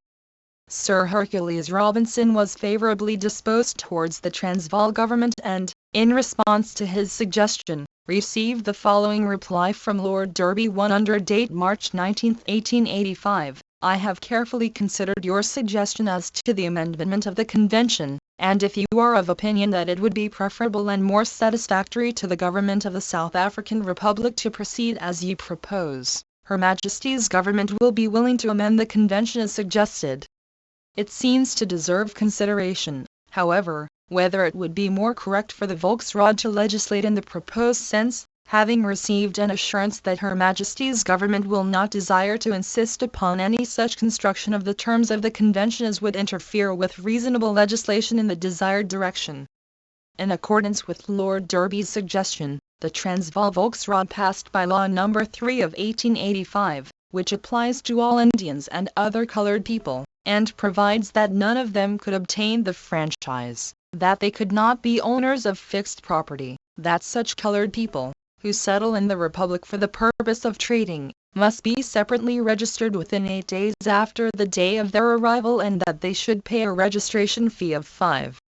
Sir Hercules Robinson was favourably disposed towards the Transvaal government and, in response to his suggestion, received the following reply from Lord Derby 1 under date March 19, 1885. I have carefully considered your suggestion as to the amendment of the Convention, and if you are of opinion that it would be preferable and more satisfactory to the government of the South African Republic to proceed as you propose, Her Majesty's government will be willing to amend the Convention as suggested. It seems to deserve consideration, however, whether it would be more correct for the Volksraad to legislate in the proposed sense, having received an assurance that Her Majesty's government will not desire to insist upon any such construction of the terms of the Convention as would interfere with reasonable legislation in the desired direction. In accordance with Lord Derby's suggestion, the Transvaal Volksraad passed by Law No. 3 of 1885, which applies to all Indians and other colored people, and provides that none of them could obtain the franchise, that they could not be owners of fixed property, that such colored people, who settle in the Republic for the purpose of trading, must be separately registered within 8 days after the day of their arrival and that they should pay a registration fee of 5.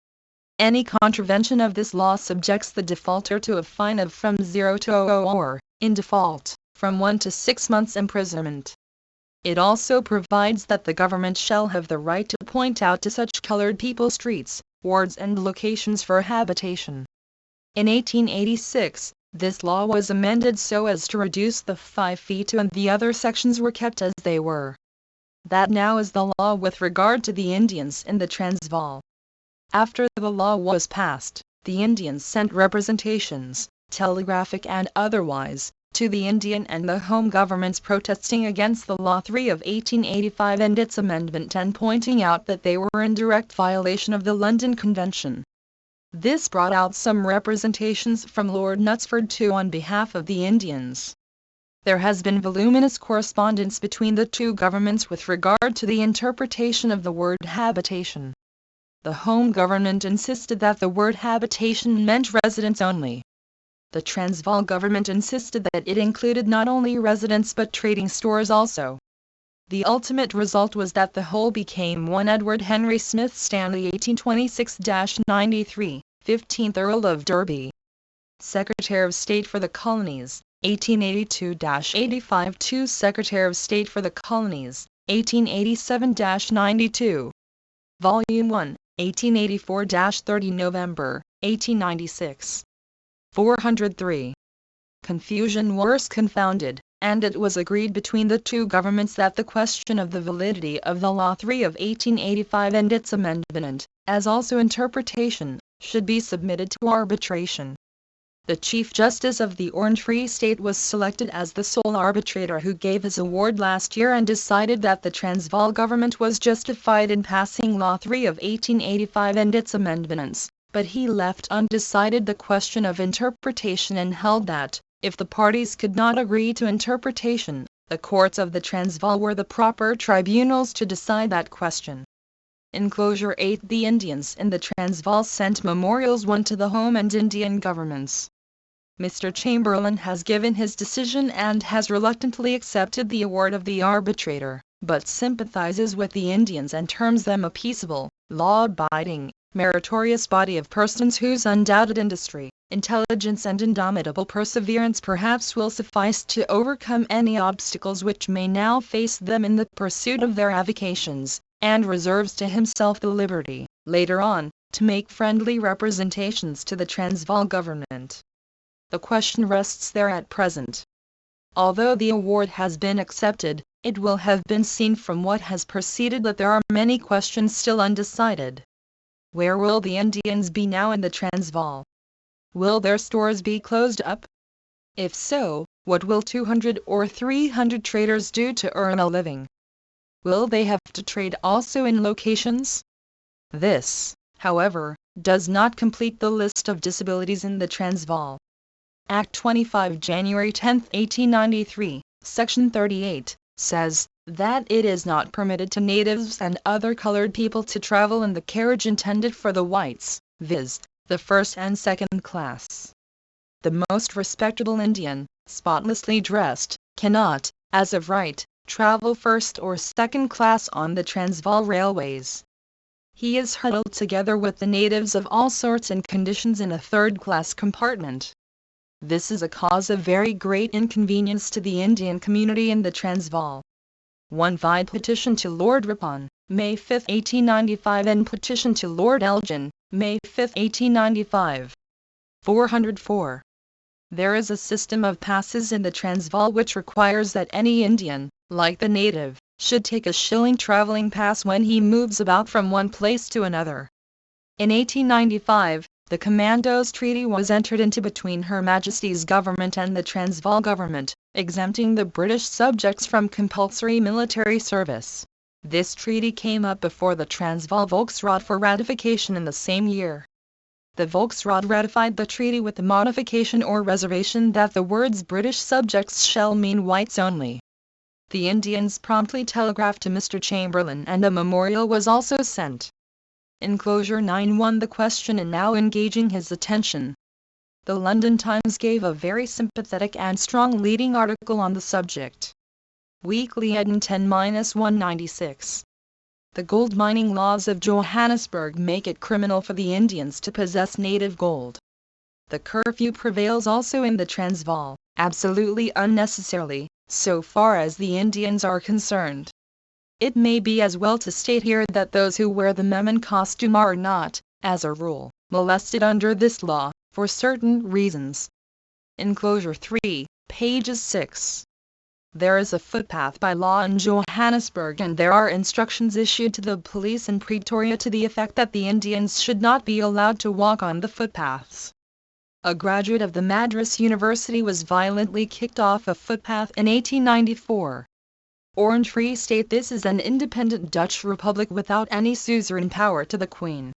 Any contravention of this law subjects the defaulter to a fine of from 0 to 0 or, in default, from 1 to 6 months' imprisonment. It also provides that the government shall have the right to point out to such colored people streets, wards and locations for habitation. In 1886, this law was amended so as to reduce the 5 fee to and the other sections were kept as they were. That now is the law with regard to the Indians in the Transvaal. After the law was passed, the Indians sent representations, telegraphic and otherwise, to the Indian and the Home governments protesting against the Law 3 of 1885 and its amendment and pointing out that they were in direct violation of the London Convention. This brought out some representations from Lord Knutsford too on behalf of the Indians. There has been voluminous correspondence between the two governments with regard to the interpretation of the word habitation. The Home government insisted that the word habitation meant residence only. The Transvaal government insisted that it included not only residence but trading stores also. The ultimate result was that the whole became one Edward Henry Smith Stanley 1826-93, 15th Earl of Derby. Secretary of State for the Colonies, 1882-85 to Secretary of State for the Colonies, 1887-92. Volume 1, 1884-30 November, 1896. 403. Confusion worse confounded, and it was agreed between the two governments that the question of the validity of the Law 3 of 1885 and its amendment, as also interpretation, should be submitted to arbitration. The Chief Justice of the Orange Free State was selected as the sole arbitrator who gave his award last year and decided that the Transvaal government was justified in passing Law 3 of 1885 and its amendments. But he left undecided the question of interpretation and held that, if the parties could not agree to interpretation, the courts of the Transvaal were the proper tribunals to decide that question. Enclosure 8. The Indians in the Transvaal sent memorials 1 to the Home and Indian governments. Mr. Chamberlain has given his decision and has reluctantly accepted the award of the arbitrator, but sympathizes with the Indians and terms them a peaceable, law-abiding, meritorious body of persons whose undoubted industry, intelligence and indomitable perseverance perhaps will suffice to overcome any obstacles which may now face them in the pursuit of their avocations, and reserves to himself the liberty, later on, to make friendly representations to the Transvaal government. The question rests there at present. Although the award has been accepted, it will have been seen from what has preceded that there are many questions still undecided. Where will the Indians be now in the Transvaal? Will their stores be closed up? If so, what will 200 or 300 traders do to earn a living? Will they have to trade also in locations? This, however, does not complete the list of disabilities in the Transvaal. Act 25 January 10, 1893, Section 38, says that it is not permitted to natives and other colored people to travel in the carriage intended for the whites, viz., the first and second class. The most respectable Indian, spotlessly dressed, cannot, as of right, travel first or second class on the Transvaal railways. He is huddled together with the natives of all sorts and conditions in a third-class compartment. This is a cause of very great inconvenience to the Indian community in the Transvaal. One vide petition to Lord Ripon, May 5, 1895 and petition to Lord Elgin, May 5, 1895. 404. There is a system of passes in the Transvaal which requires that any Indian, like the native, should take a shilling travelling pass when he moves about from one place to another. In 1895, the Commandos Treaty was entered into between Her Majesty's government and the Transvaal government, exempting the British subjects from compulsory military service. This treaty came up before the Transvaal Volksraad for ratification in the same year. The Volksraad ratified the treaty with the modification or reservation that the words British subjects shall mean whites only. The Indians promptly telegraphed to Mr. Chamberlain and a memorial was also sent. Enclosure 9 the question and now engaging his attention. The London Times gave a very sympathetic and strong leading article on the subject. Weekly Eden 10-196. The gold mining laws of Johannesburg make it criminal for the Indians to possess native gold. The curfew prevails also in the Transvaal, absolutely unnecessarily, so far as the Indians are concerned. It may be as well to state here that those who wear the Memon costume are not, as a rule, molested under this law, for certain reasons. Enclosure 3, pages 6. There is a footpath by law in Johannesburg and there are instructions issued to the police in Pretoria to the effect that the Indians should not be allowed to walk on the footpaths. A graduate of the Madras University was violently kicked off a footpath in 1894. Orange Free State. This is an independent Dutch republic without any suzerain power to the Queen.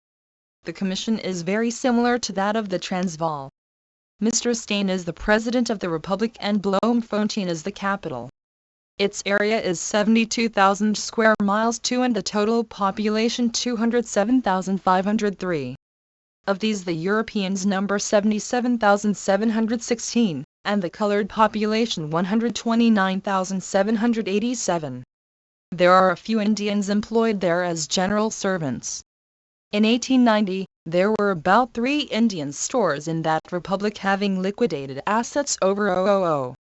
The commission is very similar to that of the Transvaal. Mr. Steyn is the president of the republic and Bloemfontein is the capital. Its area is 72,000 square miles and the total population 207,503. Of these the Europeans number 77,716. And the colored population 129,787. There are a few Indians employed there as general servants. In 1890, there were about 3 Indian stores in that republic having liquidated assets over 000.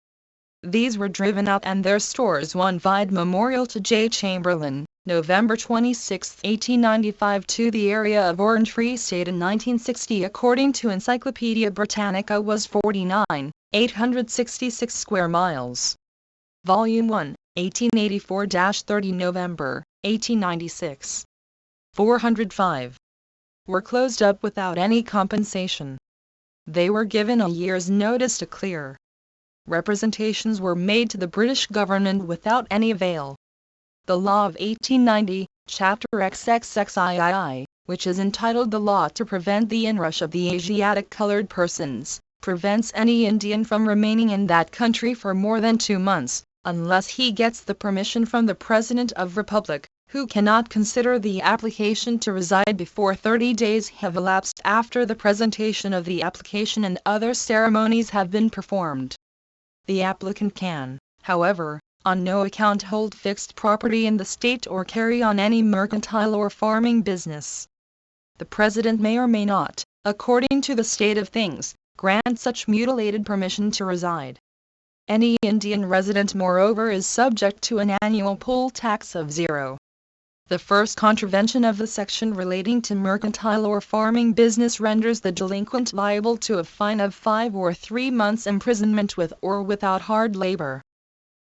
These were driven out and their stores one vide memorial to J. Chamberlain, November 26, 1895 to the area of Orange Free State in 1960 according to Encyclopedia Britannica was 49,866 square miles. Volume 1, 1884-30 November, 1896. 405. Were closed up without any compensation. They were given a year's notice to clear. Representations were made to the British government without any avail. The Law of 1890, Chapter XXXII, which is entitled The Law to Prevent the Inrush of the Asiatic Colored Persons, prevents any Indian from remaining in that country for more than 2 months, unless he gets the permission from the President of Republic, who cannot consider the application to reside before 30 days have elapsed after the presentation of the application and other ceremonies have been performed. The applicant can, however, on no account hold fixed property in the state or carry on any mercantile or farming business. The President may or may not, according to the state of things, grant such mutilated permission to reside. Any Indian resident moreover is subject to an annual poll tax of 0. The first contravention of the section relating to mercantile or farming business renders the delinquent liable to a fine of 5 or 3 months' imprisonment with or without hard labor.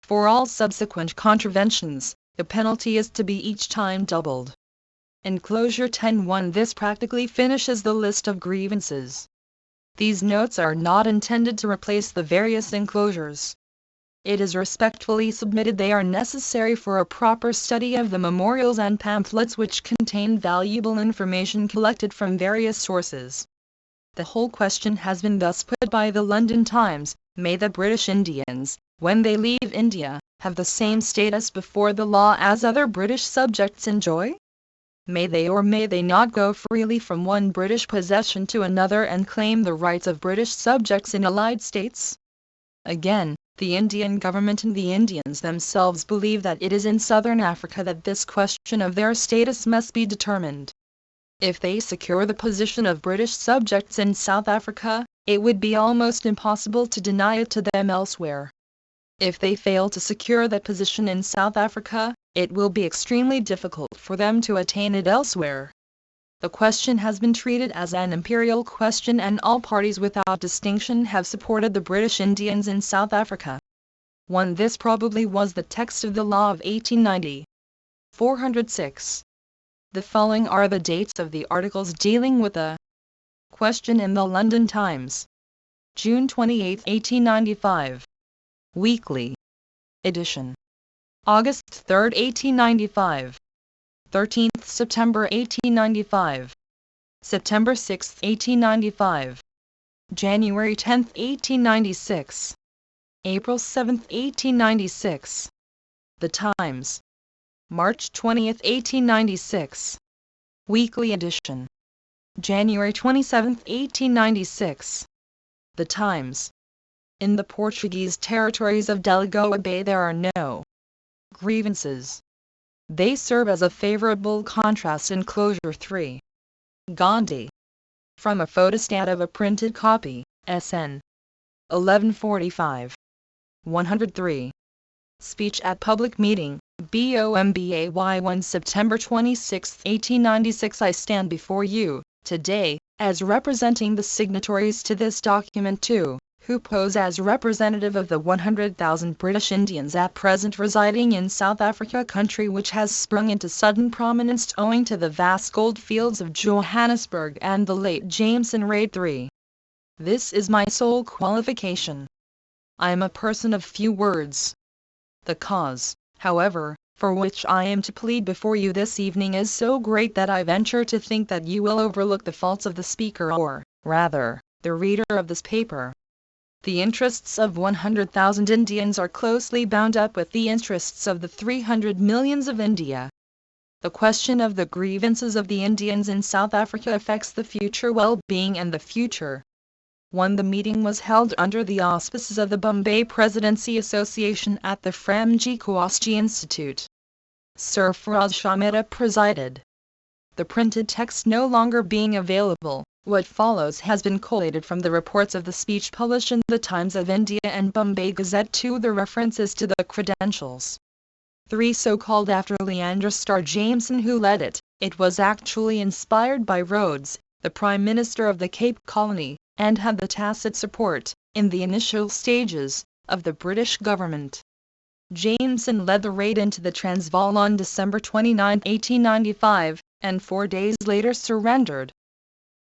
For all subsequent contraventions, the penalty is to be each time doubled. Enclosure 10.1. This practically finishes the list of grievances. These notes are not intended to replace the various enclosures. It is respectfully submitted they are necessary for a proper study of the memorials and pamphlets which contain valuable information collected from various sources. The whole question has been thus put by the London Times: may the British Indians, when they leave India, have the same status before the law as other British subjects enjoy? May they or may they not go freely from one British possession to another and claim the rights of British subjects in allied states? Again, the Indian government and the Indians themselves believe that it is in southern Africa that this question of their status must be determined. If they secure the position of British subjects in South Africa, it would be almost impossible to deny it to them elsewhere. If they fail to secure that position in South Africa, it will be extremely difficult for them to attain it elsewhere. The question has been treated as an imperial question and all parties without distinction have supported the British Indians in South Africa. 1. This probably was the text of the law of 1890. 406. The following are the dates of the articles dealing with the question in the London Times. June 28, 1895. Weekly edition. August 3, 1895. 13th September 1895. September 6, 1895. January 10, 1896. April 7, 1896. The Times. March 20, 1896. Weekly edition. January 27, 1896. The Times. In the Portuguese territories of Delagoa Bay there are no grievances. They serve as a favorable contrast. Enclosure 3. Gandhi. From a photostat of a printed copy, SN. 1145. 103. Speech at public meeting, BOMBAY 1 September 26, 1896. I stand before you, today, as representing the signatories to this document too, who pose as representative of the 100,000 British Indians at present residing in South Africa, country which has sprung into sudden prominence owing to the vast gold fields of Johannesburg and the late Jameson Raid 3. This is my sole qualification. I am a person of few words. The cause, however, for which I am to plead before you this evening is so great that I venture to think that you will overlook the faults of the speaker or, rather, the reader of this paper. The interests of 100,000 Indians are closely bound up with the interests of the 300 millions of India. The question of the grievances of the Indians in South Africa affects the future well-being and the future. 1. The meeting was held under the auspices of the Bombay Presidency Association at the Framji Kowalski Institute. Sir Firoz Shah Mehta presided. The printed text no longer being available, what follows has been collated from the reports of the speech published in the Times of India and Bombay Gazette. 2. The references to the credentials. 3. So-called after Leander Starr Jameson, who led it, it was actually inspired by Rhodes, the Prime Minister of the Cape Colony, and had the tacit support, in the initial stages, of the British government. Jameson led the raid into the Transvaal on December 29, 1895, and 4 days later surrendered.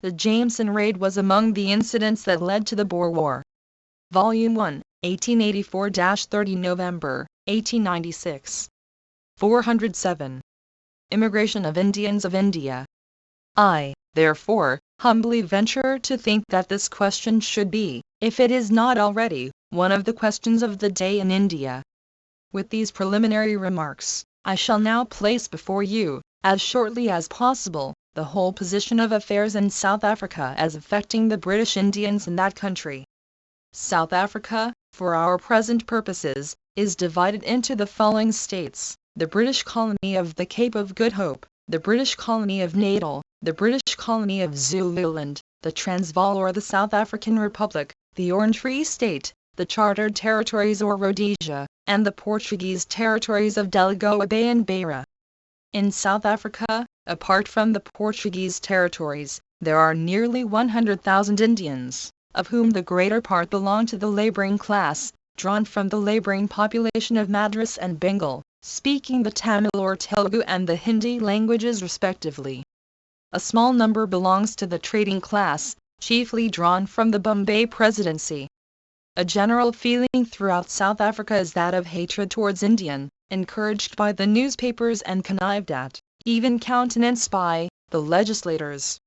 The Jameson Raid was among the incidents that led to the Boer War. Volume 1, 1884-30 November, 1896. 407. Immigration of Indians of India. I, therefore, humbly venture to think that this question should be, if it is not already, one of the questions of the day in India. With these preliminary remarks, I shall now place before you, as shortly as possible, the whole position of affairs in South Africa as affecting the British Indians in that country. South Africa, for our present purposes, is divided into the following states: the British colony of the Cape of Good Hope, the British colony of Natal, the British colony of Zululand, the Transvaal or the South African Republic, the Orange Free State, the Chartered Territories or Rhodesia, and the Portuguese territories of Delagoa Bay and Beira. In South Africa, apart from the Portuguese territories, there are nearly 100,000 Indians, of whom the greater part belong to the laboring class, drawn from the laboring population of Madras and Bengal, speaking the Tamil or Telugu and the Hindi languages respectively. A small number belongs to the trading class, chiefly drawn from the Bombay Presidency. A general feeling throughout South Africa is that of hatred towards Indian, encouraged by the newspapers and connived at, even countenanced by, the legislators.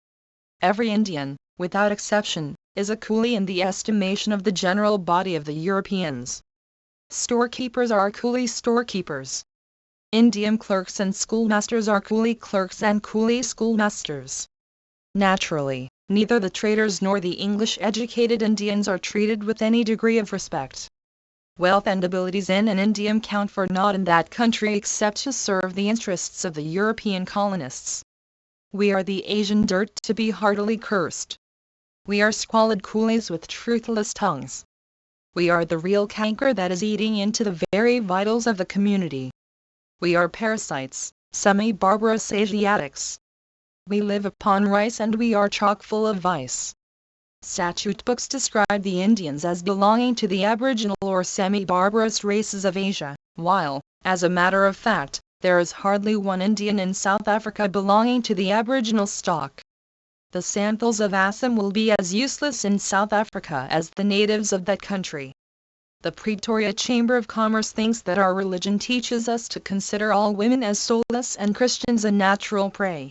Every Indian, without exception, is a coolie in the estimation of the general body of the Europeans. Storekeepers are coolie storekeepers. Indian clerks and schoolmasters are coolie clerks and coolie schoolmasters. Naturally, neither the traders nor the English-educated Indians are treated with any degree of respect. Wealth and abilities in an Indian count for naught in that country except to serve the interests of the European colonists. We are the Asian dirt to be heartily cursed. We are squalid coolies with truthless tongues. We are the real canker that is eating into the very vitals of the community. We are parasites, semi-barbarous Asiatics. We live upon rice and we are chock full of vice. Statute books describe the Indians as belonging to the aboriginal or semi-barbarous races of Asia, while, as a matter of fact, there is hardly one Indian in South Africa belonging to the aboriginal stock. The Santals of Assam will be as useless in South Africa as the natives of that country. The Pretoria Chamber of Commerce thinks that our religion teaches us to consider all women as soulless and Christians a natural prey.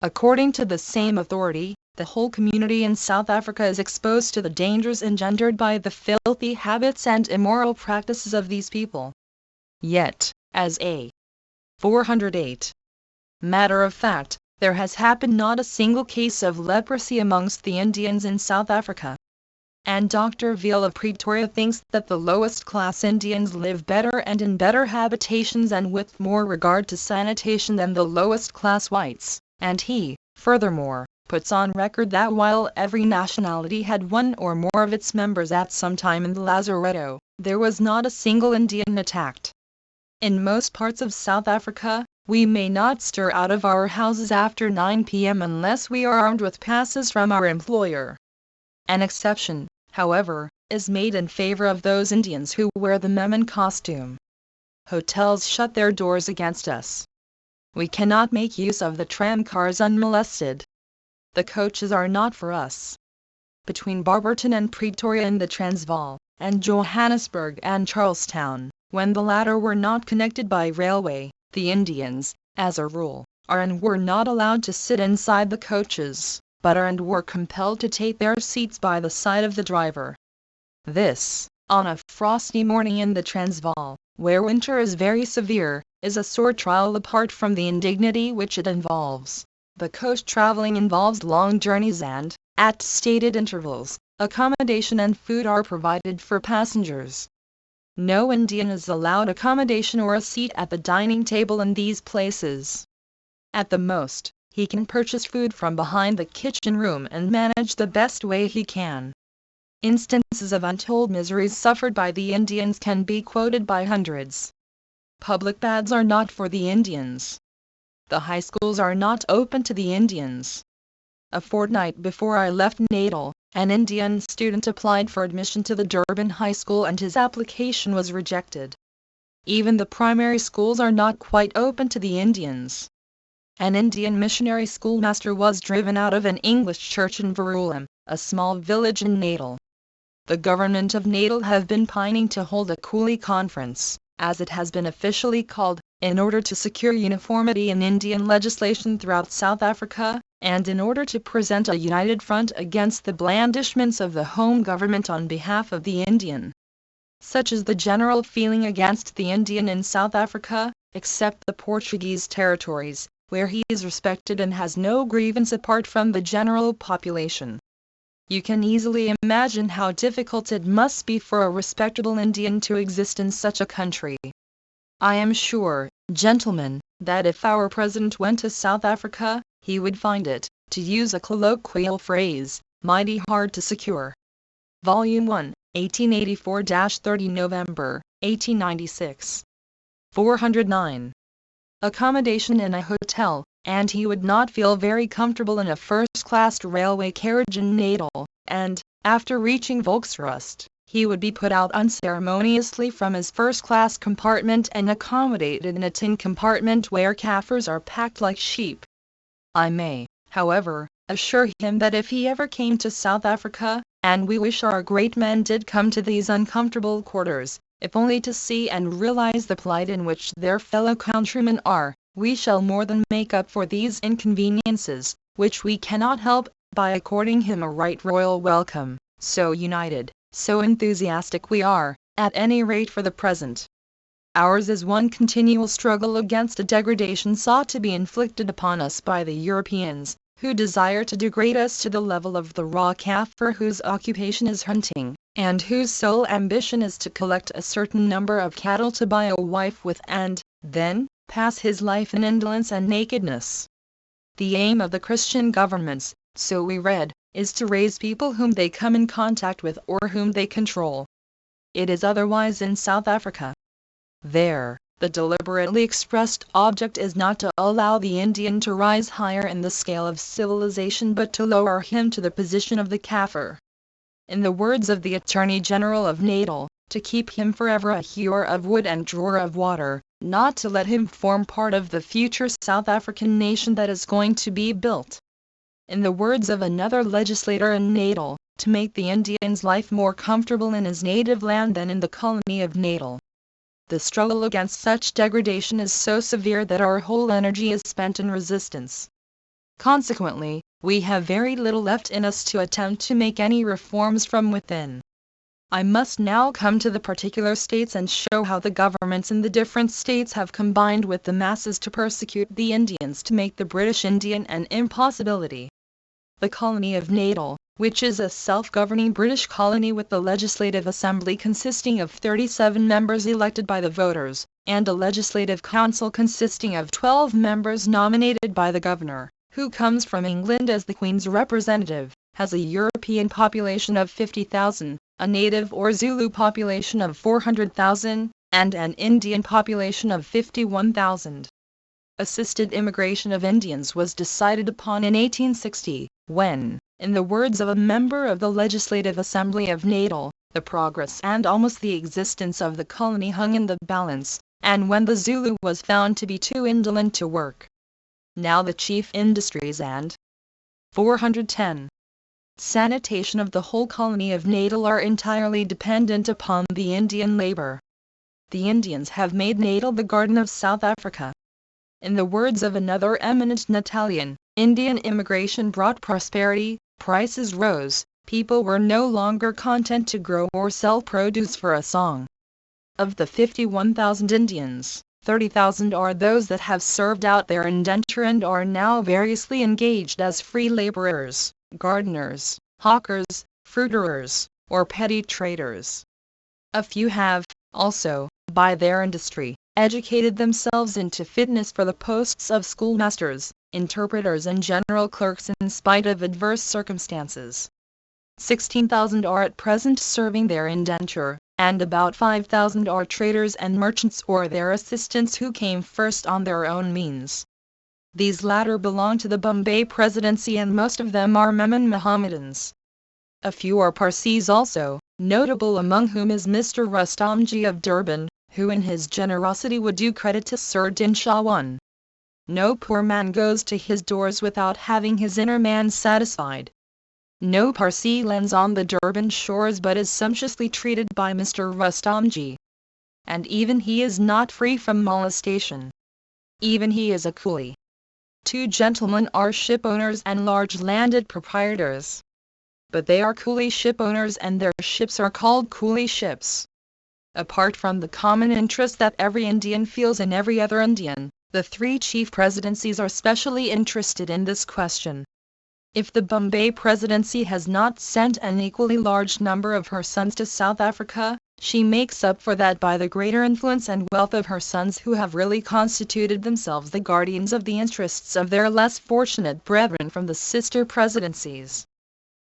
According to the same authority, the whole community in South Africa is exposed to the dangers engendered by the filthy habits and immoral practices of these people. Yet, as a 408 matter of fact, there has happened not a single case of leprosy amongst the Indians in South Africa. And Dr. Veal of Pretoria thinks that the lowest class Indians live better and in better habitations and with more regard to sanitation than the lowest class whites, and he, furthermore, puts on record that while every nationality had one or more of its members at some time in the lazaretto, there was not a single Indian attacked. In most parts of South Africa, we may not stir out of our houses after 9 p.m. unless we are armed with passes from our employer. An exception, however, is made in favor of those Indians who wear the Memon costume. Hotels shut their doors against us. We cannot make use of the tramcars unmolested. The coaches are not for us. Between Barberton and Pretoria in the Transvaal, and Johannesburg and Charlestown, when the latter were not connected by railway, the Indians, as a rule, are and were not allowed to sit inside the coaches, but are and were compelled to take their seats by the side of the driver. This, on a frosty morning in the Transvaal, where winter is very severe, is a sore trial apart from the indignity which it involves. The coach traveling involves long journeys and, at stated intervals, accommodation and food are provided for passengers. No Indian is allowed accommodation or a seat at the dining table in these places. At the most, he can purchase food from behind the kitchen room and manage the best way he can. Instances of untold miseries suffered by the Indians can be quoted by hundreds. Public baths are not for the Indians. The high schools are not open to the Indians. A fortnight before I left Natal, an Indian student applied for admission to the Durban High School and his application was rejected. Even the primary schools are not quite open to the Indians. An Indian missionary schoolmaster was driven out of an English church in Verulam, a small village in Natal. The government of Natal have been pining to hold a coolie conference, as it has been officially called, in order to secure uniformity in Indian legislation throughout South Africa, and in order to present a united front against the blandishments of the home government on behalf of the Indian. Such is the general feeling against the Indian in South Africa, except the Portuguese territories, where he is respected and has no grievance apart from the general population. You can easily imagine how difficult it must be for a respectable Indian to exist in such a country. I am sure, gentlemen, that if our president went to South Africa, he would find it, to use a colloquial phrase, mighty hard to secure. Volume 1, 1884-30 November, 1896. 409. Accommodation in a hotel, and he would not feel very comfortable in a first-class railway carriage in Natal, and, after reaching Volksrust, he would be put out unceremoniously from his first-class compartment and accommodated in a tin compartment where Kaffirs are packed like sheep. I may, however, assure him that if he ever came to South Africa, and we wish our great men did come to these uncomfortable quarters, if only to see and realize the plight in which their fellow countrymen are, we shall more than make up for these inconveniences, which we cannot help, by according him a right royal welcome. So united, so enthusiastic we are, at any rate for the present. Ours is one continual struggle against a degradation sought to be inflicted upon us by the Europeans, who desire to degrade us to the level of the raw Kaffir whose occupation is hunting, and whose sole ambition is to collect a certain number of cattle to buy a wife with and, then, pass his life in indolence and nakedness. The aim of the Christian governments, so we read, is to raise people whom they come in contact with or whom they control. It is otherwise in South Africa. There, the deliberately expressed object is not to allow the Indian to rise higher in the scale of civilization but to lower him to the position of the Kaffir. In the words of the Attorney General of Natal, to keep him forever a hewer of wood and drawer of water, not to let him form part of the future South African nation that is going to be built. In the words of another legislator in Natal, to make the Indian's life more comfortable in his native land than in the colony of Natal. The struggle against such degradation is so severe that our whole energy is spent in resistance. Consequently, we have very little left in us to attempt to make any reforms from within. I must now come to the particular states and show how the governments in the different states have combined with the masses to persecute the Indians to make the British Indian an impossibility. The colony of Natal, which is a self-governing British colony with the Legislative Assembly consisting of 37 members elected by the voters, and a Legislative Council consisting of 12 members nominated by the Governor, who comes from England as the Queen's representative, has a European population of 50,000, a native or Zulu population of 400,000, and an Indian population of 51,000. Assisted immigration of Indians was decided upon in 1860, when, in the words of a member of the Legislative Assembly of Natal, the progress and almost the existence of the colony hung in the balance, and when the Zulu was found to be too indolent to work. Now the chief industries and 410. Sanitation of the whole colony of Natal are entirely dependent upon the Indian labor. The Indians have made Natal the garden of South Africa. In the words of another eminent Natalian, Indian immigration brought prosperity, prices rose, people were no longer content to grow or sell produce for a song. Of the 51,000 Indians, 30,000 are those that have served out their indenture and are now variously engaged as free laborers, gardeners, hawkers, fruiterers, or petty traders. A few have, also, by their industry, educated themselves into fitness for the posts of schoolmasters, interpreters and general clerks in spite of adverse circumstances. 16,000 are at present serving their indenture, and about 5,000 are traders and merchants or their assistants who came first on their own means. These latter belong to the Bombay Presidency and most of them are Memon Mohammedans. A few are Parsees also, notable among whom is Mr. Rustomji of Durban, who in his generosity would do credit to Sir Dinshaw I. No poor man goes to his doors without having his inner man satisfied. No Parsee lands on the Durban shores but is sumptuously treated by Mr. Rustomji. And even he is not free from molestation. Even he is a coolie. 2 gentlemen are ship owners and large landed proprietors. But they are coolie ship owners and their ships are called coolie ships. Apart from the common interest that every Indian feels in every other Indian, the 3 chief presidencies are specially interested in this question. If the Bombay Presidency has not sent an equally large number of her sons to South Africa, she makes up for that by the greater influence and wealth of her sons who have really constituted themselves the guardians of the interests of their less fortunate brethren from the sister presidencies.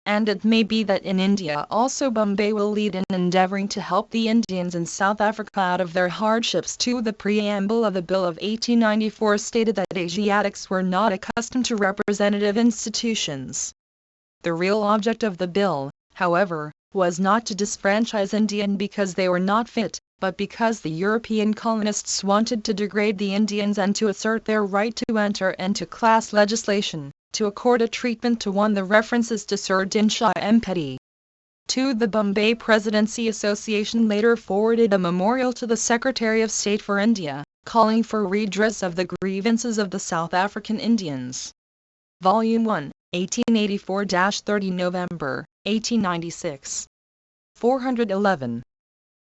and it may be that in India also Bombay will lead in endeavoring to help the Indians in South Africa out of their hardships too. The preamble of the Bill of 1894 stated that Asiatics were not accustomed to representative institutions. The real object of the bill, however, was not to disfranchise Indian because they were not fit, but because the European colonists wanted to degrade the Indians and to assert their right to enter into class legislation, to accord a treatment to one. The references to Sir Din Shah Empeti. 2. The Bombay Presidency Association later forwarded a memorial to the Secretary of State for India, calling for redress of the grievances of the South African Indians. Volume 1, 1884-30 November, 1896. 411.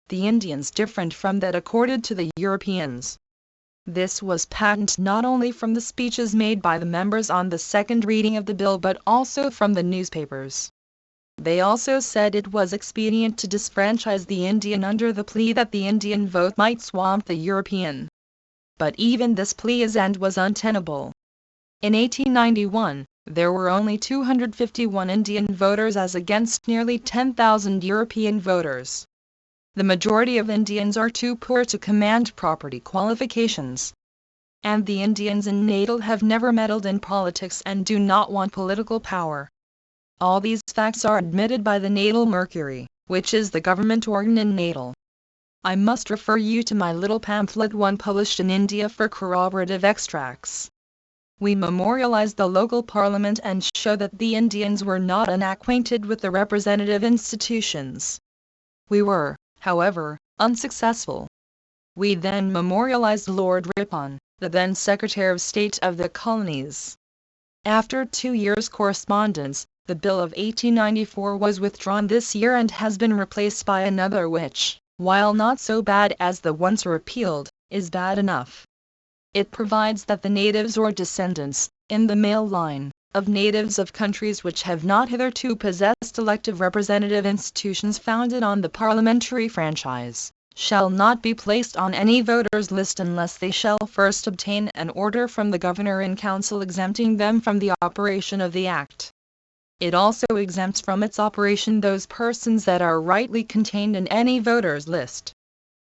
The Indians different from that accorded to the Europeans. This was patent not only from the speeches made by the members on the second reading of the bill but also from the newspapers. They also said it was expedient to disfranchise the Indian under the plea that the Indian vote might swamp the European. But even this plea was untenable. In 1891, there were only 251 Indian voters as against nearly 10,000 European voters. The majority of Indians are too poor to command property qualifications. And the Indians in Natal have never meddled in politics and do not want political power. All these facts are admitted by the Natal Mercury, which is the government organ in Natal. I must refer you to my little pamphlet one published in India for corroborative extracts. We memorialize the local parliament and show that the Indians were not unacquainted with the representative institutions. We were, however, unsuccessful. We then memorialized Lord Ripon, the then Secretary of State of the Colonies. After 2 years' correspondence, the Bill of 1894 was withdrawn this year and has been replaced by another which, while not so bad as the once repealed, is bad enough. It provides that the natives or descendants, in the male line, of natives of countries which have not hitherto possessed elective representative institutions founded on the parliamentary franchise, shall not be placed on any voters' list unless they shall first obtain an order from the Governor in Council exempting them from the operation of the Act. It also exempts from its operation those persons that are rightly contained in any voters' list.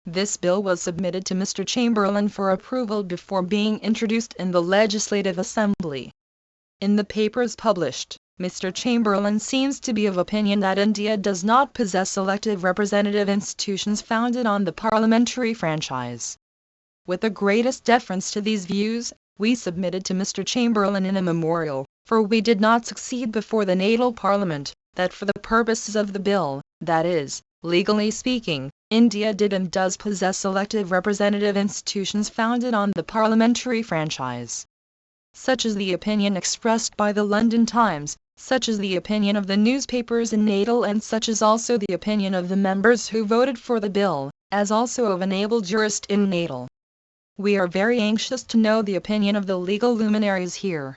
This bill was submitted to Mr. Chamberlain for approval before being introduced in the Legislative Assembly. In the papers published, Mr. Chamberlain seems to be of opinion that India does not possess elective representative institutions founded on the parliamentary franchise. With the greatest deference to these views, we submitted to Mr. Chamberlain in a memorial, for we did not succeed before the Natal Parliament, that for the purposes of the bill, that is, legally speaking, India did and does possess elective representative institutions founded on the parliamentary franchise. Such is the opinion expressed by the London Times, such is the opinion of the newspapers in Natal, and such is also the opinion of the members who voted for the bill, as also of an able jurist in Natal. We are very anxious to know the opinion of the legal luminaries here.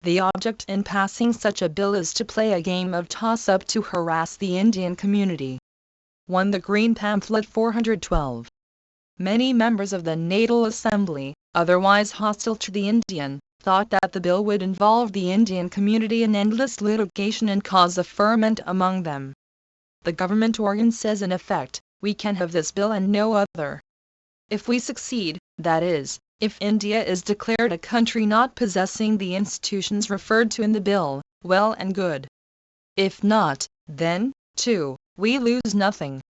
The object in passing such a bill is to play a game of toss-up to harass the Indian community. 1. The Green Pamphlet 412. Many members of the Natal Assembly, otherwise hostile to the Indian, thought that the bill would involve the Indian community in endless litigation and cause a ferment among them. The government organ says in effect, we can have this bill and no other. If we succeed, that is, if India is declared a country not possessing the institutions referred to in the bill, well and good. If not, then, too, we lose nothing.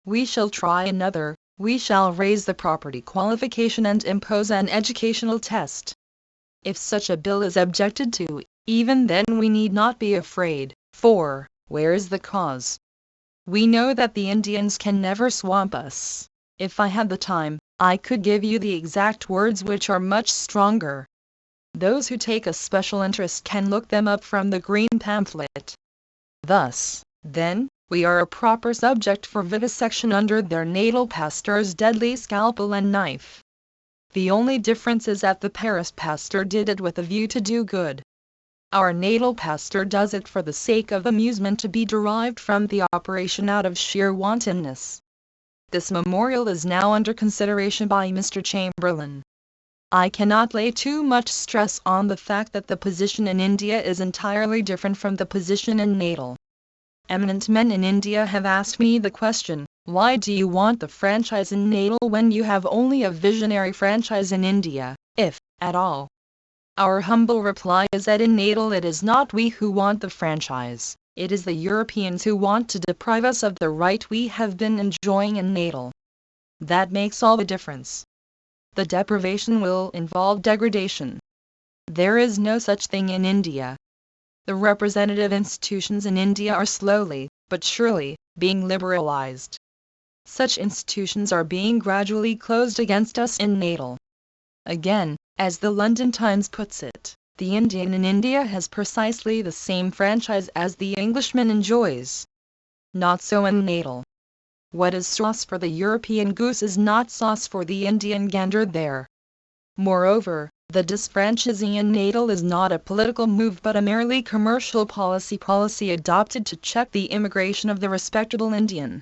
We shall try another, we shall raise the property qualification and impose an educational test. If such a bill is objected to, even then we need not be afraid, for, where is the cause? We know that the Indians can never swamp us. If I had the time, I could give you the exact words which are much stronger. Those who take a special interest can look them up from the Green Pamphlet. Thus, then, we are a proper subject for vivisection under their natal pastor's deadly scalpel and knife. The only difference is that the Paris pastor did it with a view to do good. Our natal pastor does it for the sake of amusement to be derived from the operation out of sheer wantonness. This memorial is now under consideration by Mr. Chamberlain. I cannot lay too much stress on the fact that the position in India is entirely different from the position in Natal. Eminent men in India have asked me the question, why do you want the franchise in Natal when you have only a visionary franchise in India, if at all? Our humble reply is that in Natal it is not we who want the franchise, it is the Europeans who want to deprive us of the right we have been enjoying in Natal. That makes all the difference. The deprivation will involve degradation. There is no such thing in India. The representative institutions in India are slowly, but surely, being liberalized. Such institutions are being gradually closed against us in Natal. Again, as the London Times puts it, the Indian in India has precisely the same franchise as the Englishman enjoys. Not so in Natal. What is sauce for the European goose is not sauce for the Indian gander there. Moreover, the disfranchising in Natal is not a political move but a merely commercial policy adopted to check the immigration of the respectable Indian.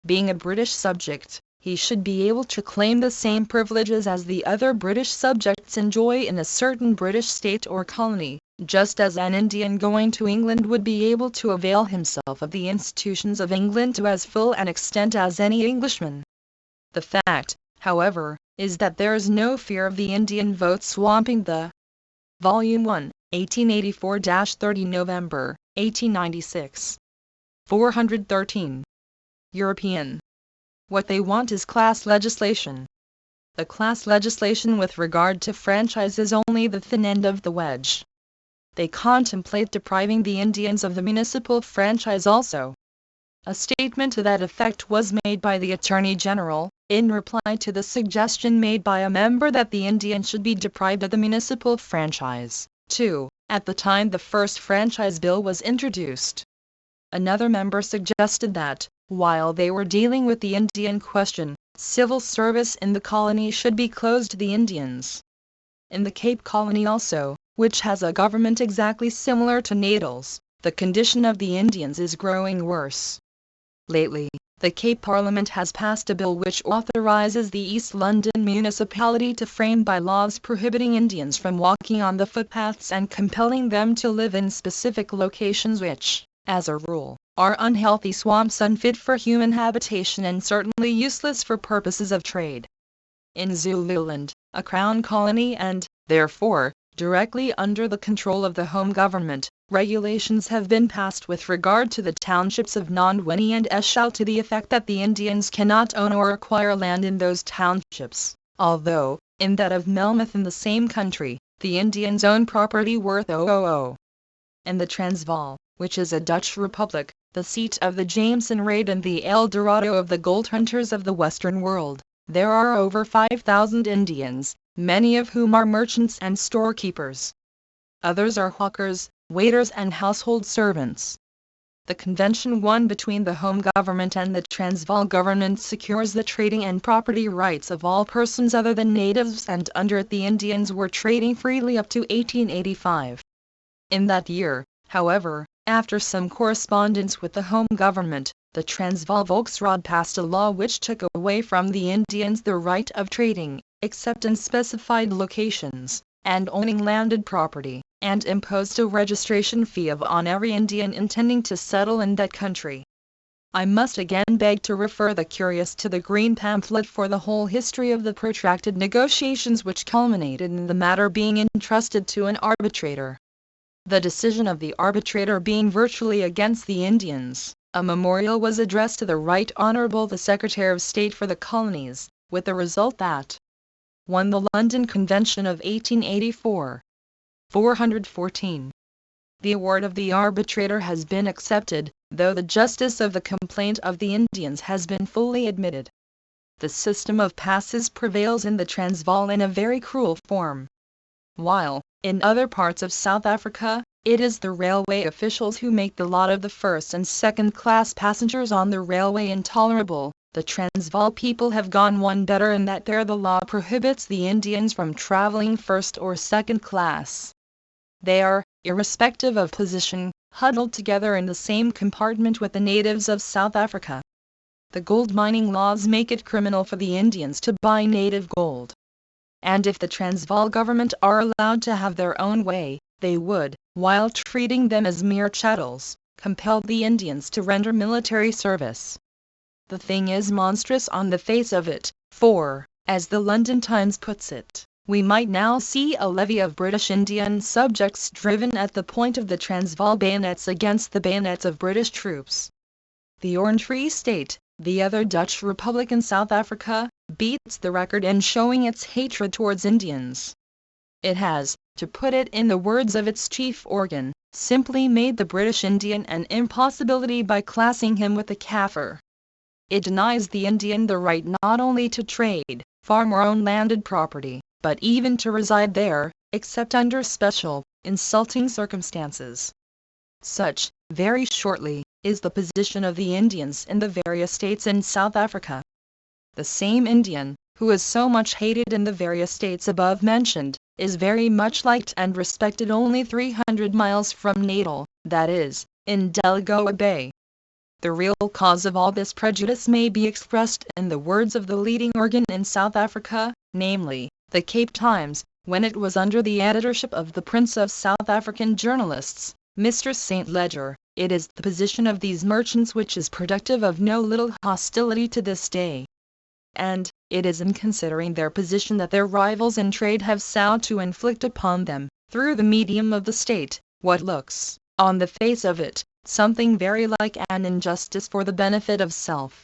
Being a British subject, he should be able to claim the same privileges as the other British subjects enjoy in a certain British state or colony, just as an Indian going to England would be able to avail himself of the institutions of England to as full an extent as any Englishman. The fact, however, is that there is no fear of the Indian vote swamping the Volume 1, 1884-30 November, 1896. 413. European. What they want is class legislation. The class legislation with regard to franchise is only the thin end of the wedge. They contemplate depriving the Indians of the municipal franchise also. A statement to that effect was made by the Attorney General, in reply to the suggestion made by a member that the Indian should be deprived of the municipal franchise, too, at the time the first franchise bill was introduced. Another member suggested that, while they were dealing with the Indian question, civil service in the colony should be closed to the Indians. In the Cape Colony also, which has a government exactly similar to Natal's, the condition of the Indians is growing worse. Lately, the Cape Parliament has passed a bill which authorizes the East London municipality to frame bylaws prohibiting Indians from walking on the footpaths and compelling them to live in specific locations which, as a rule, are unhealthy swamps unfit for human habitation and certainly useless for purposes of trade. In Zululand, a crown colony and, therefore, directly under the control of the home government, regulations have been passed with regard to the townships of Nandwini and Eshal to the effect that the Indians cannot own or acquire land in those townships, although, in that of Melmoth in the same country, the Indians own property worth $000. In the Transvaal, which is a Dutch republic, the seat of the Jameson raid and the El Dorado of the gold hunters of the Western world, there are over 5,000 Indians, many of whom are merchants and storekeepers. Others are hawkers, waiters and household servants. The convention won between the home government and the Transvaal government secures the trading and property rights of all persons other than natives, and under it the Indians were trading freely up to 1885. In that year, however, after some correspondence with the home government, the Transvaal Volksraad passed a law which took away from the Indians the right of trading, except in specified locations, and owning landed property, and imposed a registration fee on every Indian intending to settle in that country. I must again beg to refer the curious to the green pamphlet for the whole history of the protracted negotiations which culminated in the matter being entrusted to an arbitrator. The decision of the arbitrator being virtually against the Indians, a memorial was addressed to the Right Honourable the Secretary of State for the Colonies, with the result that 1. The London Convention of 1884. 414. The award of the arbitrator has been accepted, though the justice of the complaint of the Indians has been fully admitted. The system of passes prevails in the Transvaal in a very cruel form. While, in other parts of South Africa, it is the railway officials who make the lot of the first and second-class passengers on the railway intolerable, the Transvaal people have gone one better in that there the law prohibits the Indians from travelling first or second class. They are, irrespective of position, huddled together in the same compartment with the natives of South Africa. The gold mining laws make it criminal for the Indians to buy native gold. and if the Transvaal government are allowed to have their own way, they would, while treating them as mere chattels, compel the Indians to render military service. The thing is monstrous on the face of it, for, as the London Times puts it, we might now see a levy of British Indian subjects driven at the point of the Transvaal bayonets against the bayonets of British troops. The Orange Free State, the other Dutch republic in South Africa, beats the record in showing its hatred towards Indians. It has, to put it in the words of its chief organ, simply made the British Indian an impossibility by classing him with the Kaffir. It denies the Indian the right not only to trade, farm or own landed property, but even to reside there, except under special, insulting circumstances. Such, very shortly, is the position of the Indians in the various states in South Africa. The same Indian, who is so much hated in the various states above mentioned, is very much liked and respected only 300 miles from Natal, that is, in Delagoa Bay. The real cause of all this prejudice may be expressed in the words of the leading organ in South Africa, namely, the Cape Times, when it was under the editorship of the Prince of South African journalists, Mr. St. Ledger. It is the position of these merchants which is productive of no little hostility to this day. And it is in considering their position that their rivals in trade have sought to inflict upon them, through the medium of the state, what looks, on the face of it, something very like an injustice for the benefit of self.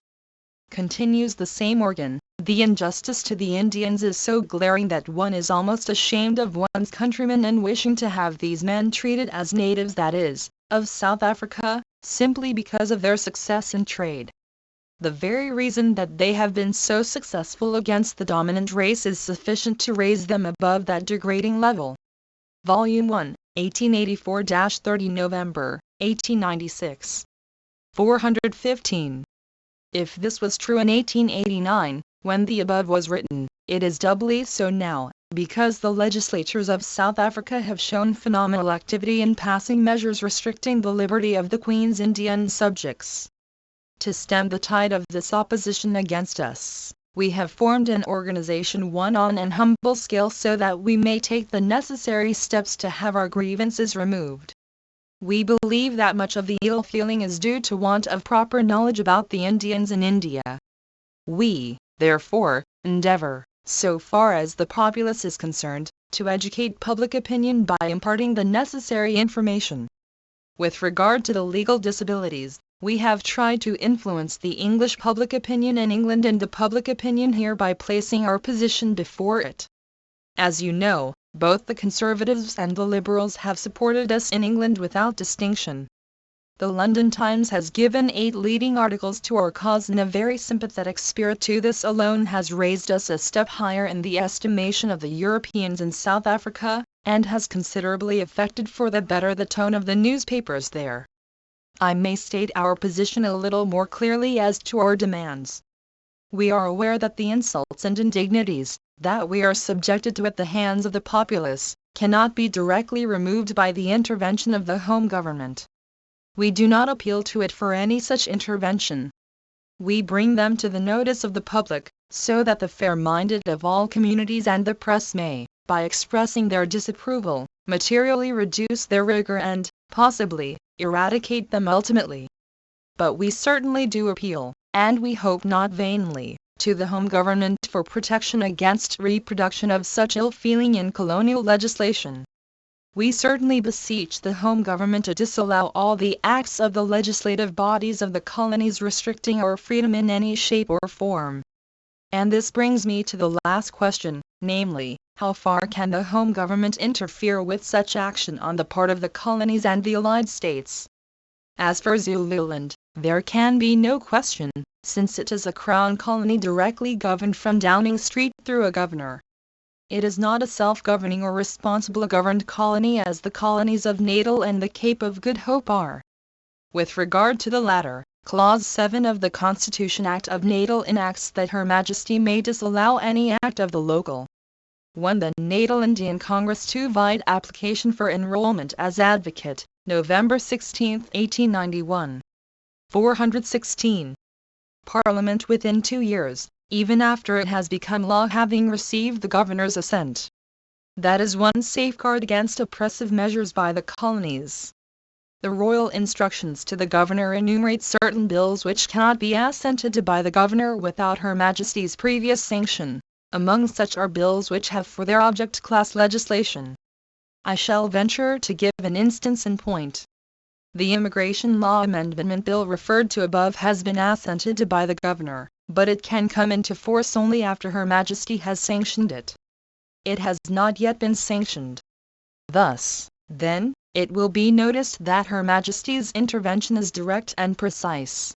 Continues the same organ, the injustice to the Indians is so glaring that one is almost ashamed of one's countrymen and wishing to have these men treated as natives, that is, of South Africa, simply because of their success in trade. The very reason that they have been so successful against the dominant race is sufficient to raise them above that degrading level. Volume 1, 1884-30 November, 1896. 415. If this was true in 1889, when the above was written, it is doubly so now, because the legislatures of South Africa have shown phenomenal activity in passing measures restricting the liberty of the Queen's Indian subjects. To stem the tide of this opposition against us, we have formed an organization on an humble scale so that we may take the necessary steps to have our grievances removed. We believe that much of the ill feeling is due to want of proper knowledge about the Indians in India. We, therefore, endeavor, so far as the populace is concerned, to educate public opinion by imparting the necessary information. With regard to the legal disabilities, we have tried to influence the English public opinion in England and the public opinion here by placing our position before it. As you know, both the Conservatives and the Liberals have supported us in England without distinction. The London Times has given 8 leading articles to our cause in a very sympathetic spirit. To this alone has raised us a step higher in the estimation of the Europeans in South Africa, and has considerably affected for the better the tone of the newspapers there. I may state our position a little more clearly as to our demands. We are aware that the insults and indignities that we are subjected to at the hands of the populace cannot be directly removed by the intervention of the Home Government. We do not appeal to it for any such intervention. We bring them to the notice of the public, so that the fair-minded of all communities and the press may, by expressing their disapproval, materially reduce their rigor and, possibly, eradicate them ultimately. But we certainly do appeal, and we hope not vainly, to the Home Government for protection against reproduction of such ill feeling in colonial legislation. We certainly beseech the Home Government to disallow all the acts of the legislative bodies of the colonies restricting our freedom in any shape or form. And this brings me to the last question, namely, how far can the Home Government interfere with such action on the part of the colonies and the Allied States? As for Zululand, there can be no question, since it is a Crown colony directly governed from Downing Street through a governor. It is not a self-governing or responsible governed colony as the colonies of Natal and the Cape of Good Hope are. With regard to the latter, Clause 7 of the Constitution Act of Natal enacts that Her Majesty may disallow any act of the local 1. The Natal Indian Congress 2. Vide application for enrollment as advocate, November 16, 1891. 416. Parliament within 2 years, even after it has become law, having received the governor's assent. That is one safeguard against oppressive measures by the colonies. The royal instructions to the governor enumerate certain bills which cannot be assented to by the governor without Her Majesty's previous sanction. Among such are bills which have for their object class legislation. I shall venture to give an instance in point. The Immigration Law Amendment Bill referred to above has been assented to by the governor, but it can come into force only after Her Majesty has sanctioned it. It has not yet been sanctioned. Thus, then, it will be noticed that Her Majesty's intervention is direct and precise.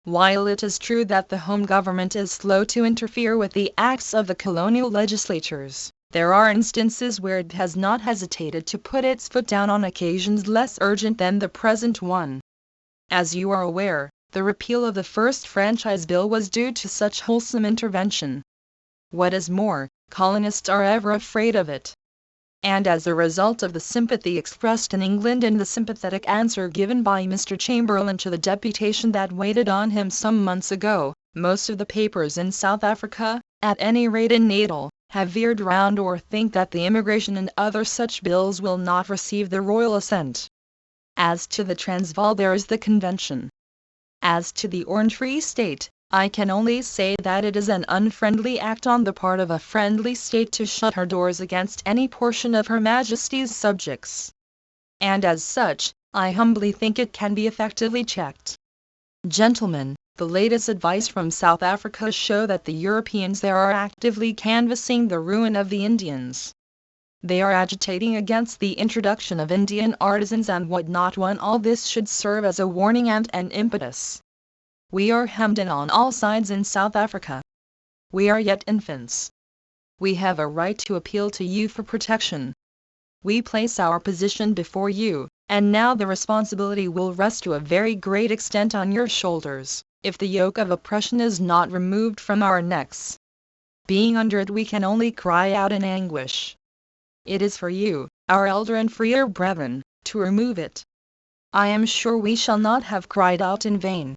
While it is true that the home government is slow to interfere with the acts of the colonial legislatures, there are instances where it has not hesitated to put its foot down on occasions less urgent than the present one. As you are aware, the repeal of the first franchise bill was due to such wholesome intervention. What is more, colonists are ever afraid of it. And as a result of the sympathy expressed in England and the sympathetic answer given by Mr. Chamberlain to the deputation that waited on him some months ago, most of the papers in South Africa, at any rate in Natal, have veered round or think that the immigration and other such bills will not receive the royal assent. As to the Transvaal, there is the convention. As to the Orange Free State, I can only say that it is an unfriendly act on the part of a friendly state to shut her doors against any portion of Her Majesty's subjects. And as such, I humbly think it can be effectively checked. Gentlemen, the latest advice from South Africa show that the Europeans there are actively canvassing the ruin of the Indians. They are agitating against the introduction of Indian artisans and what not, when all this should serve as a warning and an impetus. We are hemmed in on all sides in South Africa. We are yet infants. We have a right to appeal to you for protection. We place our position before you, and now the responsibility will rest to a very great extent on your shoulders, if the yoke of oppression is not removed from our necks. Being under it, we can only cry out in anguish. It is for you, our elder and freer brethren, to remove it. I am sure we shall not have cried out in vain.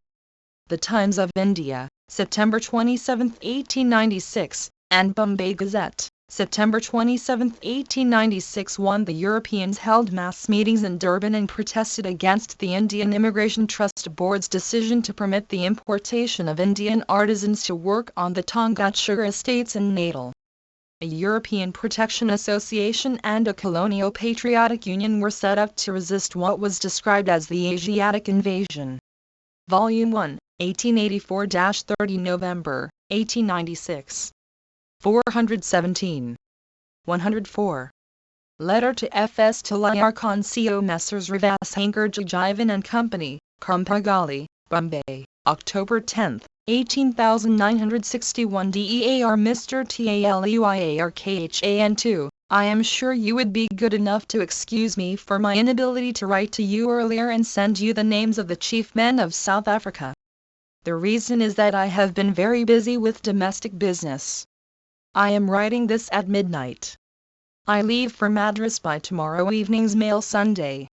The Times of India, September 27, 1896, and Bombay Gazette, September 27, 1896. 1. The Europeans held mass meetings in Durban and protested against the Indian Immigration Trust Board's decision to permit the importation of Indian artisans to work on the Tongaat sugar estates in Natal. A European Protection Association and a Colonial Patriotic Union were set up to resist what was described as the Asiatic invasion. Volume 1, 1884-30, November, 1896. 417. 104. Letter to F.S. Talayar Khan Co. Messrs. Rivas Hankar Jivan and Company, Krumpagali, Bombay, October 10, 18961 DEAR Mr. TALEYARKHAN 2. I am sure you would be good enough to excuse me for my inability to write to you earlier and send you the names of the chief men of South Africa. The reason is that I have been very busy with domestic business. I am writing this at midnight. I leave for Madras by tomorrow evening's mail Sunday.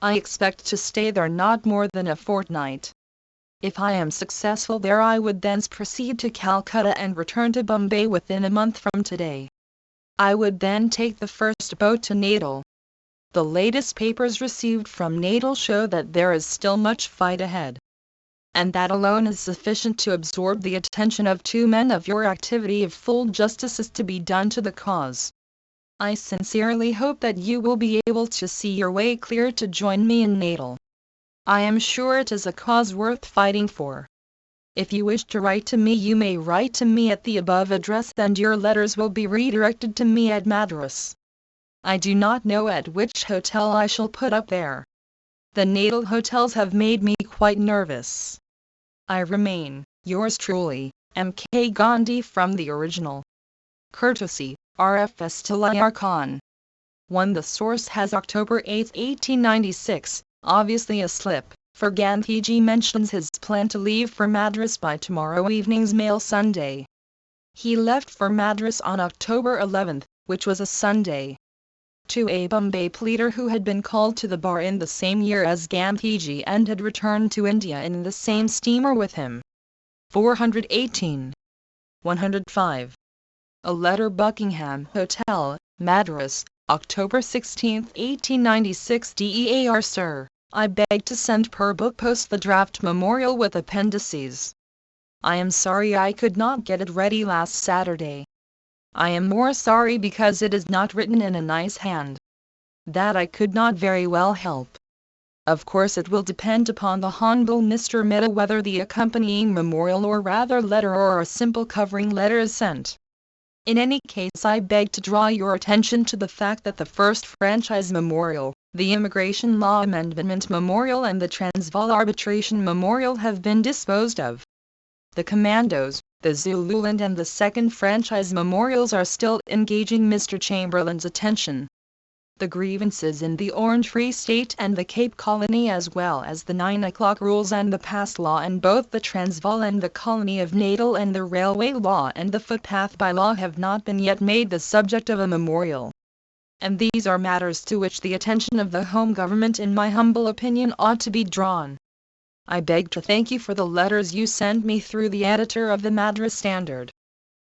I expect to stay there not more than a fortnight. If I am successful there, I would thence proceed to Calcutta and return to Bombay within a month from today. I would then take the first boat to Natal. The latest papers received from Natal show that there is still much fight ahead. And that alone is sufficient to absorb the attention of 2 men of your activity if full justice is to be done to the cause. I sincerely hope that you will be able to see your way clear to join me in Natal. I am sure it is a cause worth fighting for. If you wish to write to me, you may write to me at the above address and your letters will be redirected to me at Madras. I do not know at which hotel I shall put up there. The Natal hotels have made me quite nervous. I remain, yours truly, M.K. Gandhi from the original. Courtesy, R.F.S. Talayar Khan. 1. The source has October 8, 1896, obviously a slip, for Gandhiji mentions his plan to leave for Madras by tomorrow evening's mail Sunday. He left for Madras on October 11, which was a Sunday. 2. A Bombay pleader who had been called to the bar in the same year as Gandhiji and had returned to India in the same steamer with him. 418. 105. A letter Buckingham Hotel, Madras, October 16, 1896 DEAR Sir, I beg to send per book post the draft memorial with appendices. I am sorry I could not get it ready last Saturday. I am more sorry because it is not written in a nice hand. That I could not very well help. Of course it will depend upon the Honorable Mr. Mehta whether the accompanying memorial or rather letter or a simple covering letter is sent. In any case I beg to draw your attention to the fact that the first franchise memorial, the Immigration Law Amendment Memorial and the Transvaal Arbitration Memorial have been disposed of. The Commandos, the Zululand and the second franchise memorials are still engaging Mr. Chamberlain's attention. The grievances in the Orange Free State and the Cape Colony as well as the 9 o'clock rules and the pass law in both the Transvaal and the Colony of Natal and the railway law and the footpath bylaw have not been yet made the subject of a memorial. And these are matters to which the attention of the Home Government in my humble opinion ought to be drawn. I beg to thank you for the letters you send me through the editor of the Madras Standard.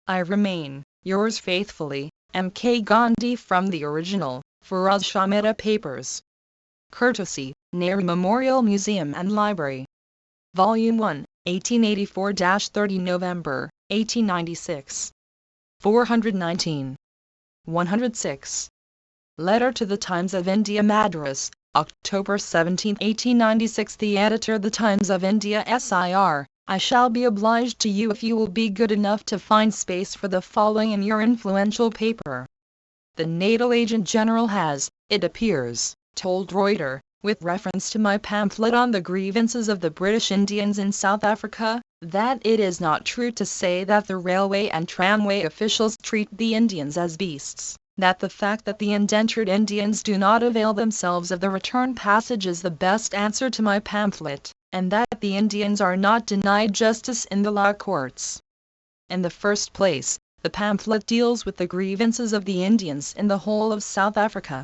I remain, yours faithfully, M.K. Gandhi from the original Firoz Shah Mehta Papers. Courtesy, Nehru Memorial Museum and Library. Volume 1, 1884-30 November, 1896. 419. 106. Letter to the Times of India Madras, October 17, 1896 The Editor The Times of India SIR, I shall be obliged to you if you will be good enough to find space for the following in your influential paper. The Natal Agent General has, it appears, told Reuter, with reference to my pamphlet on the grievances of the British Indians in South Africa, that it is not true to say that the railway and tramway officials treat the Indians as beasts, that the fact that the indentured Indians do not avail themselves of the return passage is the best answer to my pamphlet, and that the Indians are not denied justice in the law courts. In the first place, the pamphlet deals with the grievances of the Indians in the whole of South Africa.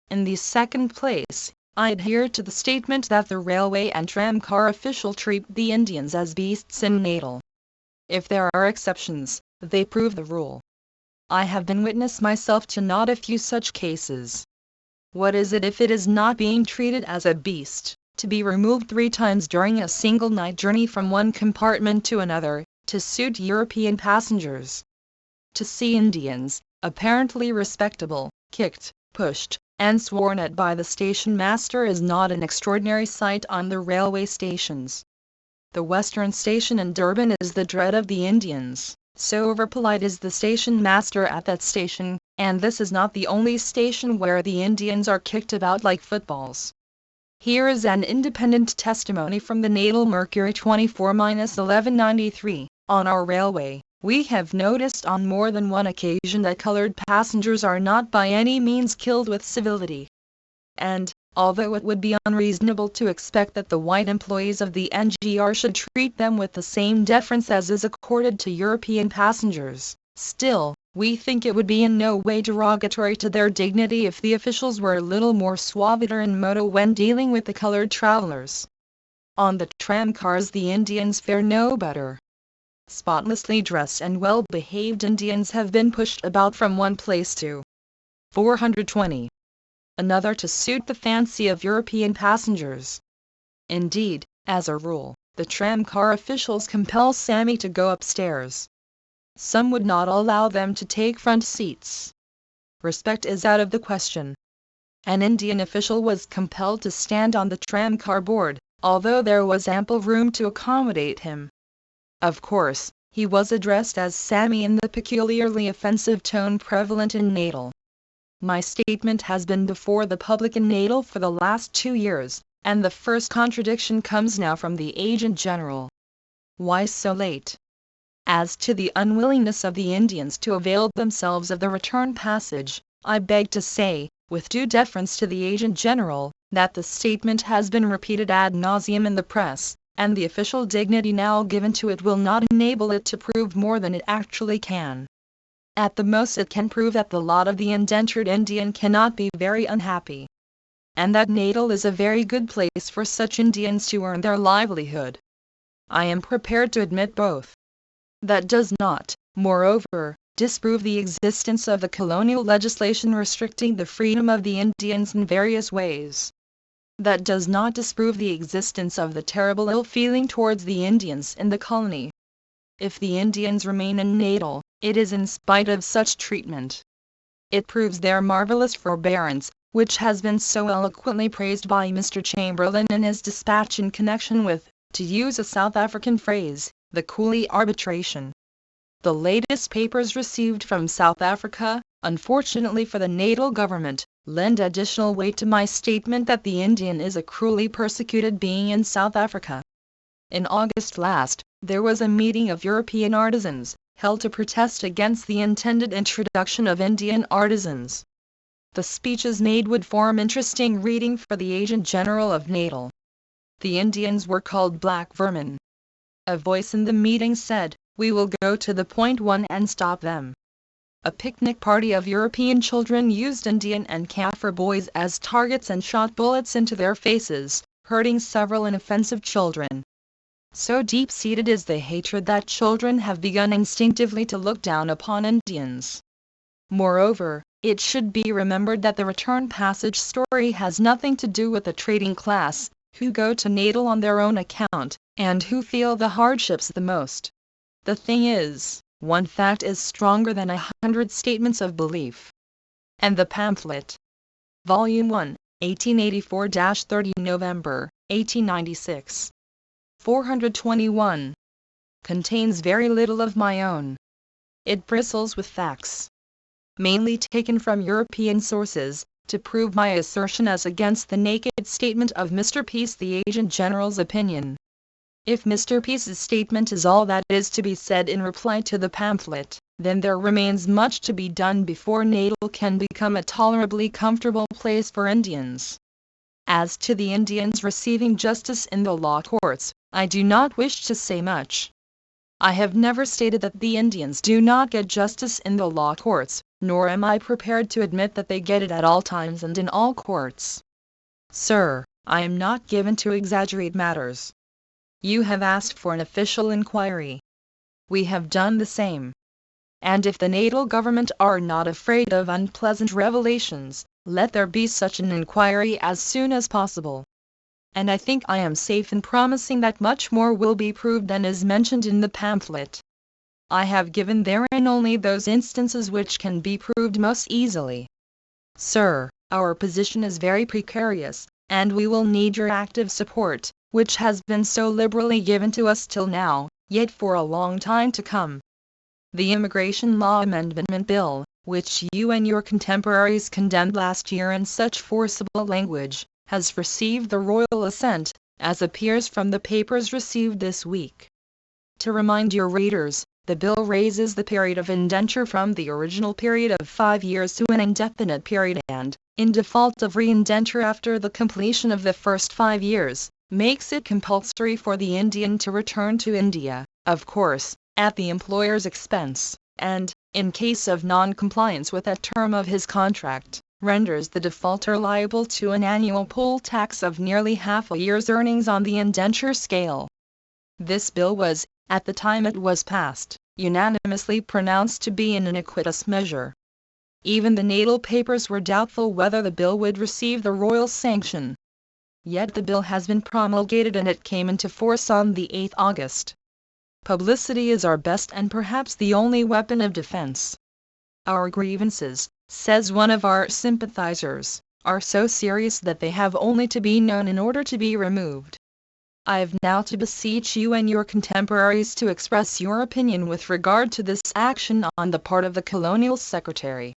In the second place, I adhere to the statement that the railway and tramcar official treat the Indians as beasts in Natal. If there are exceptions, they prove the rule. I have been witness myself to not a few such cases. What is it if it is not being treated as a beast, to be removed 3 times during a single night journey from one compartment to another, to suit European passengers? To see Indians, apparently respectable, kicked, pushed, and sworn at by the station master is not an extraordinary sight on the railway stations. The Western Station in Durban is the dread of the Indians, so overpolite is the station master at that station, and this is not the only station where the Indians are kicked about like footballs. Here is an independent testimony from the Natal Mercury 24-1193, on our railway. We have noticed on more than one occasion that colored passengers are not by any means killed with civility. And, although it would be unreasonable to expect that the white employees of the NGR should treat them with the same deference as is accorded to European passengers, still, we think it would be in no way derogatory to their dignity if the officials were a little more suaviter in modo when dealing with the colored travelers. On the tramcars the Indians fare no better. Spotlessly dressed and well-behaved Indians have been pushed about from one place to 420. Another to suit the fancy of European passengers. Indeed, as a rule, the tramcar officials compel Sammy to go upstairs. Some would not allow them to take front seats. Respect is out of the question. An Indian official was compelled to stand on the tramcar board, although there was ample room to accommodate him. Of course, he was addressed as Sammy in the peculiarly offensive tone prevalent in Natal. My statement has been before the public in Natal for the last 2 years, and the first contradiction comes now from the Agent General. Why so late? As to the unwillingness of the Indians to avail themselves of the return passage, I beg to say, with due deference to the Agent General, that the statement has been repeated ad nauseum in the press, and the official dignity now given to it will not enable it to prove more than it actually can. At the most it can prove that the lot of the indentured Indian cannot be very unhappy, and that Natal is a very good place for such Indians to earn their livelihood. I am prepared to admit both. That does not, moreover, disprove the existence of the colonial legislation restricting the freedom of the Indians in various ways. That does not disprove the existence of the terrible ill feeling towards the Indians in the colony. If the Indians remain in Natal, it is in spite of such treatment. It proves their marvelous forbearance, which has been so eloquently praised by Mr. Chamberlain in his dispatch in connection with, to use a South African phrase, the coolie arbitration. The latest papers received from South Africa, unfortunately for the Natal government, lend additional weight to my statement that the Indian is a cruelly persecuted being in South Africa. In August last, there was a meeting of European artisans, held to protest against the intended introduction of Indian artisans. The speeches made would form interesting reading for the Agent General of Natal. The Indians were called black vermin. A voice in the meeting said, "We will go to the point one and stop them." A picnic party of European children used Indian and Kaffir boys as targets and shot bullets into their faces, hurting several inoffensive children. So deep-seated is the hatred that children have begun instinctively to look down upon Indians. Moreover, it should be remembered that the return passage story has nothing to do with the trading class, who go to Natal on their own account, and who feel the hardships the most. The thing is, one fact is stronger than 100 statements of belief. And the pamphlet. Volume 1, 1884-30 November, 1896. 421. Contains very little of my own. It bristles with facts, mainly taken from European sources, to prove my assertion as against the naked statement of Mr. Peace, the Agent General's opinion. If Mr. Peace's statement is all that is to be said in reply to the pamphlet, then there remains much to be done before Natal can become a tolerably comfortable place for Indians. As to the Indians receiving justice in the law courts, I do not wish to say much. I have never stated that the Indians do not get justice in the law courts, nor am I prepared to admit that they get it at all times and in all courts. Sir, I am not given to exaggerate matters. You have asked for an official inquiry. We have done the same. And if the Natal government are not afraid of unpleasant revelations, let there be such an inquiry as soon as possible. And I think I am safe in promising that much more will be proved than is mentioned in the pamphlet. I have given therein only those instances which can be proved most easily. Sir, our position is very precarious, and we will need your active support, which has been so liberally given to us till now, yet for a long time to come. The Immigration Law Amendment Bill, which you and your contemporaries condemned last year in such forcible language, has received the royal assent, as appears from the papers received this week. To remind your readers, the bill raises the period of indenture from the original period of 5 years to an indefinite period and, in default of re-indenture after the completion of the first 5 years, makes it compulsory for the Indian to return to India, of course, at the employer's expense, and, in case of non-compliance with a term of his contract, renders the defaulter liable to an annual poll tax of nearly half a year's earnings on the indenture scale. This bill was, at the time it was passed, unanimously pronounced to be an iniquitous measure. Even the Natal papers were doubtful whether the bill would receive the royal sanction. Yet the bill has been promulgated and it came into force on the 8th August. Publicity is our best and perhaps the only weapon of defense. Our grievances, says one of our sympathizers, are so serious that they have only to be known in order to be removed. I have now to beseech you and your contemporaries to express your opinion with regard to this action on the part of the Colonial Secretary.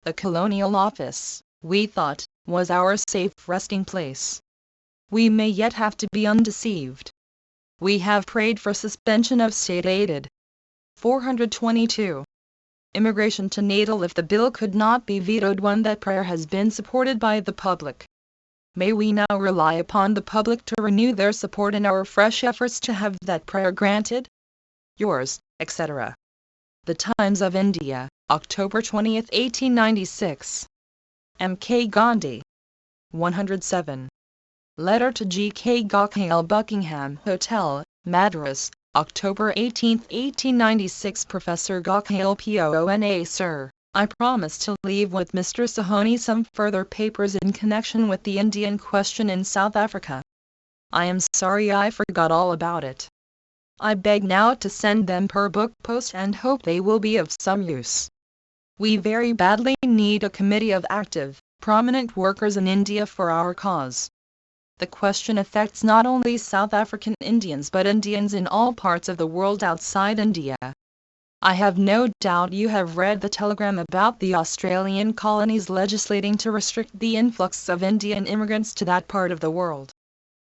The Colonial Office, we thought, was our safe resting place. We may yet have to be undeceived. We have prayed for suspension of state aid. 422. Immigration to Natal. If the bill could not be vetoed, one that prayer has been supported by the public. May we now rely upon the public to renew their support in our fresh efforts to have that prayer granted? Yours, etc. The Times of India, October 20, 1896. M. K. Gandhi. 107. Letter to G. K. Gokhale, Buckingham Hotel, Madras, October 18, 1896. Professor Gokhail Pona. Sir, I promise to leave with Mr. Sahoni some further papers in connection with the Indian question in South Africa. I am sorry I forgot all about it. I beg now to send them per book post and hope they will be of some use. We very badly need a committee of active, prominent workers in India for our cause. The question affects not only South African Indians but Indians in all parts of the world outside India. I have no doubt you have read the telegram about the Australian colonies legislating to restrict the influx of Indian immigrants to that part of the world.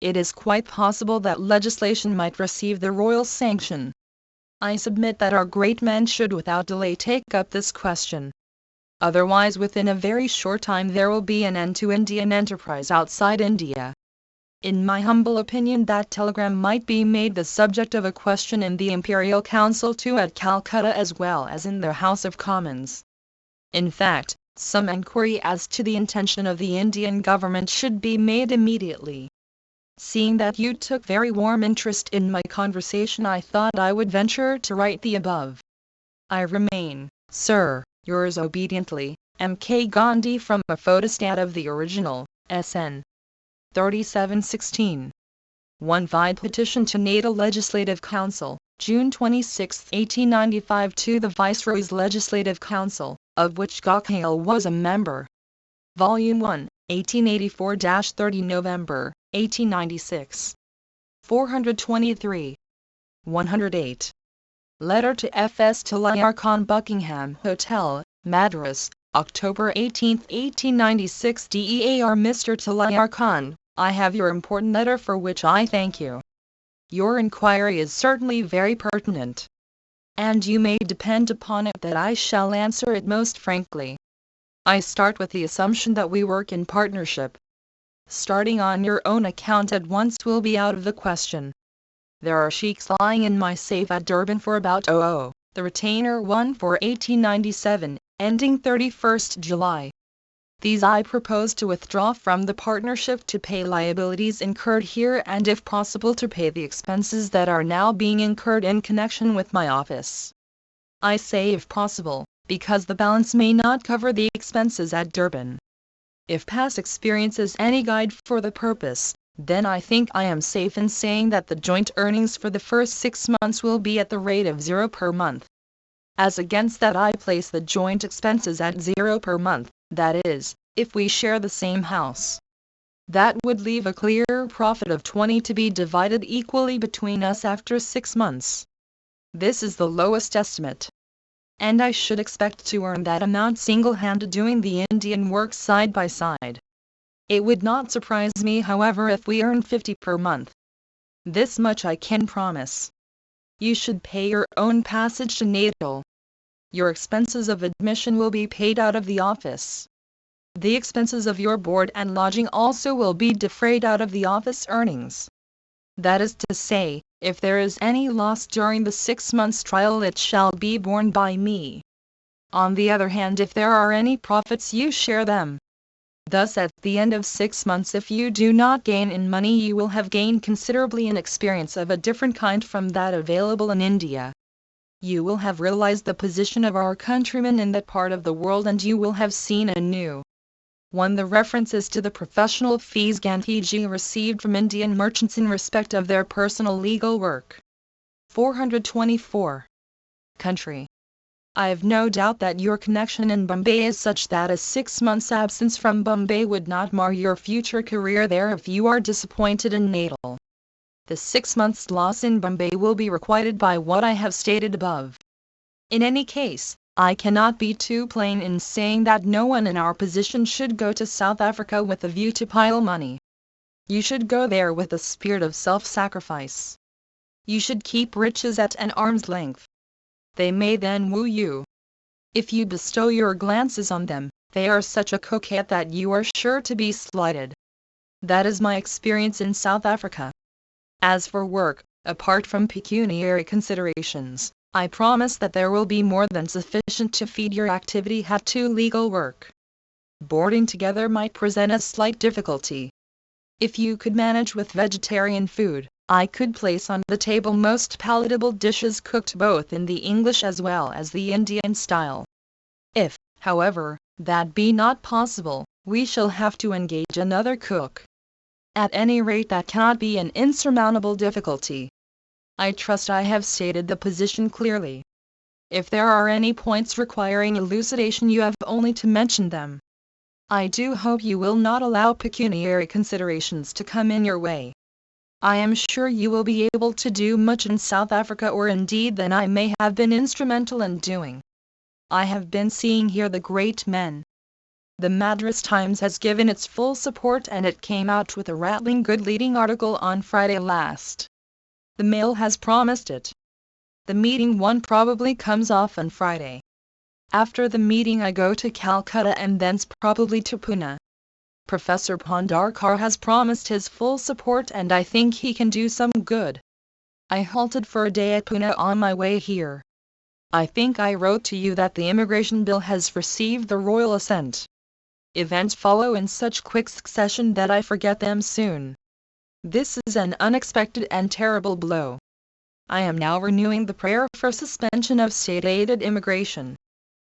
It is quite possible that legislation might receive the royal sanction. I submit that our great men should without delay take up this question. Otherwise within a very short time there will be an end to Indian enterprise outside India. In my humble opinion that telegram might be made the subject of a question in the Imperial Council too at Calcutta as well as in the House of Commons. In fact, some enquiry as to the intention of the Indian government should be made immediately. Seeing that you took very warm interest in my conversation I thought I would venture to write the above. I remain, Sir, yours obediently, M.K. Gandhi. From a photostat of the original, S.N. 3716. 1 Vide Petition to Natal Legislative Council, June 26, 1895 to the Viceroy's Legislative Council, of which Gokhail was a member. Volume 1, 1884-30 November, 1896. 423. 108. Letter to F.S. Talayar Khan, Buckingham Hotel, Madras, October 18, 1896. DEAR Mr. Talayar Khan, I have your important letter for which I thank you. Your inquiry is certainly very pertinent, and you may depend upon it that I shall answer it most frankly. I start with the assumption that we work in partnership. Starting on your own account at once will be out of the question. There are sheiks lying in my safe at Durban for about the retainer 1 for 1897, ending 31st July. These I propose to withdraw from the partnership to pay liabilities incurred here and if possible to pay the expenses that are now being incurred in connection with my office. I say if possible, because the balance may not cover the expenses at Durban. If past experience is any guide for the purpose, then I think I am safe in saying that the joint earnings for the first 6 months will be at the rate of 0 per month. As against that I place the joint expenses at 0 per month, that is, if we share the same house. That would leave a clear profit of 20 to be divided equally between us after 6 months. This is the lowest estimate, and I should expect to earn that amount single-handed doing the Indian work side by side. It would not surprise me however if we earn 50 per month. This much I can promise. You should pay your own passage to Natal. Your expenses of admission will be paid out of the office. The expenses of your board and lodging also will be defrayed out of the office earnings. That is to say, if there is any loss during the 6 months' trial it shall be borne by me. On the other hand, if there are any profits you share them. Thus at the end of 6 months if you do not gain in money you will have gained considerably in experience of a different kind from that available in India. You will have realized the position of our countrymen in that part of the world and you will have seen anew. 1. The references to the professional fees Gandhiji received from Indian merchants in respect of their personal legal work. 424. Country. I have no doubt that your connection in Bombay is such that a 6 months' absence from Bombay would not mar your future career there if you are disappointed in Natal. The 6 months' loss in Bombay will be requited by what I have stated above. In any case, I cannot be too plain in saying that no one in our position should go to South Africa with a view to pile money. You should go there with a spirit of self-sacrifice. You should keep riches at an arm's length. They may then woo you. If you bestow your glances on them, they are such a coquette that you are sure to be slighted. That is my experience in South Africa. As for work, apart from pecuniary considerations, I promise that there will be more than sufficient to feed your activity at to legal work. Boarding together might present a slight difficulty. If you could manage with vegetarian food, I could place on the table most palatable dishes cooked both in the English as well as the Indian style. If, however, that be not possible, we shall have to engage another cook. At any rate, that cannot be an insurmountable difficulty. I trust I have stated the position clearly. If there are any points requiring elucidation, you have only to mention them. I do hope you will not allow pecuniary considerations to come in your way. I am sure you will be able to do much in South Africa, or indeed than I may have been instrumental in doing. I have been seeing here the great men. The Madras Times has given its full support, and it came out with a rattling good leading article on Friday last. The Mail has promised it. The meeting one probably comes off on Friday. After the meeting I go to Calcutta and thence probably to Pune. Professor Pondarkar has promised his full support, and I think he can do some good. I halted for a day at Pune on my way here. I think I wrote to you that the immigration bill has received the royal assent. Events follow in such quick succession that I forget them soon. This is an unexpected and terrible blow. I am now renewing the prayer for suspension of state-aided immigration.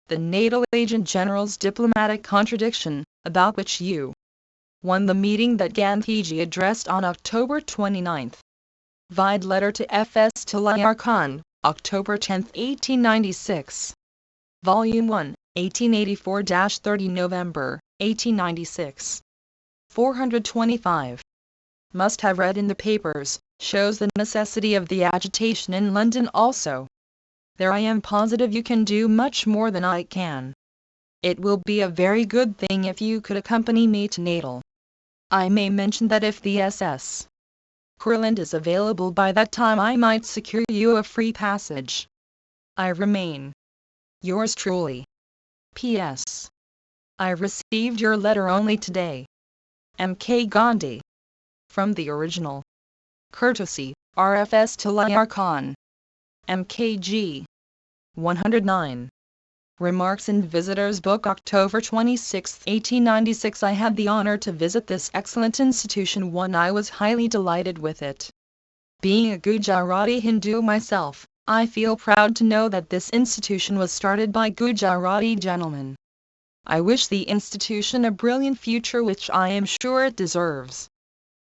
The Natal Agent General's diplomatic contradiction, about which you won the meeting that Gandhiji addressed on October 29. Vide letter to F.S. Talwar Khan, October 10, 1896. Volume 1, 1884-30 November, 1896. 425. Must have read in the papers, shows the necessity of the agitation in London also. There I am positive you can do much more than I can. It will be a very good thing if you could accompany me to Natal. I may mention that if the SS. Kurland is available by that time, I might secure you a free passage. I remain, yours truly. P.S. I received your letter only today. M.K. Gandhi. From the original. Courtesy, R.F.S. Talwar Khan. M.K.G. 109. Remarks in Visitor's Book, October 26, 1896. I had the honor to visit this excellent institution when I was highly delighted with it. Being a Gujarati Hindu myself, I feel proud to know that this institution was started by Gujarati gentlemen. I wish the institution a brilliant future, which I am sure it deserves.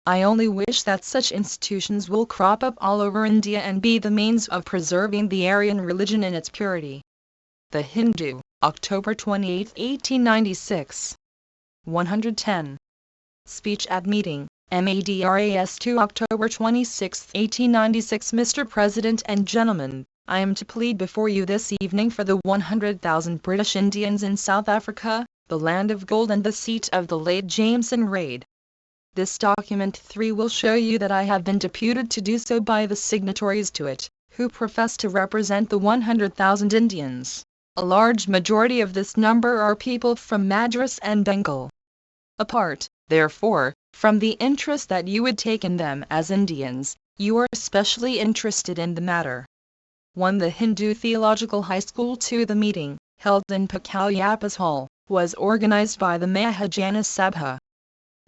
I only wish that such institutions will crop up all over India and be the means of preserving the Aryan religion in its purity. The Hindu, October 28, 1896. 110. Speech at meeting, MADRAS 2 October 26, 1896. Mr. President and gentlemen, I am to plead before you this evening for the 100,000 British Indians in South Africa, the land of gold and the seat of the late Jameson raid. This document 3 will show you that I have been deputed to do so by the signatories to it, who profess to represent the 100,000 Indians. A large majority of this number are people from Madras and Bengal. Apart, therefore, from the interest that you would take in them as Indians, you are specially interested in the matter. 1. The Hindu Theological High School. 2. The meeting, held in Pakalyappas Hall, was organized by the Mahajana Sabha.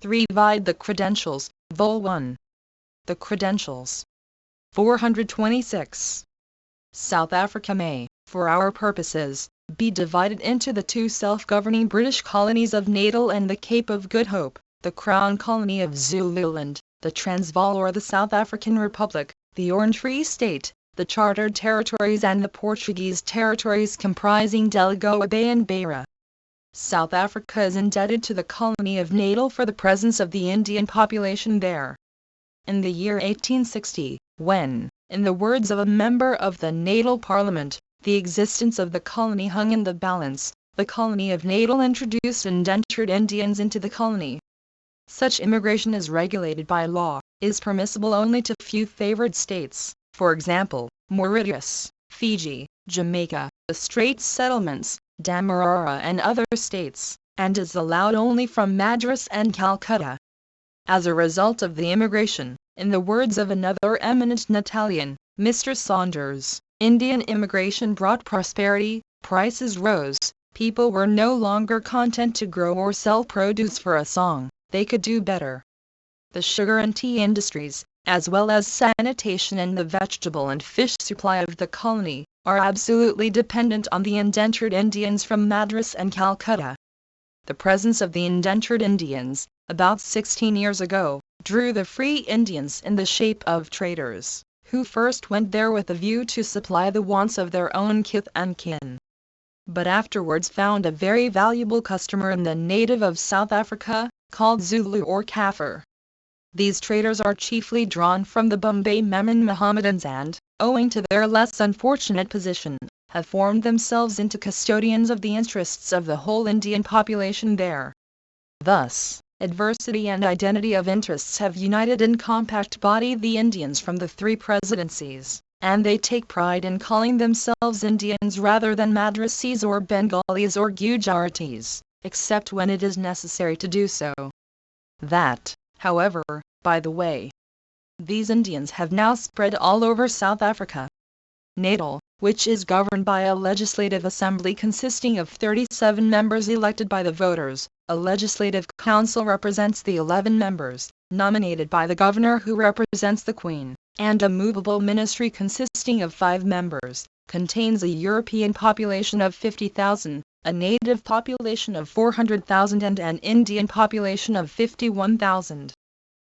3. Vide the credentials, Vol. 1. The credentials. 426. South Africa may, for our purposes, be divided into the 2 self-governing British colonies of Natal and the Cape of Good Hope, the Crown Colony of Zululand, the Transvaal or the South African Republic, the Orange Free State, the Chartered Territories and the Portuguese territories comprising Delagoa Bay and Beira. South Africa is indebted to the colony of Natal for the presence of the Indian population there. In the year 1860, when, in the words of a member of the Natal Parliament, the existence of the colony hung in the balance, the colony of Natal introduced indentured Indians into the colony. Such immigration is regulated by law, is permissible only to few favored states, for example, Mauritius, Fiji, Jamaica, the Straits Settlements, Demerara and other states, and is allowed only from Madras and Calcutta. As a result of the immigration, in the words of another eminent Natalian, Mr. Saunders, Indian immigration brought prosperity, prices rose, people were no longer content to grow or sell produce for a song, they could do better. The sugar and tea industries, as well as sanitation and the vegetable and fish supply of the colony, are absolutely dependent on the indentured Indians from Madras and Calcutta. The presence of the indentured Indians, about 16 years ago, drew the free Indians in the shape of traders, who first went there with a view to supply the wants of their own kith and kin, but afterwards found a very valuable customer in the native of South Africa, called Zulu or Kaffir. These traders are chiefly drawn from the Bombay Memon Mohammedans and, owing to their less unfortunate position, have formed themselves into custodians of the interests of the whole Indian population there. Thus, adversity and identity of interests have united in compact body the Indians from the three presidencies, and they take pride in calling themselves Indians rather than Madrasis or Bengalis or Gujaratis, except when it is necessary to do so. That, however, by the way. These Indians have now spread all over South Africa. Natal, which is governed by a legislative assembly consisting of 37 members elected by the voters, a legislative council represents the 11 members, nominated by the governor who represents the Queen, and a movable ministry consisting of 5 members, contains a European population of 50,000, a native population of 400,000 and an Indian population of 51,000.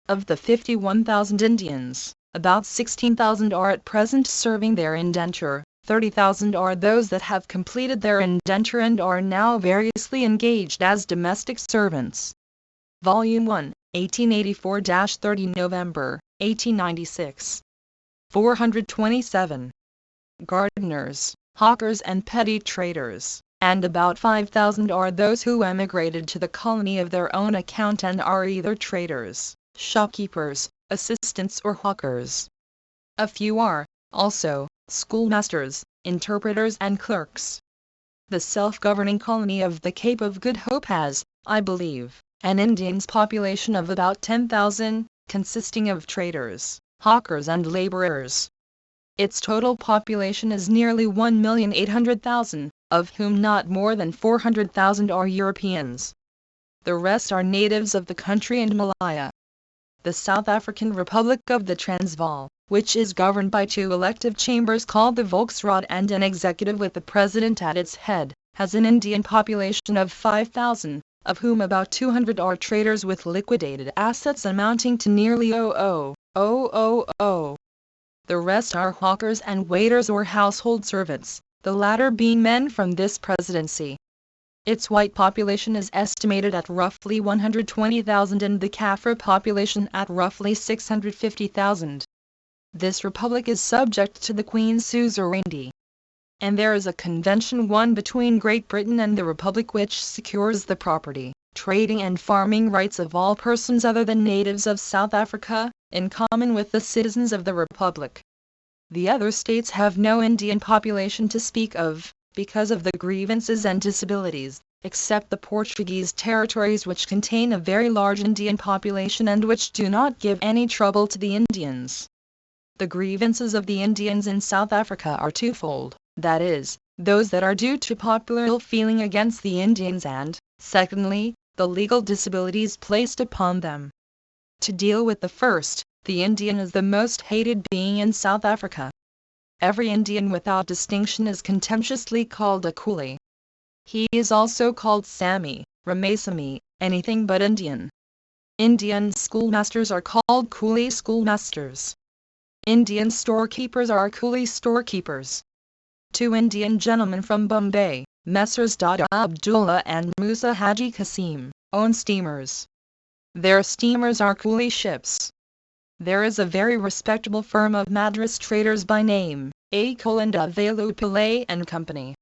Of the 51,000 Indians, about 16,000 are at present serving their indenture, 30,000 are those that have completed their indenture and are now variously engaged as domestic servants. Volume 1, 1884-30 November, 1896. 427. Gardeners, hawkers and petty traders, and about 5,000 are those who emigrated to the colony of their own account and are either traders, shopkeepers, assistants or hawkers. A few are, also, schoolmasters, interpreters and clerks. The self-governing colony of the Cape of Good Hope has, I believe, an Indians population of about 10,000, consisting of traders, hawkers and laborers. Its total population is nearly 1,800,000, of whom not more than 400,000 are Europeans. The rest are natives of the country and Malaya. The South African Republic of the Transvaal, which is governed by 2 elective chambers called the Volksraad and an executive with the president at its head, has an Indian population of 5,000, of whom about 200 are traders with liquidated assets amounting to nearly 0,000. The rest are hawkers and waiters or household servants, the latter being men from this presidency. Its white population is estimated at roughly 120,000 and the Kaffir population at roughly 650,000. This republic is subject to the Queen's suzerainty, and there is a convention won between Great Britain and the Republic which secures the property, trading and farming rights of all persons other than natives of South Africa, in common with the citizens of the Republic. The other states have no Indian population to speak of, because of the grievances and disabilities, except the Portuguese territories which contain a very large Indian population and which do not give any trouble to the Indians. The grievances of the Indians in South Africa are twofold, that is, those that are due to popular ill feeling against the Indians and, secondly, the legal disabilities placed upon them. To deal with the first, the Indian is the most hated being in South Africa. Every Indian without distinction is contemptuously called a coolie. He is also called Sami, Ramasami, anything but Indian. Indian schoolmasters are called coolie schoolmasters. Indian storekeepers are coolie storekeepers. 2 Indian gentlemen from Bombay, Messrs. Dada Abdullah and Musa Haji Kasim, own steamers. Their steamers are coolie ships. There is a very respectable firm of Madras traders by name, A. Kolinda Velu Pillay and Company.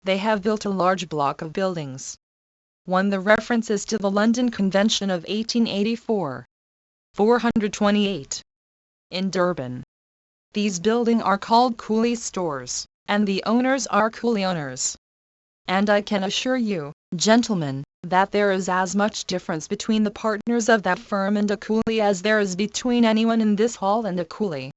They have built a large block of buildings. 1. The reference is to the London Convention of 1884. 428. In Durban. These buildings are called coolie stores, and the owners are coolie owners. And I can assure you, gentlemen, that there is as much difference between the partners of that firm and a coolie as there is between anyone in this hall and a coolie.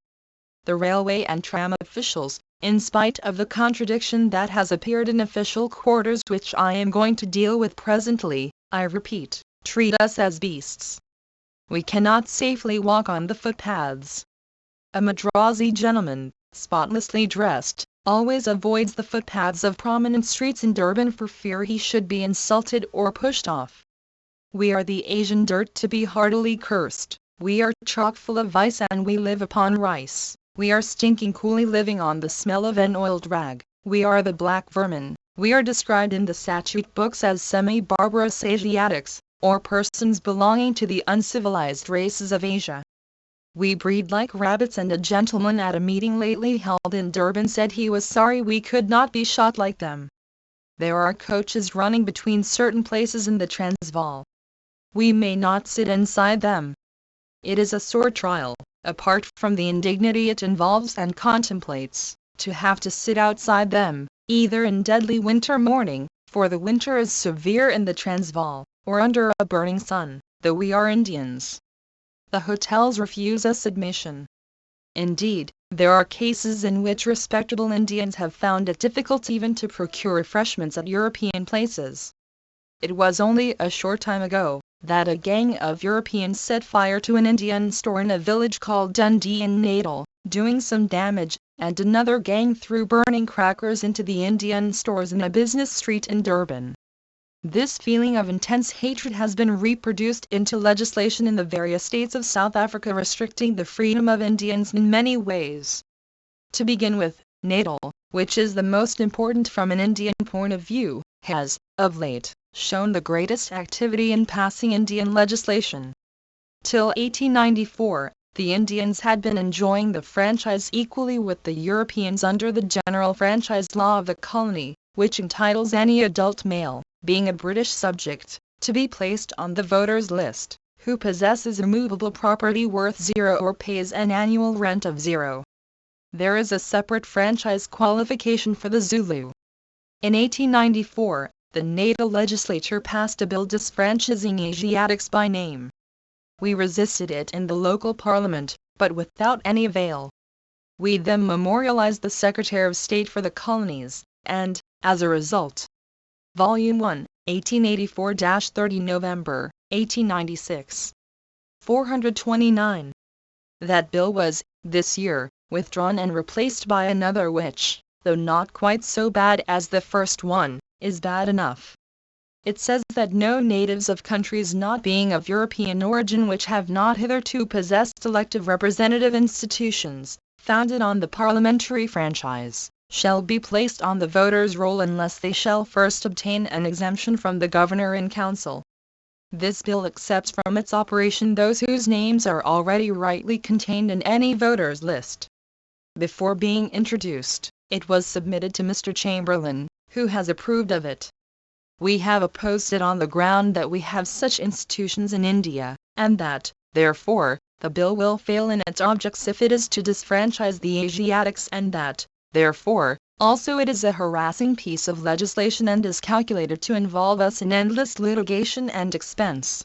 The railway and tram officials, in spite of the contradiction that has appeared in official quarters which I am going to deal with presently, I repeat, treat us as beasts. we cannot safely walk on the footpaths. A Madrasi gentleman, spotlessly dressed, always avoids the footpaths of prominent streets in Durban for fear he should be insulted or pushed off. We are the Asian dirt to be heartily cursed, we are chock full of vice and we live upon rice, we are stinking coolly living on the smell of an oiled rag, we are the black vermin, we are described in the statute books as semi-barbarous Asiatics, or persons belonging to the uncivilized races of Asia. We breed like rabbits, and a gentleman at a meeting lately held in Durban said he was sorry we could not be shot like them. There are coaches running between certain places in the Transvaal. We may not sit inside them. It is a sore trial, apart from the indignity it involves and contemplates, to have to sit outside them, either in deadly winter morning, for the winter is severe in the Transvaal, or under a burning sun, though we are Indians. The hotels refuse us admission. Indeed, there are cases in which respectable Indians have found it difficult even to procure refreshments at European places. It was only a short time ago that a gang of Europeans set fire to an Indian store in a village called Dundee in Natal, doing some damage, and another gang threw burning crackers into the Indian stores in a business street in Durban. This feeling of intense hatred has been reproduced into legislation in the various states of South Africa restricting the freedom of Indians in many ways. To begin with, Natal, which is the most important from an Indian point of view, has, of late, shown the greatest activity in passing Indian legislation. Till 1894, the Indians had been enjoying the franchise equally with the Europeans under the general franchise law of the colony, which entitles any adult male, being a British subject, to be placed on the voters' list, who possesses immovable property worth zero or pays an annual rent of zero. There is a separate franchise qualification for the Zulu. In 1894, the Natal legislature passed a bill disfranchising Asiatics by name. We resisted it in the local parliament, but without any avail. We then memorialized the Secretary of State for the Colonies, and, as a result, Volume 1, 1884-30 November, 1896. 429. That bill was, this year, withdrawn and replaced by another which, though not quite so bad as the first one, is bad enough. It says that no natives of countries not being of European origin which have not hitherto possessed elective representative institutions, founded on the parliamentary franchise, shall be placed on the voters' roll unless they shall first obtain an exemption from the Governor in Council. This bill accepts from its operation those whose names are already rightly contained in any voters' list. Before being introduced, it was submitted to Mr. Chamberlain, who has approved of it. We have opposed it on the ground that we have such institutions in India, and that, therefore, the bill will fail in its objects if it is to disfranchise the Asiatics, and that, therefore, also it is a harassing piece of legislation and is calculated to involve us in endless litigation and expense.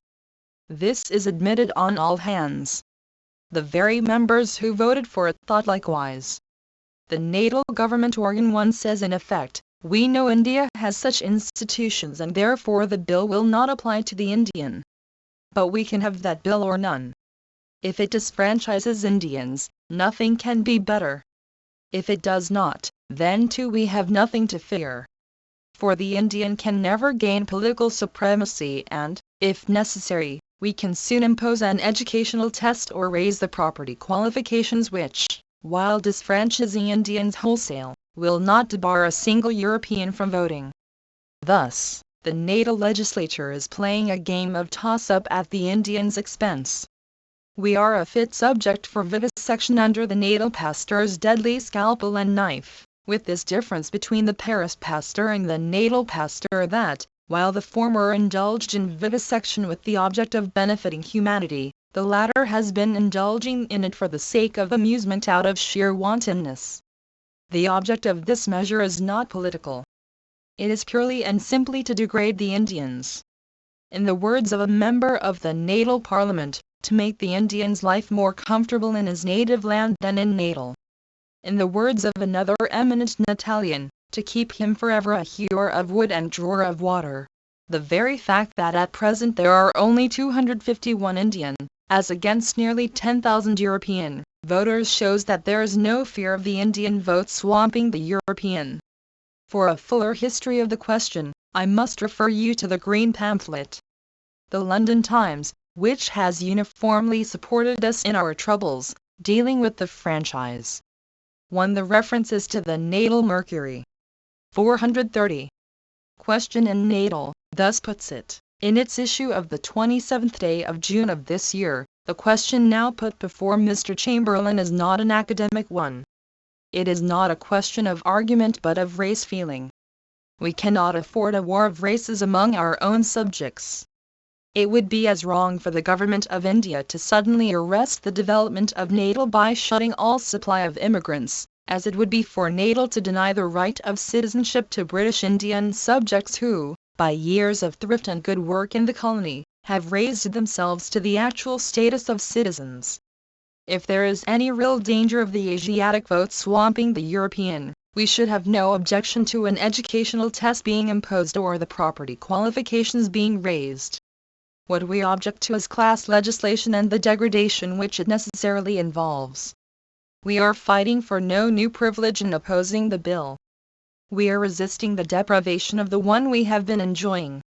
This is admitted on all hands. The very members who voted for it thought likewise. The Natal government organ 1 says in effect, "We know India has such institutions and therefore the bill will not apply to the Indian. But we can have that bill or none. If it disfranchises Indians, nothing can be better. If it does not, then too we have nothing to fear. For the Indian can never gain political supremacy and, if necessary, we can soon impose an educational test or raise the property qualifications which, while disfranchising Indians wholesale, will not debar a single European from voting." Thus, the Natal legislature is playing a game of toss-up at the Indians' expense. We are a fit subject for vivisection under the Natal pastor's deadly scalpel and knife, with this difference between the Paris pastor and the Natal pastor that, while the former indulged in vivisection with the object of benefiting humanity, the latter has been indulging in it for the sake of amusement out of sheer wantonness. The object of this measure is not political. It is purely and simply to degrade the Indians. In the words of a member of the Natal Parliament, to make the Indian's life more comfortable in his native land than in Natal. In the words of another eminent Natalian, to keep him forever a hewer of wood and drawer of water. The very fact that at present there are only 251 Indian as against nearly 10,000 European voters, shows that there is no fear of the Indian vote swamping the European. For a fuller history of the question, I must refer you to the green pamphlet. The London Times, which has uniformly supported us in our troubles, dealing with the franchise. 1. The references to the natal mercury. 430. Question in natal, thus puts it, in its issue of the 27th day of June of this year, the question now put before Mr. Chamberlain is not an academic one. It is not a question of argument but of race feeling. We cannot afford a war of races among our own subjects. It would be as wrong for the government of India to suddenly arrest the development of natal by shutting all supply of immigrants, as it would be for natal to deny the right of citizenship to British Indian subjects who, by years of thrift and good work in the colony, have raised themselves to the actual status of citizens. If there is any real danger of the Asiatic vote swamping the European, we should have no objection to an educational test being imposed or the property qualifications being raised. What we object to is class legislation and the degradation which it necessarily involves. We are fighting for no new privilege in opposing the bill. We are resisting the deprivation of the one we have been enjoying.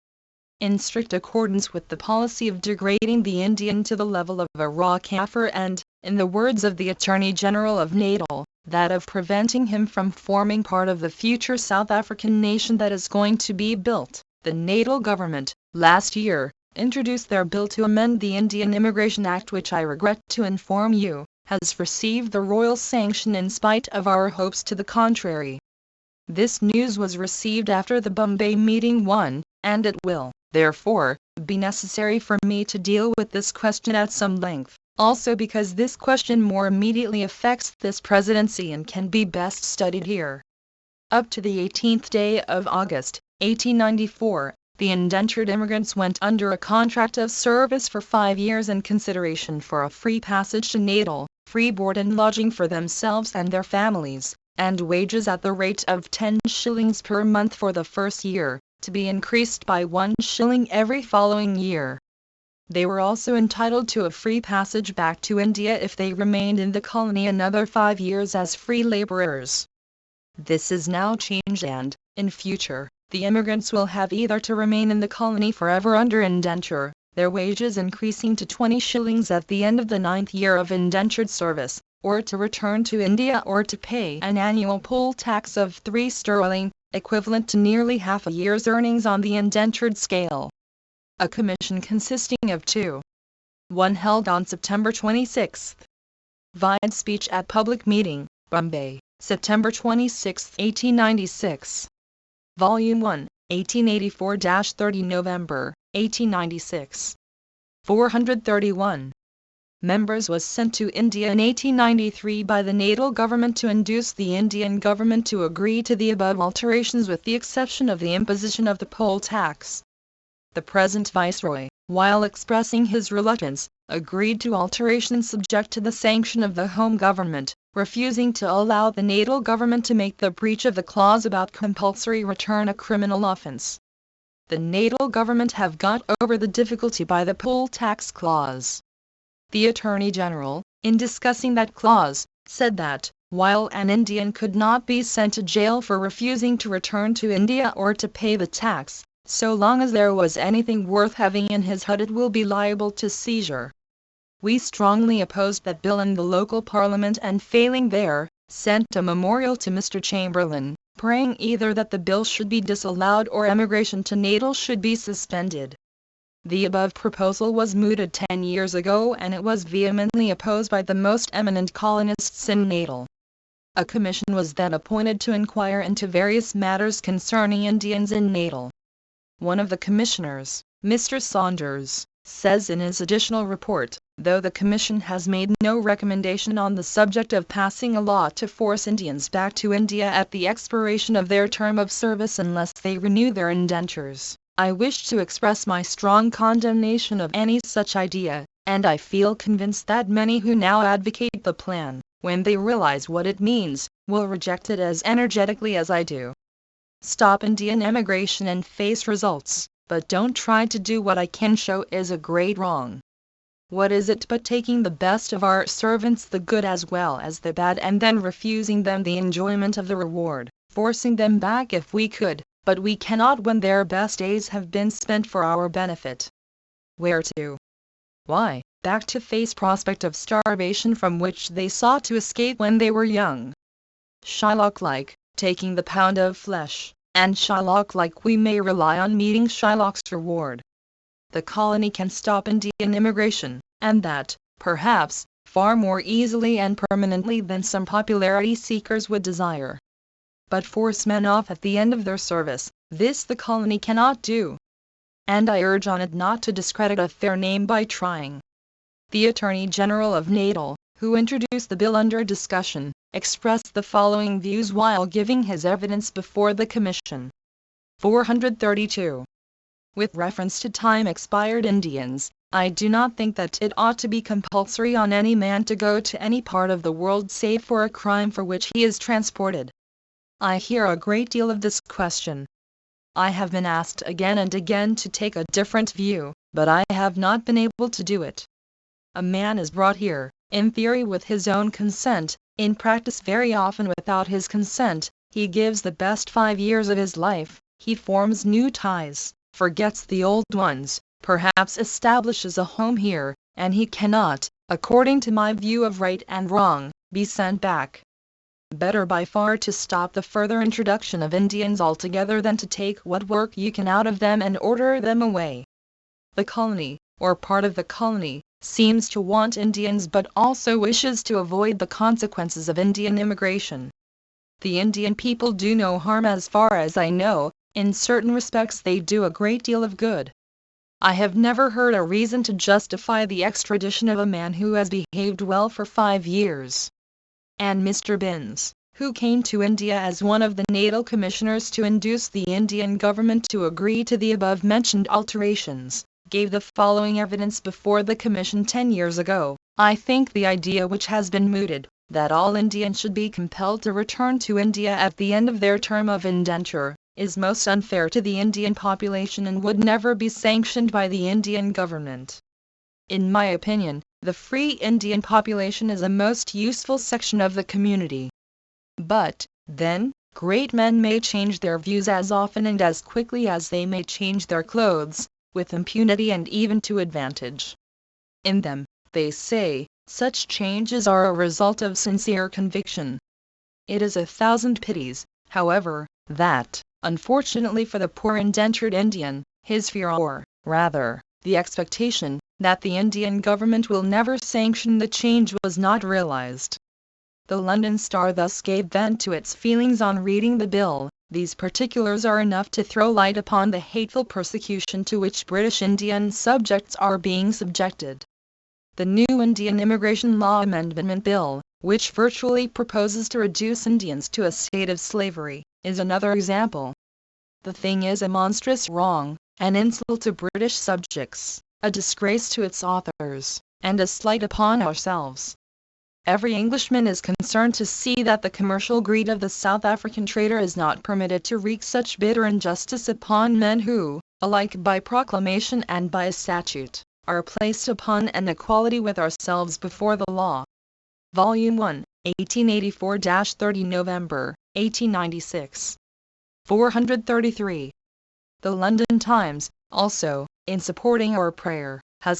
In strict accordance with the policy of degrading the Indian to the level of a raw Kafir and, in the words of the Attorney General of Natal, that of preventing him from forming part of the future South African nation that is going to be built, the Natal government, last year, introduced their bill to amend the Indian Immigration Act, which I regret to inform you, has received the royal sanction in spite of our hopes to the contrary. This news was received after the Bombay meeting 1, and it will, therefore, be necessary for me to deal with this question at some length, also because this question more immediately affects this presidency and can be best studied here. Up to the 18th day of August, 1894, the indentured immigrants went under a contract of service for 5 years in consideration for a free passage to Natal, free board and lodging for themselves and their families, and wages at the rate of 10 shillings per month for the first year, to be increased by 1 shilling every following year. They were also entitled to a free passage back to India if they remained in the colony another 5 years as free labourers. This is now changed and, in future, the immigrants will have either to remain in the colony forever under indenture, their wages increasing to 20 shillings at the end of the 9th year of indentured service, or to return to India or to pay an annual poll tax of 3 sterling, equivalent to nearly half a year's earnings on the indentured scale. A commission consisting of 2. 1 held on September 26. Vide speech at public meeting, Bombay, September 26, 1896. Volume 1, 1884-30 November, 1896. 431. Members was sent to India in 1893 by the Natal government to induce the Indian government to agree to the above alterations with the exception of the imposition of the poll tax. The present Viceroy, while expressing his reluctance, agreed to alterations subject to the sanction of the Home Government, refusing to allow the Natal government to make the breach of the clause about compulsory return a criminal offence. The Natal government have got over the difficulty by the poll tax clause. The Attorney General, in discussing that clause, said that, while an Indian could not be sent to jail for refusing to return to India or to pay the tax, so long as there was anything worth having in his hut it will be liable to seizure. We strongly opposed that bill in the local parliament and failing there, sent a memorial to Mr. Chamberlain, praying either that the bill should be disallowed or emigration to Natal should be suspended. The above proposal was mooted 10 years ago and it was vehemently opposed by the most eminent colonists in Natal. A commission was then appointed to inquire into various matters concerning Indians in Natal. One of the commissioners, Mr. Saunders, says in his additional report, though the commission has made no recommendation on the subject of passing a law to force Indians back to India at the expiration of their term of service unless they renew their indentures, I wish to express my strong condemnation of any such idea, and I feel convinced that many who now advocate the plan, when they realize what it means, will reject it as energetically as I do. Stop Indian emigration and face results, but don't try to do what I can show is a great wrong. What is it but taking the best of our servants, the good as well as the bad, and then refusing them the enjoyment of the reward, forcing them back if we could, but we cannot when their best days have been spent for our benefit. Where to? Why, back to face prospect of starvation from which they sought to escape when they were young. Shylock-like, taking the pound of flesh, and Shylock-like we may rely on meeting Shylock's reward. The colony can stop Indian immigration, and that, perhaps, far more easily and permanently than some popularity seekers would desire. But force men off at the end of their service, this the colony cannot do. And I urge on it not to discredit a fair name by trying. The Attorney General of Natal, who introduced the bill under discussion, expressed the following views while giving his evidence before the Commission. 432. With reference to time-expired Indians, I do not think that it ought to be compulsory on any man to go to any part of the world save for a crime for which he is transported. I hear a great deal of this question. I have been asked again and again to take a different view, but I have not been able to do it. A man is brought here, in theory with his own consent, in practice very often without his consent. He gives the best 5 years of his life, he forms new ties, forgets the old ones, perhaps establishes a home here, and he cannot, according to my view of right and wrong, be sent back. Better by far to stop the further introduction of Indians altogether than to take what work you can out of them and order them away. The colony, or part of the colony, seems to want Indians but also wishes to avoid the consequences of Indian immigration. The Indian people do no harm as far as I know. In certain respects they do a great deal of good. I have never heard a reason to justify the extradition of a man who has behaved well for 5 years. And Mr. Binns, who came to India as one of the Natal Commissioners to induce the Indian government to agree to the above-mentioned alterations, gave the following evidence before the Commission 10 years ago. I think the idea which has been mooted, that all Indians should be compelled to return to India at the end of their term of indenture, is most unfair to the Indian population and would never be sanctioned by the Indian government. In my opinion, the free Indian population is a most useful section of the community. But, then, great men may change their views as often and as quickly as they may change their clothes, with impunity and even to advantage. In them, they say, such changes are a result of sincere conviction. It is 1,000 pities, however, that, unfortunately for the poor indentured Indian, his fear or, rather, the expectation, that the Indian government will never sanction the change was not realized. The London Star thus gave vent to its feelings on reading the bill. These particulars are enough to throw light upon the hateful persecution to which British Indian subjects are being subjected. The new Indian Immigration Law Amendment Bill, which virtually proposes to reduce Indians to a state of slavery, is another example. The thing is a monstrous wrong, an insult to British subjects, a disgrace to its authors, and a slight upon ourselves. Every Englishman is concerned to see that the commercial greed of the South African trader is not permitted to wreak such bitter injustice upon men who, alike by proclamation and by statute, are placed upon an equality with ourselves before the law. Volume 1, 1884-30 November, 1896. 433. The London Times, also, in supporting our prayer,